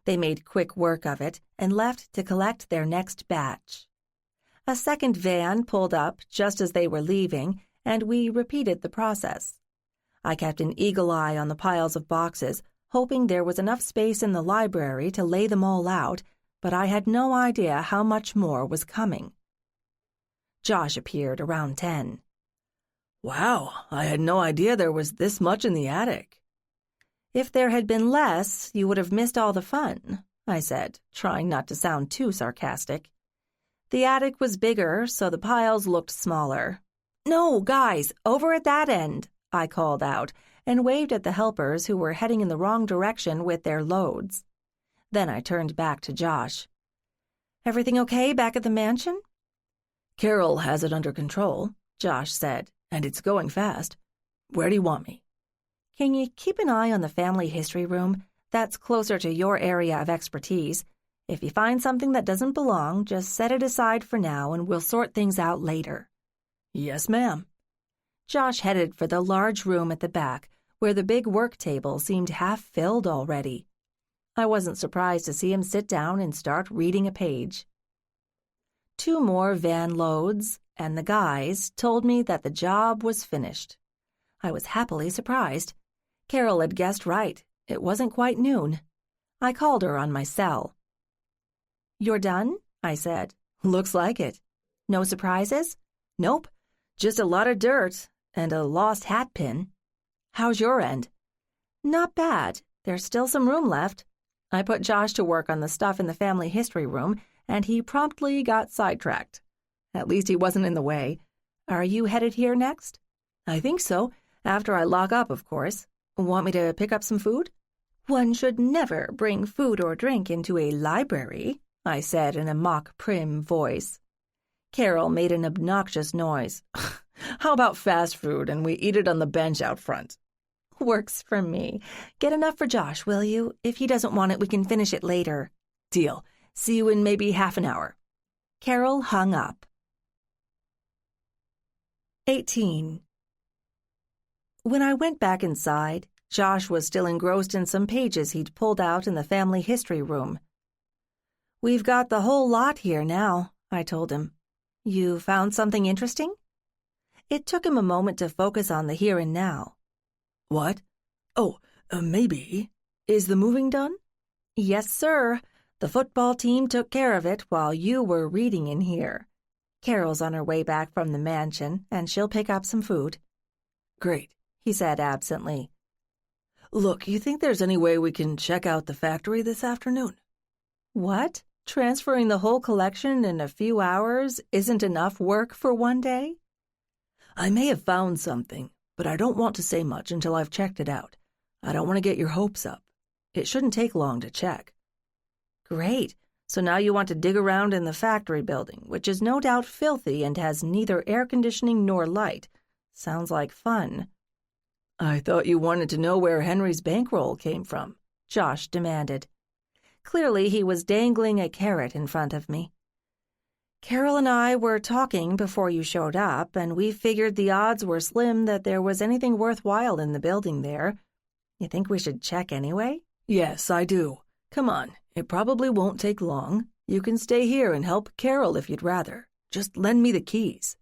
S1: They made quick work of it and left to collect their next batch. A second van pulled up just as they were leaving, and we repeated the process. I kept an eagle eye on the piles of boxes, hoping there was enough space in the library to lay them all out, but I had no idea how much more was coming. Josh appeared around 10.
S2: Wow, I had no idea there was this much in the attic.
S1: If there had been less, you would have missed all the fun, I said, trying not to sound too sarcastic. The attic was bigger, so the piles looked smaller. No, guys, over at that end, I called out, and waved at the helpers who were heading in the wrong direction with their loads. Then I turned back to Josh. Everything okay back at the mansion?
S2: Carol has it under control, Josh said, and it's going fast. Where do you want me?
S1: Can you keep an eye on the family history room? That's closer to your area of expertise. If you find something that doesn't belong, just set it aside for now and we'll sort things out later.
S2: Yes, ma'am.
S1: Josh headed for the large room at the back, where the big work table seemed half filled already. I wasn't surprised to see him sit down and start reading a page. 2 more van loads, and the guys told me that the job was finished. I was happily surprised. Carol had guessed right. It wasn't quite noon. I called her on my cell. You're done? I said.
S2: Looks like it.
S1: No surprises?
S2: Nope. Just a lot of dirt and a lost hat pin.
S1: How's your end? Not bad. There's still some room left. I put Josh to work on the stuff in the family history room, and he promptly got sidetracked. At least he wasn't in the way. Are you headed here next?
S2: I think so. After I lock up, of course. Want me to pick up some food?
S1: One should never bring food or drink into a library, I said in a mock prim voice. Carol made an obnoxious noise.
S2: How about fast food and we eat it on the bench out front?
S1: Works for me. Get enough for Josh, will you? If he doesn't want it, we can finish it later.
S2: Deal. See you in maybe half an hour.
S1: Carol hung up. 18. When I went back inside, Josh was still engrossed in some pages he'd pulled out in the family history room. We've got the whole lot here now, I told him. You found something interesting? It took him a moment to focus on the here and now.
S2: What? Oh, maybe. Is the moving done?
S1: Yes, sir. The football team took care of it while you were reading in here. Carol's on her way back from the mansion, and she'll pick up some food.
S2: Great,
S1: he said absently.
S2: Look, you think there's any way we can check out the factory this afternoon?
S1: What? Transferring the whole collection in a few hours isn't enough work for one day?
S2: I may have found something, but I don't want to say much until I've checked it out. I don't want to get your hopes up. It shouldn't take long to check.
S1: Great. So now you want to dig around in the factory building, which is no doubt filthy and has neither air conditioning nor light. Sounds like fun.
S2: I thought you wanted to know where Henry's bankroll came from,
S1: Josh demanded. Clearly, he was dangling a carrot in front of me. Carol and I were talking before you showed up, and we figured the odds were slim that there was anything worthwhile in the building there. You think we should check anyway?
S2: Yes, I do. Come on, it probably won't take long. You can stay here and help Carol if you'd rather. Just lend me the keys.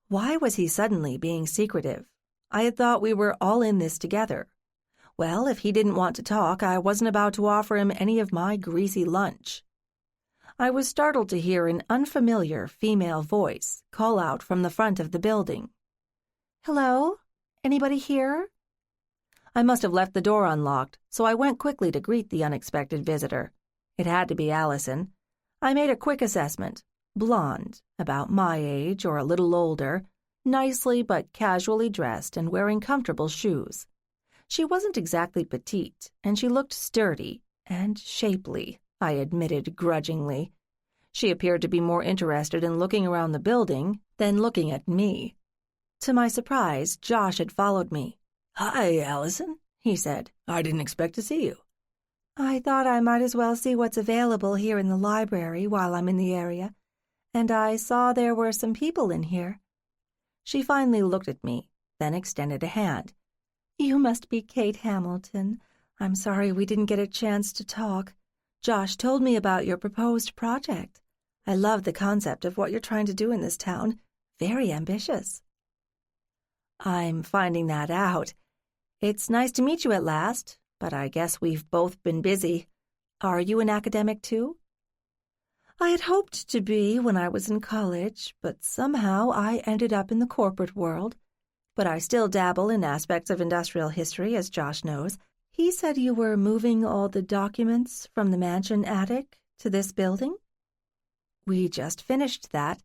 S1: Why was he suddenly being secretive? I had thought we were all in this together. Well, if he didn't want to talk, I wasn't about to offer him any of my greasy lunch. I was startled to hear an unfamiliar female voice call out from the front of the building. Hello? Anybody here? I must have left the door unlocked, so I went quickly to greet the unexpected visitor. It had to be Allison. I made a quick assessment. Blonde, about my age or a little older, nicely but casually dressed and wearing comfortable shoes. She wasn't exactly petite, and she looked sturdy and shapely, I admitted grudgingly. She appeared to be more interested in looking around the building than looking at me. To my surprise, Josh had followed me.
S2: Hi, Allison, he said. I didn't expect to see you.
S1: I thought I might as well see what's available here in the library while I'm in the area, and I saw there were some people in here. She finally looked at me, then extended a hand. You must be Kate Hamilton. I'm sorry we didn't get a chance to talk. Josh told me about your proposed project. I love the concept of what you're trying to do in this town. Very ambitious. I'm finding that out. It's nice to meet you at last, but I guess we've both been busy. Are you an academic too? I had hoped to be when I was in college, but somehow I ended up in the corporate world. But I still dabble in aspects of industrial history, as Josh knows. He said you were moving all the documents from the mansion attic to this building? We just finished that.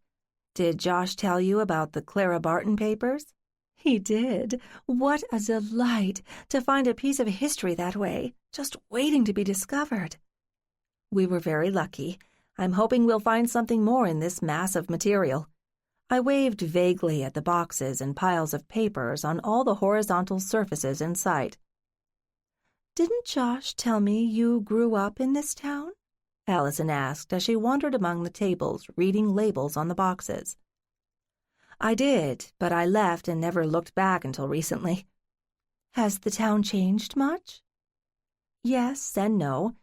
S1: Did Josh tell you about the Clara Barton papers? He did. What a delight to find a piece of history that way, just waiting to be discovered. We were very lucky. I'm hoping we'll find something more in this mass of material. I waved vaguely at the boxes and piles of papers on all the horizontal surfaces in sight. Didn't Josh tell me you grew up in this town? Allison asked as she wandered among the tables, reading labels on the boxes. I did, but I left and never looked back until recently. Has the town changed much? Yes and no.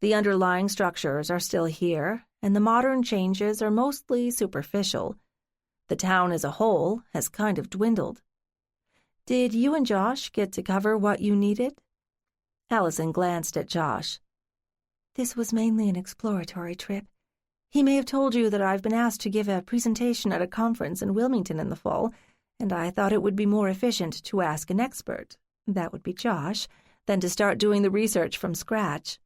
S1: The underlying structures are still here, and the modern changes are mostly superficial. The town as a whole has kind of dwindled. Did you and Josh get to cover what you needed? Allison glanced at Josh. This was mainly an exploratory trip. He may have told you that I've been asked to give a presentation at a conference in Wilmington in the fall, and I thought it would be more efficient to ask an expert, that would be Josh, than to start doing the research from scratch.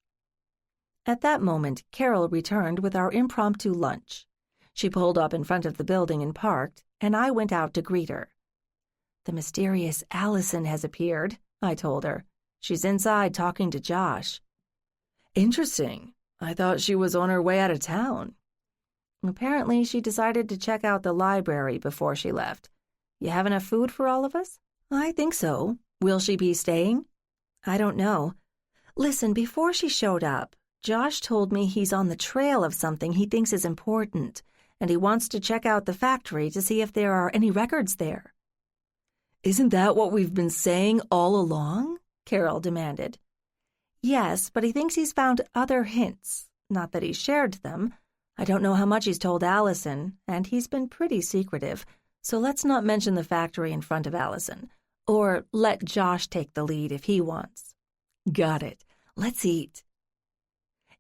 S1: At that moment, Carol returned with our impromptu lunch. She pulled up in front of the building and parked, and I went out to greet her. The mysterious Allison has appeared, I told her. She's inside talking to Josh.
S2: Interesting. I thought she was on her way out of town.
S1: Apparently, she decided to check out the library before she left. You have enough food for all of us? I think so. Will she be staying? I don't know. Listen, before she showed up, Josh told me he's on the trail of something he thinks is important, and he wants to check out the factory to see if there are any records there.
S2: Isn't that what we've been saying all along? Carol demanded.
S1: Yes, but he thinks he's found other hints, Not that he shared them. I don't know how much he's told Allison, and he's been pretty secretive, so let's not mention the factory in front of Allison. Or let Josh take the lead if he wants.
S2: Got it. Let's eat.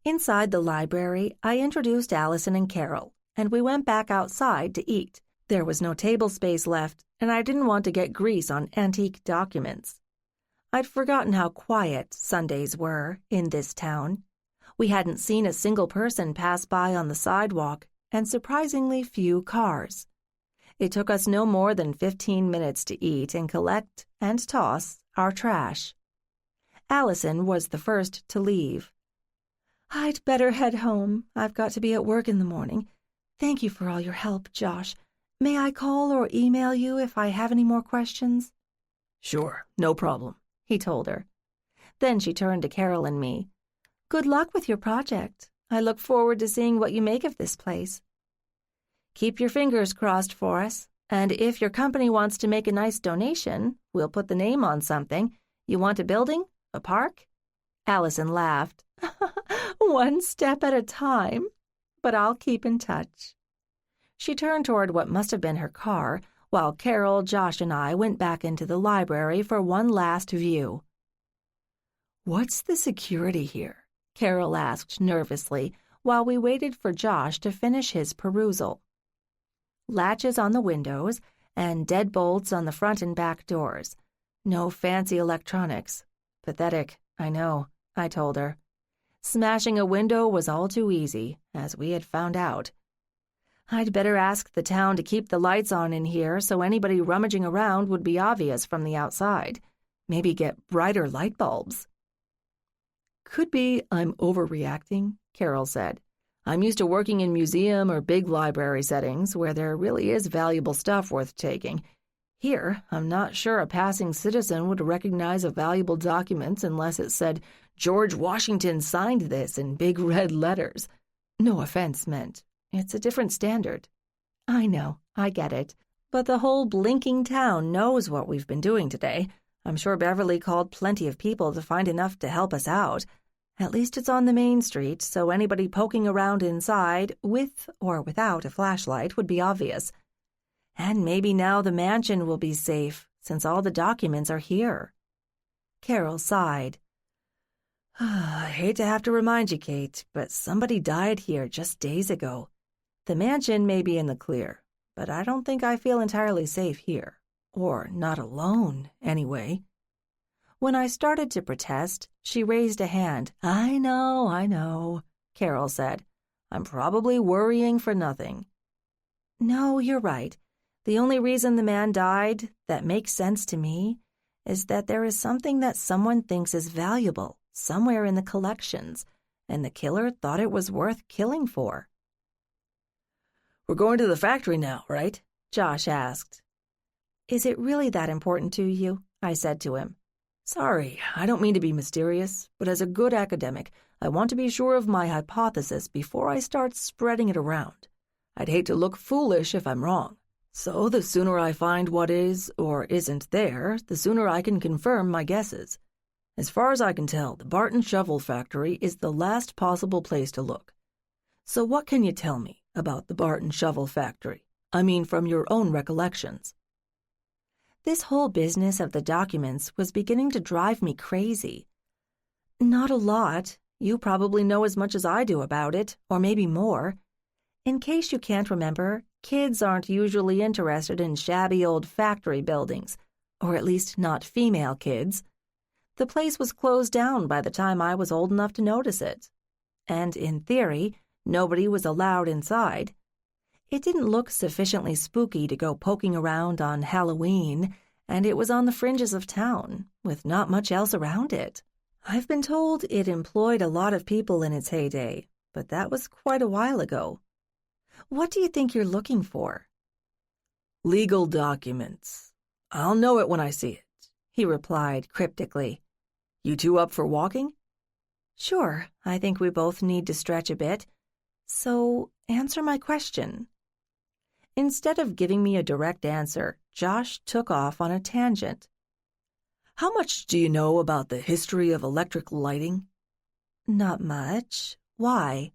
S1: Inside the library, I introduced Allison and Carol, and we went back outside to eat. There was no table space left, and I didn't want to get grease on antique documents. I'd forgotten how quiet Sundays were in this town. We hadn't seen a single person pass by on the sidewalk, and surprisingly few cars. It took us no more than 15 minutes to eat and collect and toss our trash. Allison was the first to leave. "I'd better head home. I've got to be at work in the morning. Thank you for all your help, Josh. May I call or email you if I have any more questions?"
S2: "Sure, no problem,"
S1: he told her. Then she turned to Carol and me. "Good luck with your project. I look forward to seeing what you make of this place. Keep your fingers crossed for us, and if your company wants to make a nice donation, we'll put the name on something. You want a building? A park?" Allison laughed. "One step at a time, but I'll keep in touch." She turned toward what must have been her car, while Carol, Josh, and I went back into the library for one last view.
S2: "What's the security here?"
S1: Carol asked nervously while we waited for Josh to finish his perusal. Latches on the windows and deadbolts on the front and back doors. No fancy electronics. Pathetic, I know, I told her. Smashing a window was all too easy, as we had found out. I'd better ask the town to keep the lights on in here so anybody rummaging around would be obvious from the outside. Maybe get brighter light bulbs.
S2: "Could be I'm overreacting," Carol said. "I'm used to working in museum or big library settings where there really is valuable stuff worth taking. Here, I'm not sure a passing citizen would recognize a valuable document unless it said, 'George Washington signed this' in big red letters. No offense meant. It's a different standard."
S1: "I know, I get it. But the whole blinking town knows what we've been doing today. I'm sure Beverly called plenty of people to find enough to help us out. At least it's on the main street, so anybody poking around inside, with or without a flashlight, would be obvious. And maybe now the mansion will be safe, since all the documents are here." Carol sighed.
S2: "I hate to have to remind you, Kate, but somebody died here just days ago. The mansion may be in the clear, but I don't think I feel entirely safe here. Or not alone, anyway."
S1: When I started to protest, she raised a hand.
S2: I know, Carol said. "I'm probably worrying for nothing."
S1: "No, you're right. The only reason the man died, that makes sense to me, is that there is something that someone thinks is valuable somewhere in the collections, and the killer thought it was worth killing for."
S2: "We're going to the factory now, right?" Josh asked.
S1: "Is it really that important to you?" I said to him.
S2: "Sorry, I don't mean to be mysterious, but as a good academic, I want to be sure of my hypothesis before I start spreading it around. I'd hate to look foolish if I'm wrong. So the sooner I find what is or isn't there, the sooner I can confirm my guesses. As far as I can tell, the Barton Shovel Factory is the last possible place to look. So what can you tell me about the Barton Shovel Factory? I mean, from your own recollections."
S1: This whole business of the documents was beginning to drive me crazy. "Not a lot. You probably know as much as I do about it, or maybe more. In case you can't remember, kids aren't usually interested in shabby old factory buildings, or at least not female kids. The place was closed down by the time I was old enough to notice it. And in theory, nobody was allowed inside. It didn't look sufficiently spooky to go poking around on Halloween, and it was on the fringes of town, with not much else around it. I've been told it employed a lot of people in its heyday, but that was quite a while ago. What do you think you're looking for?"
S2: "Legal documents. I'll know it when I see it," he replied cryptically. "You two up for walking?"
S1: "Sure, I think we both need to stretch a bit. So, answer my question." Instead of giving me a direct answer, Josh took off on a tangent.
S2: "How much do you know about the history of electric lighting?"
S1: "Not much. Why?"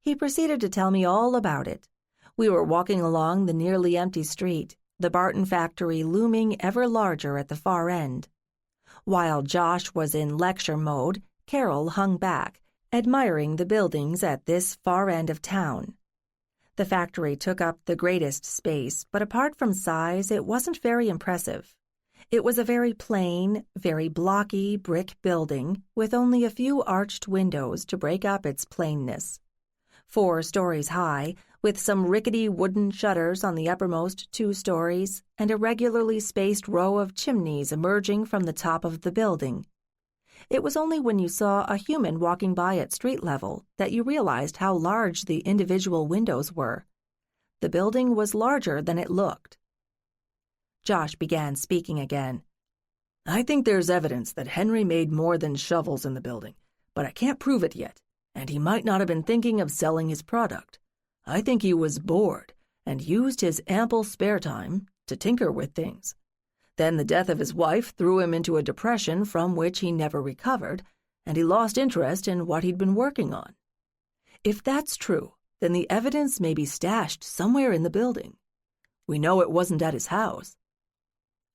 S1: He proceeded to tell me all about it. We were walking along the nearly empty street, the Barton factory looming ever larger at the far end. While Josh was in lecture mode, Carol hung back, admiring the buildings at this far end of town. The factory took up the greatest space, but apart from size, it wasn't very impressive. It was a very plain, very blocky brick building with only a few arched windows to break up its plainness. 4 stories high, with some rickety wooden shutters on the uppermost 2 stories, and a regularly spaced row of chimneys emerging from the top of the building. It was only when you saw a human walking by at street level that you realized how large the individual windows were. The building was larger than it looked. Josh began speaking again.
S2: I think there's evidence that Henry made more than shovels in the building, but I can't prove it yet, and he might not have been thinking of selling his product. I think he was bored and used his ample spare time to tinker with things. Then the death of his wife threw him into a depression from which he never recovered, and he lost interest in what he'd been working on. If that's true, then the evidence may be stashed somewhere in the building. We know it wasn't at his house.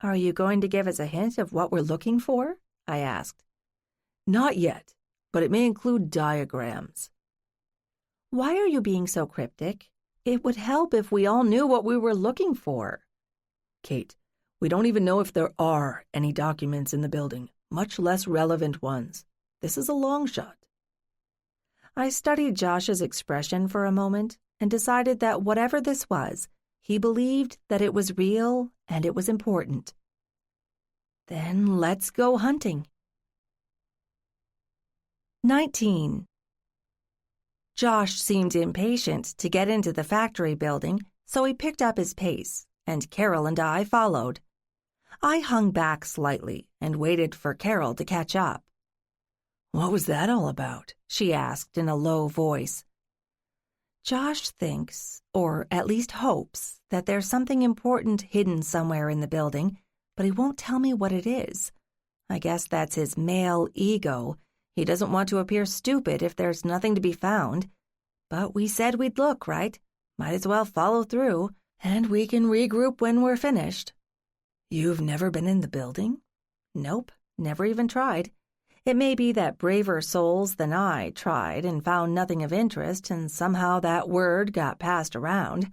S1: Are you going to give us a hint of what we're looking for? I asked.
S2: Not yet, but it may include diagrams.
S1: Why are you being so cryptic? It would help if we all knew what we were looking for.
S2: Kate, we don't even know if there are any documents in the building, much less relevant ones. This is a long shot.
S1: I studied Josh's expression for a moment and decided that whatever this was, he believed that it was real and it was important. Then let's go hunting. 19. Josh seemed impatient to get into the factory building, so he picked up his pace, and Carol and I followed. I hung back slightly and waited for Carol to catch up.
S2: What was that all about?
S1: She asked in a low voice. Josh thinks, or at least hopes, that there's something important hidden somewhere in the building, but he won't tell me what it is. I guess that's his male ego. He doesn't want to appear stupid if there's nothing to be found. But we said we'd look, right? Might as well follow through, and we can regroup when we're finished.
S2: You've never been in the building?
S1: Nope, never even tried. It may be that braver souls than I tried and found nothing of interest, and somehow that word got passed around.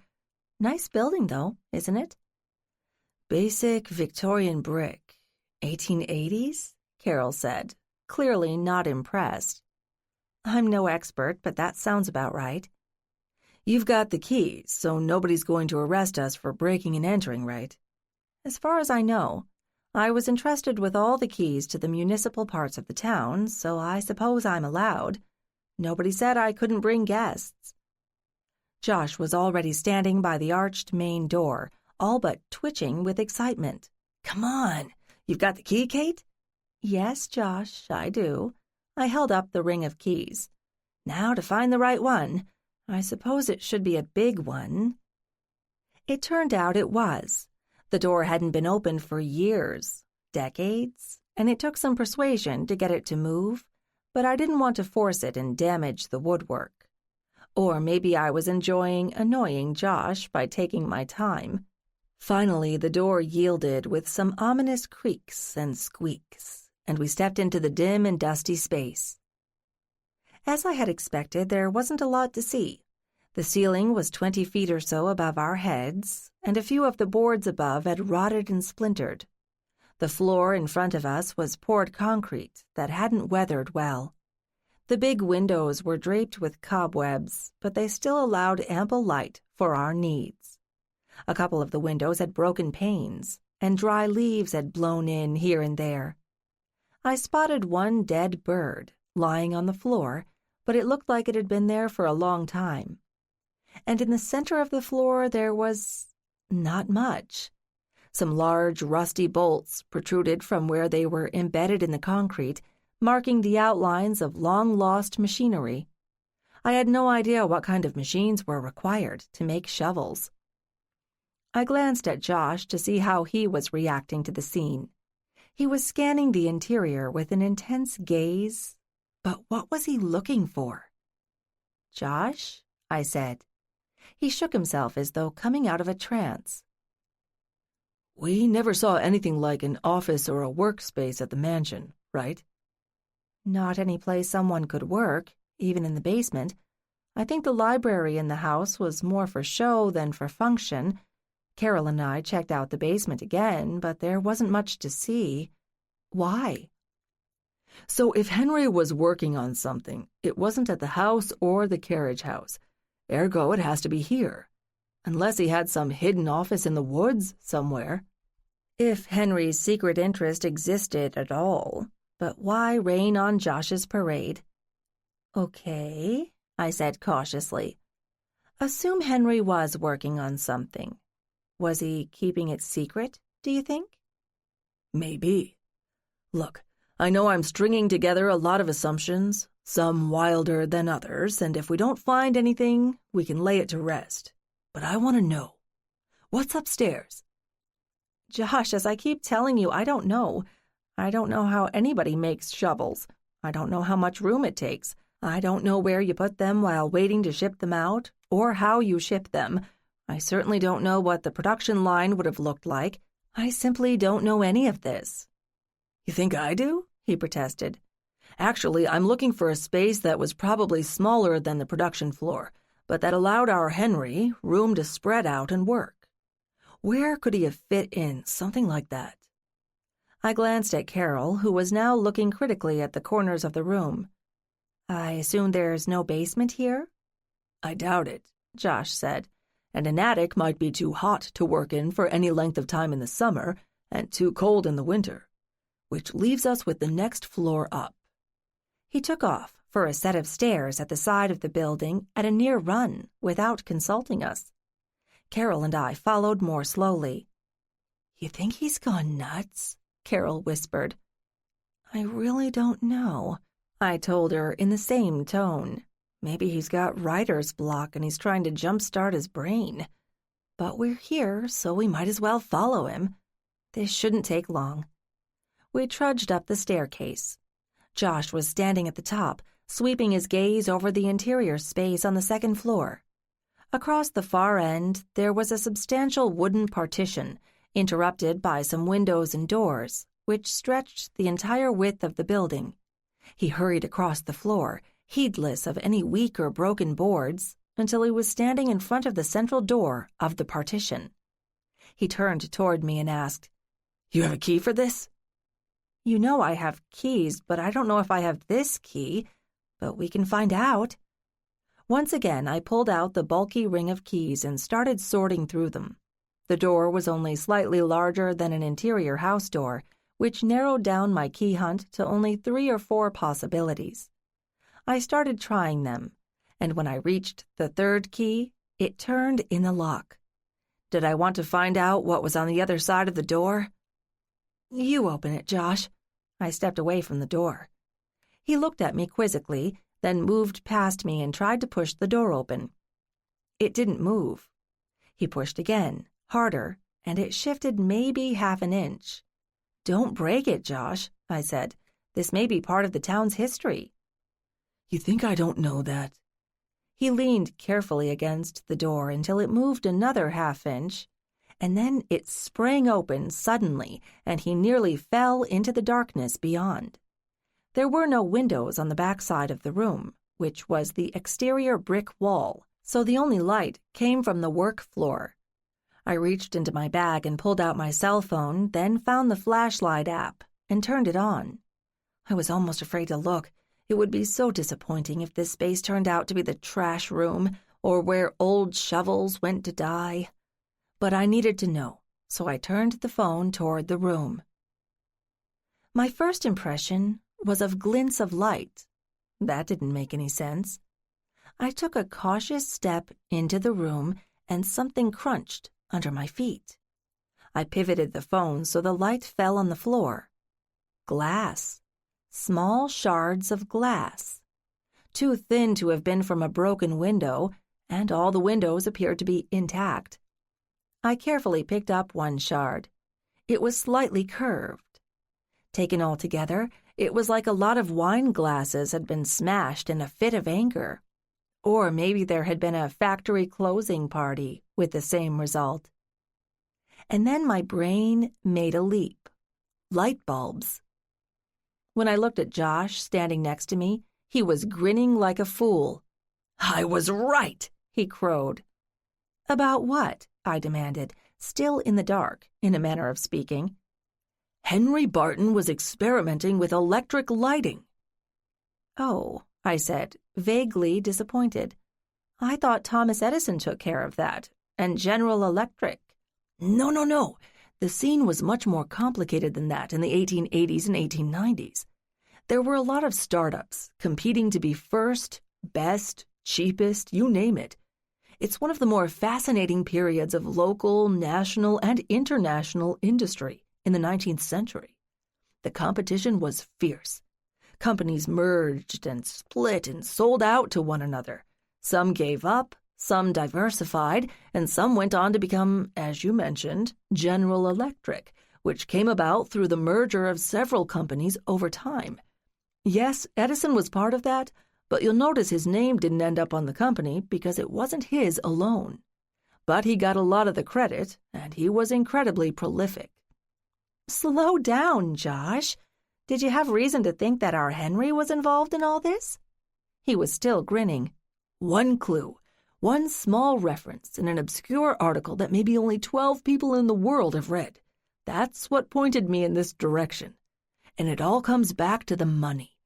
S1: Nice building, though, isn't it?
S2: Basic Victorian brick. 1880s?
S1: Carol said, clearly not impressed. I'm no expert, but that sounds about right.
S2: You've got the keys, so nobody's going to arrest us for breaking and entering, right?
S1: As far as I know. I was entrusted with all the keys to the municipal parts of the town, so I suppose I'm allowed. Nobody said I couldn't bring guests. Josh was already standing by the arched main door, all but twitching with excitement.
S2: Come on, you've got the key, Kate?
S1: Yes, Josh, I do. I held up the ring of keys. Now to find the right one. I suppose it should be a big one. It turned out it was. The door hadn't been opened for years, decades, and it took some persuasion to get it to move, but I didn't want to force it and damage the woodwork. Or maybe I was enjoying annoying Josh by taking my time. Finally, the door yielded with some ominous creaks and squeaks, and we stepped into the dim and dusty space. As I had expected, there wasn't a lot to see. The ceiling was 20 feet or so above our heads, and a few of the boards above had rotted and splintered. The floor in front of us was poured concrete that hadn't weathered well. The big windows were draped with cobwebs, but they still allowed ample light for our needs. A couple of the windows had broken panes, and dry leaves had blown in here and there. I spotted one dead bird lying on the floor, but it looked like it had been there for a long time. And in the center of the floor there was not much. Some large, rusty bolts protruded from where they were embedded in the concrete, marking the outlines of long-lost machinery. I had no idea what kind of machines were required to make shovels. I glanced at Josh to see how he was reacting to the scene. He was scanning the interior with an intense gaze, but what was he looking for? Josh, I said. He shook himself as though coming out of a trance.
S2: We never saw anything like an office or a workspace at the mansion, right?
S1: Not any place someone could work, even in the basement. I think the library in the house was more for show than for function. Carol and I checked out the basement again, but there wasn't much to see. Why?
S2: So if Henry was working on something, it wasn't at the house or the carriage house. Ergo, it has to be here. Unless he had some hidden office in the woods somewhere.
S1: If Henry's secret interest existed at all. But why rain on Josh's parade? Okay, I said cautiously. Assume Henry was working on something. Was he keeping it secret, do you think?
S2: Maybe. Look, I know I'm stringing together a lot of assumptions, some wilder than others, and if we don't find anything, we can lay it to rest. But I want to know. What's upstairs?
S1: Josh, as I keep telling you, I don't know. I don't know how anybody makes shovels. I don't know how much room it takes. I don't know where you put them while waiting to ship them out, or how you ship them. I certainly don't know what the production line would have looked like. I simply don't know any of this.
S2: You think I do? He protested. Actually, I'm looking for a space that was probably smaller than the production floor, but that allowed our Henry room to spread out and work. Where could he have fit in something like that?
S1: I glanced at Carol, who was now looking critically at the corners of the room. I assume there's no basement here?
S2: I doubt it, Josh said, and an attic might be too hot to work in for any length of time in the summer and too cold in the winter, which leaves us with the next floor up.
S1: He took off for a set of stairs at the side of the building at a near run without consulting us. Carol and I followed more slowly.
S2: You think he's gone nuts?
S1: Carol whispered. I really don't know, I told her in the same tone. Maybe he's got writer's block and he's trying to jumpstart his brain. But we're here, so we might as well follow him. This shouldn't take long. We trudged up the staircase. Josh was standing at the top, sweeping his gaze over the interior space on the second floor. Across the far end, there was a substantial wooden partition, interrupted by some windows and doors, which stretched the entire width of the building. He hurried across the floor, heedless of any weak or broken boards, until he was standing in front of the central door of the partition. He turned toward me and asked, "You have a key for this?" "You know I have keys, but I don't know if I have this key, but we can find out." Once again, I pulled out the bulky ring of keys and started sorting through them. The door was only slightly larger than an interior house door, which narrowed down my key hunt to only 3 or 4 possibilities. I started trying them, and when I reached the third key, it turned in the lock. Did I want to find out what was on the other side of the door? "You open it, Josh." I stepped away from the door. He looked at me quizzically, then moved past me and tried to push the door open. It didn't move. He pushed again, harder, and it shifted maybe half an inch. "Don't break it, Josh," I said. "This may be part of the town's history."
S2: "You think I don't know that?"
S1: He leaned carefully against the door until it moved another half inch, and then it sprang open suddenly, and he nearly fell into the darkness beyond. There were no windows on the back side of the room, which was the exterior brick wall, so the only light came from the work floor. I reached into my bag and pulled out my cell phone, then found the flashlight app and turned it on. I was almost afraid to look. It would be so disappointing if this space turned out to be the trash room or where old shovels went to die. But I needed to know, so I turned the phone toward the room. My first impression was of glints of light. That didn't make any sense. I took a cautious step into the room and something crunched under my feet. I pivoted the phone so the light fell on the floor. Glass. Small shards of glass. Too thin to have been from a broken window, and all the windows appeared to be intact. I carefully picked up one shard. It was slightly curved. Taken all together, it was like a lot of wine glasses had been smashed in a fit of anger. Or maybe there had been a factory closing party with the same result. And then my brain made a leap. Light bulbs. When I looked at Josh standing next to me, he was grinning like a fool.
S2: "I was right," he crowed.
S1: "About what?" I demanded, still in the dark, in a manner of speaking.
S2: "Henry Barton was experimenting with electric lighting."
S1: "Oh," I said, vaguely disappointed. "I thought Thomas Edison took care of that, and General Electric."
S2: No. The scene was much more complicated than that in the 1880s and 1890s. There were a lot of startups competing to be first, best, cheapest, you name it. It's one of the more fascinating periods of local, national, and international industry in the 19th century. The competition was fierce. Companies merged and split and sold out to one another. Some gave up, some diversified, and some went on to become, as you mentioned, General Electric, which came about through the merger of several companies over time. Yes, Edison was part of that, but you'll notice his name didn't end up on the company because it wasn't his alone. But he got a lot of the credit, and he was incredibly prolific.
S1: Slow down, Josh. Did you have reason to think that our Henry was involved in all this? He was still grinning.
S2: One clue. One small reference in an obscure article that maybe only 12 people in the world have read. That's what pointed me in this direction. And it all comes back to the money.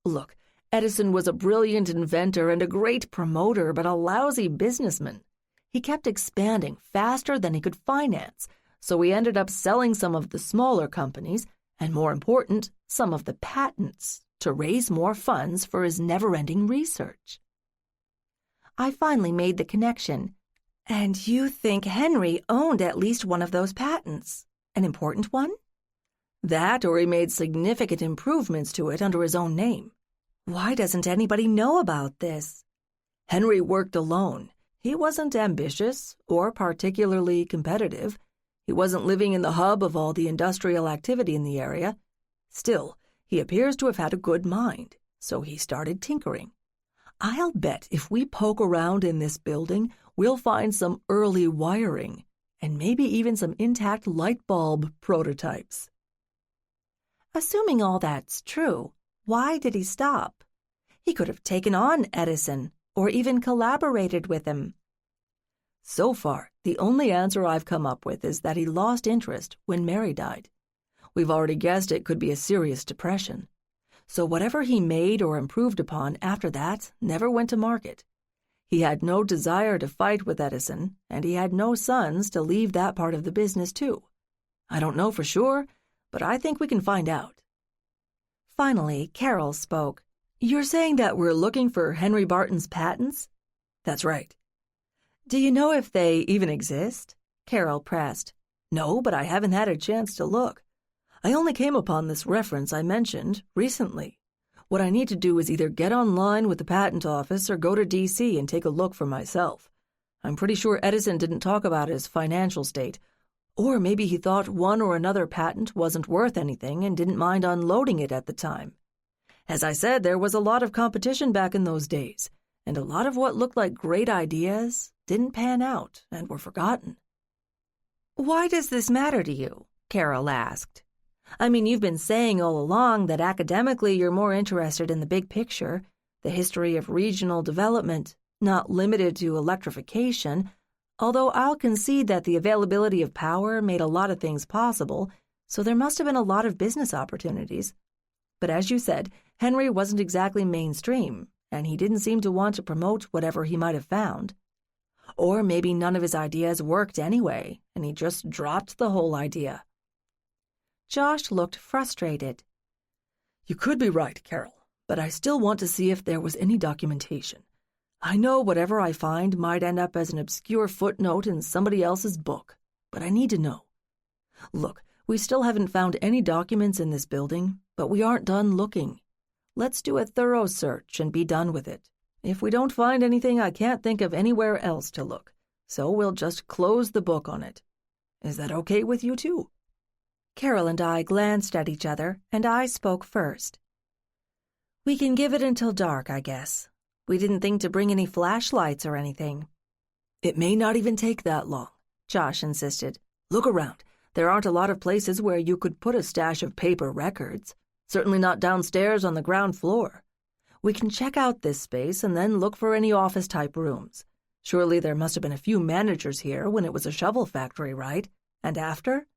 S2: Look, Edison was a brilliant inventor and a great promoter, but a lousy businessman. He kept expanding faster than he could finance, so he ended up selling some of the smaller companies, and more important, some of the patents, to raise more funds for his never-ending research.
S1: I finally made the connection. And you think Henry owned at least one of those patents? An important one?
S2: That, or he made significant improvements to it under his own name.
S1: Why doesn't anybody know about this?
S2: Henry worked alone. He wasn't ambitious or particularly competitive. He wasn't living in the hub of all the industrial activity in the area. Still, he appears to have had a good mind, so he started tinkering. I'll bet if we poke around in this building, we'll find some early wiring, and maybe even some intact light bulb prototypes.
S1: Assuming all that's true, why did he stop? He could have taken on Edison, or even collaborated with him.
S2: So far, the only answer I've come up with is that he lost interest when Mary died. We've already guessed it could be a serious depression. So whatever he made or improved upon after that never went to market. He had no desire to fight with Edison, and he had no sons to leave that part of the business to. I don't know for sure, but I think we can find out.
S1: Finally, Carol spoke.
S2: "You're saying that we're looking for Henry Barton's patents?" "That's right."
S1: "Do you know if they even exist?"
S2: Carol pressed. "No, but I haven't had a chance to look. I only came upon this reference I mentioned recently. What I need to do is either get online with the patent office or go to D.C. and take a look for myself. I'm pretty sure Edison didn't talk about his financial state, or maybe he thought one or another patent wasn't worth anything and didn't mind unloading it at the time. As I said, there was a lot of competition back in those days, and a lot of what looked like great ideas didn't pan out and were forgotten."
S1: "Why does this matter to you?" Carol asked. "I mean, you've been saying all along that academically you're more interested in the big picture, the history of regional development, not limited to electrification, although I'll concede that the availability of power made a lot of things possible, so there must have been a lot of business opportunities. But as you said, Henry wasn't exactly mainstream, and he didn't seem to want to promote whatever he might have found. Or maybe none of his ideas worked anyway, and he just dropped the whole idea." Josh looked frustrated.
S2: "You could be right, Carol, but I still want to see if there was any documentation. I know whatever I find might end up as an obscure footnote in somebody else's book, but I need to know. Look, we still haven't found any documents in this building, but we aren't done looking. Let's do a thorough search and be done with it. If we don't find anything, I can't think of anywhere else to look, so we'll just close the book on it. Is that okay with you too?"
S1: Carol and I glanced at each other, and I spoke first. "We can give it until dark, I guess. We didn't think to bring any flashlights or anything.
S2: It may not even take that long, Josh insisted. Look around. There aren't a lot of places where you could put a stash of paper records. Certainly not downstairs on the ground floor. We can check out this space and then look for any office-type rooms. Surely there must have been a few managers here when it was a shovel factory, right? And after?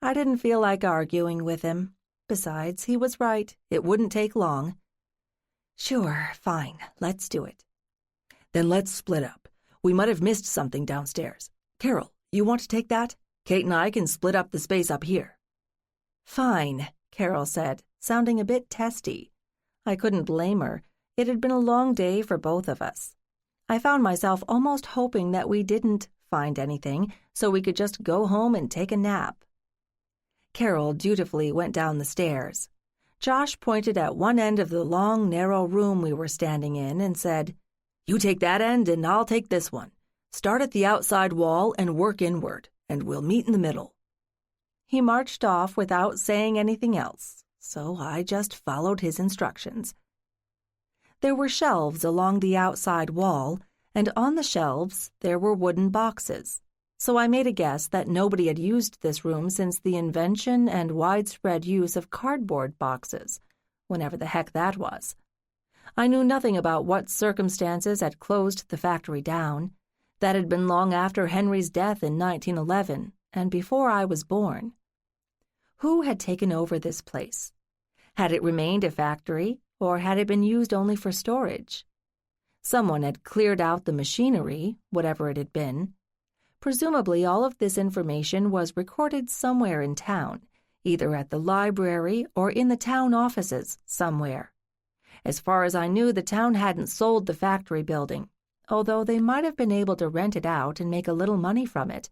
S1: I didn't feel like arguing with him. Besides, he was right. It wouldn't take long. Sure, fine. Let's do it.
S2: Then let's split up. We might have missed something downstairs. Carol, you want to take that? Kate and I can split up the space up here.
S1: Fine, Carol said, sounding a bit testy. I couldn't blame her. It had been a long day for both of us. I found myself almost hoping that we didn't find anything, so we could just go home and take a nap. Carol dutifully went down the stairs. Josh pointed at one end of the long, narrow room we were standing in and said,
S2: "You take that end and I'll take this one. Start at the outside wall and work inward, and we'll meet in the middle."
S1: He marched off without saying anything else, so I just followed his instructions. There were shelves along the outside wall, and on the shelves there were wooden boxes, so I made a guess that nobody had used this room since the invention and widespread use of cardboard boxes, whenever the heck that was. I knew nothing about what circumstances had closed the factory down. That had been long after Henry's death in 1911, and before I was born. Who had taken over this place? Had it remained a factory, or had it been used only for storage? Someone had cleared out the machinery, whatever it had been. Presumably all of this information was recorded somewhere in town, either at the library or in the town offices somewhere. As far as I knew, the town hadn't sold the factory building, although they might have been able to rent it out and make a little money from it.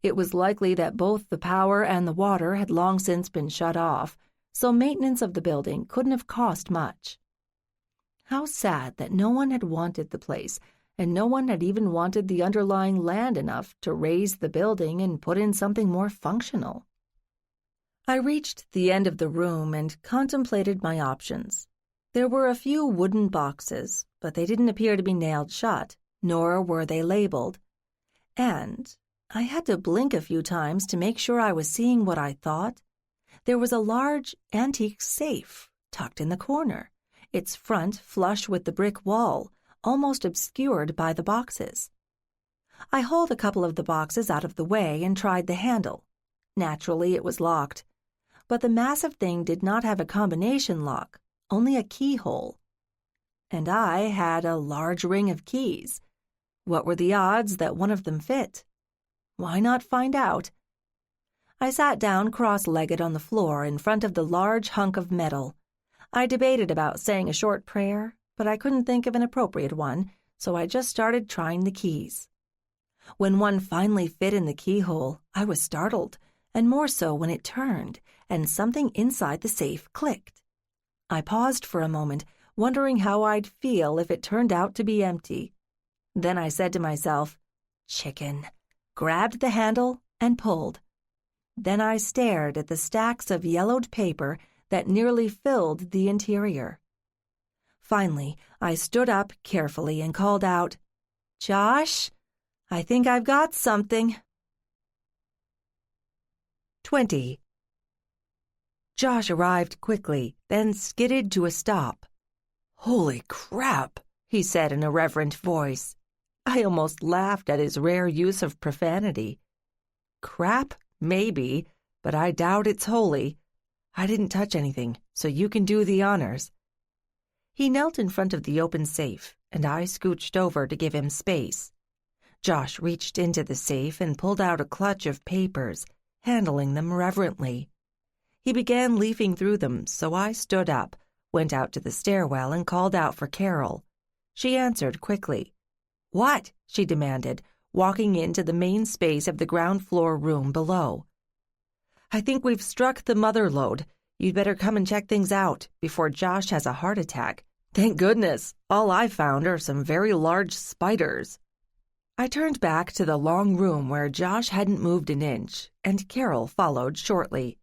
S1: It was likely that both the power and the water had long since been shut off, so maintenance of the building couldn't have cost much. How sad that no one had wanted the place, and no one had even wanted the underlying land enough to raise the building and put in something more functional. I reached the end of the room and contemplated my options. There were a few wooden boxes, but they didn't appear to be nailed shut, nor were they labeled. And I had to blink a few times to make sure I was seeing what I thought. There was a large antique safe tucked in the corner, its front flush with the brick wall, almost obscured by the boxes. I hauled a couple of the boxes out of the way and tried the handle. Naturally, it was locked. But the massive thing did not have a combination lock, only a keyhole. And I had a large ring of keys. What were the odds that one of them fit? Why not find out? I sat down cross-legged on the floor in front of the large hunk of metal. I debated about saying a short prayer, but I couldn't think of an appropriate one, so I just started trying the keys. When one finally fit in the keyhole, I was startled, and more so when it turned, and something inside the safe clicked. I paused for a moment, wondering how I'd feel if it turned out to be empty. Then I said to myself, "Chicken," grabbed the handle and pulled. Then I stared at the stacks of yellowed paper that nearly filled the interior. Finally, I stood up carefully and called out, "Josh, I think I've got something." 20. Josh arrived quickly, then skidded to a stop.
S2: "Holy crap,"
S1: he said in a reverent voice. I almost laughed at his rare use of profanity. Crap, maybe, but I doubt it's holy. I didn't touch anything, so you can do the honors. He knelt in front of the open safe, and I scooched over to give him space. Josh reached into the safe and pulled out a clutch of papers, handling them reverently. He began leafing through them, so I stood up, went out to the stairwell, and called out for Carol. She answered quickly. "What?" she demanded, walking into the main space of the ground floor room below. "I think we've struck the mother lode. You'd better come and check things out before Josh has a heart attack. Thank goodness, all I've found are some very large spiders." I turned back to the long room where Josh hadn't moved an inch, and Carol followed shortly.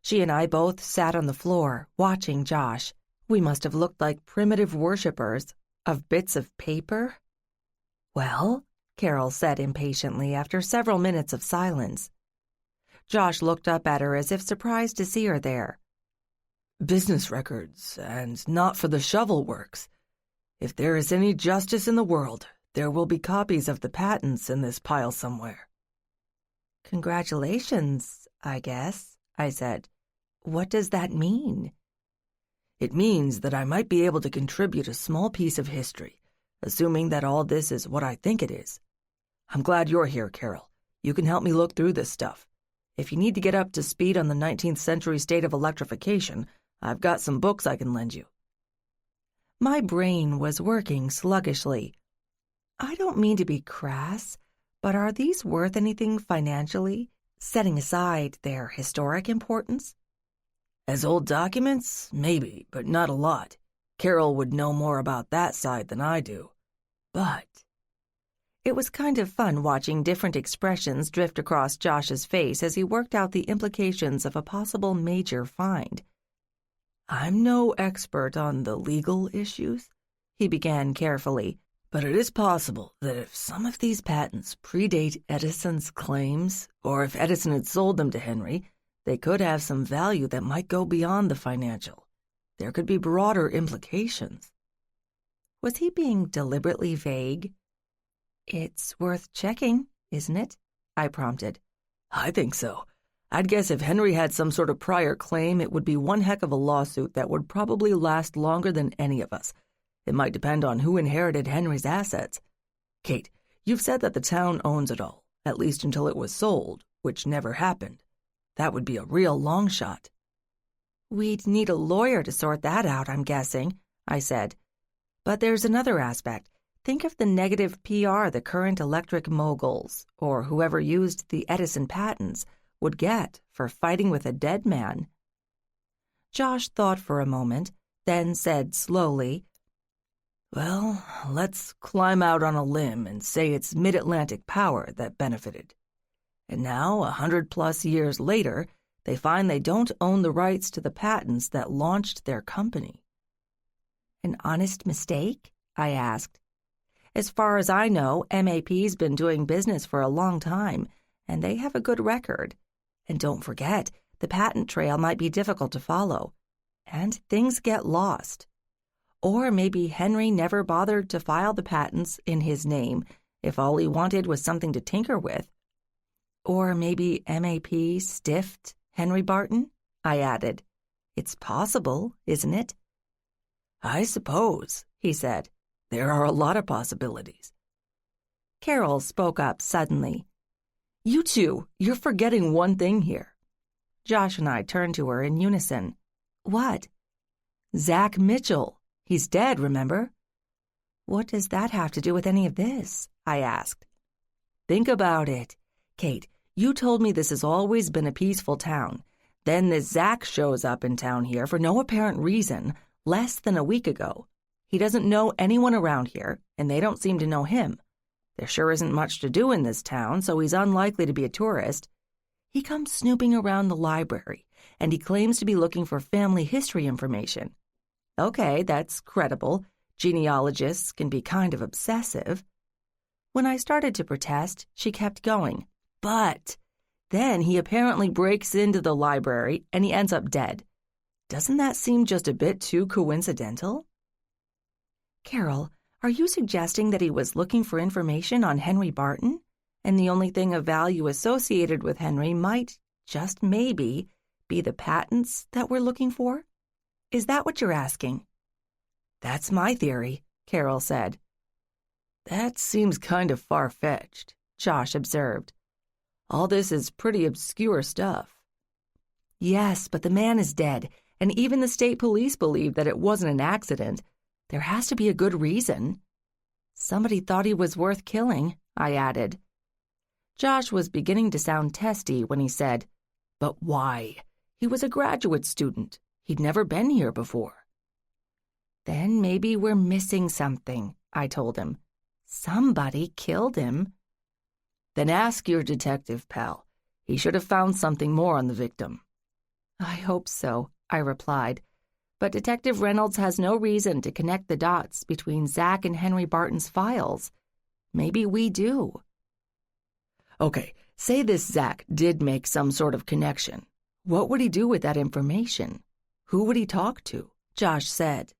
S1: She and I both sat on the floor, watching Josh. We must have looked like primitive worshippers. Of bits of paper? Well, Carol said impatiently after several minutes of silence. Josh looked up at her as if surprised to see her there.
S2: Business records, and not for the shovel works. If there is any justice in the world, there will be copies of the patents in this pile somewhere.
S1: Congratulations, I guess, I said. What does that mean?
S2: It means that I might be able to contribute a small piece of history, assuming that all this is what I think it is. I'm glad you're here, Carol. You can help me look through this stuff. If you need to get up to speed on the 19th century state of electrification, I've got some books I can lend you.
S1: My brain was working sluggishly. I don't mean to be crass, but are these worth anything financially, setting aside their historic importance?
S2: As old documents, maybe, but not a lot. Carol would know more about that side than I do. But
S1: it was kind of fun watching different expressions drift across Josh's face as he worked out the implications of a possible major find.
S2: I'm no expert on the legal issues, he began carefully, but it is possible that if some of these patents predate Edison's claims, or if Edison had sold them to Henry, they could have some value that might go beyond the financial. There could be broader implications.
S1: Was he being deliberately vague? It's worth checking, isn't it? I prompted.
S2: I think so. I'd guess if Henry had some sort of prior claim, it would be one heck of a lawsuit that would probably last longer than any of us. It might depend on who inherited Henry's assets. Kate, you've said that the town owns it all, at least until it was sold, which never happened. That would be a real long shot.
S1: We'd need a lawyer to sort that out, I'm guessing, I said. But there's another aspect. Think of the negative PR the current electric moguls, or whoever used the Edison patents, would get for fighting with a dead man. Josh thought for a moment, then said slowly,
S2: Well, let's climb out on a limb and say it's Mid-Atlantic Power that benefited. And now, 100+ years later, they find they don't own the rights to the patents that launched their company.
S1: An honest mistake? I asked. As far as I know, MAP's been doing business for a long time, and they have a good record. And don't forget, the patent trail might be difficult to follow, and things get lost. Or maybe Henry never bothered to file the patents in his name if all he wanted was something to tinker with. Or maybe MAP stiffed Henry Barton, I added. It's possible, isn't it?
S2: I suppose, he said. There are a lot of possibilities.
S1: Carol spoke up suddenly.
S2: You two, you're forgetting one thing here.
S1: Josh and I turned to her in unison. What?
S2: Zach Mitchell. He's dead, remember?
S1: What does that have to do with any of this? I asked.
S2: Think about it. Kate, you told me this has always been a peaceful town. Then this Zach shows up in town here for no apparent reason less than a week ago. He doesn't know anyone around here, and they don't seem to know him. There sure isn't much to do in this town, so he's unlikely to be a tourist. He comes snooping around the library, and he claims to be looking for family history information. Okay, that's credible. Genealogists can be kind of obsessive. When I started to protest, she kept going. But then he apparently breaks into the library, and he ends up dead. Doesn't that seem just a bit too coincidental?
S1: Carol, are you suggesting that he was looking for information on Henry Barton, and the only thing of value associated with Henry might, just maybe, be the patents that we're looking for? Is that what you're asking?
S2: That's my theory, Carol said. That seems kind of far-fetched, Josh observed. All this is pretty obscure stuff.
S1: Yes, but the man is dead, and even the state police believe that it wasn't an accident. There has to be a good reason. Somebody thought he was worth killing, I added. Josh was beginning to sound testy when he said, But why? He was a graduate student. He'd never been here before. Then maybe we're missing something, I told him. Somebody killed him.
S2: Then ask your detective pal. He should have found something more on the victim.
S1: I hope so, I replied. But Detective Reynolds has no reason to connect the dots between Zach and Henry Barton's files. Maybe we do.
S2: Okay, say this Zach did make some sort of connection. What would he do with that information? Who would he talk to?
S1: Josh said.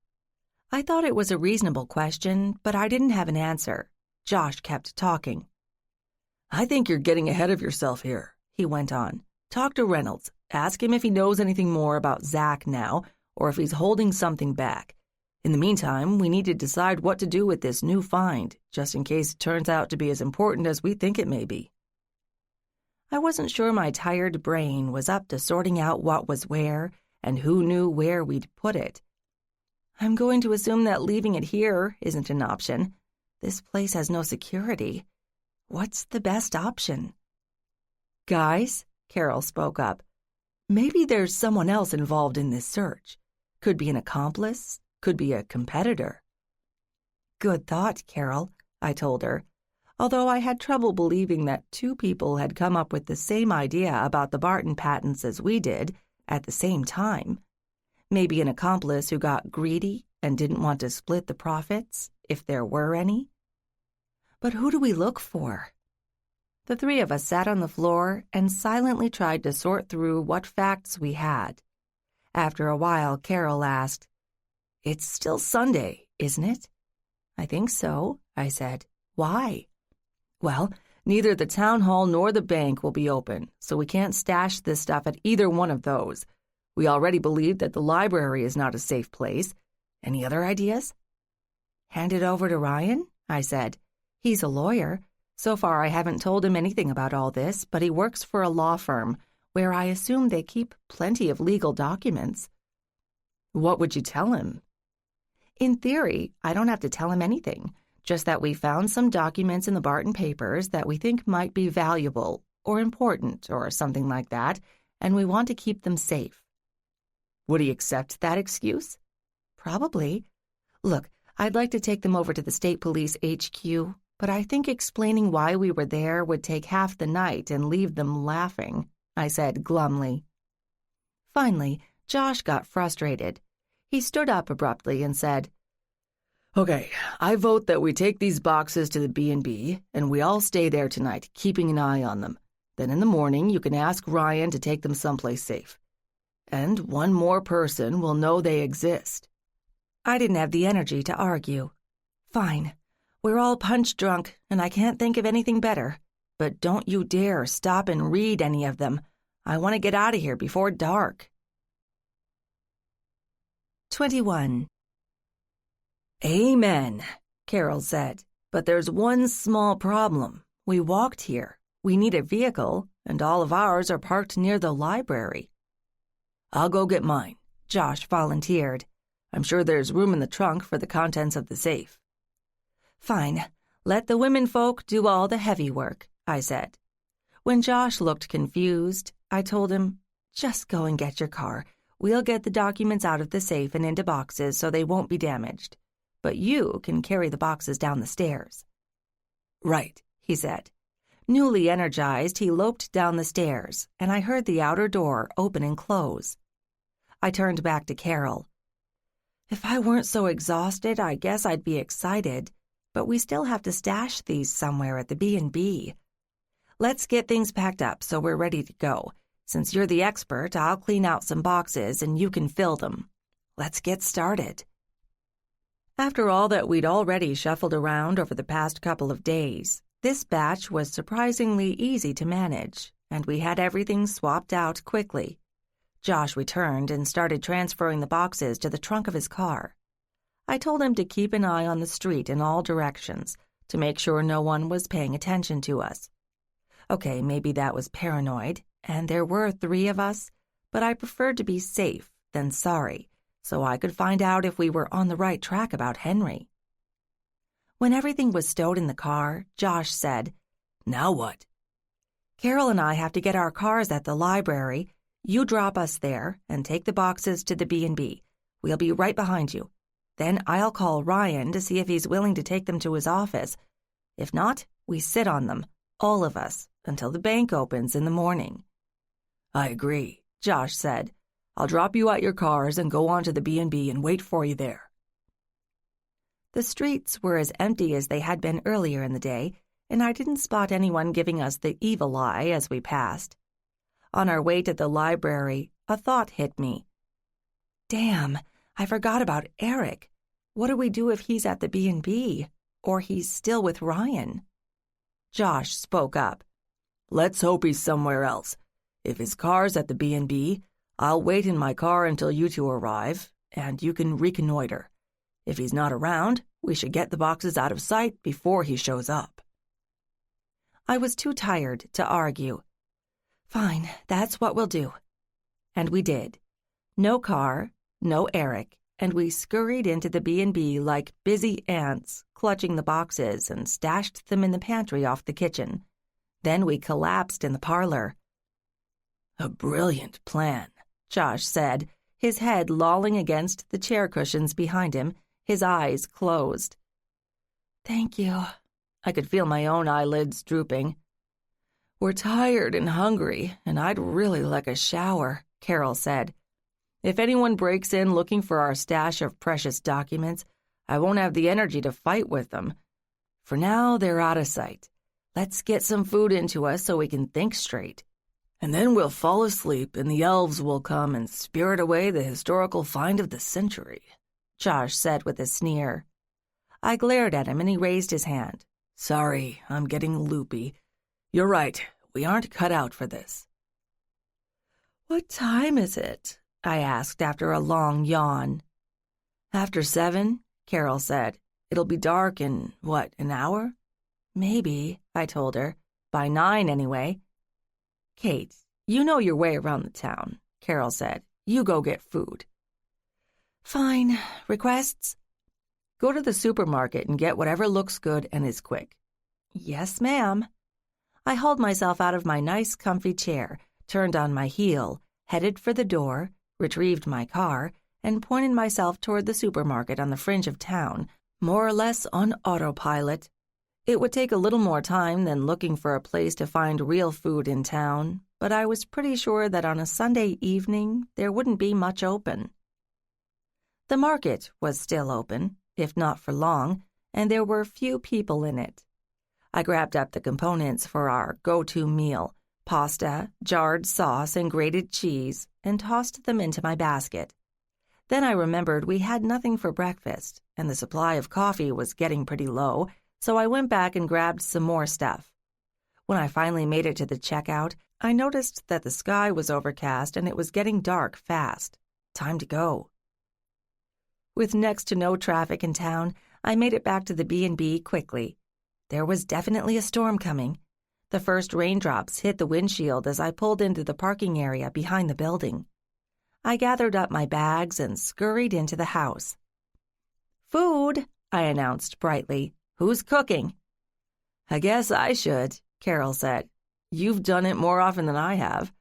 S1: I thought it was a reasonable question, but I didn't have an answer. Josh kept talking.
S2: I think you're getting ahead of yourself here, he went on. Talk to Reynolds. Ask him if he knows anything more about Zach now, or if he's holding something back. In the meantime, we need to decide what to do with this new find, just in case it turns out to be as important as we think it may be.
S1: I wasn't sure my tired brain was up to sorting out what was where and who knew where we'd put it. I'm going to assume that leaving it here isn't an option. This place has no security. What's the best option?
S2: Guys, Carol spoke up, maybe there's someone else involved in this search. Could be an accomplice, could be a competitor.
S1: Good thought, Carol, I told her, although I had trouble believing that two people had come up with the same idea about the Barton patents as we did at the same time. Maybe an accomplice who got greedy and didn't want to split the profits, if there were any. But who do we look for? The three of us sat on the floor and silently tried to sort through what facts we had. After a while, Carol asked, "It's still Sunday, isn't it?" "I think so," I said. "Why?"
S2: "Well, neither the town hall nor the bank will be open, so we can't stash this stuff at either one of those. We already believe that the library is not a safe place. Any other ideas?"
S1: "Hand it over to Ryan," I said. "He's a lawyer. So far I haven't told him anything about all this, but he works for a law firm, where I assume they keep plenty of legal documents."
S2: "What would you tell him?"
S1: "In theory, I don't have to tell him anything, just that we found some documents in the Barton papers that we think might be valuable or important or something like that, and we want to keep them safe."
S2: "Would he accept that excuse?"
S1: "Probably. Look, I'd like to take them over to the State Police HQ, but I think explaining why we were there would take half the night and leave them laughing," I said glumly. Finally, Josh got frustrated. He stood up abruptly and said,
S2: "Okay, I vote that we take these boxes to the B&B, and we all stay there tonight, keeping an eye on them. Then in the morning you can ask Ryan to take them someplace safe. And one more person will know they exist."
S1: I didn't have the energy to argue. "Fine. We're all punch drunk, and I can't think of anything better. But don't you dare stop and read any of them. I want to get out of here before dark." 21.
S2: "Amen," Carol said. "But there's one small problem. We walked here. We need a vehicle, and all of ours are parked near the library." "I'll go get mine," Josh volunteered. "I'm sure there's room in the trunk for the contents of the safe."
S1: "Fine. Let the women folk do all the heavy work," I said. When Josh looked confused, I told him, "Just go and get your car. We'll get the documents out of the safe and into boxes so they won't be damaged. But you can carry the boxes down the stairs."
S2: "Right,"
S1: he said. Newly energized, he loped down the stairs, and I heard the outer door open and close. I turned back to Carol. "If I weren't so exhausted, I guess I'd be excited, but we still have to stash these somewhere at the B&B. Let's get things packed up so we're ready to go. Since you're the expert, I'll clean out some boxes and you can fill them. Let's get started." After all that we'd already shuffled around over the past couple of days, this batch was surprisingly easy to manage, and we had everything swapped out quickly. Josh returned and started transferring the boxes to the trunk of his car. I told him to keep an eye on the street in all directions to make sure no one was paying attention to us. Okay, maybe that was paranoid, and there were 3 of us, but I preferred to be safe than sorry, so I could find out if we were on the right track about Henry. When everything was stowed in the car, Josh said, "Now what?" "Carol and I have to get our cars at the library. You drop us there and take the boxes to the B&B. We'll be right behind you. Then I'll call Ryan to see if he's willing to take them to his office. If not, we sit on them, all of us, until the bank opens in the morning."
S2: "I agree," Josh said. I'll drop you at your cars and go on to the B&B and wait for you there."
S1: The streets were as empty as they had been earlier in the day, and I didn't spot anyone giving us the evil eye as we passed. On our way to the library, a thought hit me. Damn, I forgot about Eric. What do we do if he's at the B&B, or he's still with Ryan? Josh spoke up.
S2: "Let's hope he's somewhere else. If his car's at the B&B, I'll wait in my car until you two arrive, and you can reconnoiter. If he's not around, we should get the boxes out of sight before he shows up."
S1: I was too tired to argue. Fine, that's what we'll do. And we did. No car, no Eric, and we scurried into the B&B like busy ants, clutching the boxes and stashed them in the pantry off the kitchen. Then we collapsed in the parlor.
S2: "A brilliant plan,"
S1: Josh said, his head lolling against the chair cushions behind him, his eyes closed. "Thank you." I could feel my own eyelids drooping.
S2: "We're tired and hungry, and I'd really like a shower," Carol said. "If anyone breaks in looking for our stash of precious documents, I won't have the energy to fight with them. For now, they're out of sight. Let's get some food into us so we can think straight. And then we'll fall asleep, and the elves will come and spirit away the historical find of the century,"
S1: Josh said with a sneer. I glared at him, and he raised his hand.
S2: "Sorry, I'm getting loopy. You're right, we aren't cut out for this."
S1: "What time is it?" I asked after a long yawn.
S2: "After 7, Carol said. It'll be dark in, an hour?"
S1: "Maybe," I told her. "By 9, anyway." "Kate, you know your way around the town," Carol said. "You go get food." "Fine. Requests?"
S2: "Go to the supermarket and get whatever looks good and is quick."
S1: "Yes, ma'am." I hauled myself out of my nice, comfy chair, turned on my heel, headed for the door, retrieved my car, and pointed myself toward the supermarket on the fringe of town, more or less on autopilot. It would take a little more time than looking for a place to find real food in town, but I was pretty sure that on a Sunday evening there wouldn't be much open. The market was still open, if not for long, and there were few people in it. I grabbed up the components for our go-to meal, pasta, jarred sauce, and grated cheese, and tossed them into my basket. Then I remembered we had nothing for breakfast, and the supply of coffee was getting pretty low, so I went back and grabbed some more stuff. When I finally made it to the checkout, I noticed that the sky was overcast and it was getting dark fast. Time to go. With next to no traffic in town, I made it back to the B&B quickly. There was definitely a storm coming. The first raindrops hit the windshield as I pulled into the parking area behind the building. I gathered up my bags and scurried into the house. "Food," I announced brightly. "Who's cooking?"
S2: "I guess I should," Carol said. "You've done it more often than I have."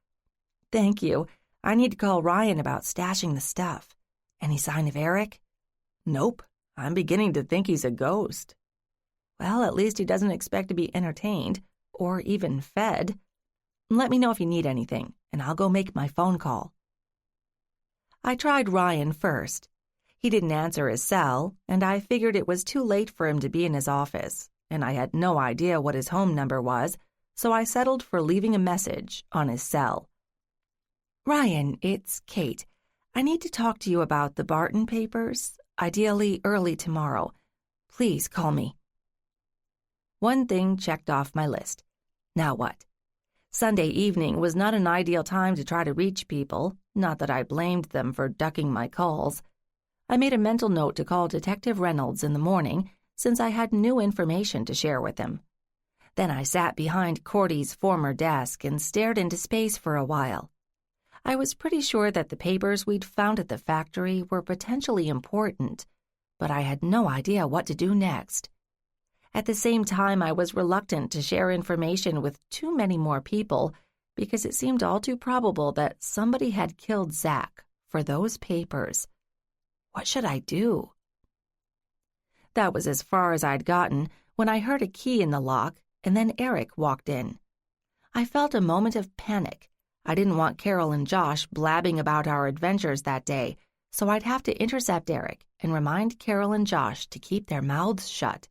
S1: "Thank you. I need to call Ryan about stashing the stuff. Any sign of Eric?"
S2: "Nope. I'm beginning to think he's a ghost."
S1: "Well, at least he doesn't expect to be entertained, or even fed. Let me know if you need anything, and I'll go make my phone call." I tried Ryan first. He didn't answer his cell, and I figured it was too late for him to be in his office, and I had no idea what his home number was, so I settled for leaving a message on his cell. "Ryan, it's Kate. I need to talk to you about the Barton papers, ideally early tomorrow. Please call me." One thing checked off my list. Now what? Sunday evening was not an ideal time to try to reach people, not that I blamed them for ducking my calls. I made a mental note to call Detective Reynolds in the morning, since I had new information to share with him. Then I sat behind Cordy's former desk and stared into space for a while. I was pretty sure that the papers we'd found at the factory were potentially important, but I had no idea what to do next. At the same time, I was reluctant to share information with too many more people because it seemed all too probable that somebody had killed Zach for those papers. What should I do? That was as far as I'd gotten when I heard a key in the lock, and then Eric walked in. I felt a moment of panic. I didn't want Carol and Josh blabbing about our adventures that day, so I'd have to intercept Eric and remind Carol and Josh to keep their mouths shut.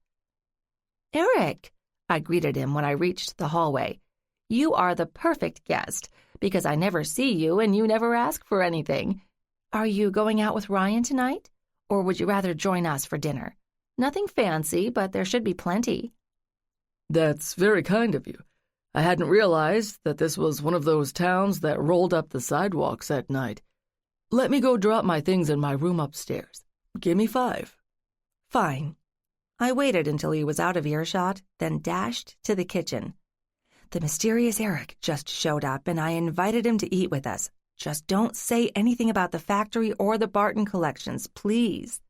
S1: "Eric," I greeted him when I reached the hallway. "You are the perfect guest, because I never see you and you never ask for anything. Are you going out with Ryan tonight? Or would you rather join us for dinner? Nothing fancy, but there should be plenty."
S2: That's very kind of you. I hadn't realized that this was one of those towns that rolled up the sidewalks at night. Let me go drop my things in my room upstairs. Give me 5.
S1: "Fine." I waited until he was out of earshot, then dashed to the kitchen. The mysterious Eric just showed up, and I invited him to eat with us. Just don't say anything about the factory or the Barton collections, please.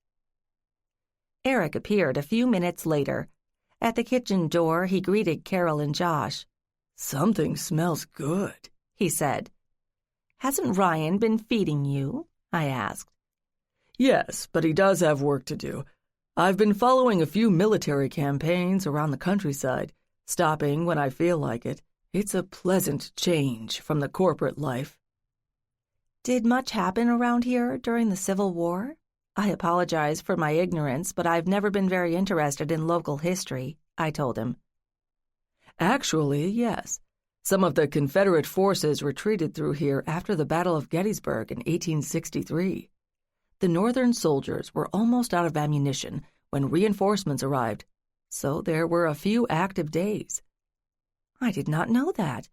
S1: Eric appeared a few minutes later. At the kitchen door, he greeted Carol and Josh.
S2: "Something smells good,"
S1: he said. "Hasn't Ryan been feeding you?" I asked.
S2: "Yes, but he does have work to do. I've been following a few military campaigns around the countryside, stopping when I feel like it. It's a pleasant change from the corporate life."
S1: "Did much happen around here during the Civil War?" I apologize for my ignorance, but I've never been very interested in local history, I told him.
S2: "Actually, yes. Some of the Confederate forces retreated through here after the Battle of Gettysburg in 1863. The Northern soldiers were almost out of ammunition when reinforcements arrived, so there were a few active days." "I did not know that.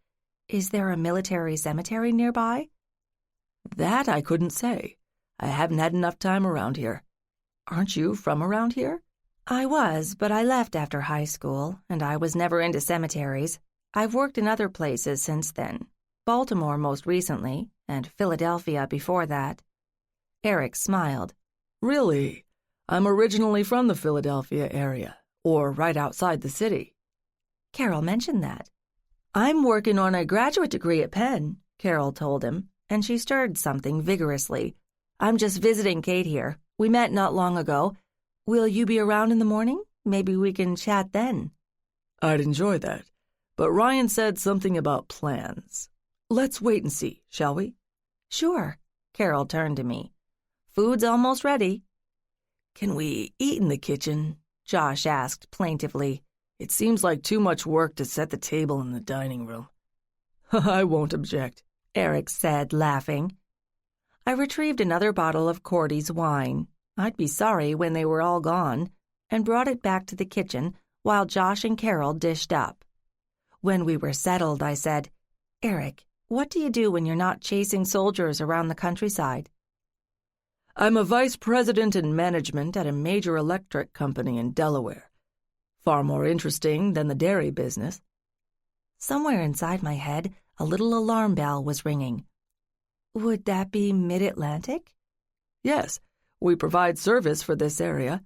S2: Is there a military cemetery nearby?" "That I couldn't say. I haven't had enough time around here. Aren't you from around here?"
S1: "I was, but I left after high school, and I was never into cemeteries. I've worked in other places since then. Baltimore most recently, and Philadelphia before that." Eric smiled.
S2: "Really? I'm originally from the Philadelphia area, or right outside the city."
S1: Carol mentioned that. "I'm working on a graduate degree at Penn," Carol told him, and she stirred something vigorously. "I'm just visiting Kate here. We met not long ago. Will you be around in the morning? Maybe we can chat then."
S2: "I'd enjoy that, but Ryan said something about plans. Let's wait and see, shall we?"
S1: "Sure." Carol turned to me. "Food's almost ready."
S2: "Can we eat in the kitchen?" Josh asked plaintively. "It seems like too much work to set the table in the dining room." "I won't object,"
S1: Eric said, laughing. I retrieved another bottle of Cordy's wine. I'd be sorry when they were all gone, and brought it back to the kitchen while Josh and Carol dished up. When we were settled, I said, "Eric, what do you do when you're not chasing soldiers around the countryside?"
S2: "I'm a vice president in management at a major electric company in Delaware. Far more interesting than the dairy business."
S1: Somewhere inside my head, a little alarm bell was ringing. "Would that be Mid-Atlantic?"
S2: "Yes, we provide service for this area."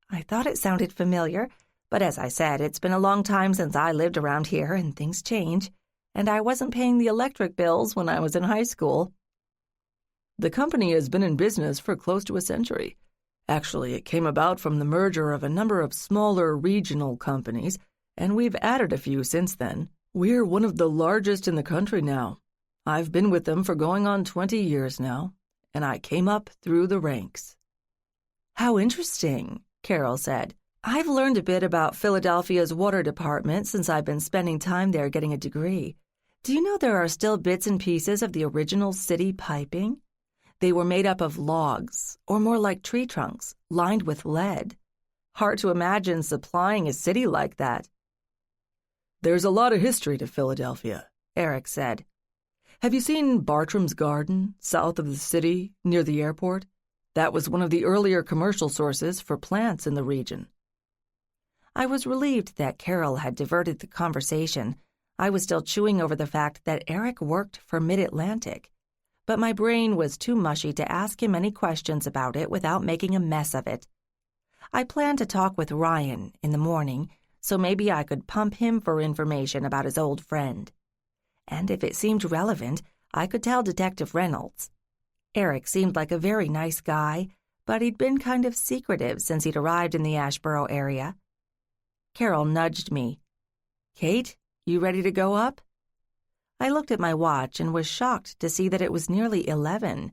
S1: I thought it sounded familiar, but as I said, it's been a long time since I lived around here and things change, and I wasn't paying the electric bills when I was in high school.
S2: "The company has been in business for close to a century. Actually, it came about from the merger of a number of smaller regional companies, and we've added a few since then. We're one of the largest in the country now. I've been with them for going on 20 years now, and I came up through the ranks."
S1: "How interesting," Carol said. "I've learned a bit about Philadelphia's water department since I've been spending time there getting a degree. Do you know there are still bits and pieces of the original city piping? They were made up of logs, or more like tree trunks, lined with lead. Hard to imagine supplying a city like that."
S2: "There's a lot of history to Philadelphia," Eric said. "Have you seen Bartram's Garden, south of the city, near the airport? That was one of the earlier commercial sources for plants in the region."
S1: I was relieved that Carol had diverted the conversation. I was still chewing over the fact that Eric worked for Mid-Atlantic, but my brain was too mushy to ask him any questions about it without making a mess of it. I planned to talk with Ryan in the morning, so maybe I could pump him for information about his old friend. And if it seemed relevant, I could tell Detective Reynolds. Eric seemed like a very nice guy, but he'd been kind of secretive since he'd arrived in the Asheboro area. Carol nudged me. "Kate, you ready to go up?" I looked at my watch and was shocked to see that it was nearly 11.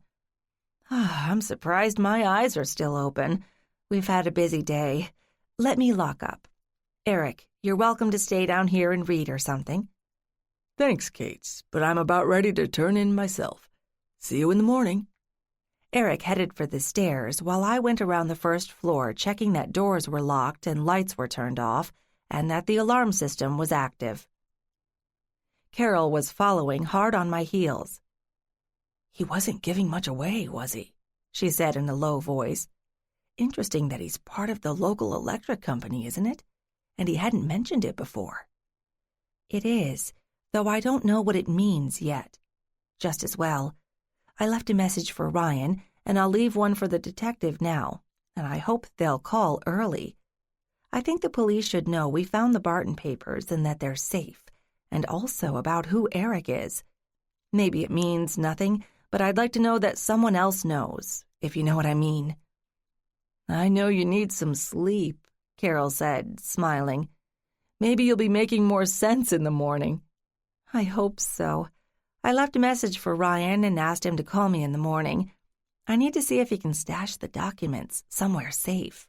S1: I'm surprised my eyes are still open. We've had a busy day. Let me lock up. Eric, you're welcome to stay down here and read or something.
S2: Thanks, Kate, but I'm about ready to turn in myself. See you in the morning.
S1: Eric headed for the stairs while I went around the first floor checking that doors were locked and lights were turned off and that the alarm system was active. Carol was following hard on my heels.
S2: He wasn't giving much away, was he? She said in a low voice. Interesting that he's part of the local electric company, isn't it? And he hadn't mentioned it before.
S1: It is, though I don't know what it means yet. Just as well. I left a message for Ryan, and I'll leave one for the detective now, and I hope they'll call early. I think the police should know we found the Barton papers and that they're safe, and also about who Eric is. Maybe it means nothing, but I'd like to know that someone else knows, if you know what I mean.
S2: I know you need some sleep, Carol said, smiling. Maybe you'll be making more sense in the morning.
S1: I hope so. I left a message for Ryan and asked him to call me in the morning. I need to see if he can stash the documents somewhere safe.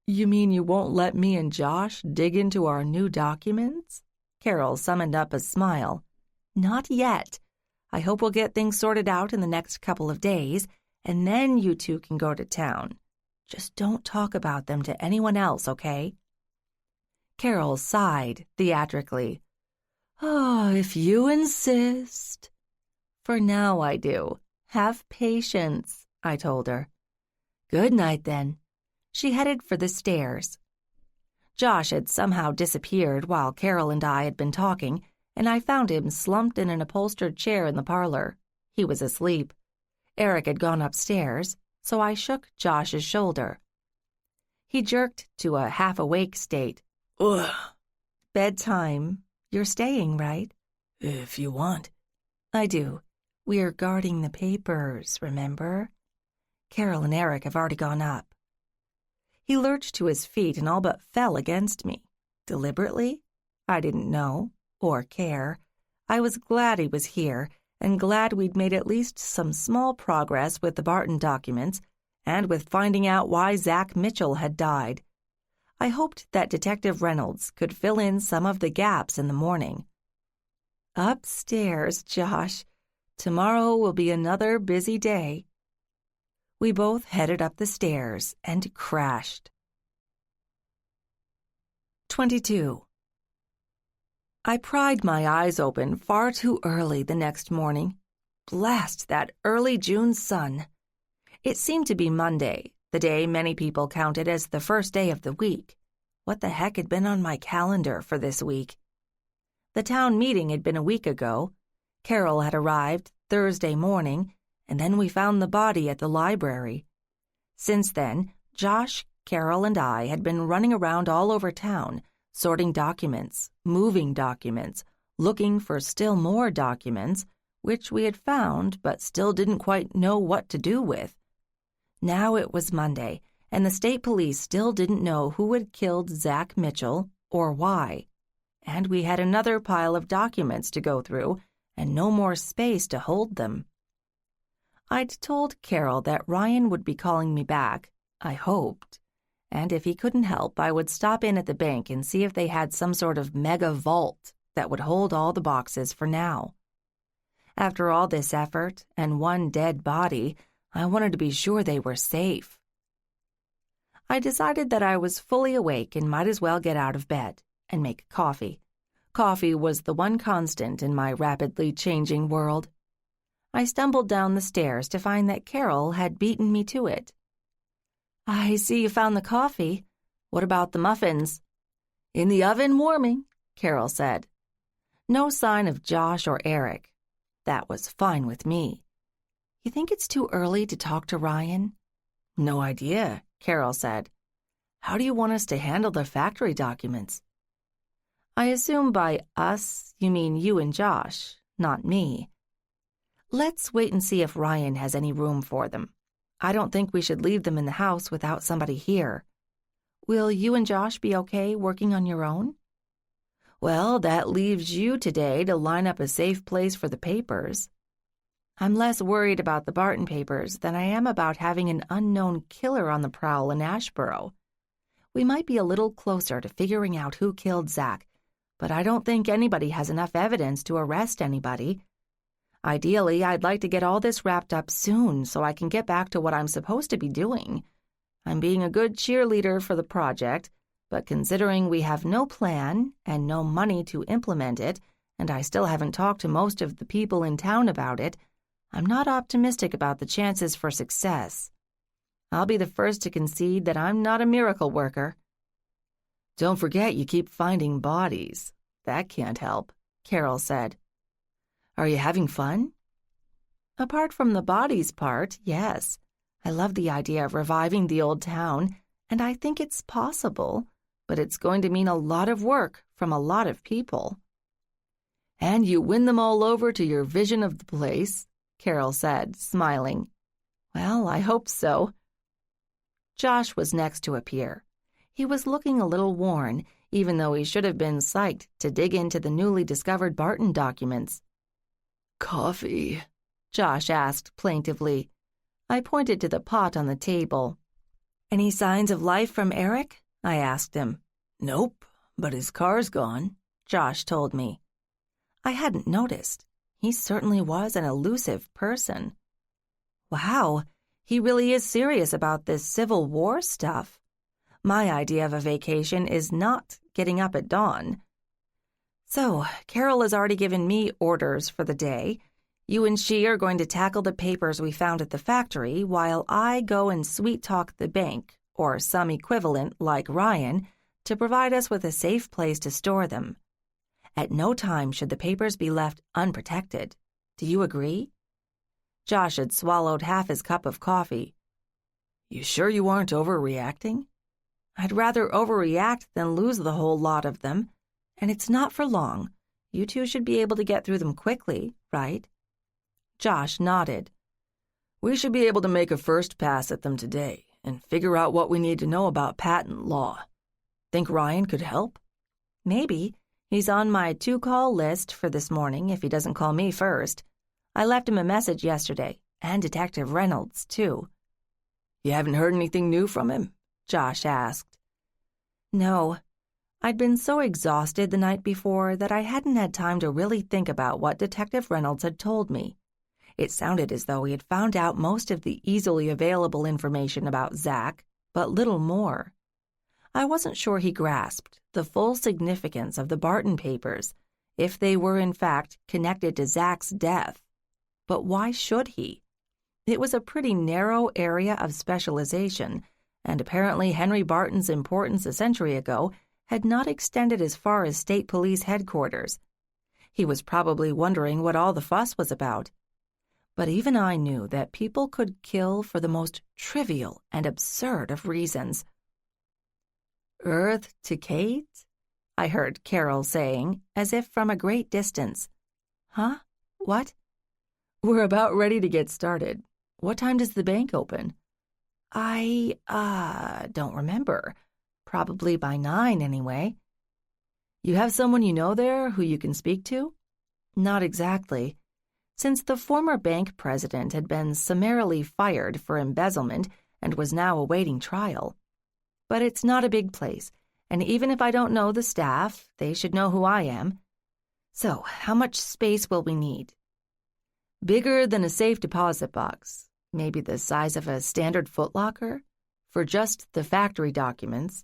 S2: You mean you won't let me and Josh dig into our new documents? Carol summoned up a smile.
S1: Not yet. I hope we'll get things sorted out in the next couple of days, and then you two can go to town. Just don't talk about them to anyone else, okay? Carol sighed theatrically.
S2: Oh, if you insist.
S1: For now I do. Have patience, I told her.
S2: Good night, then.
S1: She headed for the stairs. Josh had somehow disappeared while Carol and I had been talking, and I found him slumped in an upholstered chair in the parlor. He was asleep. Eric had gone upstairs, so I shook Josh's shoulder. He jerked to a half-awake state.
S2: Ugh.
S1: Bedtime. You're staying, right?
S2: If you want.
S1: I do. We're guarding the papers, remember? Carol and Eric have already gone up. He lurched to his feet and all but fell against me. Deliberately? I didn't know, or care. I was glad he was here, and glad we'd made at least some small progress with the Barton documents, and with finding out why Zach Mitchell had died. I hoped that Detective Reynolds could fill in some of the gaps in the morning. Upstairs, Josh. Tomorrow will be another busy day. We both headed up the stairs and crashed. 22. I pried my eyes open far too early the next morning. Blast that early June sun. It seemed to be Monday, the day many people counted as the first day of the week. What the heck had been on my calendar for this week? The town meeting had been a week ago. Carol had arrived Thursday morning, and then we found the body at the library. Since then, Josh, Carol, and I had been running around all over town, sorting documents, moving documents, looking for still more documents, which we had found but still didn't quite know what to do with. Now it was Monday, and the state police still didn't know who had killed Zach Mitchell or why. And we had another pile of documents to go through, and no more space to hold them. I'd told Carol that Ryan would be calling me back, I hoped, and if he couldn't help, I would stop in at the bank and see if they had some sort of mega vault that would hold all the boxes for now. After all this effort and one dead body, I wanted to be sure they were safe. I decided that I was fully awake and might as well get out of bed and make coffee. Coffee was the one constant in my rapidly changing world. I stumbled down the stairs to find that Carol had beaten me to it. I see you found the coffee. What about the muffins?
S2: In the oven warming,
S1: Carol said. No sign of Josh or Eric. That was fine with me. You think it's too early to talk to Ryan?
S2: No idea, Carol said. How do you want us to handle the factory documents?
S1: I assume by us, you mean you and Josh, not me. Let's wait and see if Ryan has any room for them. I don't think we should leave them in the house without somebody here. Will you and Josh be okay working on your own? Well, that leaves you today to line up a safe place for the papers. I'm less worried about the Barton papers than I am about having an unknown killer on the prowl in Asheboro. We might be a little closer to figuring out who killed Zach, but I don't think anybody has enough evidence to arrest anybody. Ideally, I'd like to get all this wrapped up soon so I can get back to what I'm supposed to be doing. I'm being a good cheerleader for the project, but considering we have no plan and no money to implement it, and I still haven't talked to most of the people in town about it, I'm not optimistic about the chances for success. I'll be the first to concede that I'm not a miracle worker.
S2: Don't forget you keep finding bodies. That can't help, Carol said. Are you having fun?
S1: Apart from the bodies part, yes. I love the idea of reviving the old town, and I think it's possible, but it's going to mean a lot of work from a lot of people.
S2: And you win them all over to your vision of the place, Carol said, smiling.
S1: Well, I hope so. Josh was next to appear. He was looking a little worn, even though he should have been psyched to dig into the newly discovered Barton documents.
S2: Coffee?
S1: Josh asked plaintively. I pointed to the pot on the table. Any signs of life from Eric? I asked him.
S2: Nope, but his car's gone,
S1: Josh told me. I hadn't noticed. He certainly was an elusive person. Wow, he really is serious about this Civil War stuff. My idea of a vacation is not getting up at dawn. So, Carol has already given me orders for the day. You and she are going to tackle the papers we found at the factory while I go and sweet-talk the bank, or some equivalent like Ryan, to provide us with a safe place to store them. At no time should the papers be left unprotected. Do you agree? Josh had swallowed half his cup of coffee.
S2: You sure you aren't overreacting?
S1: I'd rather overreact than lose the whole lot of them. And it's not for long. You two should be able to get through them quickly, right? Josh nodded.
S2: We should be able to make a first pass at them today and figure out what we need to know about patent law. Think Ryan could help?
S1: Maybe. He's on my to-call list for this morning if he doesn't call me first. I left him a message yesterday, and Detective Reynolds, too.
S2: You haven't heard anything new from him? Josh asked.
S1: No. I'd been so exhausted the night before that I hadn't had time to really think about what Detective Reynolds had told me. It sounded as though he had found out most of the easily available information about Zach, but little more. I wasn't sure he grasped the full significance of the Barton papers, if they were in fact connected to Zach's death. But why should he? It was a pretty narrow area of specialization, and apparently Henry Barton's importance a century ago had not extended as far as state police headquarters. He was probably wondering what all the fuss was about. But even I knew that people could kill for the most trivial and absurd of reasons. "Earth to Kate?" I heard Carol saying, as if from a great distance. Huh? What?
S2: We're about ready to get started. What time does the bank open?
S1: I don't remember. Probably by 9 anyway.
S2: You have someone you know there who you can speak to?
S1: Not exactly. Since the former bank president had been summarily fired for embezzlement and was now awaiting trial. But it's not a big place, and even if I don't know the staff, they should know who I am. So, how much space will we need?
S2: Bigger than a safe deposit box, maybe the size of a standard footlocker, for just the factory documents.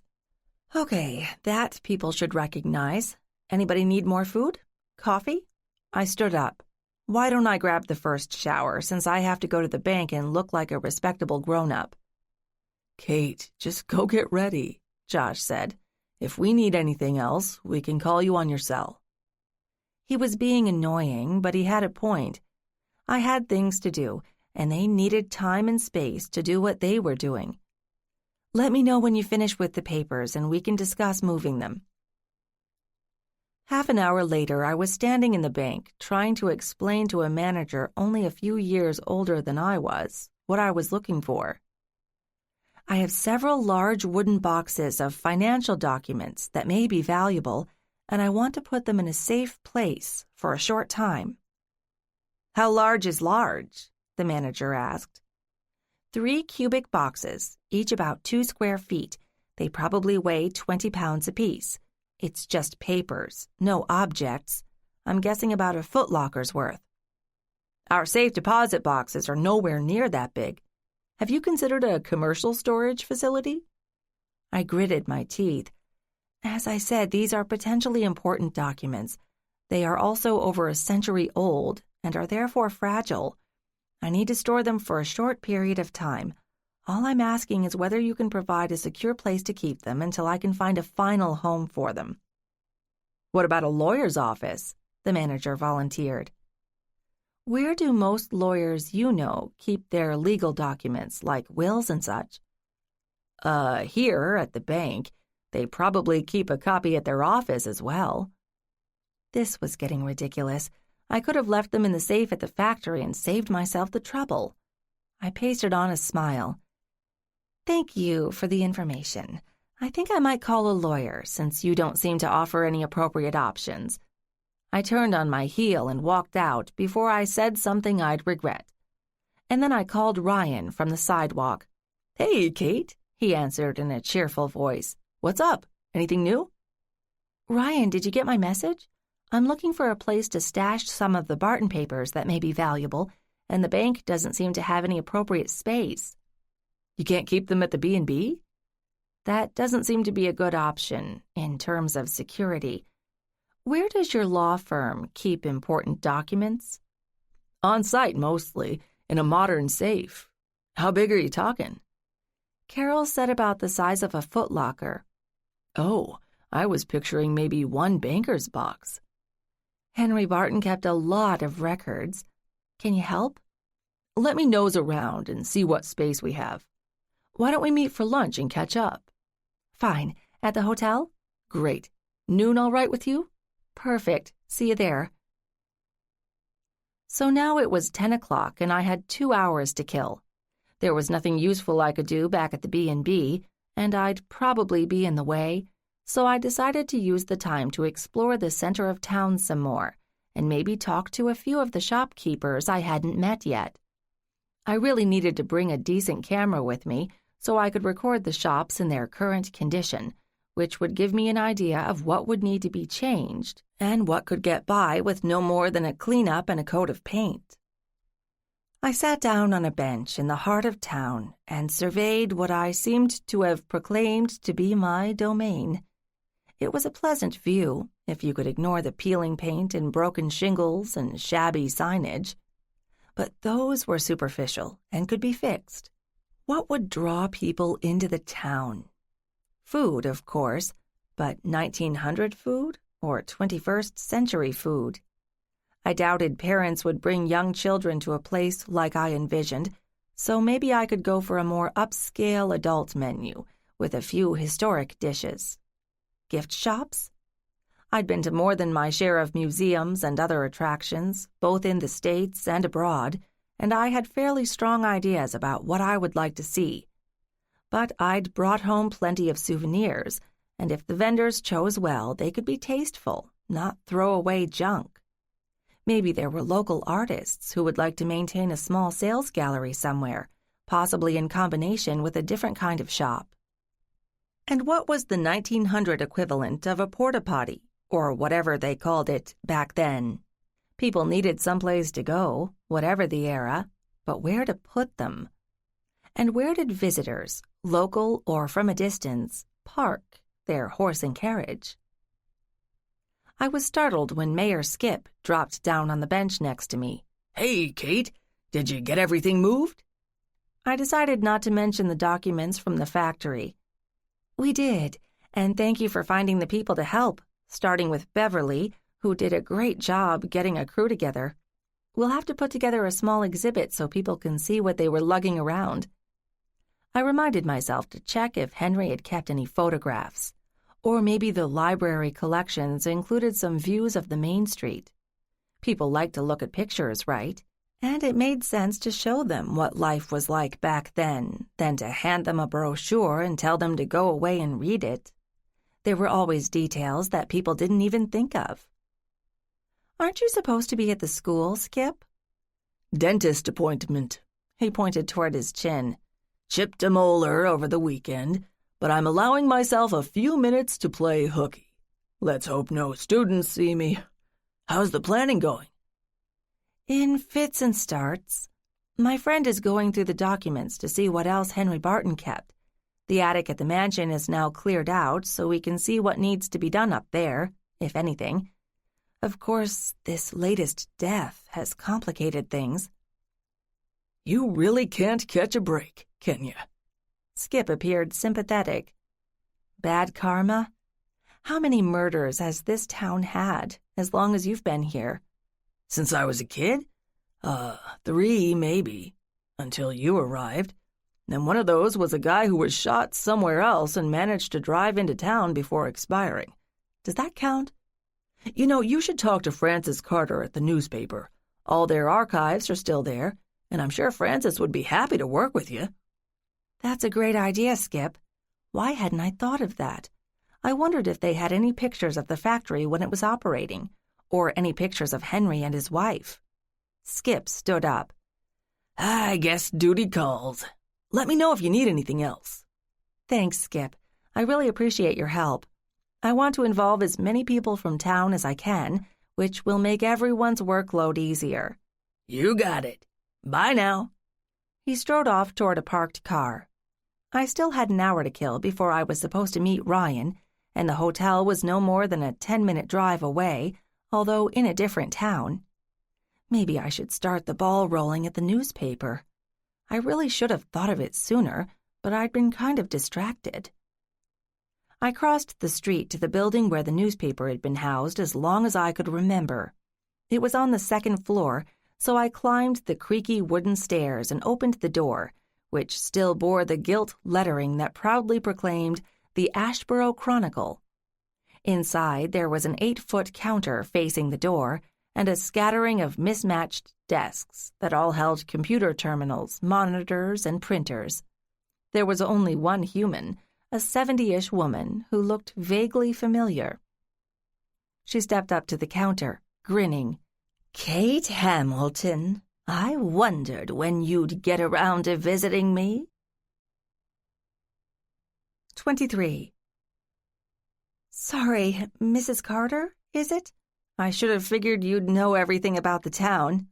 S1: Okay, that people should recognize. Anybody need more food? Coffee? I stood up. Why don't I grab the first shower, since I have to go to the bank and look like a respectable grown-up?
S2: Kate, just go get ready, Josh said. If we need anything else, we can call you on your cell.
S1: He was being annoying, but he had a point. I had things to do, and they needed time and space to do what they were doing. Let me know when you finish with the papers, and we can discuss moving them. Half an hour later, I was standing in the bank, trying to explain to a manager only a few years older than I was what I was looking for. I have several large wooden boxes of financial documents that may be valuable, and I want to put them in a safe place for a short time." "How large is large?" the manager asked. 3 cubic boxes, each about 2 square feet. They probably weigh 20 pounds apiece. It's just papers, no objects. I'm guessing about a footlocker's worth." "Our safe deposit boxes are nowhere near that big. Have you considered a commercial storage facility?" I gritted my teeth. As I said, these are potentially important documents. They are also over a century old and are therefore fragile. I need to store them for a short period of time. All I'm asking is whether you can provide a secure place to keep them until I can find a final home for them." "What about a lawyer's office?" the manager volunteered. "Where do most lawyers you know keep their legal documents, like wills and such?" Here at the bank. They probably keep a copy at their office as well." This was getting ridiculous. I could have left them in the safe at the factory and saved myself the trouble. I pasted on a smile. "Thank you for the information. I think I might call a lawyer, since you don't seem to offer any appropriate options." I turned on my heel and walked out before I said something I'd regret. And then I called Ryan from the sidewalk. "Hey, Kate," he answered in a cheerful voice. "What's up? Anything new?" "Ryan, did you get my message? I'm looking for a place to stash some of the Barton papers that may be valuable, and the bank doesn't seem to have any appropriate space." "You can't keep them at the B&B?" "That doesn't seem to be a good option in terms of security. Where does your law firm keep important documents?" "On site, mostly, in a modern safe. How big are you talking?" Carol said about the size of a footlocker. "Oh, I was picturing maybe one banker's box." "Henry Barton kept a lot of records. Can you help?" "Let me nose around and see what space we have. Why don't we meet for lunch and catch up?" "Fine. At the hotel?" "Great. Noon all right with you?" "Perfect. See you there." So now it was 10 o'clock and I had 2 hours to kill. There was nothing useful I could do back at the B&B, and I'd probably be in the way, so I decided to use the time to explore the center of town some more, and maybe talk to a few of the shopkeepers I hadn't met yet. I really needed to bring a decent camera with me so I could record the shops in their current condition, which would give me an idea of what would need to be changed and what could get by with no more than a cleanup and a coat of paint. I sat down on a bench in the heart of town and surveyed what I seemed to have proclaimed to be my domain. It was a pleasant view, if you could ignore the peeling paint and broken shingles and shabby signage. But those were superficial and could be fixed. What would draw people into the town? Food, of course, but 1900 food or 21st century food? I doubted parents would bring young children to a place like I envisioned, so maybe I could go for a more upscale adult menu with a few historic dishes. Gift shops? I'd been to more than my share of museums and other attractions, both in the States and abroad, and I had fairly strong ideas about what I would like to see. But I'd brought home plenty of souvenirs, and if the vendors chose well, they could be tasteful, not throwaway junk. Maybe there were local artists who would like to maintain a small sales gallery somewhere, possibly in combination with a different kind of shop. And what was the 1900 equivalent of a porta-potty, or whatever they called it back then? People needed someplace to go, whatever the era, but where to put them? And where did visitors, local or from a distance, park their horse and carriage? I was startled when Mayor Skip dropped down on the bench next to me. "Hey, Kate, did you get everything moved?" I decided not to mention the documents from the factory. "We did, and thank you for finding the people to help, starting with Beverly, who did a great job getting a crew together. We'll have to put together a small exhibit so people can see what they were lugging around." I reminded myself to check if Henry had kept any photographs. Or maybe the library collections included some views of the main street. People like to look at pictures, right? And it made sense to show them what life was like back then than to hand them a brochure and tell them to go away and read it. There were always details that people didn't even think of. Aren't you supposed to be at the school, Skip?
S2: Dentist appointment. He pointed toward his chin. Chipped a molar over the weekend, but I'm allowing myself a few minutes to play hooky. Let's hope no students see me. How's the planning going?
S1: In fits and starts. My friend is going through the documents to see what else Henry Barton kept. The attic at the mansion is now cleared out, so we can see what needs to be done up there, if anything. Of course, this latest death has complicated things.
S2: You really can't catch a break, can you?
S1: Skip appeared sympathetic. Bad karma? How many murders has this town had, as long as you've been here?
S2: Since I was a kid? 3 maybe, until you arrived. And one of those was a guy who was shot somewhere else and managed to drive into town before expiring. Does that count? You know, you should talk to Francis Carter at the newspaper. All their archives are still there, and I'm sure Francis would be happy to work with you.
S1: That's a great idea, Skip. Why hadn't I thought of that? I wondered if they had any pictures of the factory when it was operating, or any pictures of Henry and his wife. Skip stood up.
S2: I guess duty calls. Let me know if you need anything else.
S1: Thanks, Skip. I really appreciate your help. I want to involve as many people from town as I can, which will make everyone's workload easier.
S2: You got it. Bye now.
S1: He strode off toward a parked car. I still had an hour to kill before I was supposed to meet Ryan, and the hotel was no more than a 10-minute drive away, although in a different town. Maybe I should start the ball rolling at the newspaper. I really should have thought of it sooner, but I'd been kind of distracted. I crossed the street to the building where the newspaper had been housed as long as I could remember. It was on the 2nd floor, so I climbed the creaky wooden stairs and opened the door, which still bore the gilt lettering that proudly proclaimed the Asheboro Chronicle. Inside, there was an 8-foot counter facing the door and a scattering of mismatched desks that all held computer terminals, monitors, and printers. There was only one human, a 70-ish woman who looked vaguely familiar. She stepped up to the counter, grinning. "Kate Hamilton, I wondered when you'd get around to visiting me." 23. Sorry, Mrs. Carter, is it? I should have figured you'd know everything about the town.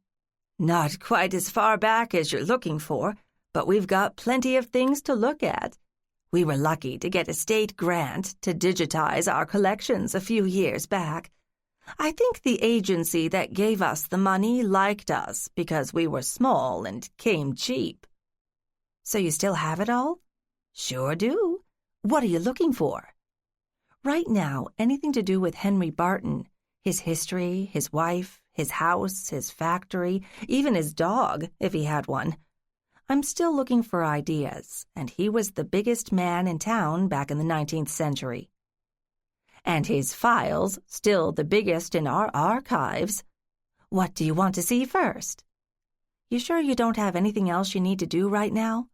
S1: Not quite as far back as you're looking for, but we've got plenty of things to look at. We were lucky to get a state grant to digitize our collections a few years back. I think the agency that gave us the money liked us because we were small and came cheap. So you still have it all? Sure do. What are you looking for? Right now, anything to do with Henry Barton, his history, his wife, his house, his factory, even his dog, if he had one. I'm still looking for ideas, and he was the biggest man in town back in the 19th century. And his files still the biggest in our archives. What do you want to see first? You sure you don't have anything else you need to do right now?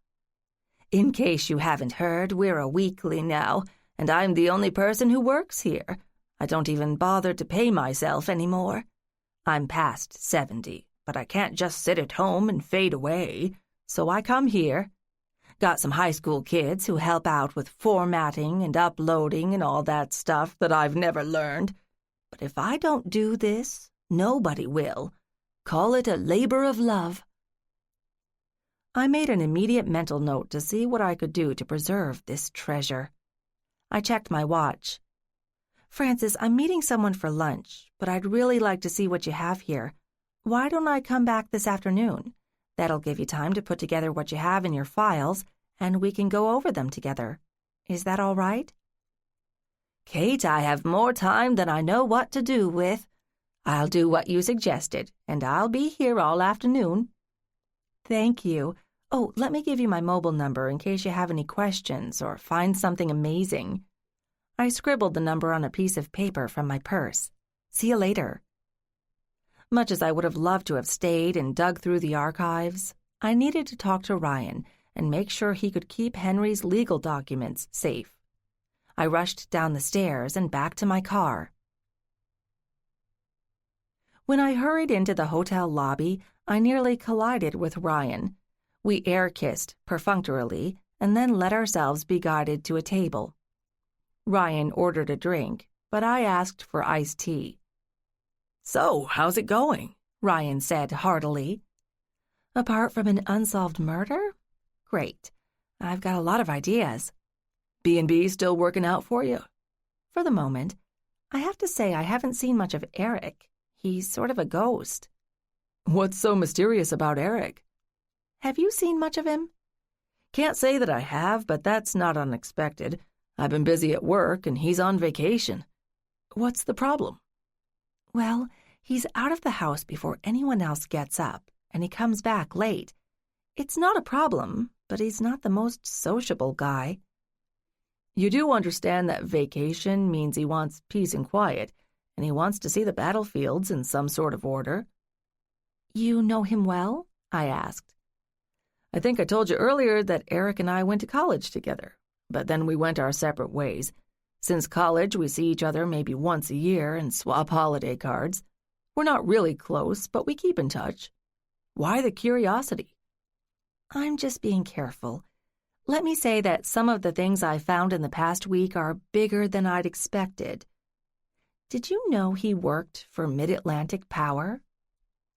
S1: In case you haven't heard, we're a weekly now, and I'm the only person who works here. I don't even bother to pay myself anymore. I'm past 70, but I can't just sit at home and fade away, so I come here. Got some high school kids who help out with formatting and uploading and all that stuff that I've never learned. But if I don't do this, nobody will. Call it a labor of love. I made an immediate mental note to see what I could do to preserve this treasure. I checked my watch. Francis, I'm meeting someone for lunch, but I'd really like to see what you have here. Why don't I come back this afternoon? That'll give you time to put together what you have in your files, and we can go over them together. Is that all right? Kate, I have more time than I know what to do with. I'll do what you suggested, and I'll be here all afternoon. Thank you. Oh, let me give you my mobile number in case you have any questions or find something amazing. I scribbled the number on a piece of paper from my purse. See you later. Much as I would have loved to have stayed and dug through the archives, I needed to talk to Ryan and make sure he could keep Henry's legal documents safe. I rushed down the stairs and back to my car. When I hurried into the hotel lobby, I nearly collided with Ryan. We air-kissed perfunctorily and then let ourselves be guided to a table. Ryan ordered a drink, but I asked for iced tea.
S2: "So, how's it going?"
S1: Ryan said heartily. "Apart from an unsolved murder? Great. I've got a lot of ideas."
S2: B&B still working out for you?
S1: For the moment. I have to say I haven't seen much of Eric. He's sort of a ghost.
S2: What's so mysterious about Eric?
S1: Have you seen much of him?
S2: Can't say that I have, but that's not unexpected. I've been busy at work, and he's on vacation. What's the problem?
S1: Well, he's out of the house before anyone else gets up, and he comes back late. It's not a problem, but he's not the most sociable guy.
S2: You do understand that vacation means he wants peace and quiet, and he wants to see the battlefields in some sort of order.
S1: You know him well? I asked.
S2: I think I told you earlier that Eric and I went to college together, but then we went our separate ways. Since college, we see each other maybe once a year and swap holiday cards. We're not really close, but we keep in touch. Why the curiosity?
S1: I'm just being careful. Let me say that some of the things I found in the past week are bigger than I'd expected. Did you know he worked for Mid-Atlantic Power?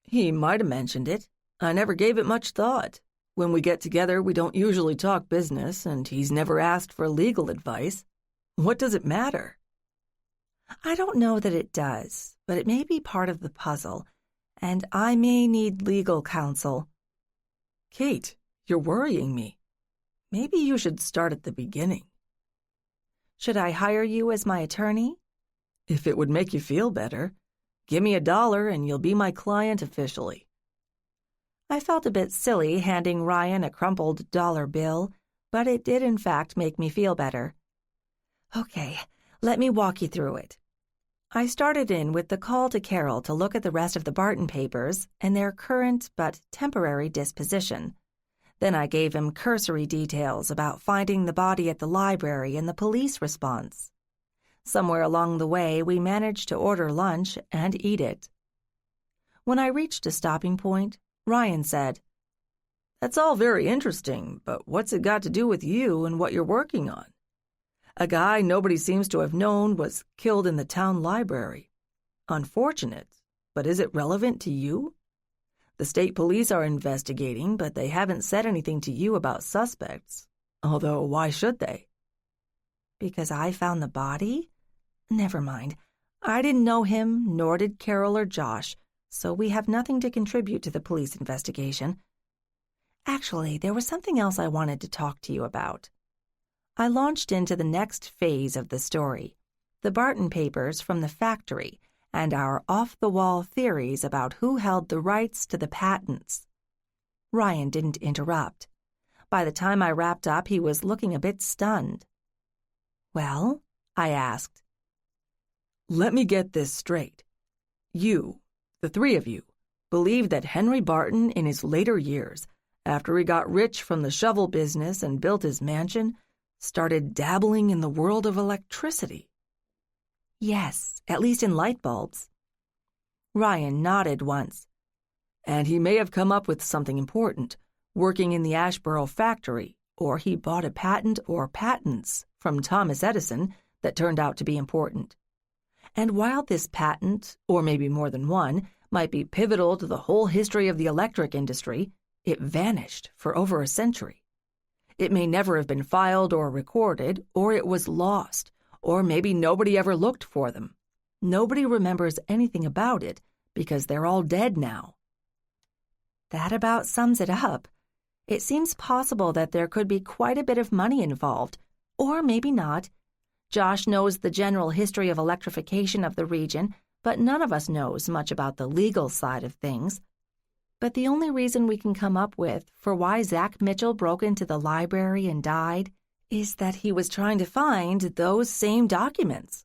S2: He might have mentioned it. I never gave it much thought. When we get together, we don't usually talk business, and he's never asked for legal advice. What does it matter?
S1: I don't know that it does, but it may be part of the puzzle, and I may need legal counsel.
S2: Kate, you're worrying me. Maybe you should start at the beginning.
S1: Should I hire you as my attorney?
S2: If it would make you feel better. Give me $1 and you'll be my client officially.
S1: I felt a bit silly handing Ryan a crumpled dollar bill, but it did in fact make me feel better. Okay, let me walk you through it. I started in with the call to Carol to look at the rest of the Barton papers and their current but temporary disposition. Then I gave him cursory details about finding the body at the library and the police response. Somewhere along the way, we managed to order lunch and eat it. When I reached a stopping point, Ryan said,
S2: "That's all very interesting, but what's it got to do with you and what you're working on? A guy nobody seems to have known was killed in the town library. Unfortunate, but is it relevant to you? The state police are investigating, but they haven't said anything to you about suspects. Although, why should they?"
S1: Because I found the body? Never mind. I didn't know him, nor did Carol or Josh, so we have nothing to contribute to the police investigation. Actually, there was something else I wanted to talk to you about. I launched into the next phase of the story, the Barton papers from the factory and our off-the-wall theories about who held the rights to the patents. Ryan didn't interrupt. By the time I wrapped up, he was looking a bit stunned. "Well?" I asked.
S2: "Let me get this straight. You, the three of you, believe that Henry Barton in his later years, after he got rich from the shovel business and built his mansion, started dabbling in the world of electricity?"
S1: "Yes, at least in light bulbs." Ryan nodded once.
S2: "And he may have come up with something important, working in the Asheboro factory, or he bought a patent or patents from Thomas Edison that turned out to be important. And while this patent, or maybe more than one, might be pivotal to the whole history of the electric industry, it vanished for over a century. It may never have been filed or recorded, or it was lost, or maybe nobody ever looked for them. Nobody remembers anything about it because they're all dead now."
S1: That about sums it up. It seems possible that there could be quite a bit of money involved, or maybe not. Josh knows the general history of electrification of the region, but none of us knows much about the legal side of things. But the only reason we can come up with for why Zach Mitchell broke into the library and died is that he was trying to find those same documents.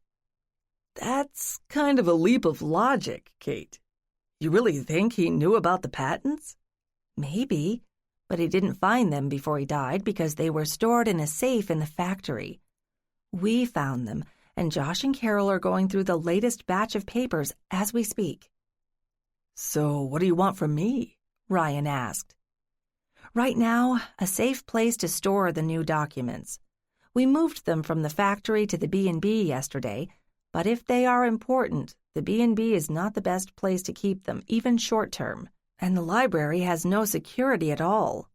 S2: That's kind of a leap of logic, Kate. You really think he knew about the patents?
S1: Maybe, but he didn't find them before he died because they were stored in a safe in the factory. We found them, and Josh and Carol are going through the latest batch of papers as we speak.
S2: So what do you want from me?
S1: Ryan asked. Right now, a safe place to store the new documents. We moved them from the factory to the B&B yesterday, but if they are important, the B&B is not the best place to keep them, even short-term, and the library has no security at all.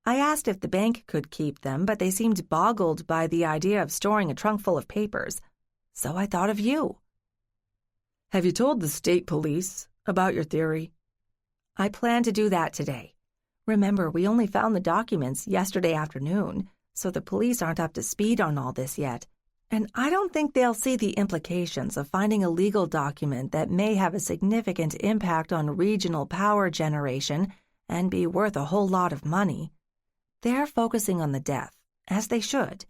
S1: I asked if the bank could keep them, but they seemed boggled by the idea of storing a trunk full of papers, so I thought of you.
S2: Have you told the state police about your theory?
S1: I plan to do that today. Remember, we only found the documents yesterday afternoon, so the police aren't up to speed on all this yet. And I don't think they'll see the implications of finding a legal document that may have a significant impact on regional power generation and be worth a whole lot of money. They're focusing on the death, as they should.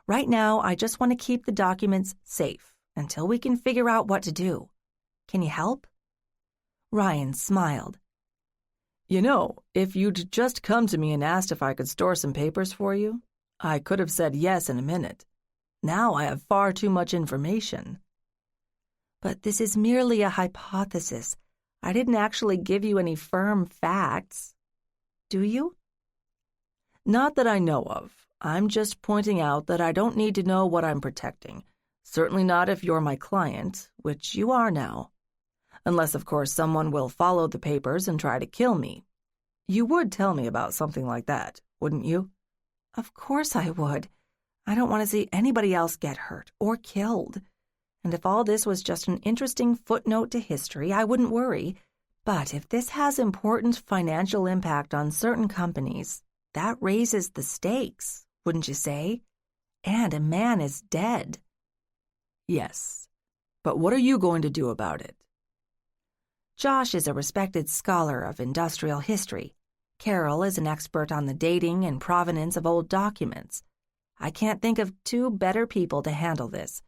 S1: Right now, I just want to keep the documents safe until we can figure out what to do. Can you help? Ryan smiled.
S2: You know, if you'd just come to me and asked if I could store some papers for you, I could have said yes in a minute. Now I have far too much information.
S1: But this is merely a hypothesis. I didn't actually give you any firm facts. Do you?
S2: Not that I know of. I'm just pointing out that I don't need to know what I'm protecting. Certainly not if you're my client, which you are now. Unless, of course, someone will follow the papers and try to kill me. You would tell me about something like that, wouldn't you?
S1: Of course I would. I don't want to see anybody else get hurt or killed. And if all this was just an interesting footnote to history, I wouldn't worry. But if this has important financial impact on certain companies, that raises the stakes, wouldn't you say? And a man is dead.
S2: Yes. But what are you going to do about it?
S1: Josh is a respected scholar of industrial history. Carol is an expert on the dating and provenance of old documents. I can't think of two better people to handle this,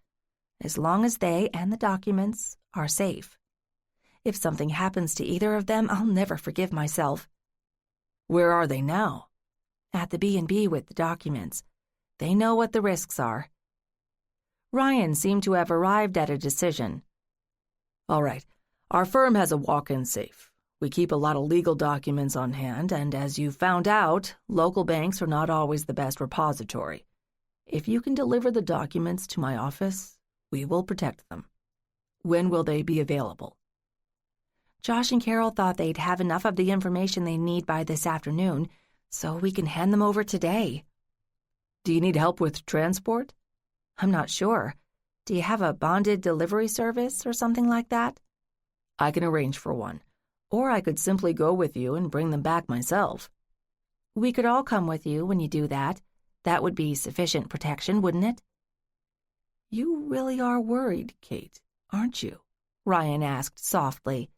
S1: as long as they and the documents are safe. If something happens to either of them, I'll never forgive myself.
S2: Where are they now?
S1: At the B&B with the documents. They know what the risks are. Ryan seemed to have arrived at a decision.
S2: All right. Our firm has a walk-in safe. We keep a lot of legal documents on hand, and as you found out, local banks are not always the best repository. If you can deliver the documents to my office, we will protect them. When will they be available?
S1: Josh and Carol thought they'd have enough of the information they need by this afternoon, so we can hand them over today.
S2: Do you need help with transport?
S1: I'm not sure. Do you have a bonded delivery service or something like that?
S2: I can arrange for one, or I could simply go with you and bring them back myself.
S1: We could all come with you when you do that. That would be sufficient protection, wouldn't it?
S2: You really are worried, Kate, aren't you?
S1: Ryan asked softly.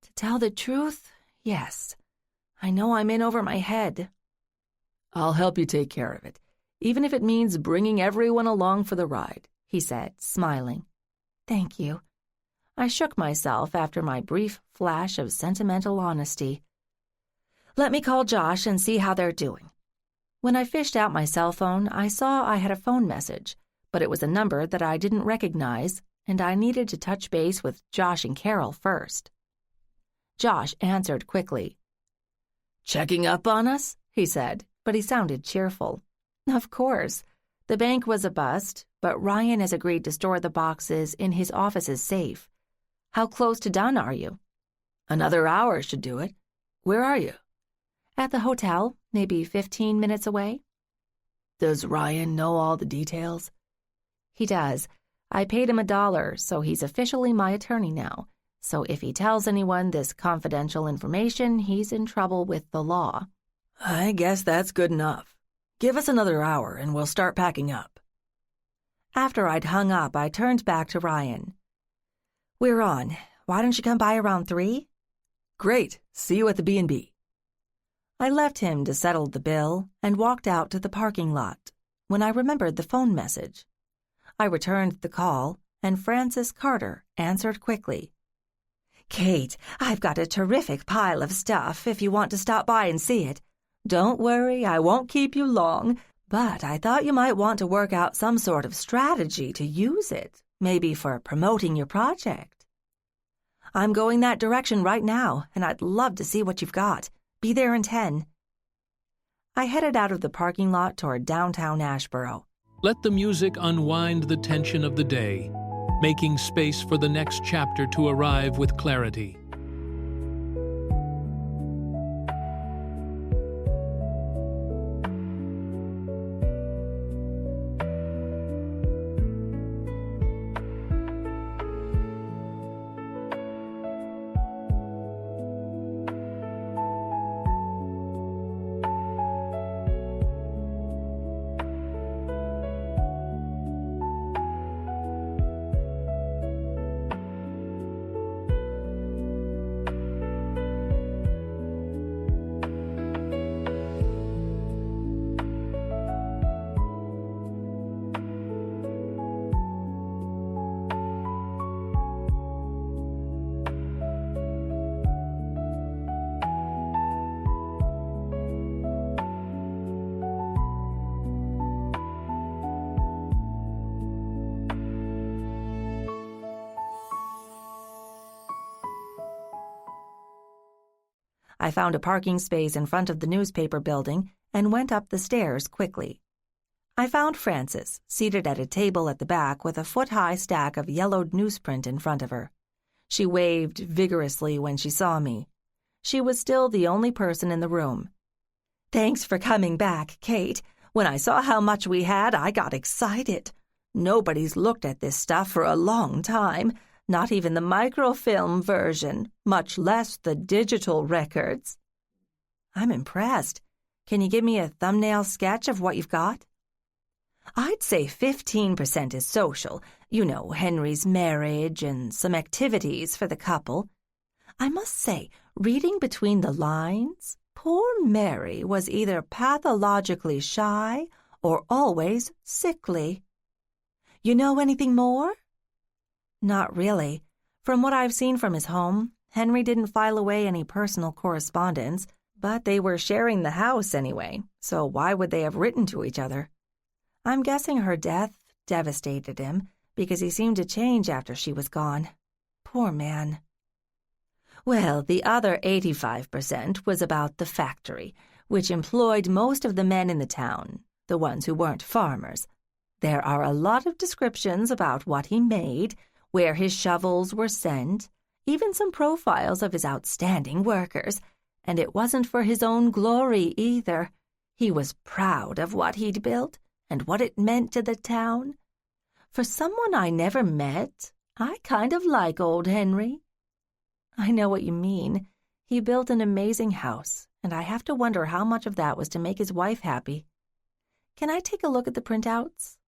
S1: To tell the truth, yes. I know I'm in over my head.
S2: I'll help you take care of it, even if it means bringing everyone along for the ride, he said, smiling.
S1: Thank you. I shook myself after my brief flash of sentimental honesty. Let me call Josh and see how they're doing. When I fished out my cell phone, I saw I had a phone message, but it was a number that I didn't recognize, and I needed to touch base with Josh and Carol first. Josh answered quickly.
S2: Checking up on us?
S1: He said, but he sounded cheerful. Of course. The bank was a bust, but Ryan has agreed to store the boxes in his office's safe. How close to done are you?
S2: Another hour should do it. Where are you?
S1: At the hotel, maybe 15 minutes away.
S2: Does Ryan know all the details?
S1: He does. I paid him $1, so he's officially my attorney now. So if he tells anyone this confidential information, he's in trouble with the law.
S2: I guess that's good enough. Give us another hour and we'll start packing up.
S1: After I'd hung up, I turned back to Ryan. We're on. Why don't you come by around 3?
S2: Great. See you at the B&B.
S1: I left him to settle the bill and walked out to the parking lot when I remembered the phone message. I returned the call, and Frances Carter answered quickly. Kate, I've got a terrific pile of stuff if you want to stop by and see it. Don't worry, I won't keep you long, But I thought you might want to work out some sort of strategy to use it, maybe for promoting your project. I'm going that direction right now, and I'd love to see what you've got. Be there in 10. I headed out of the parking lot toward downtown Asheboro.
S3: Let the music unwind the tension of the day, making space for the next chapter to arrive with clarity.
S1: I found a parking space in front of the newspaper building and went up the stairs quickly. I found Frances seated at a table at the back with a foot-high stack of yellowed newsprint in front of her. She waved vigorously when she saw me. She was still the only person in the room. "Thanks for coming back, Kate. When I saw how much we had, I got excited. Nobody's looked at this stuff for a long time. Not even the microfilm version, much less the digital records." "I'm impressed. Can you give me a thumbnail sketch of what you've got?" "I'd say 15% is social. You know, Henry's marriage and some activities for the couple. I must say, reading between the lines, poor Mary was either pathologically shy or always sickly. You know anything more?" "Not really. From what I've seen from his home, Henry didn't file away any personal correspondence, but they were sharing the house anyway, so why would they have written to each other? I'm guessing her death devastated him because he seemed to change after she was gone. Poor man." "Well, the other 85% was about the factory, which employed most of the men in the town, the ones who weren't farmers. There are a lot of descriptions about what he made, where his shovels were sent, even some profiles of his outstanding workers, and it wasn't for his own glory either. He was proud of what he'd built and what it meant to the town. For someone I never met, I kind of like old Henry." "I know what you mean. He built an amazing house, and I have to wonder how much of that was to make his wife happy. Can I take a look at the printouts?"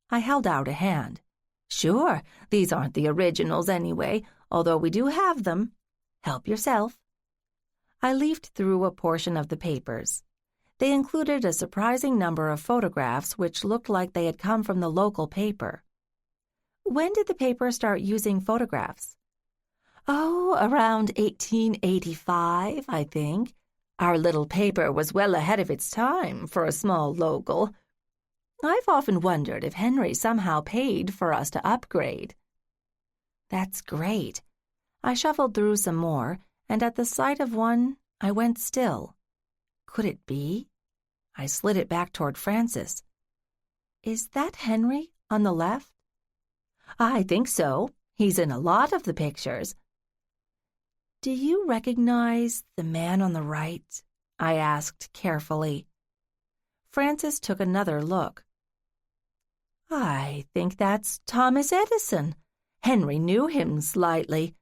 S1: I held out a hand. "Sure, these aren't the originals anyway, although we do have them. Help yourself." I leafed through a portion of the papers. They included a surprising number of photographs which looked like they had come from the local paper. "When did the paper start using photographs?" "Oh, around 1885, I think. Our little paper was well ahead of its time for a small local. I've often wondered if Henry somehow paid for us to upgrade." "That's great." I shuffled through some more, and at the sight of one, I went still. Could it be? I slid it back toward Frances. "Is that Henry on the left?" "I think so. He's in a lot of the pictures." "Do you recognize the man on the right?" I asked carefully. Frances took another look. "I think that's Thomas Edison. Henry knew him slightly.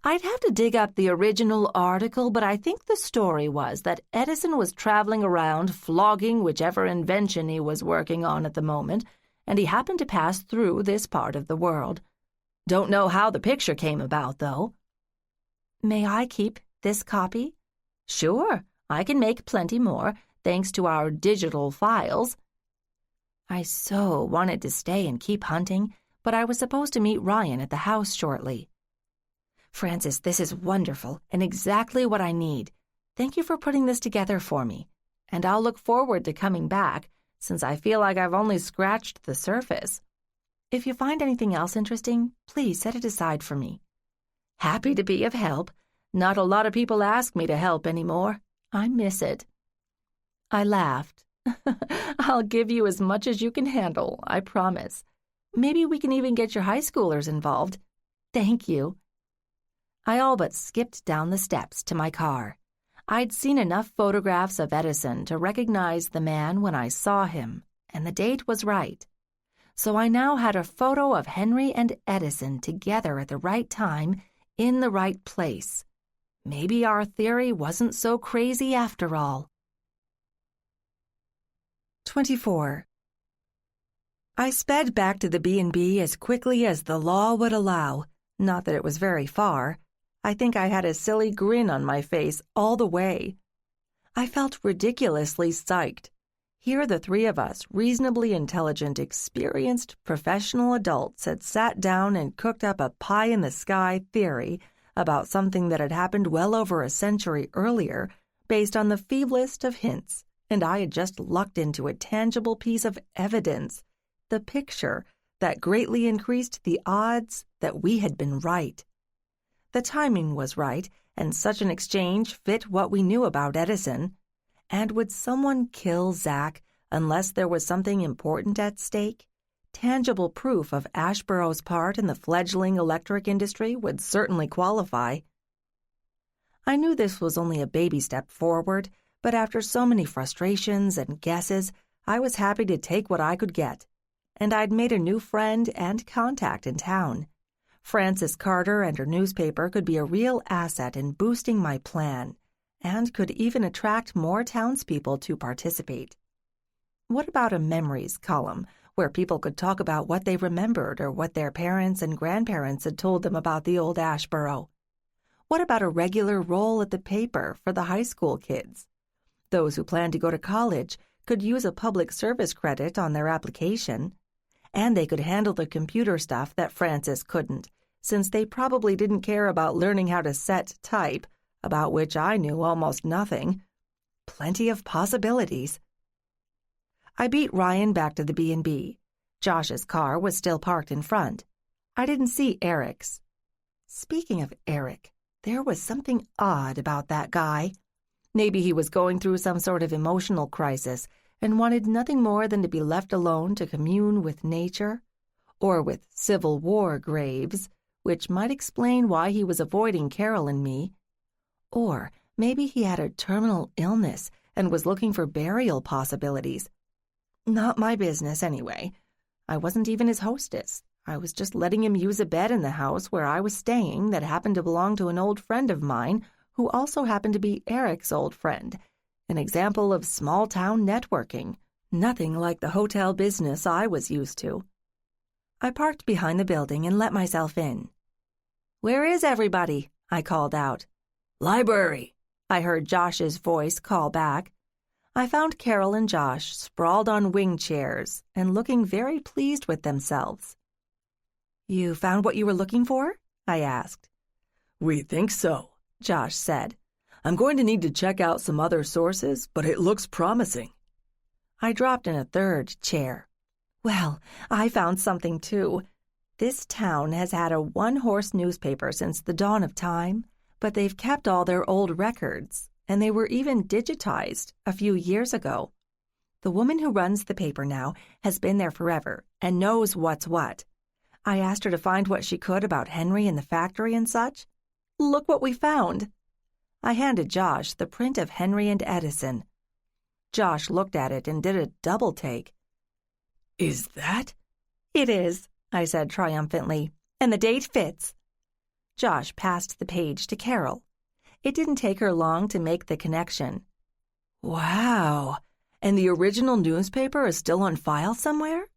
S1: I'd have to dig up the original article, but I think the story was that Edison was traveling around flogging whichever invention he was working on at the moment, and he happened to pass through this part of the world. Don't know how the picture came about, though." "May I keep this copy?" "Sure, I can make plenty more, thanks to our digital files." I so wanted to stay and keep hunting, but I was supposed to meet Ryan at the house shortly. "Frances, this is wonderful and exactly what I need. Thank you for putting this together for me, and I'll look forward to coming back since I feel like I've only scratched the surface. If you find anything else interesting, please set it aside for me. Happy to be of help. Not a lot of people ask me to help anymore. I miss it. I laughed. I'll give you as much as you can handle, I promise. Maybe we can even get your high schoolers involved. Thank you. I all but skipped down the steps to my car. I'd seen enough photographs of Edison to recognize the man when I saw him, and the date was right. So I now had a photo of Henry and Edison together at the right time, in the right place. Maybe our theory wasn't so crazy after all. 24. I sped back to the B&B as quickly as the law would allow. Not that it was very far. I think I had a silly grin on my face all the way. I felt ridiculously psyched. Here the three of us, reasonably intelligent, experienced, professional adults, had sat down and cooked up a pie-in-the-sky theory about something that had happened well over a century earlier, based on the feeblest of hints, and I had just lucked into a tangible piece of evidence, the picture, that greatly increased the odds that we had been right. The timing was right, and such an exchange fit what we knew about Edison. And would someone kill Zach unless there was something important at stake? Tangible proof of Asheboro's part in the fledgling electric industry would certainly qualify. I knew this was only a baby step forward, but after so many frustrations and guesses, I was happy to take what I could get. And I'd made a new friend and contact in town. Frances Carter and her newspaper could be a real asset in boosting my plan, and could even attract more townspeople to participate. What about a memories column, where people could talk about what they remembered or what their parents and grandparents had told them about the old Asheboro? What about a regular role at the paper for the high school kids? Those who plan to go to college could use a public service credit on their application, and they could handle the computer stuff that Frances couldn't, since they probably didn't care about learning how to set type, about which I knew almost nothing. Plenty of possibilities. I beat Ryan back to the B&B. Josh's car was still parked in front. I didn't see Eric's. Speaking of Eric, there was something odd about that guy. Maybe he was going through some sort of emotional crisis and wanted nothing more than to be left alone to commune with nature, or with Civil War graves, which might explain why he was avoiding Carol and me. Or maybe he had a terminal illness and was looking for burial possibilities. Not my business, anyway. I wasn't even his hostess. I was just letting him use a bed in the house where I was staying that happened to belong to an old friend of mine who also happened to be Eric's old friend. An example of small-town networking. Nothing like the hotel business I was used to. I parked behind the building and let myself in. "Where is everybody?" I called out. "Library," I heard Josh's voice call back. I found Carol and Josh sprawled on wing chairs and looking very pleased with themselves. "You found what you were looking for?" I asked.
S2: "We think so," Josh said. "I'm going to need to check out some other sources, but it looks promising." I dropped in a third chair. "Well, I found something too. This town has had a one-horse newspaper since the dawn of time, but they've kept all their old records, and they were even digitized a few years ago. The woman who runs the paper now has been there forever and knows what's what. I asked her to find what she could about Henry and the factory and such. Look what we found." I handed Josh the print of Henry and Edison. Josh looked at it and did a double take. "Is that?" "It is," I said triumphantly, "and the date fits." Josh passed the page to Carol. It didn't take her long to make the connection. "Wow! And the original newspaper is still on file somewhere?"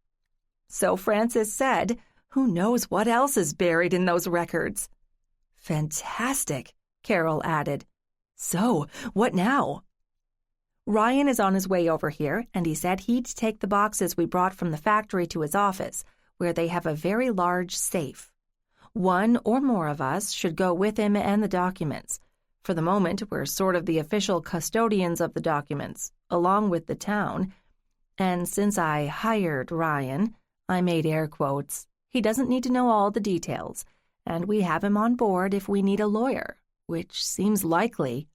S2: "So Frances said. Who knows what else is buried in those records?" "Fantastic," Carol added. "So, what now?" "Ryan is on his way over here, and he said he'd take the boxes we brought from the factory to his office, where they have a very large safe. One or more of us should go with him and the documents. For the moment, we're sort of the official custodians of the documents, along with the town.
S1: And since I hired Ryan, I made air quotes, he doesn't need to know all the details, and we have him on board if we need a lawyer, which seems likely.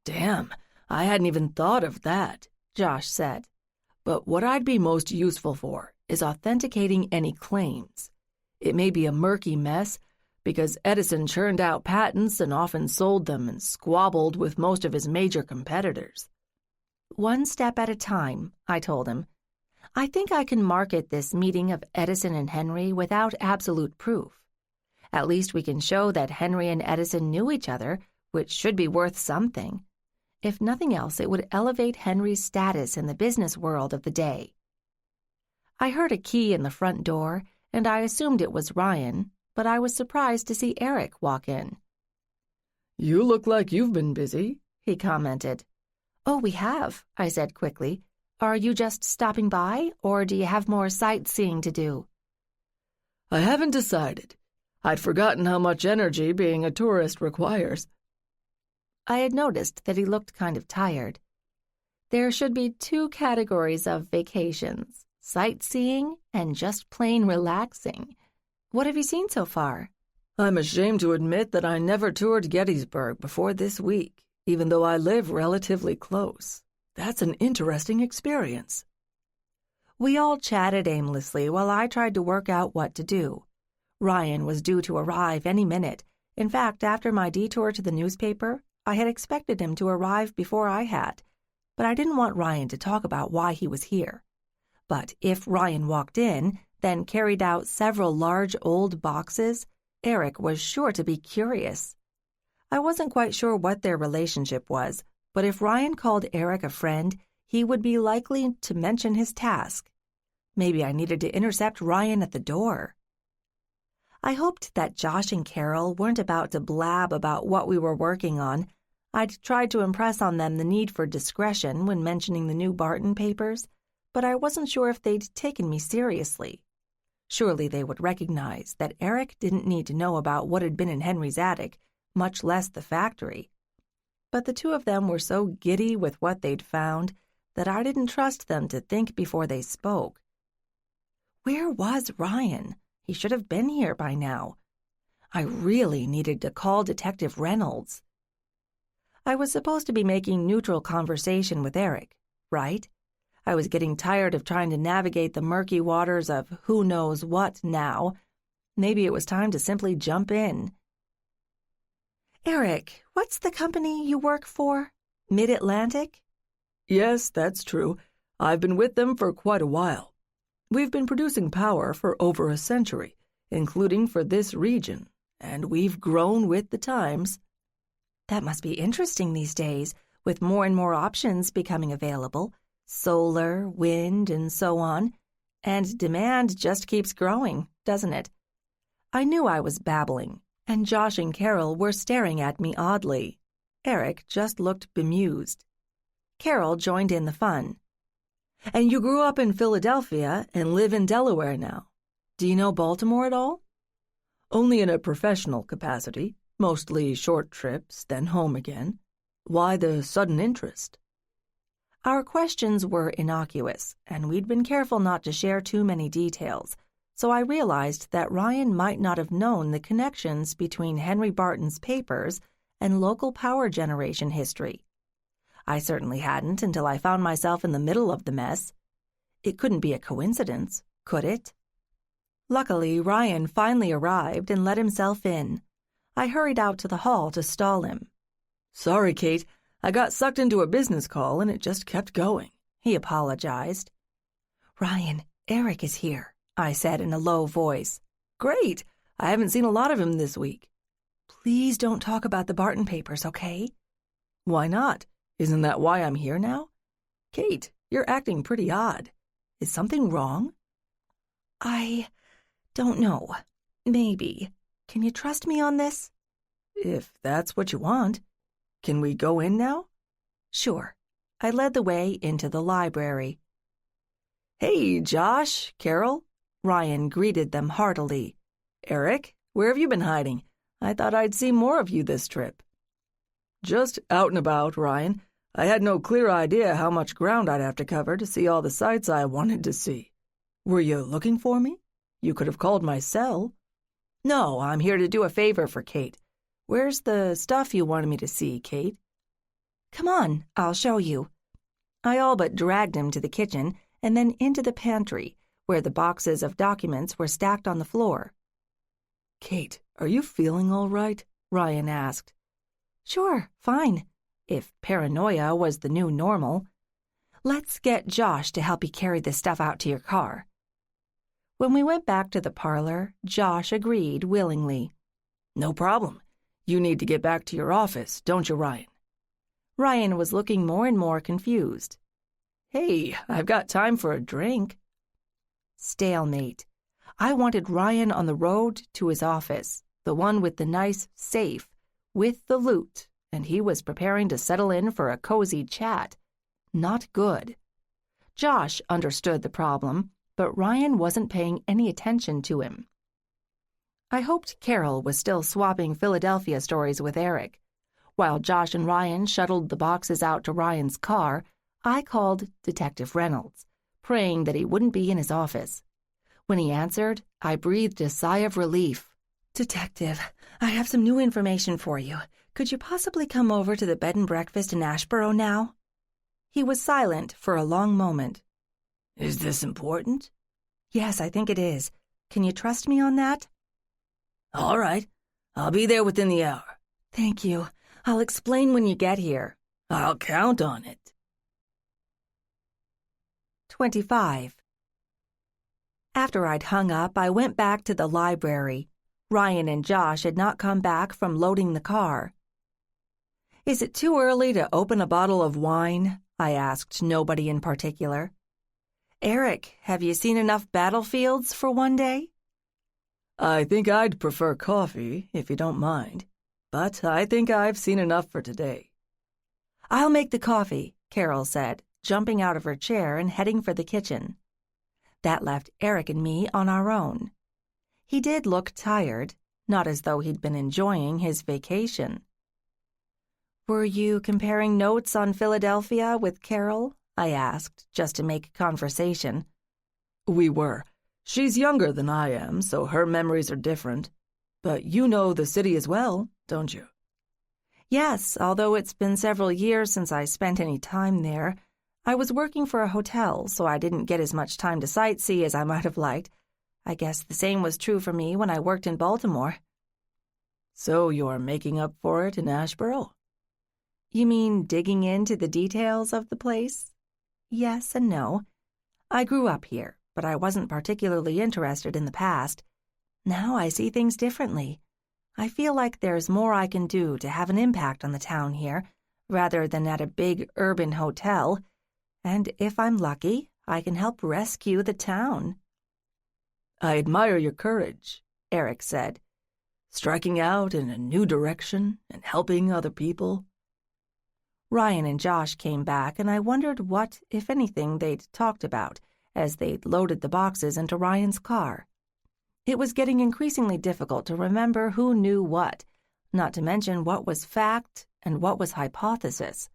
S2: Damn, I hadn't even thought of that, Josh said. But what I'd be most useful for is authenticating any claims. It may be a murky mess, because Edison churned out patents and often sold them and squabbled with most of his major competitors.
S1: One step at a time, I told him. I think I can market this meeting of Edison and Henry without absolute proof. At least we can show that Henry and Edison knew each other, which should be worth something. If nothing else, it would elevate Henry's status in the business world of the day. I heard a key in the front door, and I assumed it was Ryan, but I was surprised to see Eric walk in.
S2: "You look like you've been busy,"
S1: he commented. "Oh, we have," I said quickly. "Are you just stopping by, or do you have more sightseeing to do?"
S2: "I haven't decided. I'd forgotten how much energy being a tourist requires."
S1: I had noticed that he looked kind of tired. There should be two categories of vacations, sightseeing and just plain relaxing. What have you seen so far?
S2: I'm ashamed to admit that I never toured Gettysburg before this week, even though I live relatively close. That's an interesting experience.
S1: We all chatted aimlessly while I tried to work out what to do. Ryan was due to arrive any minute. In fact, after my detour to the newspaper, I had expected him to arrive before I had, but I didn't want Ryan to talk about why he was here. But if Ryan walked in, then carried out several large old boxes, Eric was sure to be curious. I wasn't quite sure what their relationship was, but if Ryan called Eric a friend, he would be likely to mention his task. Maybe I needed to intercept Ryan at the door. I hoped that Josh and Carol weren't about to blab about what we were working on. I'd tried to impress on them the need for discretion when mentioning the new Barton papers, but I wasn't sure if they'd taken me seriously. Surely they would recognize that Eric didn't need to know about what had been in Henry's attic, much less the factory. But the two of them were so giddy with what they'd found that I didn't trust them to think before they spoke. Where was Ryan? He should have been here by now. I really needed to call Detective Reynolds. I was supposed to be making neutral conversation with Eric, right? I was getting tired of trying to navigate the murky waters of who knows what now. Maybe it was time to simply jump in. "Eric, what's the company you work for? Mid-Atlantic?"
S2: "Yes, that's true. I've been with them for quite a while. We've been producing power for over a century, including for this region, and we've grown with the times."
S1: That must be interesting these days, with more and more options becoming available. Solar, wind, and so on. And demand just keeps growing, doesn't it? I knew I was babbling, and Josh and Carol were staring at me oddly. Eric just looked bemused. Carol joined in the fun.
S2: "And you grew up in Philadelphia and live in Delaware now. Do you know Baltimore at all?" "Only in a professional capacity, mostly short trips, then home again. Why the sudden interest?"
S1: Our questions were innocuous, and we'd been careful not to share too many details, so I realized that Ryan might not have known the connections between Henry Barton's papers and local power generation history. I certainly hadn't until I found myself in the middle of the mess. It couldn't be a coincidence, could it? Luckily, Ryan finally arrived and let himself in. I hurried out to the hall to stall him.
S2: "Sorry, Kate. I got sucked into a business call and it just kept going,"
S1: he apologized. "Ryan, Eric is here," I said in a low voice.
S2: "Great. I haven't seen a lot of him this week."
S1: "Please don't talk about the Barton papers, okay?"
S2: "Why not? Isn't that why I'm here now?" "Kate, you're acting pretty odd. Is something wrong?"
S1: "I don't know. Maybe. Can you trust me on this?"
S2: "If that's what you want. Can we go in now?"
S1: "Sure." I led the way into the library.
S2: "Hey, Josh, Carol." Ryan greeted them heartily. "Eric, where have you been hiding? I thought I'd see more of you this trip." "Just out and about, Ryan. I had no clear idea how much ground I'd have to cover to see all the sights I wanted to see. Were you looking for me? You could have called my cell." "No, I'm here to do a favor for Kate. Where's the stuff you wanted me to see, Kate?"
S1: "Come on, I'll show you." I all but dragged him to the kitchen and then into the pantry, where the boxes of documents were stacked on the floor.
S2: "Kate, are you feeling all right?" Ryan asked.
S1: "Sure, fine, if paranoia was the new normal. Let's get Josh to help you carry this stuff out to your car." When we went back to the parlor, Josh agreed willingly.
S2: "No problem. You need to get back to your office, don't you, Ryan?"
S1: Ryan was looking more and more confused.
S2: "Hey, I've got time for a drink."
S1: Stalemate. I wanted Ryan on the road to his office, the one with the nice safe, with the loot, and he was preparing to settle in for a cozy chat. Not good. Josh understood the problem, but Ryan wasn't paying any attention to him. I hoped Carol was still swapping Philadelphia stories with Eric. While Josh and Ryan shuttled the boxes out to Ryan's car, I called Detective Reynolds, praying that he wouldn't be in his office. When he answered, I breathed a sigh of relief. "Detective, I have some new information for you. Could you possibly come over to the bed and breakfast in Asheboro now?" He was silent for a long moment.
S2: "Is this important?"
S1: "Yes, I think it is. Can you trust me on that?"
S2: "All right. I'll be there within the hour."
S1: "Thank you. I'll explain when you get here."
S2: "I'll count on it."
S1: 25. After I'd hung up, I went back to the library. Ryan and Josh had not come back from loading the car. "Is it too early to open a bottle of wine?" I asked nobody in particular. "Eric, have you seen enough battlefields for one day?"
S2: "I think I'd prefer coffee, if you don't mind. But I think I've seen enough for today."
S1: "I'll make the coffee," Carol said, jumping out of her chair and heading for the kitchen. That left Eric and me on our own. He did look tired, not as though he'd been enjoying his vacation. "Were you comparing notes on Philadelphia with Carol?" I asked, just to make conversation.
S2: "We were. She's younger than I am, so her memories are different. But you know the city as well, don't you?"
S1: "Yes, although it's been several years since I spent any time there. I was working for a hotel, so I didn't get as much time to sightsee as I might have liked. I guess the same was true for me when I worked in Baltimore."
S2: "So you're making up for it in Asheboro?"
S1: "You mean digging into the details of the place?" "Yes and no. I grew up here, but I wasn't particularly interested in the past. Now I see things differently. I feel like there's more I can do to have an impact on the town here, rather than at a big urban hotel. And if I'm lucky, I can help rescue the town."
S2: "I admire your courage," Eric said. "Striking out in a new direction and helping other people."
S1: Ryan and Josh came back, and I wondered what, if anything, they'd talked about as they'd loaded the boxes into Ryan's car. It was getting increasingly difficult to remember who knew what, not to mention what was fact and what was hypothesis.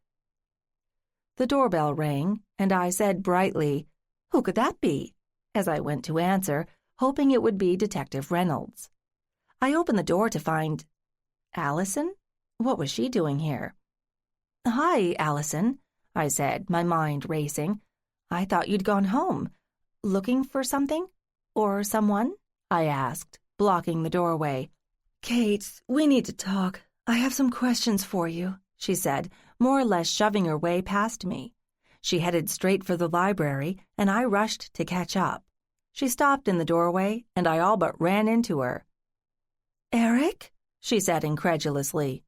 S1: The doorbell rang, and I said brightly, "Who could that be?" as I went to answer, hoping it would be Detective Reynolds. I opened the door to find Allison? What was she doing here? "Hi, Allison," I said, my mind racing. "I thought you'd gone home. Looking for something? Or someone?" I asked, blocking the doorway. "Kate, we need to talk. I have some questions for you," she said, more or less shoving her way past me. She headed straight for the library, and I rushed to catch up. She stopped in the doorway, and I all but ran into her. "Eric?" she said incredulously.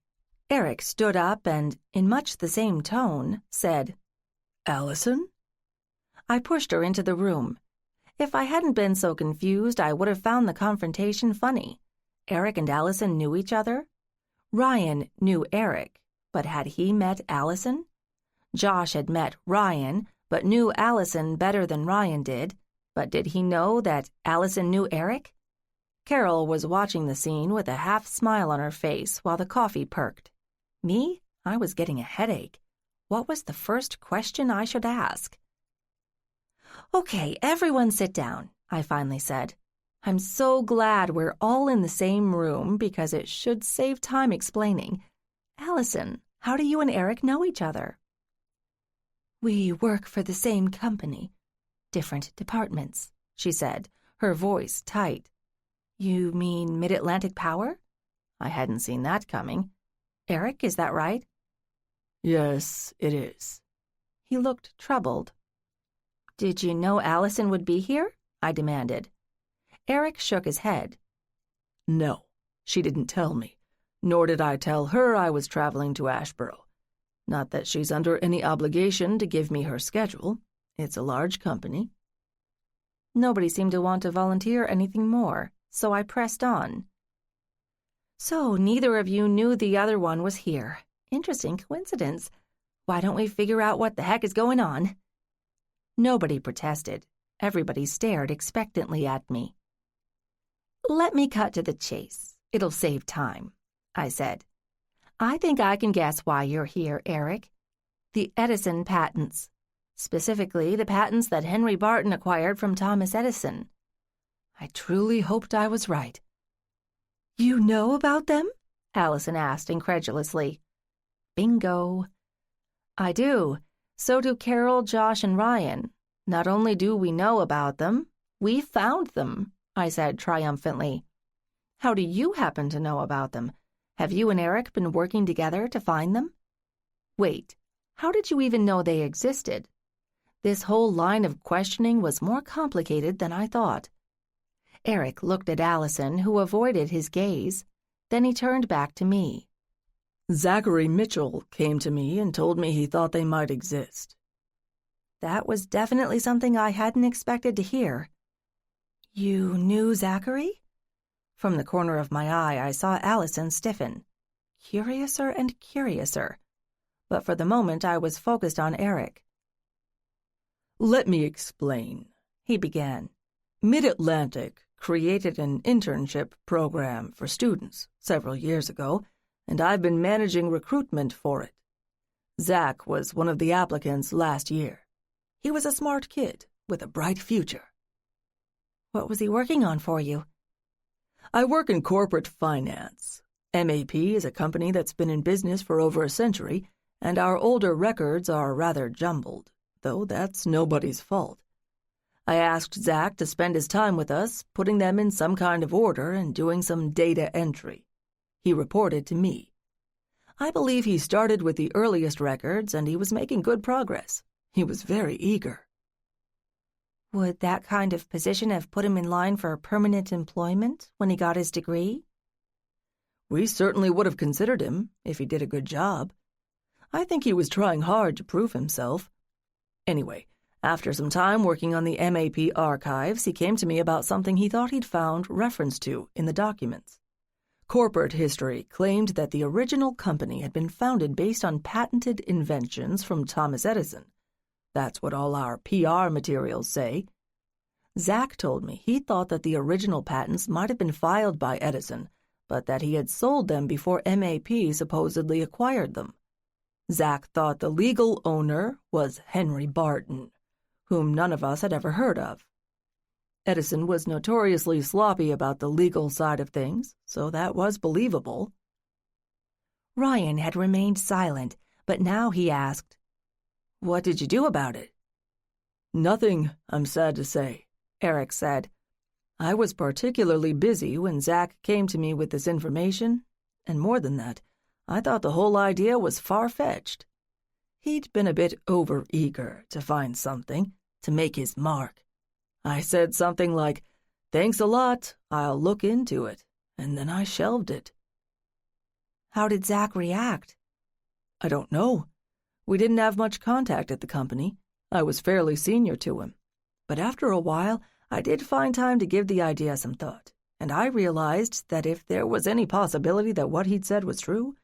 S1: Eric stood up and, in much the same tone, said,
S2: "Allison?"
S1: I pushed her into the room. If I hadn't been so confused, I would have found the confrontation funny. Eric and Allison knew each other. Ryan knew Eric, but had he met Allison? Josh had met Ryan, but knew Allison better than Ryan did. But did he know that Allison knew Eric? Carol was watching the scene with a half smile on her face while the coffee perked. Me? I was getting a headache. What was the first question I should ask? "Okay, everyone sit down," I finally said. "I'm so glad we're all in the same room because it should save time explaining. Allison, how do you and Eric know each other?" "We work for the same company, different departments," she said, her voice tight. "You mean Mid-Atlantic Power?" I hadn't seen that coming. "Eric, is that right?"
S2: "Yes, it is."
S1: He looked troubled. "Did you know Allison would be here?" I demanded. Eric shook his head.
S2: "No, she didn't tell me, nor did I tell her I was traveling to Asheboro. Not that she's under any obligation to give me her schedule. It's a large company."
S1: Nobody seemed to want to volunteer anything more, so I pressed on. "So neither of you knew the other one was here. Interesting coincidence. Why don't we figure out what the heck is going on?" Nobody protested. Everybody stared expectantly at me. "Let me cut to the chase. It'll save time," I said. "I think I can guess why you're here, Eric. The Edison patents. Specifically, the patents that Henry Barton acquired from Thomas Edison." I truly hoped I was right. "You know about them?" Allison asked incredulously. Bingo. "I do. So do Carol, Josh, and Ryan. Not only do we know about them, we found them," I said triumphantly. "How do you happen to know about them? Have you and Eric been working together to find them? Wait, how did you even know they existed?" This whole line of questioning was more complicated than I thought. Eric looked at Allison, who avoided his gaze. Then he turned back to me.
S2: "Zachary Mitchell came to me and told me he thought they might exist."
S1: That was definitely something I hadn't expected to hear. "You knew Zachary?" From the corner of my eye, I saw Allison stiffen. Curiouser and curiouser. But for the moment, I was focused on Eric.
S2: "Let me explain," he began. "Mid-Atlantic created an internship program for students several years ago, and I've been managing recruitment for it. Zach was one of the applicants last year. He was a smart kid with a bright future."
S1: "What was he working on for you?"
S2: "I work in corporate finance. MAP is a company that's been in business for over a century, and our older records are rather jumbled, though that's nobody's fault. I asked Zach to spend his time with us, putting them in some kind of order and doing some data entry. He reported to me. I believe he started with the earliest records, and he was making good progress. He was very eager."
S1: "Would that kind of position have put him in line for permanent employment when he got his degree?"
S2: "We certainly would have considered him if he did a good job. I think he was trying hard to prove himself. Anyway, after some time working on the MAP archives, he came to me about something he thought he'd found reference to in the documents. Corporate history claimed that the original company had been founded based on patented inventions from Thomas Edison. That's what all our PR materials say. Zach told me he thought that the original patents might have been filed by Edison, but that he had sold them before MAP supposedly acquired them. Zach thought the legal owner was Henry Barton, whom none of us had ever heard of. Edison was notoriously sloppy about the legal side of things, so that was believable."
S1: Ryan had remained silent, but now he asked, "What did you do about it?"
S2: "Nothing, I'm sad to say," Eric said. "I was particularly busy when Zach came to me with this information, and more than that, I thought the whole idea was far-fetched. He'd been a bit over-eager to find something, to make his mark. I said something like, 'Thanks a lot, I'll look into it,' and then I shelved it."
S1: "How did Zach react?"
S2: "I don't know. We didn't have much contact at the company. I was fairly senior to him. But after a while, I did find time to give the idea some thought, and I realized that if there was any possibility that what he'd said was true,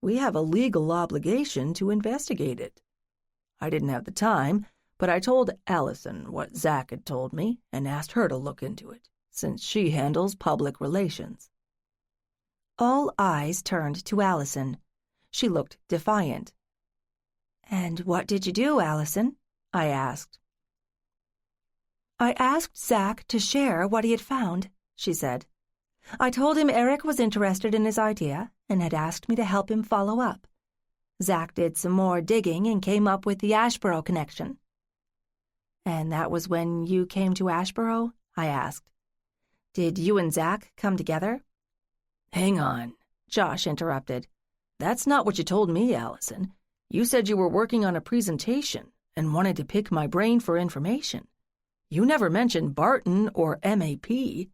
S2: we have a legal obligation to investigate it. I didn't have the time, but I told Allison what Zach had told me and asked her to look into it, since she handles public relations."
S1: All eyes turned to Allison. She looked defiant. "And what did you do, Allison?" I asked. "I asked Zach to share what he had found," she said. "I told him Eric was interested in his idea and had asked me to help him follow up. Zach did some more digging and came up with the Asheboro connection." "And that was when you came to Asheboro?" I asked. "Did you and Zach come together?"
S2: "Hang on," Josh interrupted. "That's not what you told me, Allison. You said you were working on a presentation and wanted to pick my brain for information. You never mentioned Barton or MAP.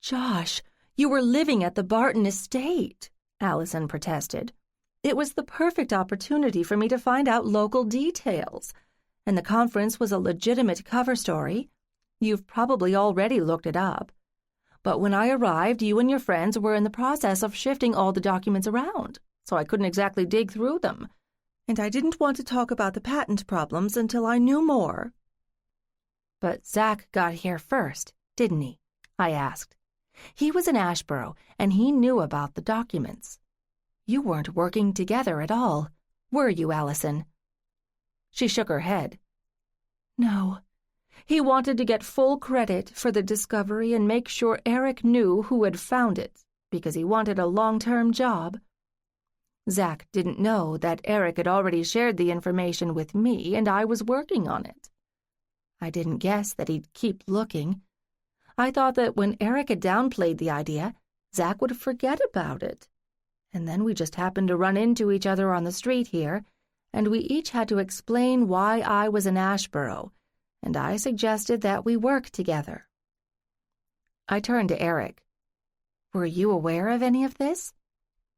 S1: "Josh, you were living at the Barton estate," Allison protested. "It was the perfect opportunity for me to find out local details. And the conference was a legitimate cover story. You've probably already looked it up. But when I arrived, you and your friends were in the process of shifting all the documents around, so I couldn't exactly dig through them. And I didn't want to talk about the patent problems until I knew more." "But Zach got here first, didn't he?" I asked. "He was in Asheboro, and he knew about the documents. You weren't working together at all, were you, Allison?" She shook her head. "No. He wanted to get full credit for the discovery and make sure Eric knew who had found it, because he wanted a long-term job. Zach didn't know that Eric had already shared the information with me, and I was working on it. I didn't guess that he'd keep looking. I thought that when Eric had downplayed the idea, Zach would forget about it. And then we just happened to run into each other on the street here, and we each had to explain why I was in Asheboro, and I suggested that we work together." I turned to Eric. "Were you aware of any of this?"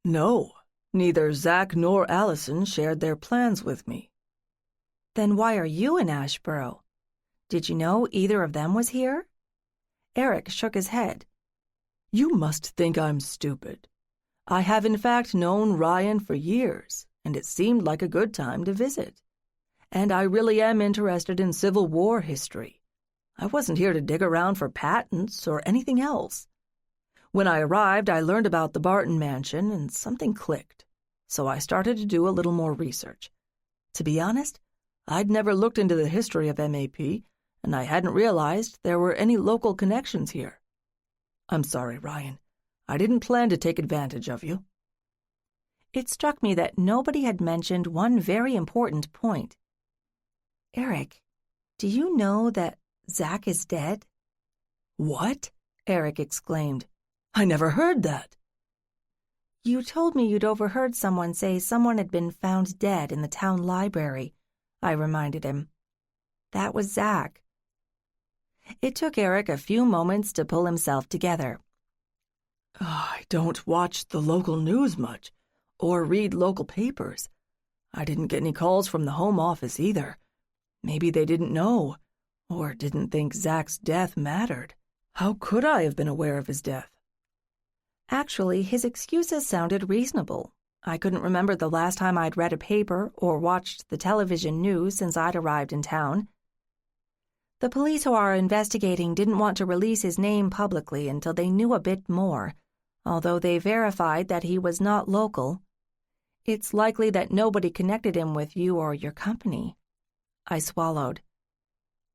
S2: "No, neither Zach nor Allison shared their plans with me."
S1: "Then why are you in Asheboro? Did you know either of them was here?" Eric shook his head.
S2: "You must think I'm stupid. I have in fact known Ryan for years, and it seemed like a good time to visit. And I really am interested in Civil War history. I wasn't here to dig around for patents or anything else. When I arrived, I learned about the Barton mansion, and something clicked. So I started to do a little more research. To be honest, I'd never looked into the history of MAP, and I hadn't realized there were any local connections here. I'm sorry, Ryan. I didn't plan to take advantage of you."
S1: It struck me that nobody had mentioned one very important point. "Eric, do you know that Zach is dead?"
S2: "What?" Eric exclaimed. "I never heard that."
S1: "You told me you'd overheard someone say someone had been found dead in the town library," I reminded him. "That was Zach." It took Eric a few moments to pull himself together.
S2: "I don't watch the local news much, or read local papers. I didn't get any calls from the home office either. Maybe they didn't know, or didn't think Zach's death mattered. How could I have been aware of his death?"
S1: Actually, his excuses sounded reasonable. I couldn't remember the last time I'd read a paper or watched the television news since I'd arrived in town. The police who are investigating didn't want to release his name publicly until they knew a bit more, although they verified that he was not local. It's likely that nobody connected him with you or your company. I swallowed.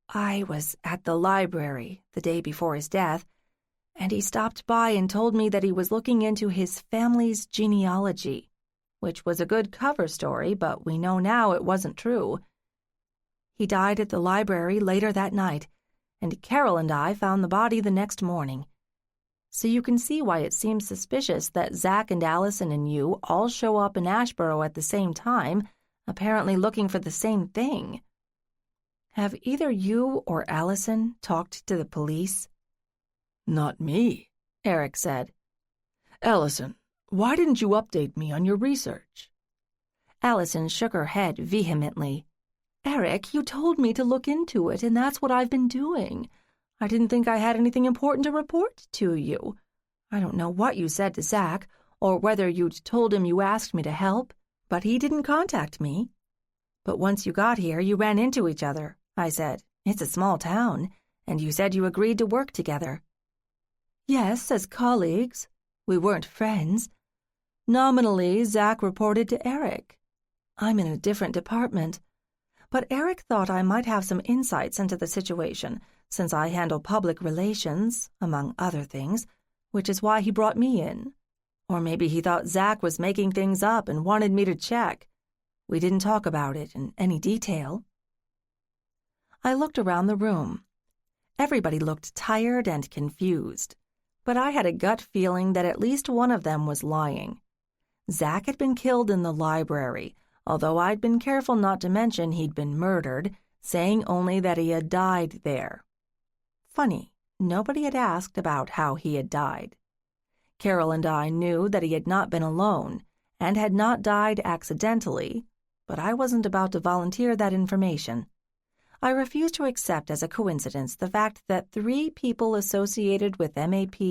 S1: I was at the library the day before his death, and he stopped by and told me that he was looking into his family's genealogy, which was a good cover story, but we know now it wasn't true. He died at the library later that night, and Carol and I found the body the next morning. So you can see why it seems suspicious that Zach and Allison and you all show up in Asheboro at the same time, apparently looking for the same thing. Have either you or Allison talked to the police?"
S2: "Not me," Eric said. "Allison, why didn't you update me on your research?"
S1: Allison shook her head vehemently. "Eric, you told me to look into it, and that's what I've been doing. I didn't think I had anything important to report to you. I don't know what you said to Zach, or whether you'd told him you asked me to help, but he didn't contact me. But once you got here, you ran into each other," I said. "It's a small town, and you said you agreed to work together." "Yes, as colleagues. We weren't friends. Nominally, Zach reported to Eric. I'm in a different department. But Eric thought I might have some insights into the situation, since I handle public relations, among other things, which is why he brought me in. Or maybe he thought Zach was making things up and wanted me to check. We didn't talk about it in any detail. I looked around the room. Everybody looked tired and confused, but I had a gut feeling that at least one of them was lying. Zach had been killed in the library, although I'd been careful not to mention he'd been murdered, saying only that he had died there. Funny, nobody had asked about how he had died. Carol and I knew that he had not been alone and had not died accidentally, but I wasn't about to volunteer that information. I refused to accept as a coincidence the fact that 3 people associated with MAP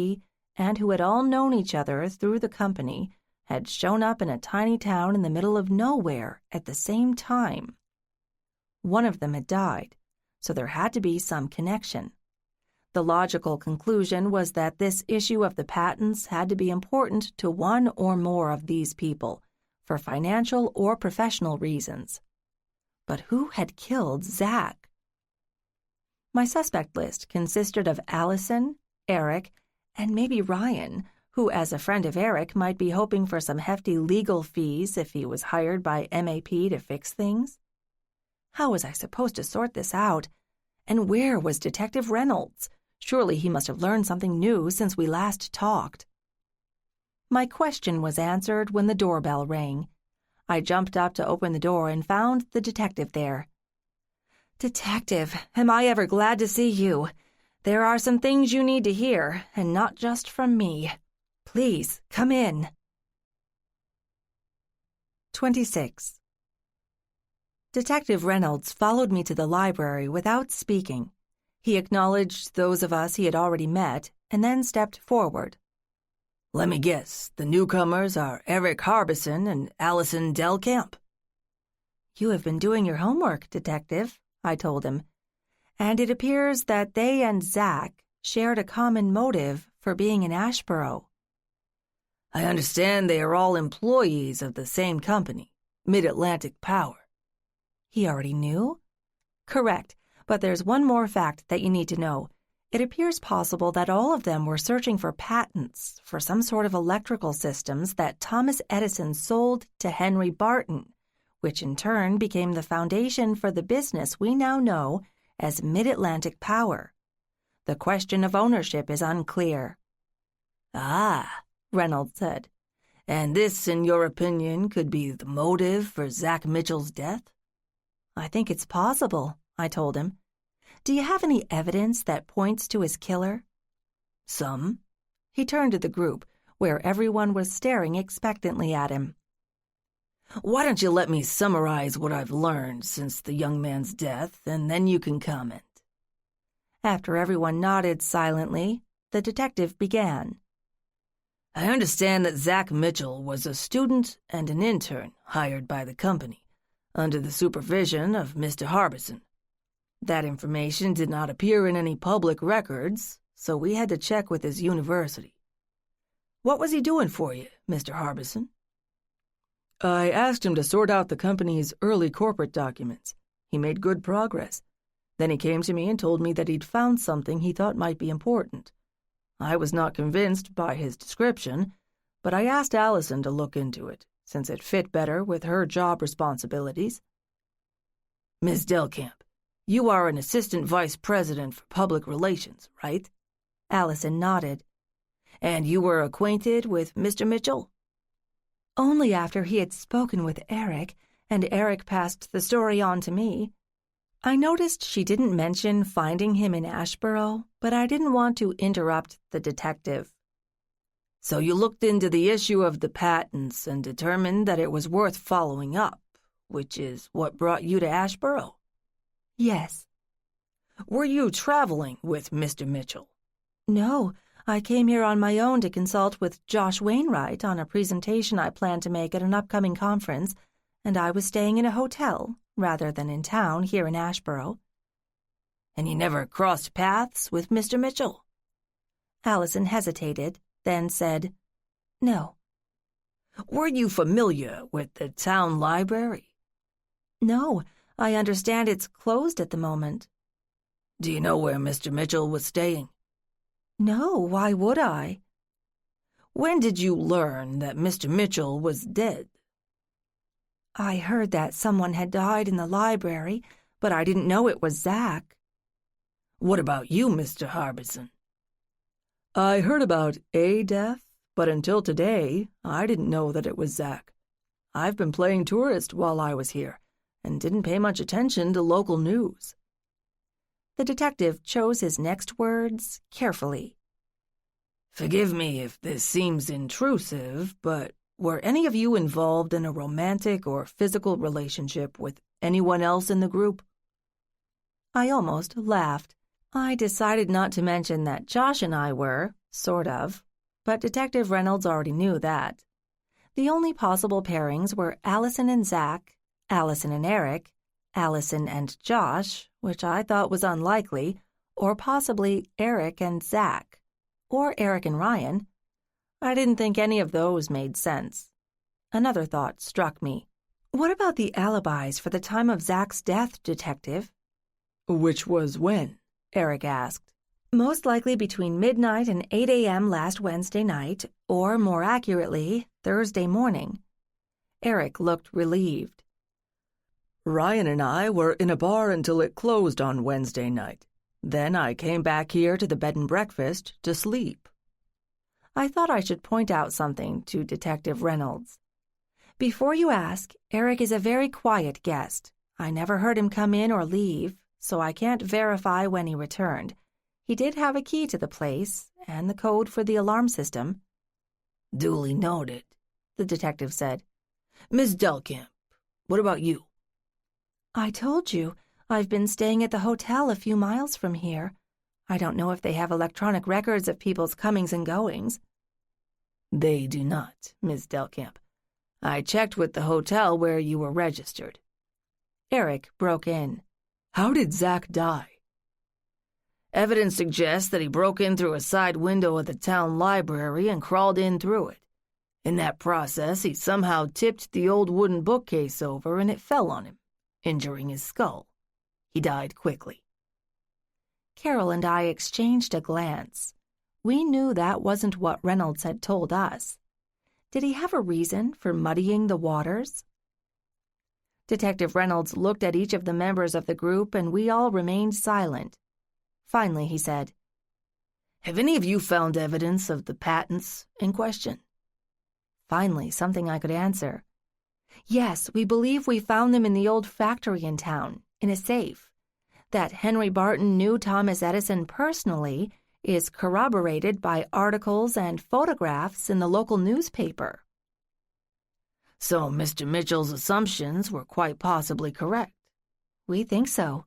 S1: and who had all known each other through the company had shown up in a tiny town in the middle of nowhere at the same time. One of them had died, so there had to be some connection. The logical conclusion was that this issue of the patents had to be important to one or more of these people, for financial or professional reasons. But who had killed Zach? My suspect list consisted of Allison, Eric, and maybe Ryan, who, as a friend of Eric, might be hoping for some hefty legal fees if he was hired by MAP to fix things. How was I supposed to sort this out? And where was Detective Reynolds? Surely he must have learned something new since we last talked. My question was answered when the doorbell rang. I jumped up to open the door and found the detective there. "Detective, am I ever glad to see you. There are some things you need to hear, and not just from me. Please, come in." 26. Detective Reynolds followed me to the library without speaking. He acknowledged those of us he had already met, and then stepped forward.
S2: "Let me guess, the newcomers are Eric Harbison and Allison Delcamp."
S1: "You have been doing your homework, Detective," I told him, "and it appears that they and Zach shared a common motive for being in Asheboro."
S2: "I understand they are all employees of the same company, Mid-Atlantic Power."
S1: He already knew? Correct, but there's one more fact that you need to know. It appears possible that all of them were searching for patents for some sort of electrical systems that Thomas Edison sold to Henry Barton, which in turn became the foundation for the business we now know as Mid-Atlantic Power. The question of ownership is unclear.
S2: "Ah," Reynolds said. "And this, in your opinion, could be the motive for Zach Mitchell's death?"
S1: "I think it's possible," I told him. "Do you have any evidence that points to his killer?"
S2: "Some."
S1: He turned to the group, where everyone was staring expectantly at him.
S2: "Why don't you let me summarize what I've learned since the young man's death, and then you can comment."
S1: After everyone nodded silently, the detective began.
S2: "I understand that Zach Mitchell was a student and an intern hired by the company, under the supervision of Mr. Harbison. That information did not appear in any public records, so we had to check with his university. What was he doing for you, Mr. Harbison?" "I asked him to sort out the company's early corporate documents. He made good progress. Then he came to me and told me that he'd found something he thought might be important. I was not convinced by his description, but I asked Allison to look into it, since it fit better with her job responsibilities." "Ms. Delcamp, you are an assistant vice president for public relations, right?"
S1: Allison nodded.
S2: "And you were acquainted with Mr. Mitchell?"
S1: "Only after he had spoken with Eric, and Eric passed the story on to me. I noticed she didn't mention finding him in Asheboro, but I didn't want to interrupt the detective.
S2: "So you looked into the issue of the patents and determined that it was worth following up, which is what brought you to Asheboro?"
S1: "Yes."
S2: "Were you traveling with Mr. Mitchell?"
S1: "No, I came here on my own to consult with Josh Wainwright on a presentation I planned to make at an upcoming conference, and I was staying in a hotel rather than in town here in Asheboro."
S2: "And you never crossed paths with Mr. Mitchell?"
S1: Allison hesitated, then said, "No."
S2: "Were you familiar with the town library,
S1: No, I understand it's closed at the moment.
S2: Do you know where Mr. Mitchell was staying?
S1: No, why would I?
S2: When did you learn that Mr. Mitchell was dead?
S1: I heard that someone had died in the library, but I didn't know it was Zach.
S2: What about you, Mr. Harbison?
S4: I heard about a death, but until today, I didn't know that it was Zach. I've been playing tourist while I was here, and didn't pay much attention to local news.
S1: The detective chose his next words carefully.
S2: Forgive me if this seems intrusive, but were any of you involved in a romantic or physical relationship with anyone else in the group?
S1: I almost laughed. I decided not to mention that Josh and I were, sort of, but Detective Reynolds already knew that. The only possible pairings were Allison and Zach, Allison and Eric, Allison and Josh, which I thought was unlikely, or possibly Eric and Zach, or Eric and Ryan. I didn't think any of those made sense. Another thought struck me. What about the alibis for the time of Zach's death, Detective?
S4: Which was when?
S1: Eric asked. Most likely between midnight and 8 a.m. last Wednesday night, or more accurately, Thursday morning. Eric looked relieved.
S4: Ryan and I were in a bar until it closed on Wednesday night. Then I came back here to the bed and breakfast to sleep.
S1: I thought I should point out something to Detective Reynolds. Before you ask, Eric is a very quiet guest. I never heard him come in or leave, so I can't verify when he returned. He did have a key to the place and the code for the alarm system.
S2: Duly noted, the detective said. Miss Delcamp, what about you?
S1: I told you, I've been staying at the hotel a few miles from here. I don't know if they have electronic records of people's comings and goings.
S2: They do not, Miss Delcamp. I checked with the hotel where you were registered.
S1: Eric broke in.
S4: How did Zach die?
S2: Evidence suggests that he broke in through a side window of the town library and crawled in through it. In that process, he somehow tipped the old wooden bookcase over and it fell on him, injuring his skull. He died quickly.
S1: Carol and I exchanged a glance. We knew that wasn't what Reynolds had told us. Did he have a reason for muddying the waters? Detective Reynolds looked at each of the members of the group and we all remained silent. Finally, he said,
S2: Have any of you found evidence of the patents in question?
S1: Finally, something I could answer. Yes, we believe we found them in the old factory in town, in a safe. That Henry Barton knew Thomas Edison personally is corroborated by articles and photographs in the local newspaper.
S2: So Mr. Mitchell's assumptions were quite possibly correct.
S1: We think so.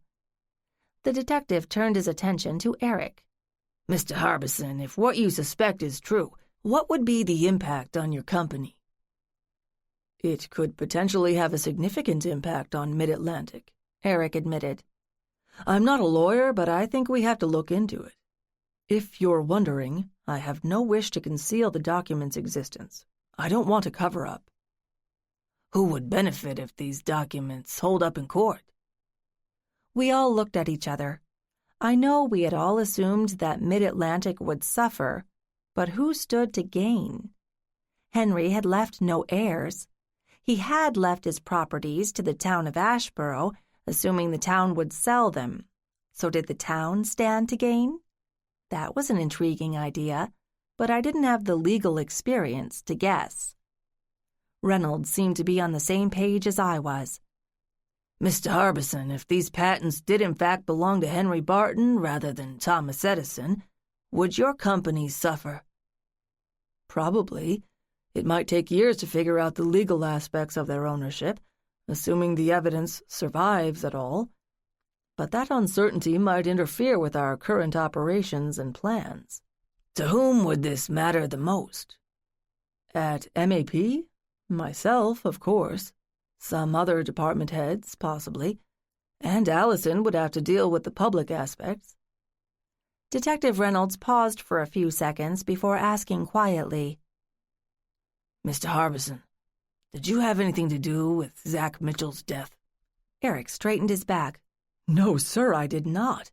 S1: The detective turned his attention to Eric.
S2: Mr. Harbison, if what you suspect is true, what would be the impact on your company?
S4: It could potentially have a significant impact on Mid-Atlantic,
S1: Eric admitted.
S4: I'm not a lawyer, but I think we have to look into it. If you're wondering, I have no wish to conceal the document's existence. I don't want a cover-up.
S2: Who would benefit if these documents hold up in court?
S1: We all looked at each other. I know we had all assumed that Mid-Atlantic would suffer, but who stood to gain? Henry had left no heirs. He had left his properties to the town of Asheboro, assuming the town would sell them. So did the town stand to gain? That was an intriguing idea, but I didn't have the legal experience to guess. Reynolds seemed to be on the same page as I was.
S2: Mr. Harbison, if these patents did in fact belong to Henry Barton rather than Thomas Edison, would your company suffer?
S4: Probably. It might take years to figure out the legal aspects of their ownership, assuming the evidence survives at all. But that uncertainty might interfere with our current operations and plans.
S2: To whom would this matter the most?
S4: At MAP? Myself, of course. Some other department heads, possibly. And Allison would have to deal with the public aspects.
S1: Detective Reynolds paused for a few seconds before asking quietly,
S2: Mr. Harbison, did you have anything to do with Zach Mitchell's death?
S1: Eric straightened his back.
S4: No, sir, I did not.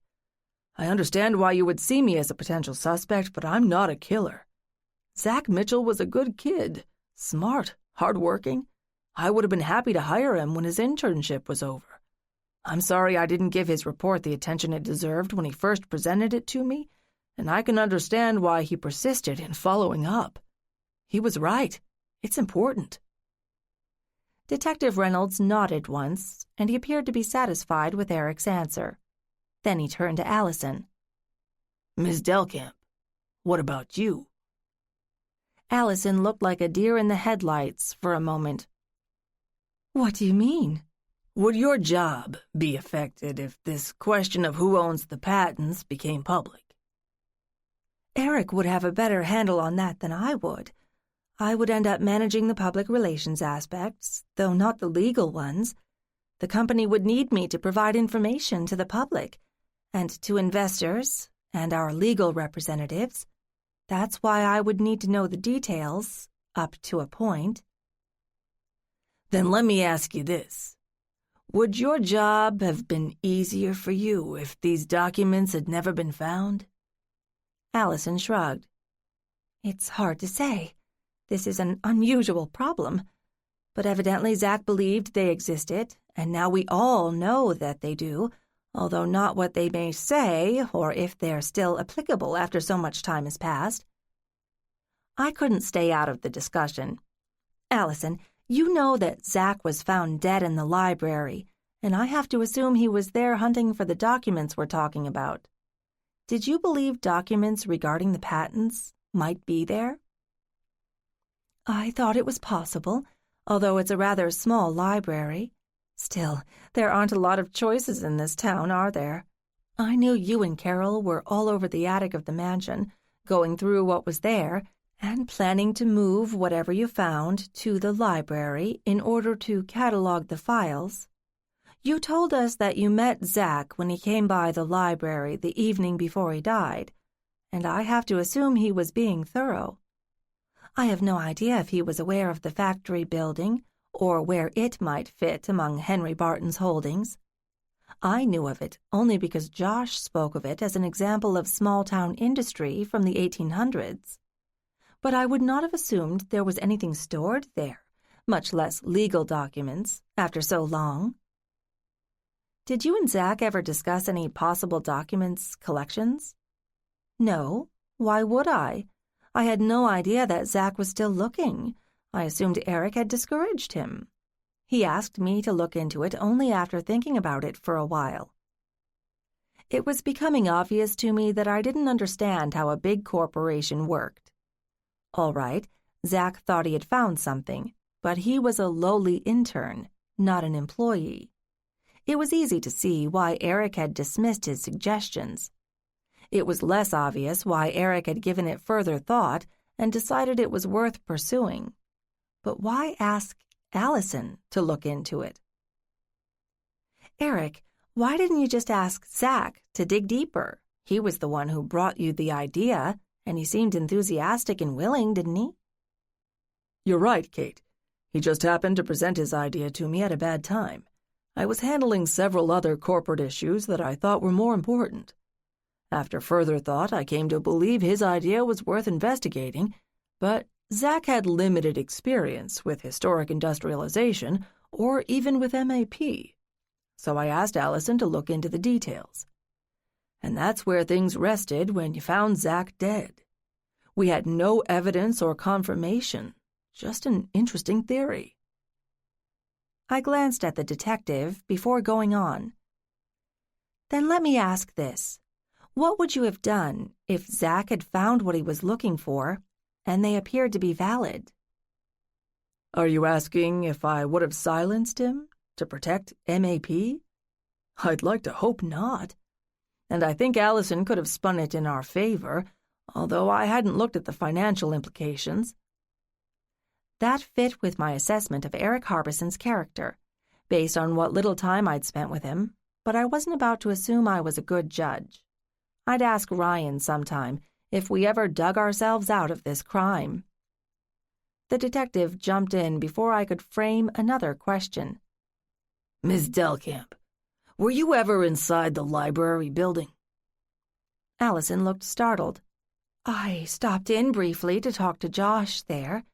S4: I understand why you would see me as a potential suspect, but I'm not a killer. Zach Mitchell was a good kid, smart, hardworking. I would have been happy to hire him when his internship was over. I'm sorry I didn't give his report the attention it deserved when he first presented it to me, and I can understand why he persisted in following up. He was right. It's important.
S1: Detective Reynolds nodded once, and he appeared to be satisfied with Eric's answer. Then he turned to Allison.
S2: Miss Delcamp, what about you?
S1: Allison looked like a deer in the headlights for a moment.
S4: What do you mean?
S2: Would your job be affected if this question of who owns the patents became public?
S1: Eric would have a better handle on that than I would. I would end up managing the public relations aspects, though not the legal ones. The company would need me to provide information to the public, and to investors, and our legal representatives. That's why I would need to know the details, up to a point.
S2: Then let me ask you this. Would your job have been easier for you if these documents had never been found?
S1: Allison shrugged. It's hard to say. This is an unusual problem. But evidently Zach believed they existed, and now we all know that they do, although not what they may say or if they're still applicable after so much time has passed. I couldn't stay out of the discussion. Allison, you know that Zach was found dead in the library, and I have to assume he was there hunting for the documents we're talking about. Did you believe documents regarding the patents might be there? I thought it was possible, although it's a rather small library. Still, there aren't a lot of choices in this town, are there? I knew you and Carol were all over the attic of the mansion, going through what was there, and planning to move whatever you found to the library in order to catalog the files. You told us that you met Zach when he came by the library the evening before he died, and I have to assume he was being thorough. I have no idea if he was aware of the factory building or where it might fit among Henry Barton's holdings. I knew of it only because Josh spoke of it as an example of small-town industry from the 1800s. But I would not have assumed there was anything stored there, much less legal documents, after so long. Did you and Zach ever discuss any possible documents collections? No. Why would I? I had no idea that Zach was still looking. I assumed Eric had discouraged him. He asked me to look into it only after thinking about it for a while. It was becoming obvious to me that I didn't understand how a big corporation worked. All right, Zach thought he had found something, but he was a lowly intern, not an employee. It was easy to see why Eric had dismissed his suggestions. It was less obvious why Eric had given it further thought and decided it was worth pursuing. But why ask Allison to look into it? Eric, why didn't you just ask Zach to dig deeper? He was the one who brought you the idea, and he seemed enthusiastic and willing, didn't he?
S4: You're right, Kate. He just happened to present his idea to me at a bad time. I was handling several other corporate issues that I thought were more important. After further thought, I came to believe his idea was worth investigating, but Zach had limited experience with historic industrialization or even with MAP. So I asked Allison to look into the details. And that's where things rested when you found Zach dead. We had no evidence or confirmation, just an interesting theory.
S1: I glanced at the detective before going on. Then let me ask this. What would you have done if Zach had found what he was looking for and they appeared to be valid?
S4: Are you asking if I would have silenced him to protect MAP? I'd like to hope not. And I think Allison could have spun it in our favor, although I hadn't looked at the financial implications.
S1: That fit with my assessment of Eric Harbison's character, based on what little time I'd spent with him, but I wasn't about to assume I was a good judge. I'd ask Ryan sometime if we ever dug ourselves out of this crime. The detective jumped in before I could frame another question.
S2: Miss Delcamp, were you ever inside the library building?
S1: Allison looked startled. I stopped in briefly to talk to Josh there.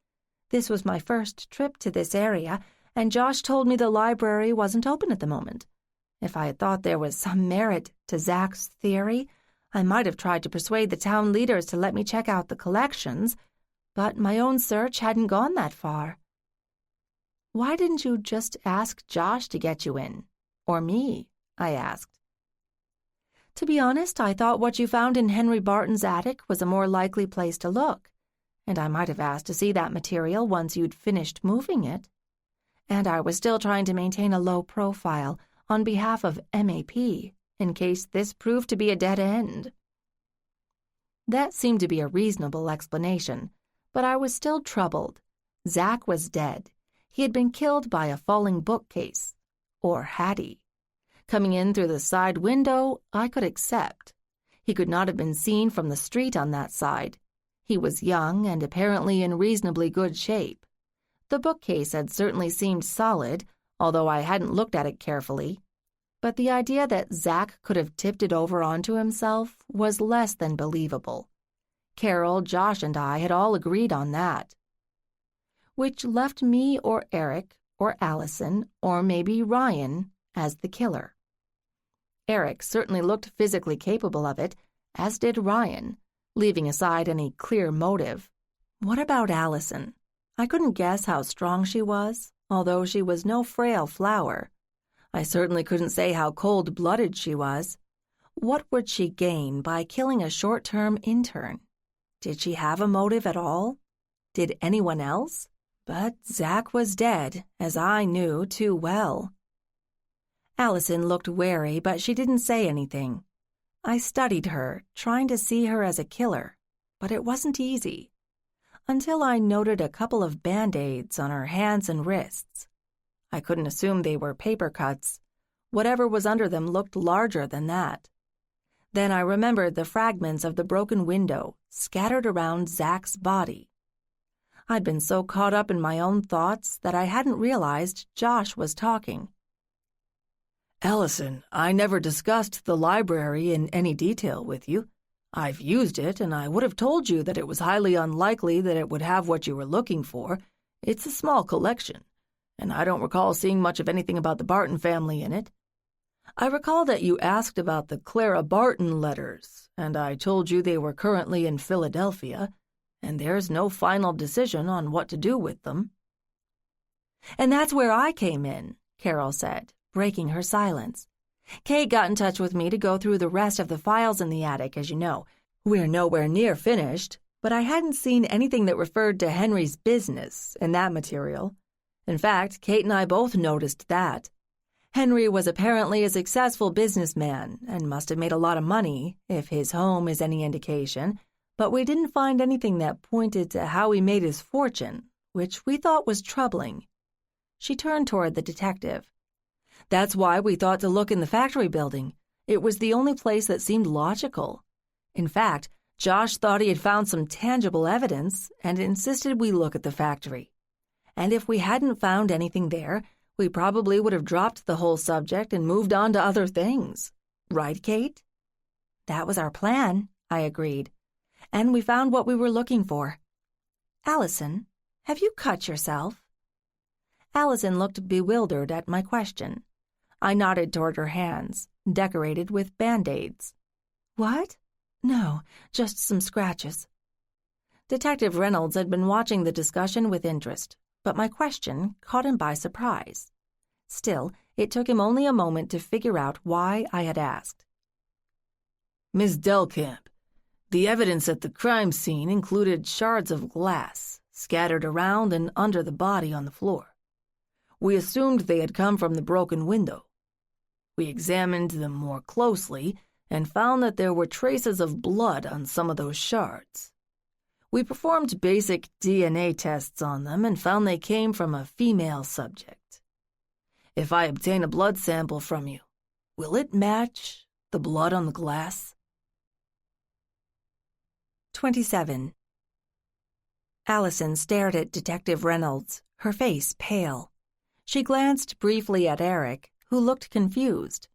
S1: This was my first trip to this area, and Josh told me the library wasn't open at the moment. If I had thought there was some merit to Zach's theory, I might have tried to persuade the town leaders to let me check out the collections, but my own search hadn't gone that far. Why didn't you just ask Josh to get you in? Or me? I asked. To be honest, I thought what you found in Henry Barton's attic was a more likely place to look, and I might have asked to see that material once you'd finished moving it. And I was still trying to maintain a low profile on behalf of MAP, in case this proved to be a dead end. That seemed to be a reasonable explanation, but I was still troubled. Zach was dead. He had been killed by a falling bookcase. Or had he? Coming in through the side window, I could accept. He could not have been seen from the street on that side. He was young and apparently in reasonably good shape. The bookcase had certainly seemed solid, although I hadn't looked at it carefully. But the idea that Zach could have tipped it over onto himself was less than believable. Carol, Josh, and I had all agreed on that. Which left me or Eric or Allison or maybe Ryan as the killer. Eric certainly looked physically capable of it, as did Ryan, leaving aside any clear motive. What about Allison? I couldn't guess how strong she was, although she was no frail flower. I certainly couldn't say how cold-blooded she was. What would she gain by killing a short-term intern? Did she have a motive at all? Did anyone else? But Zach was dead, as I knew too well. Allison looked wary, but she didn't say anything. I studied her, trying to see her as a killer, but it wasn't easy. Until I noted a couple of Band-Aids on her hands and wrists. I couldn't assume they were paper cuts. Whatever was under them looked larger than that. Then I remembered the fragments of the broken window scattered around Zach's body. I'd been so caught up in my own thoughts that I hadn't realized Josh was talking.
S2: Allison, I never discussed the library in any detail with you. I've used it, and I would have told you that it was highly unlikely that it would have what you were looking for. It's a small collection, and I don't recall seeing much of anything about the Barton family in it. I recall that you asked about the Clara Barton letters, and I told you they were currently in Philadelphia, and there's no final decision on what to do with them.
S1: And that's where I came in, Carol said, breaking her silence. Kate got in touch with me to go through the rest of the files in the attic, as you know. We're nowhere near finished, but I hadn't seen anything that referred to Henry's business in that material. In fact, Kate and I both noticed that. Henry was apparently a successful businessman and must have made a lot of money, if his home is any indication, but we didn't find anything that pointed to how he made his fortune, which we thought was troubling. She turned toward the detective. That's why we thought to look in the factory building. It was the only place that seemed logical. In fact, Josh thought he had found some tangible evidence and insisted we look at the factory. And if we hadn't found anything there, we probably would have dropped the whole subject and moved on to other things. Right, Kate? That was our plan, I agreed. And we found what we were looking for. Allison, have you cut yourself? Allison looked bewildered at my question. I nodded toward her hands, decorated with Band-Aids. What? No, just some scratches. Detective Reynolds had been watching the discussion with interest, but my question caught him by surprise. Still, it took him only a moment to figure out why I had asked.
S2: Miss Delcamp, the evidence at the crime scene included shards of glass scattered around and under the body on the floor. We assumed they had come from the broken window. We examined them more closely and found that there were traces of blood on some of those shards. We performed basic DNA tests on them and found they came from a female subject. If I obtain a blood sample from you, will it match the blood on the glass?
S1: 27. Allison stared at Detective Reynolds, her face pale. She glanced briefly at Eric, who looked confused.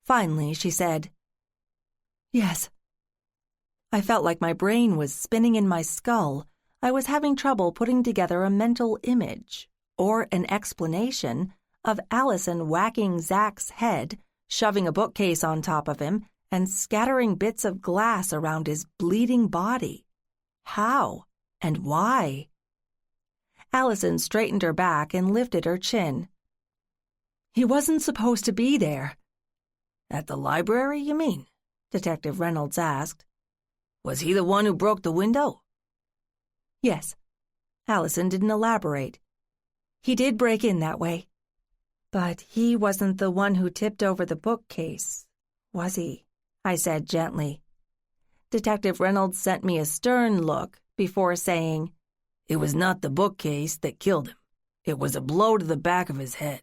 S1: Finally, she said, "Yes." I felt like my brain was spinning in my skull. I was having trouble putting together a mental image or an explanation of Allison whacking Zach's head, shoving a bookcase on top of him, and scattering bits of glass around his bleeding body. How and why? Allison straightened her back and lifted her chin. "He wasn't supposed to be there."
S2: "At the library, you mean?"
S1: Detective Reynolds asked.
S2: "Was he the one who broke the window?"
S1: "Yes." Allison didn't elaborate. "He did break in that way. But he wasn't the one who tipped over the bookcase, was he?" I said gently. Detective Reynolds sent me a stern look before saying,
S2: "It was not the bookcase that killed him. It was a blow to the back of his head.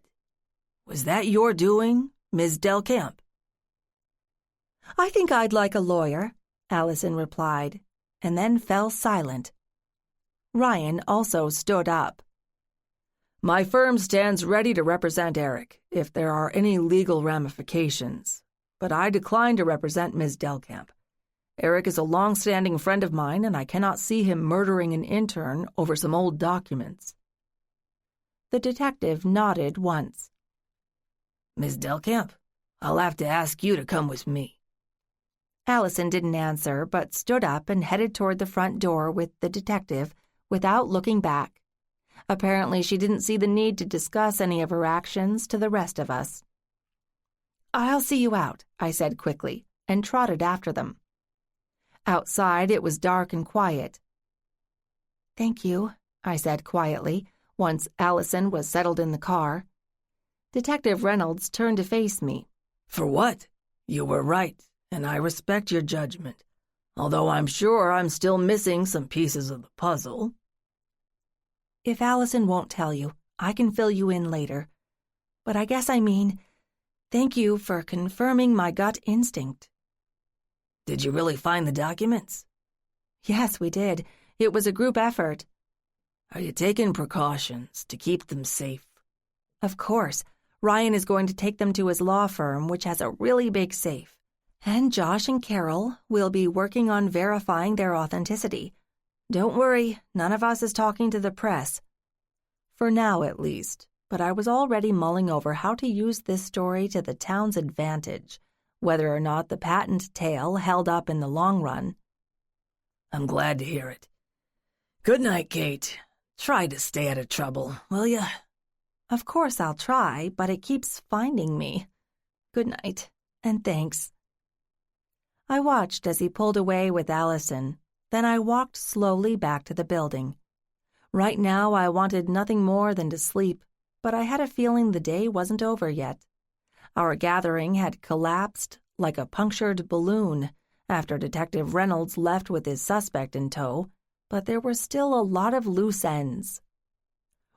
S2: Was that your doing, Ms. Delcamp?"
S1: "I think I'd like a lawyer," Allison replied, and then fell silent. Ryan also stood up.
S2: "My firm stands ready to represent Eric if there are any legal ramifications, but I decline to represent Ms. Delcamp. Eric is a long-standing friend of mine, and I cannot see him murdering an intern over some old documents."
S1: The detective nodded once.
S2: "Ms. Delcamp, I'll have to ask you to come with me."
S1: Allison didn't answer, but stood up and headed toward the front door with the detective without looking back. Apparently, she didn't see the need to discuss any of her actions to the rest of us. "I'll see you out," I said quickly, and trotted after them. Outside, it was dark and quiet. "Thank you," I said quietly, once Allison was settled in the car. Detective Reynolds turned to face me.
S2: "For what? You were right, and I respect your judgment, although I'm sure I'm still missing some pieces of the puzzle."
S1: "If Allison won't tell you, I can fill you in later. But I guess I mean, thank you for confirming my gut instinct."
S2: "Did you really find the documents?"
S1: "Yes, we did. It was a group effort."
S2: "Are you taking precautions to keep them safe?"
S1: "Of course. Ryan is going to take them to his law firm, which has a really big safe. And Josh and Carol will be working on verifying their authenticity. Don't worry, none of us is talking to the press. For now, at least. But I was already mulling over how to use this story to the town's advantage, whether or not the patent tale held up in the long run."
S2: "I'm glad to hear it. Good night, Kate. Try to stay out of trouble, will ya?"
S1: "Of course I'll try, but it keeps finding me. Good night, and thanks." I watched as he pulled away with Allison. Then I walked slowly back to the building. Right now I wanted nothing more than to sleep, but I had a feeling the day wasn't over yet. Our gathering had collapsed like a punctured balloon after Detective Reynolds left with his suspect in tow, but there were still a lot of loose ends.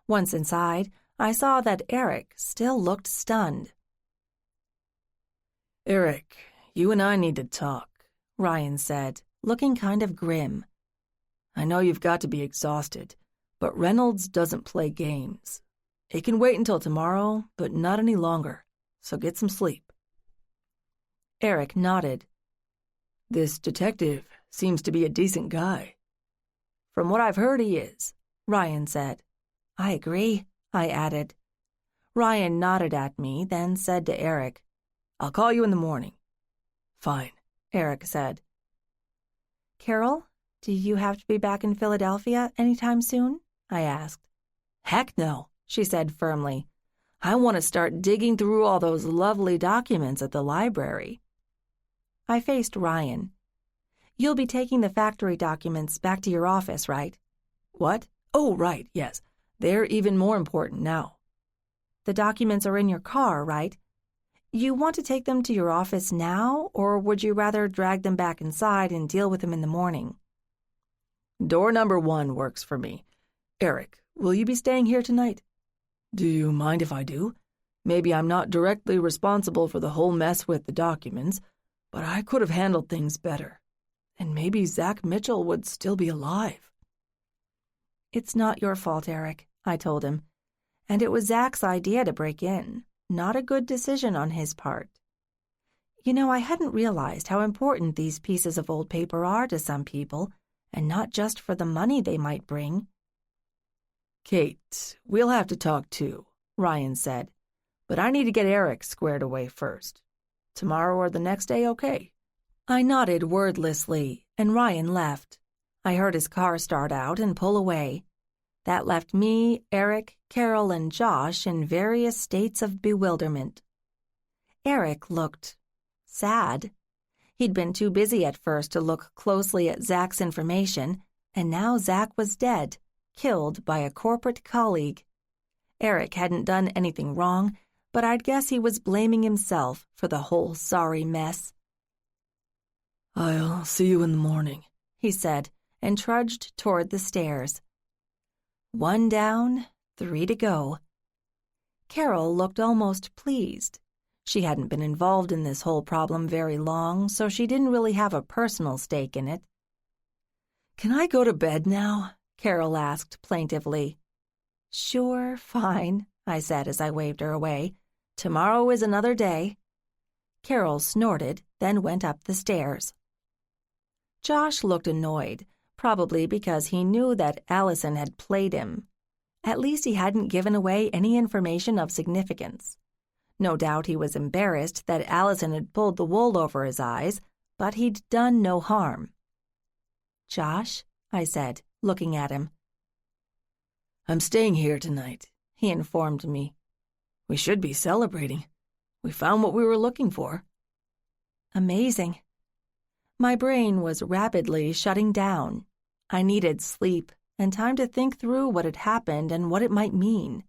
S1: Once inside, I saw that Eric still looked stunned.
S2: "Eric, you and I need to talk,"
S1: Ryan said, looking kind of grim.
S2: "I know you've got to be exhausted, but Reynolds doesn't play games. It can wait until tomorrow, but not any longer, so get some sleep."
S1: Eric nodded.
S2: "This detective seems to be a decent guy." "From what I've heard, he is,"
S1: Ryan said. "I agree," I added. Ryan nodded at me, then said to Eric,
S2: "I'll call you in the morning."
S1: "Fine," Eric said. "Carol, do you have to be back in Philadelphia anytime soon?" I asked.
S2: "Heck no,"
S1: she said firmly. "I want to start digging through all those lovely documents at the library." I faced Ryan. "You'll be taking the factory documents back to your office, right?"
S2: "What? Oh, right, yes. They're even more important now."
S1: "The documents are in your car, right? You want to take them to your office now, or would you rather drag them back inside and deal with them in the morning?"
S2: "Door number 1 works for me. Eric, will you be staying here tonight?" "Do you mind if I do? Maybe I'm not directly responsible for the whole mess with the documents, but I could have handled things better. And maybe Zach Mitchell would still be alive."
S1: "It's not your fault, Eric," I told him. "And it was Zach's idea to break in. not a good decision on his part. You know, I hadn't realized how important these pieces of old paper are to some people, and not just for the money they might bring.
S2: Kate, we'll have to talk too, Ryan said. But I need to get Eric squared away first. Tomorrow or the next day, okay?
S1: I nodded wordlessly, and Ryan left. I heard his car start out and pull away. That left me, Eric, Carol, and Josh in various states of bewilderment. Eric looked sad. He'd been too busy at first to look closely at Zach's information, and now Zach was dead, killed by a corporate colleague. Eric hadn't done anything wrong, but I'd guess he was blaming himself for the whole sorry mess.
S2: "I'll see you in the morning,"
S1: he said, and trudged toward the stairs. 1 down, 3 to go. Carol looked almost pleased. She hadn't been involved in this whole problem very long, so she didn't really have a personal stake in it.
S2: "Can I go to bed now?"
S1: Carol asked plaintively. "Sure, fine," I said as I waved her away. "Tomorrow is another day." Carol snorted, then went up the stairs. Josh looked annoyed, probably because he knew that Allison had played him. At least he hadn't given away any information of significance. No doubt he was embarrassed that Allison had pulled the wool over his eyes, but he'd done no harm. "Josh," I said, looking at him.
S2: "I'm staying here tonight," he informed me. "We should be celebrating. We found what we were looking for."
S1: Amazing. My brain was rapidly shutting down. I needed sleep and time to think through what had happened and what it might mean.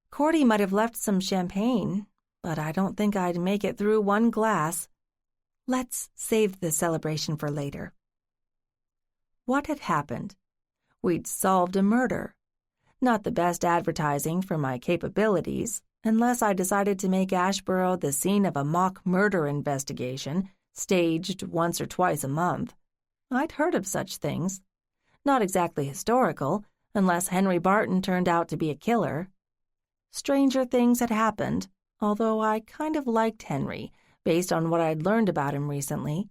S1: Cordy might have left some champagne, but I don't think I'd make it through 1 glass. Let's save the celebration for later. What had happened? We'd solved a murder. Not the best advertising for my capabilities, unless I decided to make Asheboro the scene of a mock murder investigation staged once or twice a month. I'd heard of such things. Not exactly historical, unless Henry Barton turned out to be a killer. Stranger things had happened, although I kind of liked Henry, based on what I'd learned about him recently.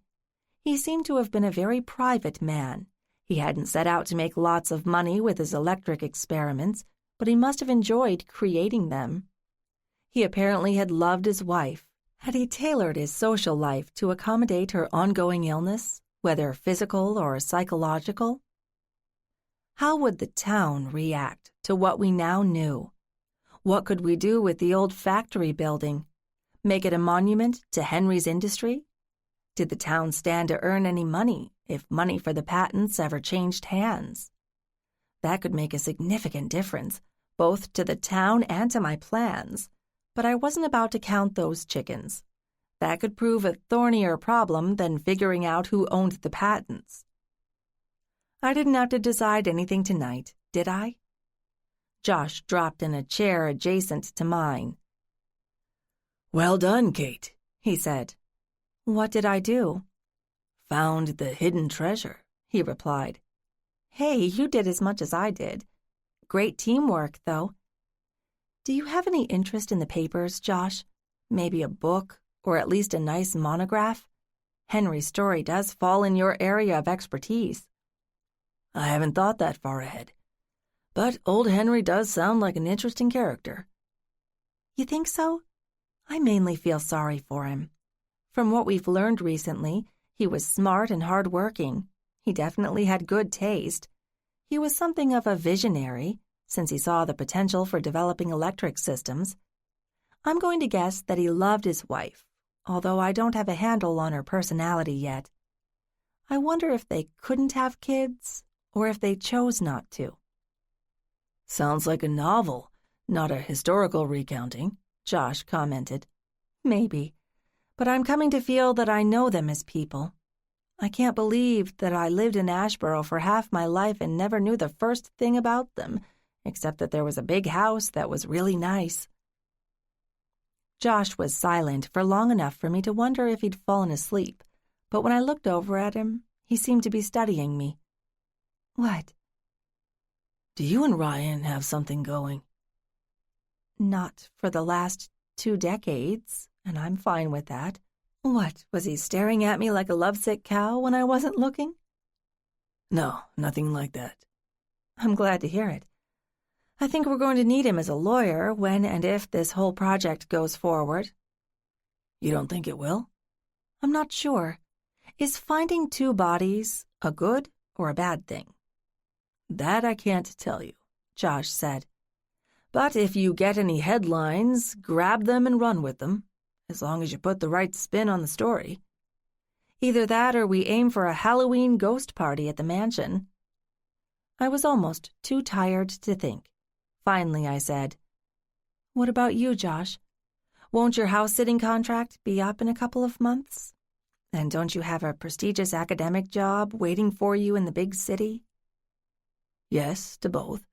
S1: He seemed to have been a very private man. He hadn't set out to make lots of money with his electric experiments, but he must have enjoyed creating them. He apparently had loved his wife. Had he tailored his social life to accommodate her ongoing illness, whether physical or psychological? How would the town react to what we now knew? What could we do with the old factory building? Make it a monument to Henry's industry? Did the town stand to earn any money if money for the patents ever changed hands? That could make a significant difference, both to the town and to my plans, but I wasn't about to count those chickens. That could prove a thornier problem than figuring out who owned the patents. I didn't have to decide anything tonight, did I? Josh dropped in a chair adjacent to mine.
S2: "Well done, Kate," he said.
S1: "What did I do?"
S2: "Found the hidden treasure," he replied.
S1: "Hey, you did as much as I did. Great teamwork, though. Do you have any interest in the papers, Josh? Maybe a book, or at least a nice monograph? Henry's story does fall in your area of expertise."
S2: "I haven't thought that far ahead. But old Henry does sound like an interesting character."
S1: You think so? I mainly feel sorry for him. From what we've learned recently, he was smart and hard-working. He definitely had good taste. He was something of a visionary, since he saw the potential for developing electric systems. I'm going to guess that he loved his wife, although I don't have a handle on her personality yet. I wonder if they couldn't have kids, or if they chose not to.
S2: "Sounds like a novel, not a historical recounting," Josh commented.
S1: Maybe, but I'm coming to feel that I know them as people. I can't believe that I lived in Asheboro for half my life and never knew the first thing about them, except that there was a big house that was really nice. Josh was silent for long enough for me to wonder if he'd fallen asleep, but when I looked over at him, he seemed to be studying me. "What?"
S2: "Do you and Ryan have something going?"
S1: Not for the last 2 decades, and I'm fine with that. What, was he staring at me like a lovesick cow when I wasn't looking?
S4: No, nothing like that.
S1: I'm glad to hear it. I think we're going to need him as a lawyer when and if this whole project goes forward.
S4: You don't think it will?
S1: I'm not sure. Is finding 2 bodies a good or a bad thing?
S4: That I can't tell you, Josh said. But if you get any headlines, grab them and run with them, as long as you put the right spin on the story.
S1: Either that or we aim for a Halloween ghost party at the mansion. I was almost too tired to think. Finally, I said, "What about you, Josh? Won't your house-sitting contract be up in a couple of months? And don't you have a prestigious academic job waiting for you in the big city?"
S4: Yes, to both.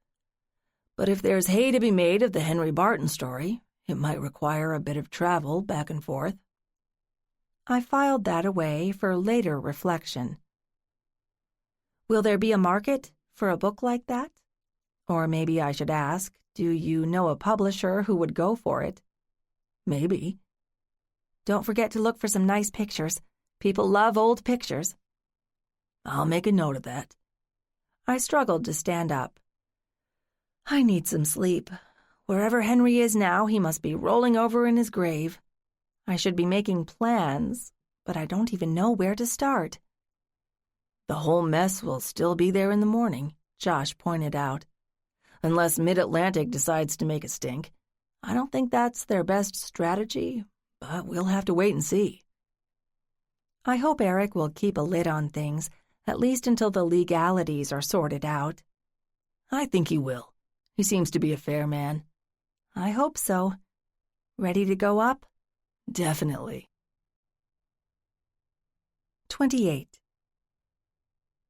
S4: But if there's hay to be made of the Henry Barton story, it might require a bit of travel back and forth.
S1: I filed that away for later reflection. Will there be a market for a book like that? Or maybe I should ask, do you know a publisher who would go for it?
S4: Maybe.
S1: Don't forget to look for some nice pictures. People love old pictures.
S4: I'll make a note of that.
S1: I struggled to stand up. I need some sleep. Wherever Henry is now, he must be rolling over in his grave. I should be making plans, but I don't even know where to start.
S4: The whole mess will still be there in the morning, Josh pointed out. Unless Mid-Atlantic decides to make a stink. I don't think that's their best strategy, but we'll have to wait and see.
S1: I hope Eric will keep a lid on things, at least until the legalities are sorted out.
S4: I think he will. He seems to be a fair man.
S1: I hope so. Ready to go up?
S4: Definitely.
S1: 28.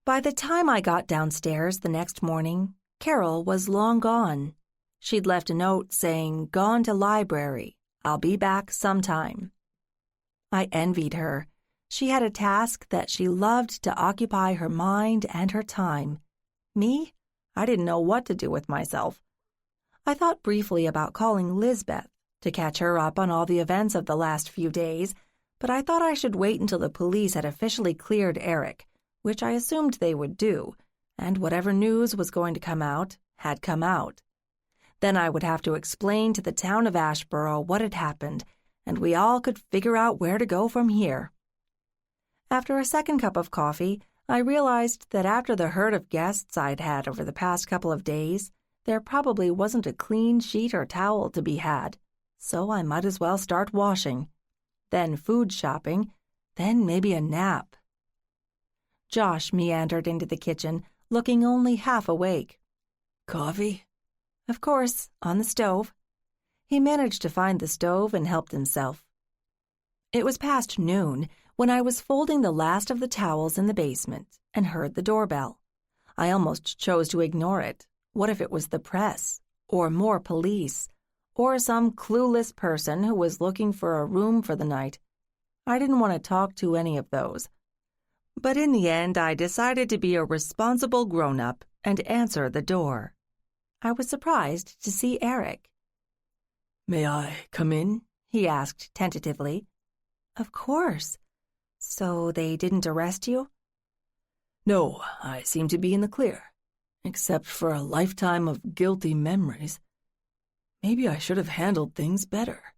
S1: By the time I got downstairs the next morning, Carol was long gone. She'd left a note saying, "Gone to library. I'll be back sometime." I envied her. She had a task that she loved to occupy her mind and her time. Me? I didn't know what to do with myself. I thought briefly about calling Lisbeth to catch her up on all the events of the last few days, but I thought I should wait until the police had officially cleared Eric, which I assumed they would do, and whatever news was going to come out had come out. Then I would have to explain to the town of Asheboro what had happened, and we all could figure out where to go from here. After a second cup of coffee, I realized that after the herd of guests I'd had over the past couple of days, there probably wasn't a clean sheet or towel to be had, so I might as well start washing. Then food shopping, then maybe a nap. Josh meandered into the kitchen, looking only half awake.
S4: Coffee?
S1: Of course, on the stove. He managed to find the stove and helped himself. It was past noon when I was folding the last of the towels in the basement and heard the doorbell. I almost chose to ignore it. What if it was the press, or more police, or some clueless person who was looking for a room for the night? I didn't want to talk to any of those. But in the end, I decided to be a responsible grown-up and answer the door. I was surprised to see Eric.
S4: "May I come in?"
S1: he asked tentatively. "Of course. So they didn't arrest you?"
S4: "No, I seem to be in the clear, except for a lifetime of guilty memories. Maybe I should have handled things better."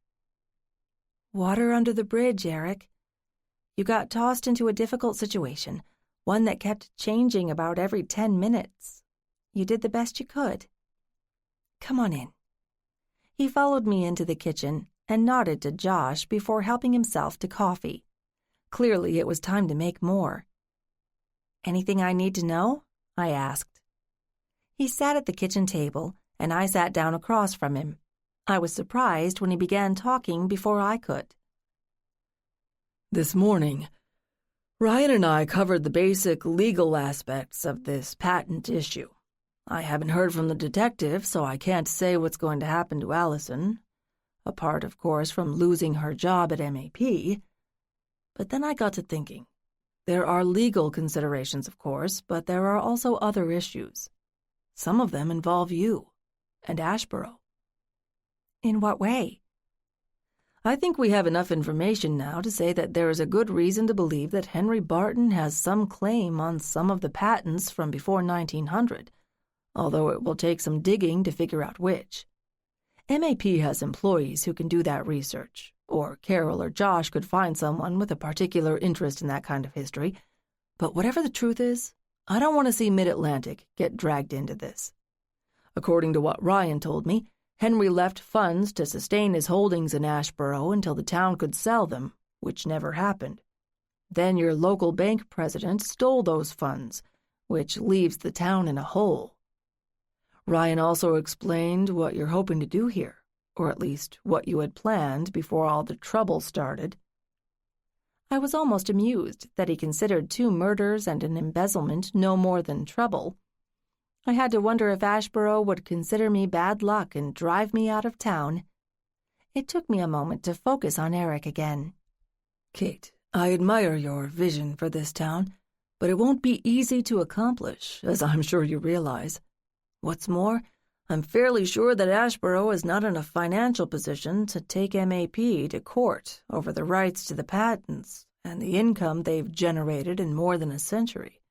S1: Water under the bridge, Eric. You got tossed into a difficult situation, one that kept changing about every 10 minutes. You did the best you could. Come on in. He followed me into the kitchen and nodded to Josh before helping himself to coffee. Clearly, it was time to make more. "Anything I need to know?" I asked. He sat at the kitchen table, and I sat down across from him. I was surprised when he began talking before I could.
S4: "This morning, Ryan and I covered the basic legal aspects of this patent issue. I haven't heard from the detective, so I can't say what's going to happen to Allison, apart, of course, from losing her job at MAP. But then I got to thinking. There are legal considerations, of course, but there are also other issues. Some of them involve you and Asheboro."
S1: In what way?
S4: I think we have enough information now to say that there is a good reason to believe that Henry Barton has some claim on some of the patents from before 1900, although it will take some digging to figure out which. MAP has employees who can do that research, or Carol or Josh could find someone with a particular interest in that kind of history. But whatever the truth is, I don't want to see Mid-Atlantic get dragged into this. According to what Ryan told me, Henry left funds to sustain his holdings in Asheboro until the town could sell them, which never happened. Then your local bank president stole those funds, which leaves the town in a hole. Ryan also explained what you're hoping to do here, or at least what you had planned before all the trouble started.
S1: I was almost amused that he considered 2 murders and an embezzlement no more than trouble. I had to wonder if Asheboro would consider me bad luck and drive me out of town. It took me a moment to focus on Eric again.
S4: Kate, I admire your vision for this town, but it won't be easy to accomplish, as I'm sure you realize. What's more, I'm fairly sure that Asheboro is not in a financial position to take MAP to court over the rights to the patents and the income they've generated in more than a century.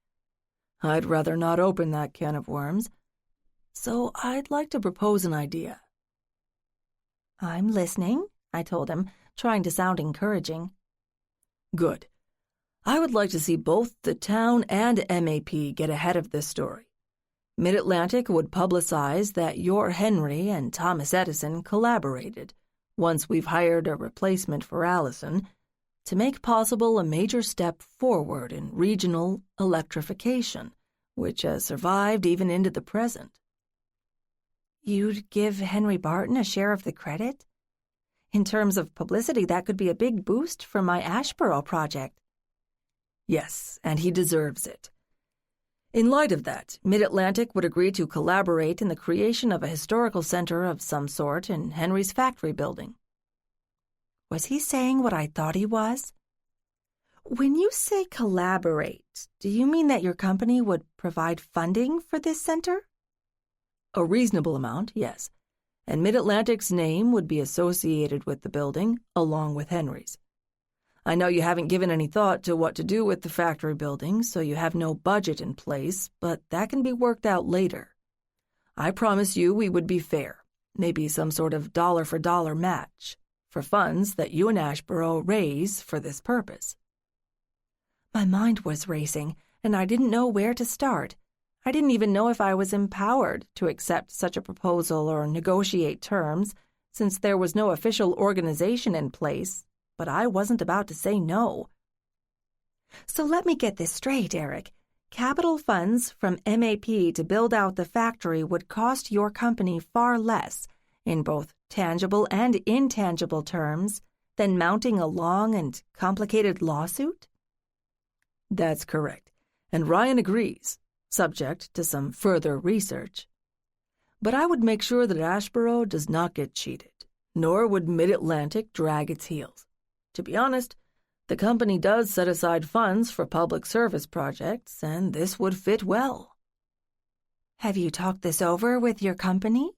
S4: I'd rather not open that can of worms, so I'd like to propose an idea.
S1: I'm listening, I told him, trying to sound encouraging.
S4: Good. I would like to see both the town and MAP get ahead of this story. Mid-Atlantic would publicize that your Henry and Thomas Edison collaborated, once we've hired a replacement for Allison, to make possible a major step forward in regional electrification, which has survived even into the present.
S1: You'd give Henry Barton a share of the credit? In terms of publicity, that could be a big boost for my Asheboro project.
S4: Yes, and he deserves it. In light of that, Mid-Atlantic would agree to collaborate in the creation of a historical center of some sort in Henry's factory building.
S1: Was he saying what I thought he was? When you say collaborate, do you mean that your company would provide funding for this center?
S4: A reasonable amount, yes, and Mid-Atlantic's name would be associated with the building, along with Henry's. I know you haven't given any thought to what to do with the factory building, so you have no budget in place, but that can be worked out later. I promise you we would be fair, maybe some sort of dollar-for-dollar match, for funds that you and Asheboro raise for this purpose.
S1: My mind was racing, and I didn't know where to start. I didn't even know if I was empowered to accept such a proposal or negotiate terms, since there was no official organization in place, but I wasn't about to say no. So let me get this straight, Eric. Capital funds from MAP to build out the factory would cost your company far less, in both tangible and intangible terms, than mounting a long and complicated lawsuit?
S4: That's correct, and Ryan agrees, subject to some further research. But I would make sure that Asheboro does not get cheated, nor would Mid-Atlantic drag its heels. To be honest, the company does set aside funds for public service projects, and this would fit well.
S1: Have you talked this over with your company?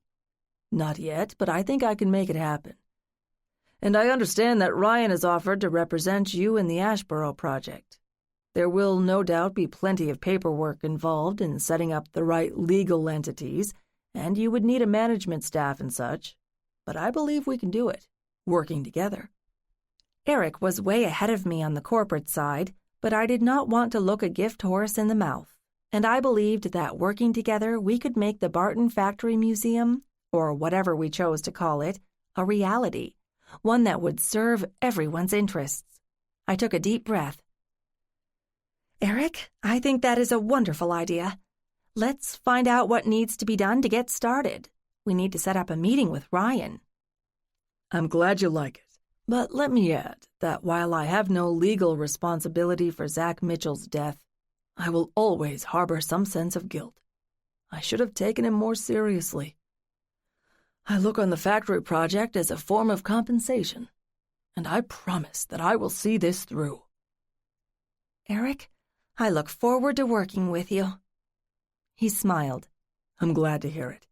S4: Not yet, but I think I can make it happen. And I understand that Ryan has offered to represent you in the Asheboro project. There will no doubt be plenty of paperwork involved in setting up the right legal entities, and you would need a management staff and such, but I believe we can do it, working together.
S1: Eric was way ahead of me on the corporate side, but I did not want to look a gift horse in the mouth, and I believed that working together we could make the Barton Factory Museum, or whatever we chose to call it, a reality, one that would serve everyone's interests. I took a deep breath. Eric, I think that is a wonderful idea. Let's find out what needs to be done to get started. We need to set up a meeting with Ryan.
S4: I'm glad you like it. But let me add that while I have no legal responsibility for Zach Mitchell's death, I will always harbor some sense of guilt. I should have taken him more seriously. I look on the factory project as a form of compensation, and I promise that I will see this through.
S1: Eric, I look forward to working with you. He smiled.
S4: I'm glad to hear it.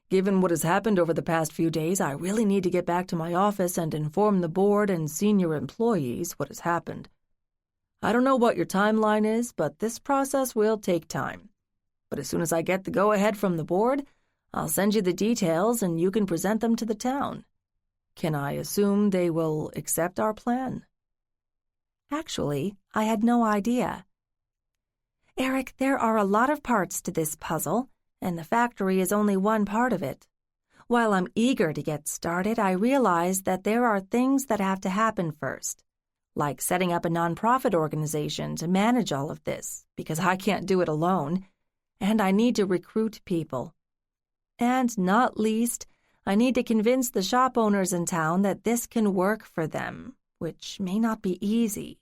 S4: Given what has happened over the past few days, I really need to get back to my office and inform the board and senior employees what has happened. I don't know what your timeline is, but this process will take time. But as soon as I get the go-ahead from the board, I'll send you the details and you can present them to the town. Can I assume they will accept our plan?"
S1: Actually, I had no idea. Eric, there are a lot of parts to this puzzle, and the factory is only one part of it. While I'm eager to get started, I realize that there are things that have to happen first, like setting up a nonprofit organization to manage all of this, because I can't do it alone, and I need to recruit people. And not least, I need to convince the shop owners in town that this can work for them, which may not be easy.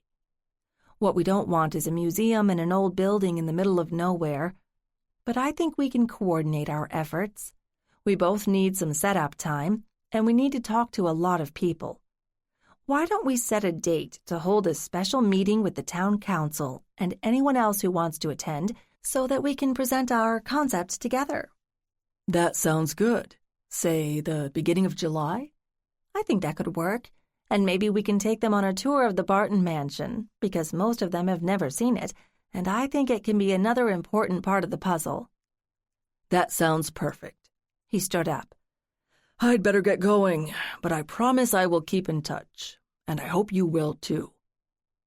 S1: What we don't want is a museum in an old building in the middle of nowhere, but I think we can coordinate our efforts. We both need some setup time, and we need to talk to a lot of people. Why don't we set a date to hold a special meeting with the town council and anyone else who wants to attend so that we can present our concept together?
S4: That sounds good. Say the beginning of July?
S1: I think that could work, and maybe we can take them on a tour of the Barton mansion, because most of them have never seen it, and I think it can be another important part of the puzzle.
S4: That sounds perfect.
S1: He stood up.
S4: I'd better get going, but I promise I will keep in touch, and I hope you will too.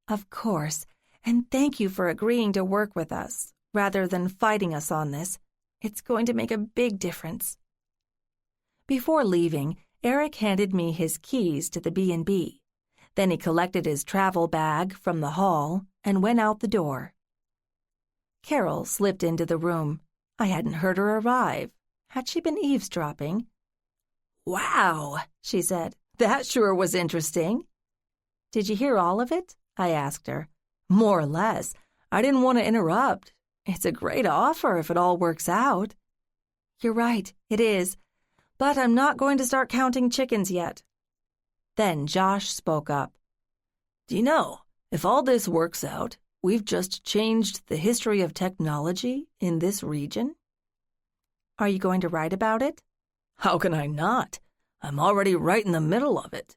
S1: Of course, and thank you for agreeing to work with us, rather than fighting us on this. It's going to make a big difference. Before leaving, Eric handed me his keys to the B&B. Then he collected his travel bag from the hall and went out the door. Carol slipped into the room. I hadn't heard her arrive. Had she been eavesdropping? "Wow," she said. "That sure was interesting." "Did you hear all of it?" I asked her. "More or less. I didn't want to interrupt. It's a great offer if it all works out." "You're right, it is. But I'm not going to start counting chickens yet." Then Josh spoke up.
S4: "Do you know, if all this works out, we've just changed the history of technology in this region?"
S1: "Are you going to write about it?"
S4: "How can I not? I'm already right in the middle of it."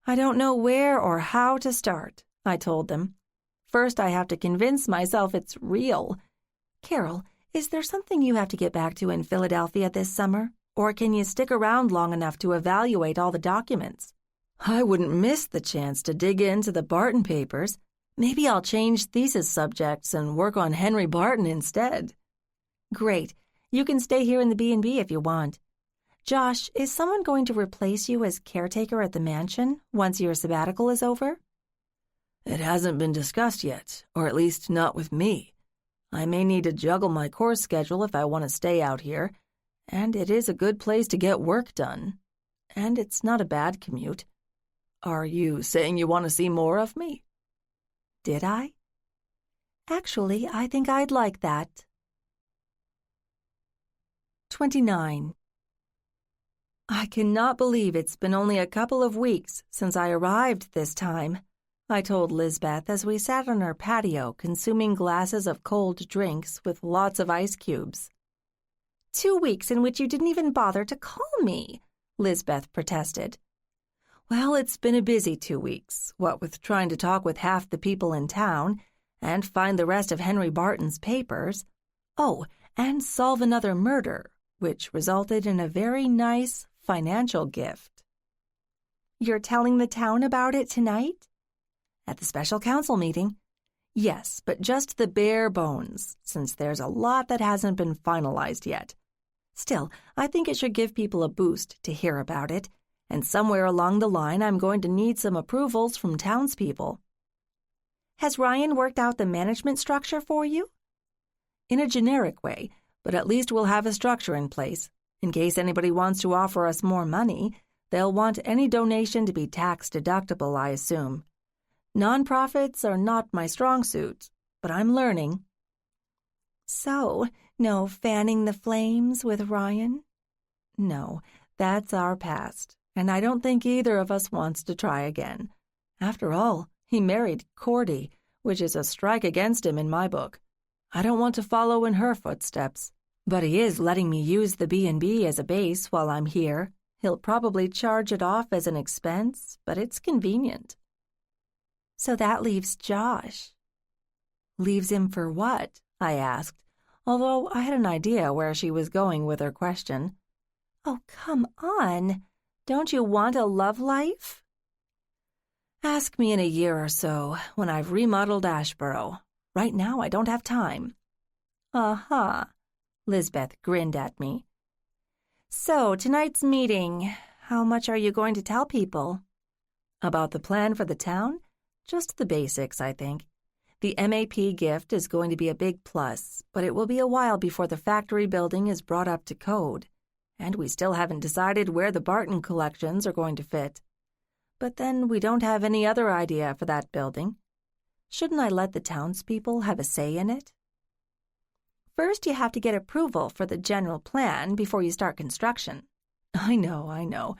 S1: "I don't know where or how to start," I told them. "First, I have to convince myself it's real. Carol, is there something you have to get back to in Philadelphia this summer? Or can you stick around long enough to evaluate all the documents?"
S4: "I wouldn't miss the chance to dig into the Barton papers. Maybe I'll change thesis subjects and work on Henry Barton instead."
S1: "Great. You can stay here in the B&B if you want. Josh, is someone going to replace you as caretaker at the mansion once your sabbatical is over?"
S4: "It hasn't been discussed yet, or at least not with me. I may need to juggle my course schedule if I want to stay out here, and it is a good place to get work done. And it's not a bad commute. Are you saying you want to see more of me?"
S1: "Did I? Actually, I think I'd like that." 29. I cannot believe it's been only a couple of weeks since I arrived this time, I told Lisbeth as we sat on our patio consuming glasses of cold drinks with lots of ice cubes. "2 weeks in which you didn't even bother to call me," Lisbeth protested. "Well, it's been a busy 2 weeks, what with trying to talk with half the people in town and find the rest of Henry Barton's papers. Oh, and solve another murder, which resulted in a very nice financial gift." "You're telling the town about it tonight?" "At the special council meeting." "Yes, but just the bare bones, since there's a lot that hasn't been finalized yet. Still, I think it should give people a boost to hear about it, and somewhere along the line I'm going to need some approvals from townspeople." "Has Ryan worked out the management structure for you?" "In a generic way, but at least we'll have a structure in place. In case anybody wants to offer us more money, they'll want any donation to be tax-deductible, I assume. Nonprofits are not my strong suit, but I'm learning." "So, no fanning the flames with Ryan?" "No, that's our past, and I don't think either of us wants to try again. After all, he married Cordy, which is a strike against him in my book. I don't want to follow in her footsteps." But he is letting me use the B&B as a base while I'm here. He'll probably charge it off as an expense, but it's convenient. So that leaves Josh. Leaves him for what? I asked, although I had an idea where she was going with her question. Oh, come on. Don't you want a love life? Ask me in a year or so, when I've remodeled Asheboro. Right now, I don't have time. Uh-huh. Lisbeth grinned at me. So, tonight's meeting, how much are you going to tell people? About the plan for the town? Just the basics, I think. The MAP gift is going to be a big plus, but it will be a while before the factory building is brought up to code. And we still haven't decided where the Barton collections are going to fit. But then we don't have any other idea for that building. Shouldn't I let the townspeople have a say in it? First, you have to get approval for the general plan before you start construction. I know.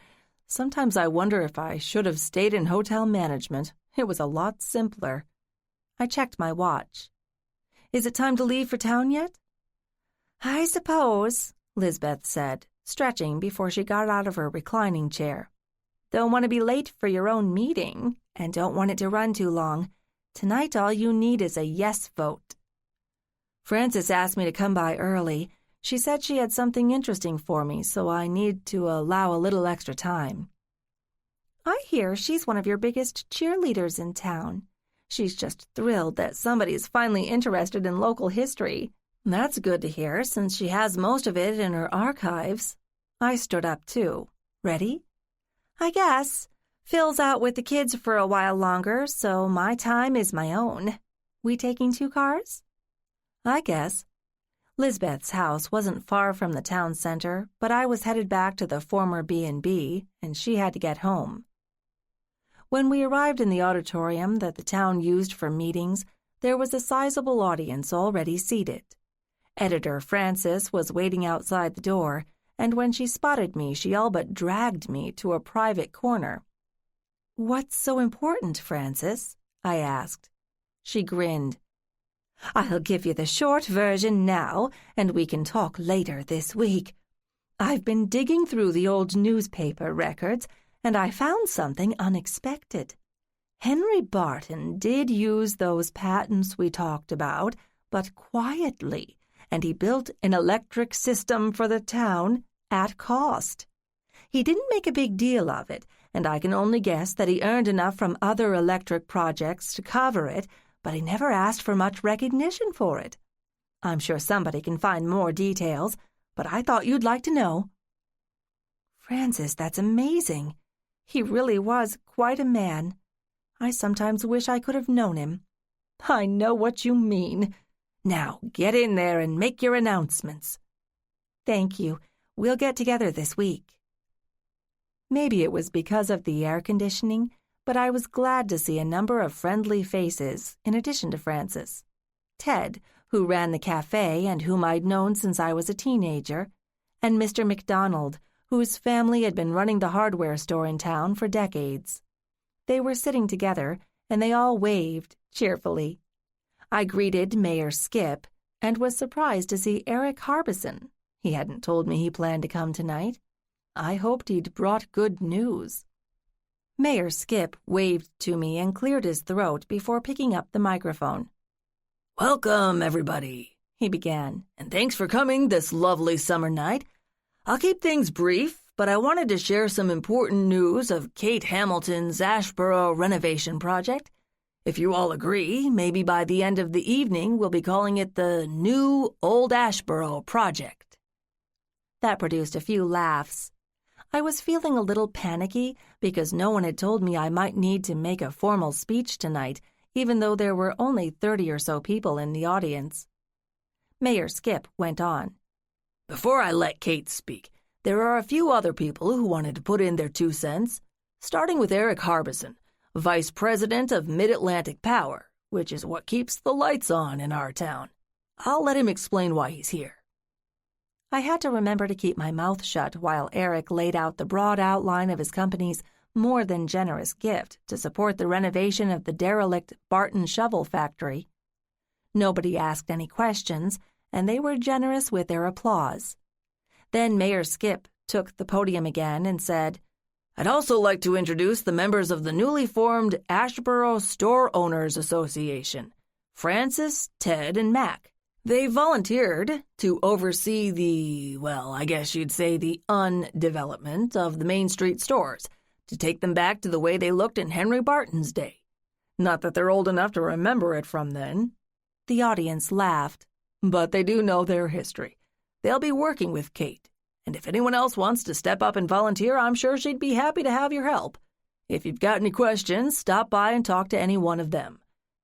S1: Sometimes I wonder if I should have stayed in hotel management. It was a lot simpler. I checked my watch. Is it time to leave for town yet? I suppose, Lisbeth said, stretching before she got out of her reclining chair. Don't want to be late for your own meeting, and don't want it to run too long. Tonight all you need is a yes vote. Frances asked me to come by early. She said she had something interesting for me, so I need to allow a little extra time. I hear she's one of your biggest cheerleaders in town. She's just thrilled that somebody is finally interested in local history. That's good to hear, since she has most of it in her archives. I stood up, too. Ready? I guess. Phil's out with the kids for a while longer, so my time is my own. We taking 2 cars? I guess. Lisbeth's house wasn't far from the town center, but I was headed back to the former B&B, and she had to get home. When we arrived in the auditorium that the town used for meetings, there was a sizable audience already seated. Editor Frances was waiting outside the door, and when she spotted me, she all but dragged me to a private corner. What's so important, Frances? I asked. She grinned. I'll give you the short version now, and we can talk later this week. I've been digging through the old newspaper records, and I found something unexpected. Henry Barton did use those patents we talked about, but quietly, and he built an electric system for the town at cost. He didn't make a big deal of it, and I can only guess that he earned enough from other electric projects to cover it, but he never asked for much recognition for it. I'm sure somebody can find more details, but I thought you'd like to know. Frances, that's amazing. He really was quite a man. I sometimes wish I could have known him. I know what you mean. Now, get in there and make your announcements. Thank you. We'll get together this week. Maybe it was because of the air conditioning, but I was glad to see a number of friendly faces, in addition to Frances. Ted, who ran the cafe and whom I'd known since I was a teenager, and Mr. McDonald, whose family had been running the hardware store in town for decades. They were sitting together, and they all waved cheerfully. I greeted Mayor Skip, and was surprised to see Eric Harbison. He hadn't told me he planned to come tonight. I hoped he'd brought good news. Mayor Skip waved to me and cleared his throat before picking up the microphone.
S2: Welcome, everybody, he began, and thanks for coming this lovely summer night. I'll keep things brief, but I wanted to share some important news of Kate Hamilton's Asheboro renovation project. If you all agree, maybe by the end of the evening we'll be calling it the New Old Asheboro Project. That produced a few laughs. I was feeling a little panicky because no one had told me I might need to make a formal speech tonight, even though there were only 30 or so people in the audience. Mayor Skip went on. Before I let Kate speak, there are a few other people who wanted to put in their 2 cents, starting with Eric Harbison, Vice President of Mid-Atlantic Power, which is what keeps the lights on in our town. I'll let him explain why he's here. I had to remember to keep my mouth shut while Eric laid out the broad outline of his company's more than generous gift to support the renovation of the derelict Barton Shovel Factory. Nobody asked any questions,
S1: and they were generous with their applause. Then Mayor Skip took the podium again and said,
S2: I'd also like to introduce the members of the newly formed Asheboro Store Owners Association, Francis, Ted, and Mac. They volunteered to oversee the undevelopment of the Main Street stores, to take them back to the way they looked in Henry Barton's day. Not that they're old enough to remember it from then.
S1: The audience laughed.
S2: But they do know their history. They'll be working with Kate, and if anyone else wants to step up and volunteer, I'm sure she'd be happy to have your help. If you've got any questions, stop by and talk to any one of them.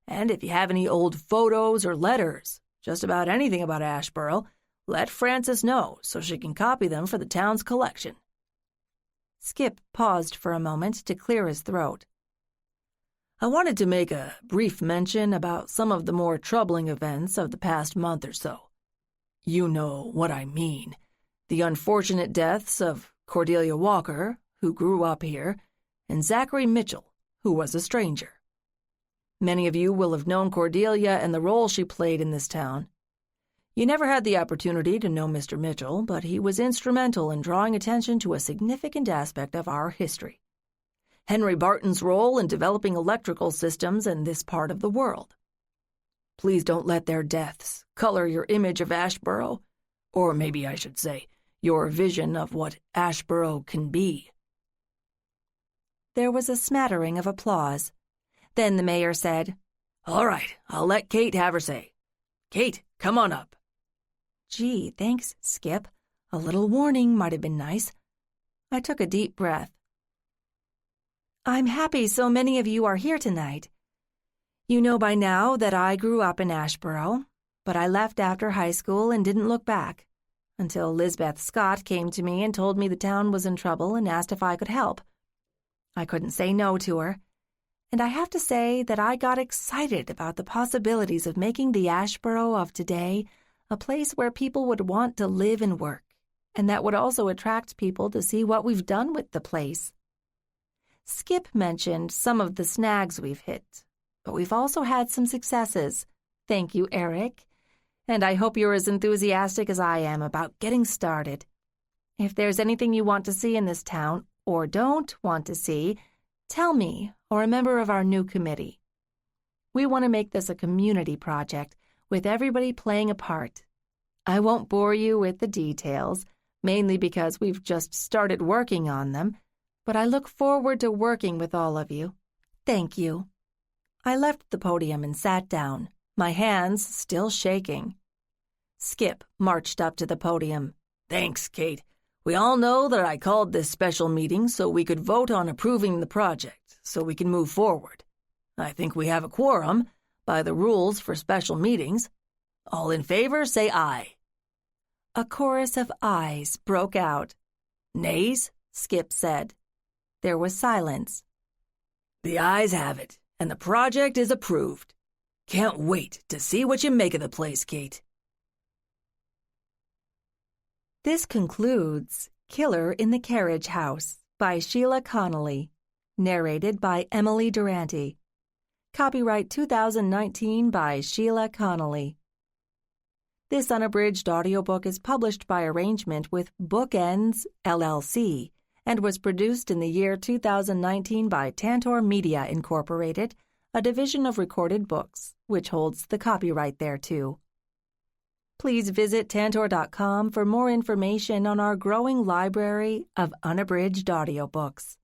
S2: And if you have any old photos or letters, just about anything about Asheboro, let Frances know so she can copy them for the town's collection.
S1: Skip paused for a moment to clear his throat.
S2: I wanted to make a brief mention about some of the more troubling events of the past month or so. You know what I mean. The unfortunate deaths of Cordelia Walker, who grew up here, and Zachary Mitchell, who was a stranger. Many of you will have known Cordelia and the role she played in this town. You never had the opportunity to know Mr. Mitchell, but he was instrumental in drawing attention to a significant aspect of our history: Henry Barton's role in developing electrical systems in this part of the world. Please don't let their deaths color your image of Asheboro, or maybe I should say, your vision of what Asheboro can be.
S1: There was a smattering of applause. Then the mayor said,
S2: All right, I'll let Kate have her say. Kate, come on up.
S1: Gee, thanks, Skip. A little warning might have been nice. I took a deep breath. I'm happy so many of you are here tonight. You know by now that I grew up in Asheboro, but I left after high school and didn't look back, until Lisbeth Scott came to me and told me the town was in trouble and asked if I could help. I couldn't say no to her, and I have to say that I got excited about the possibilities of making the Asheboro of today a place where people would want to live and work, and that would also attract people to see what we've done with the place. Skip mentioned some of the snags we've hit, but we've also had some successes. Thank you, Eric. And I hope you're as enthusiastic as I am about getting started. If there's anything you want to see in this town, or don't want to see, tell me or a member of our new committee. We want to make this a community project, with everybody playing a part. I won't bore you with the details, mainly because we've just started working on them, but I look forward to working with all of you. Thank you. I left the podium and sat down, my hands still shaking. Skip marched up to the podium.
S2: Thanks, Kate. We all know that I called this special meeting so we could vote on approving the project, so we can move forward. I think we have a quorum, by the rules for special meetings. All in favor, say aye.
S1: A chorus of ayes broke out.
S2: Nays?
S1: Skip said. There was silence.
S2: The ayes have it, and the project is approved. Can't wait to see what you make of the place, Kate.
S1: This concludes Killer in the Carriage House by Sheila Connolly, narrated by Emily Durante. Copyright 2019 by Sheila Connolly. This unabridged audiobook is published by arrangement with Bookends, LLC, and was produced in the year 2019 by Tantor Media, Incorporated, a division of Recorded Books, which holds the copyright thereto. Please visit Tantor.com for more information on our growing library of unabridged audiobooks.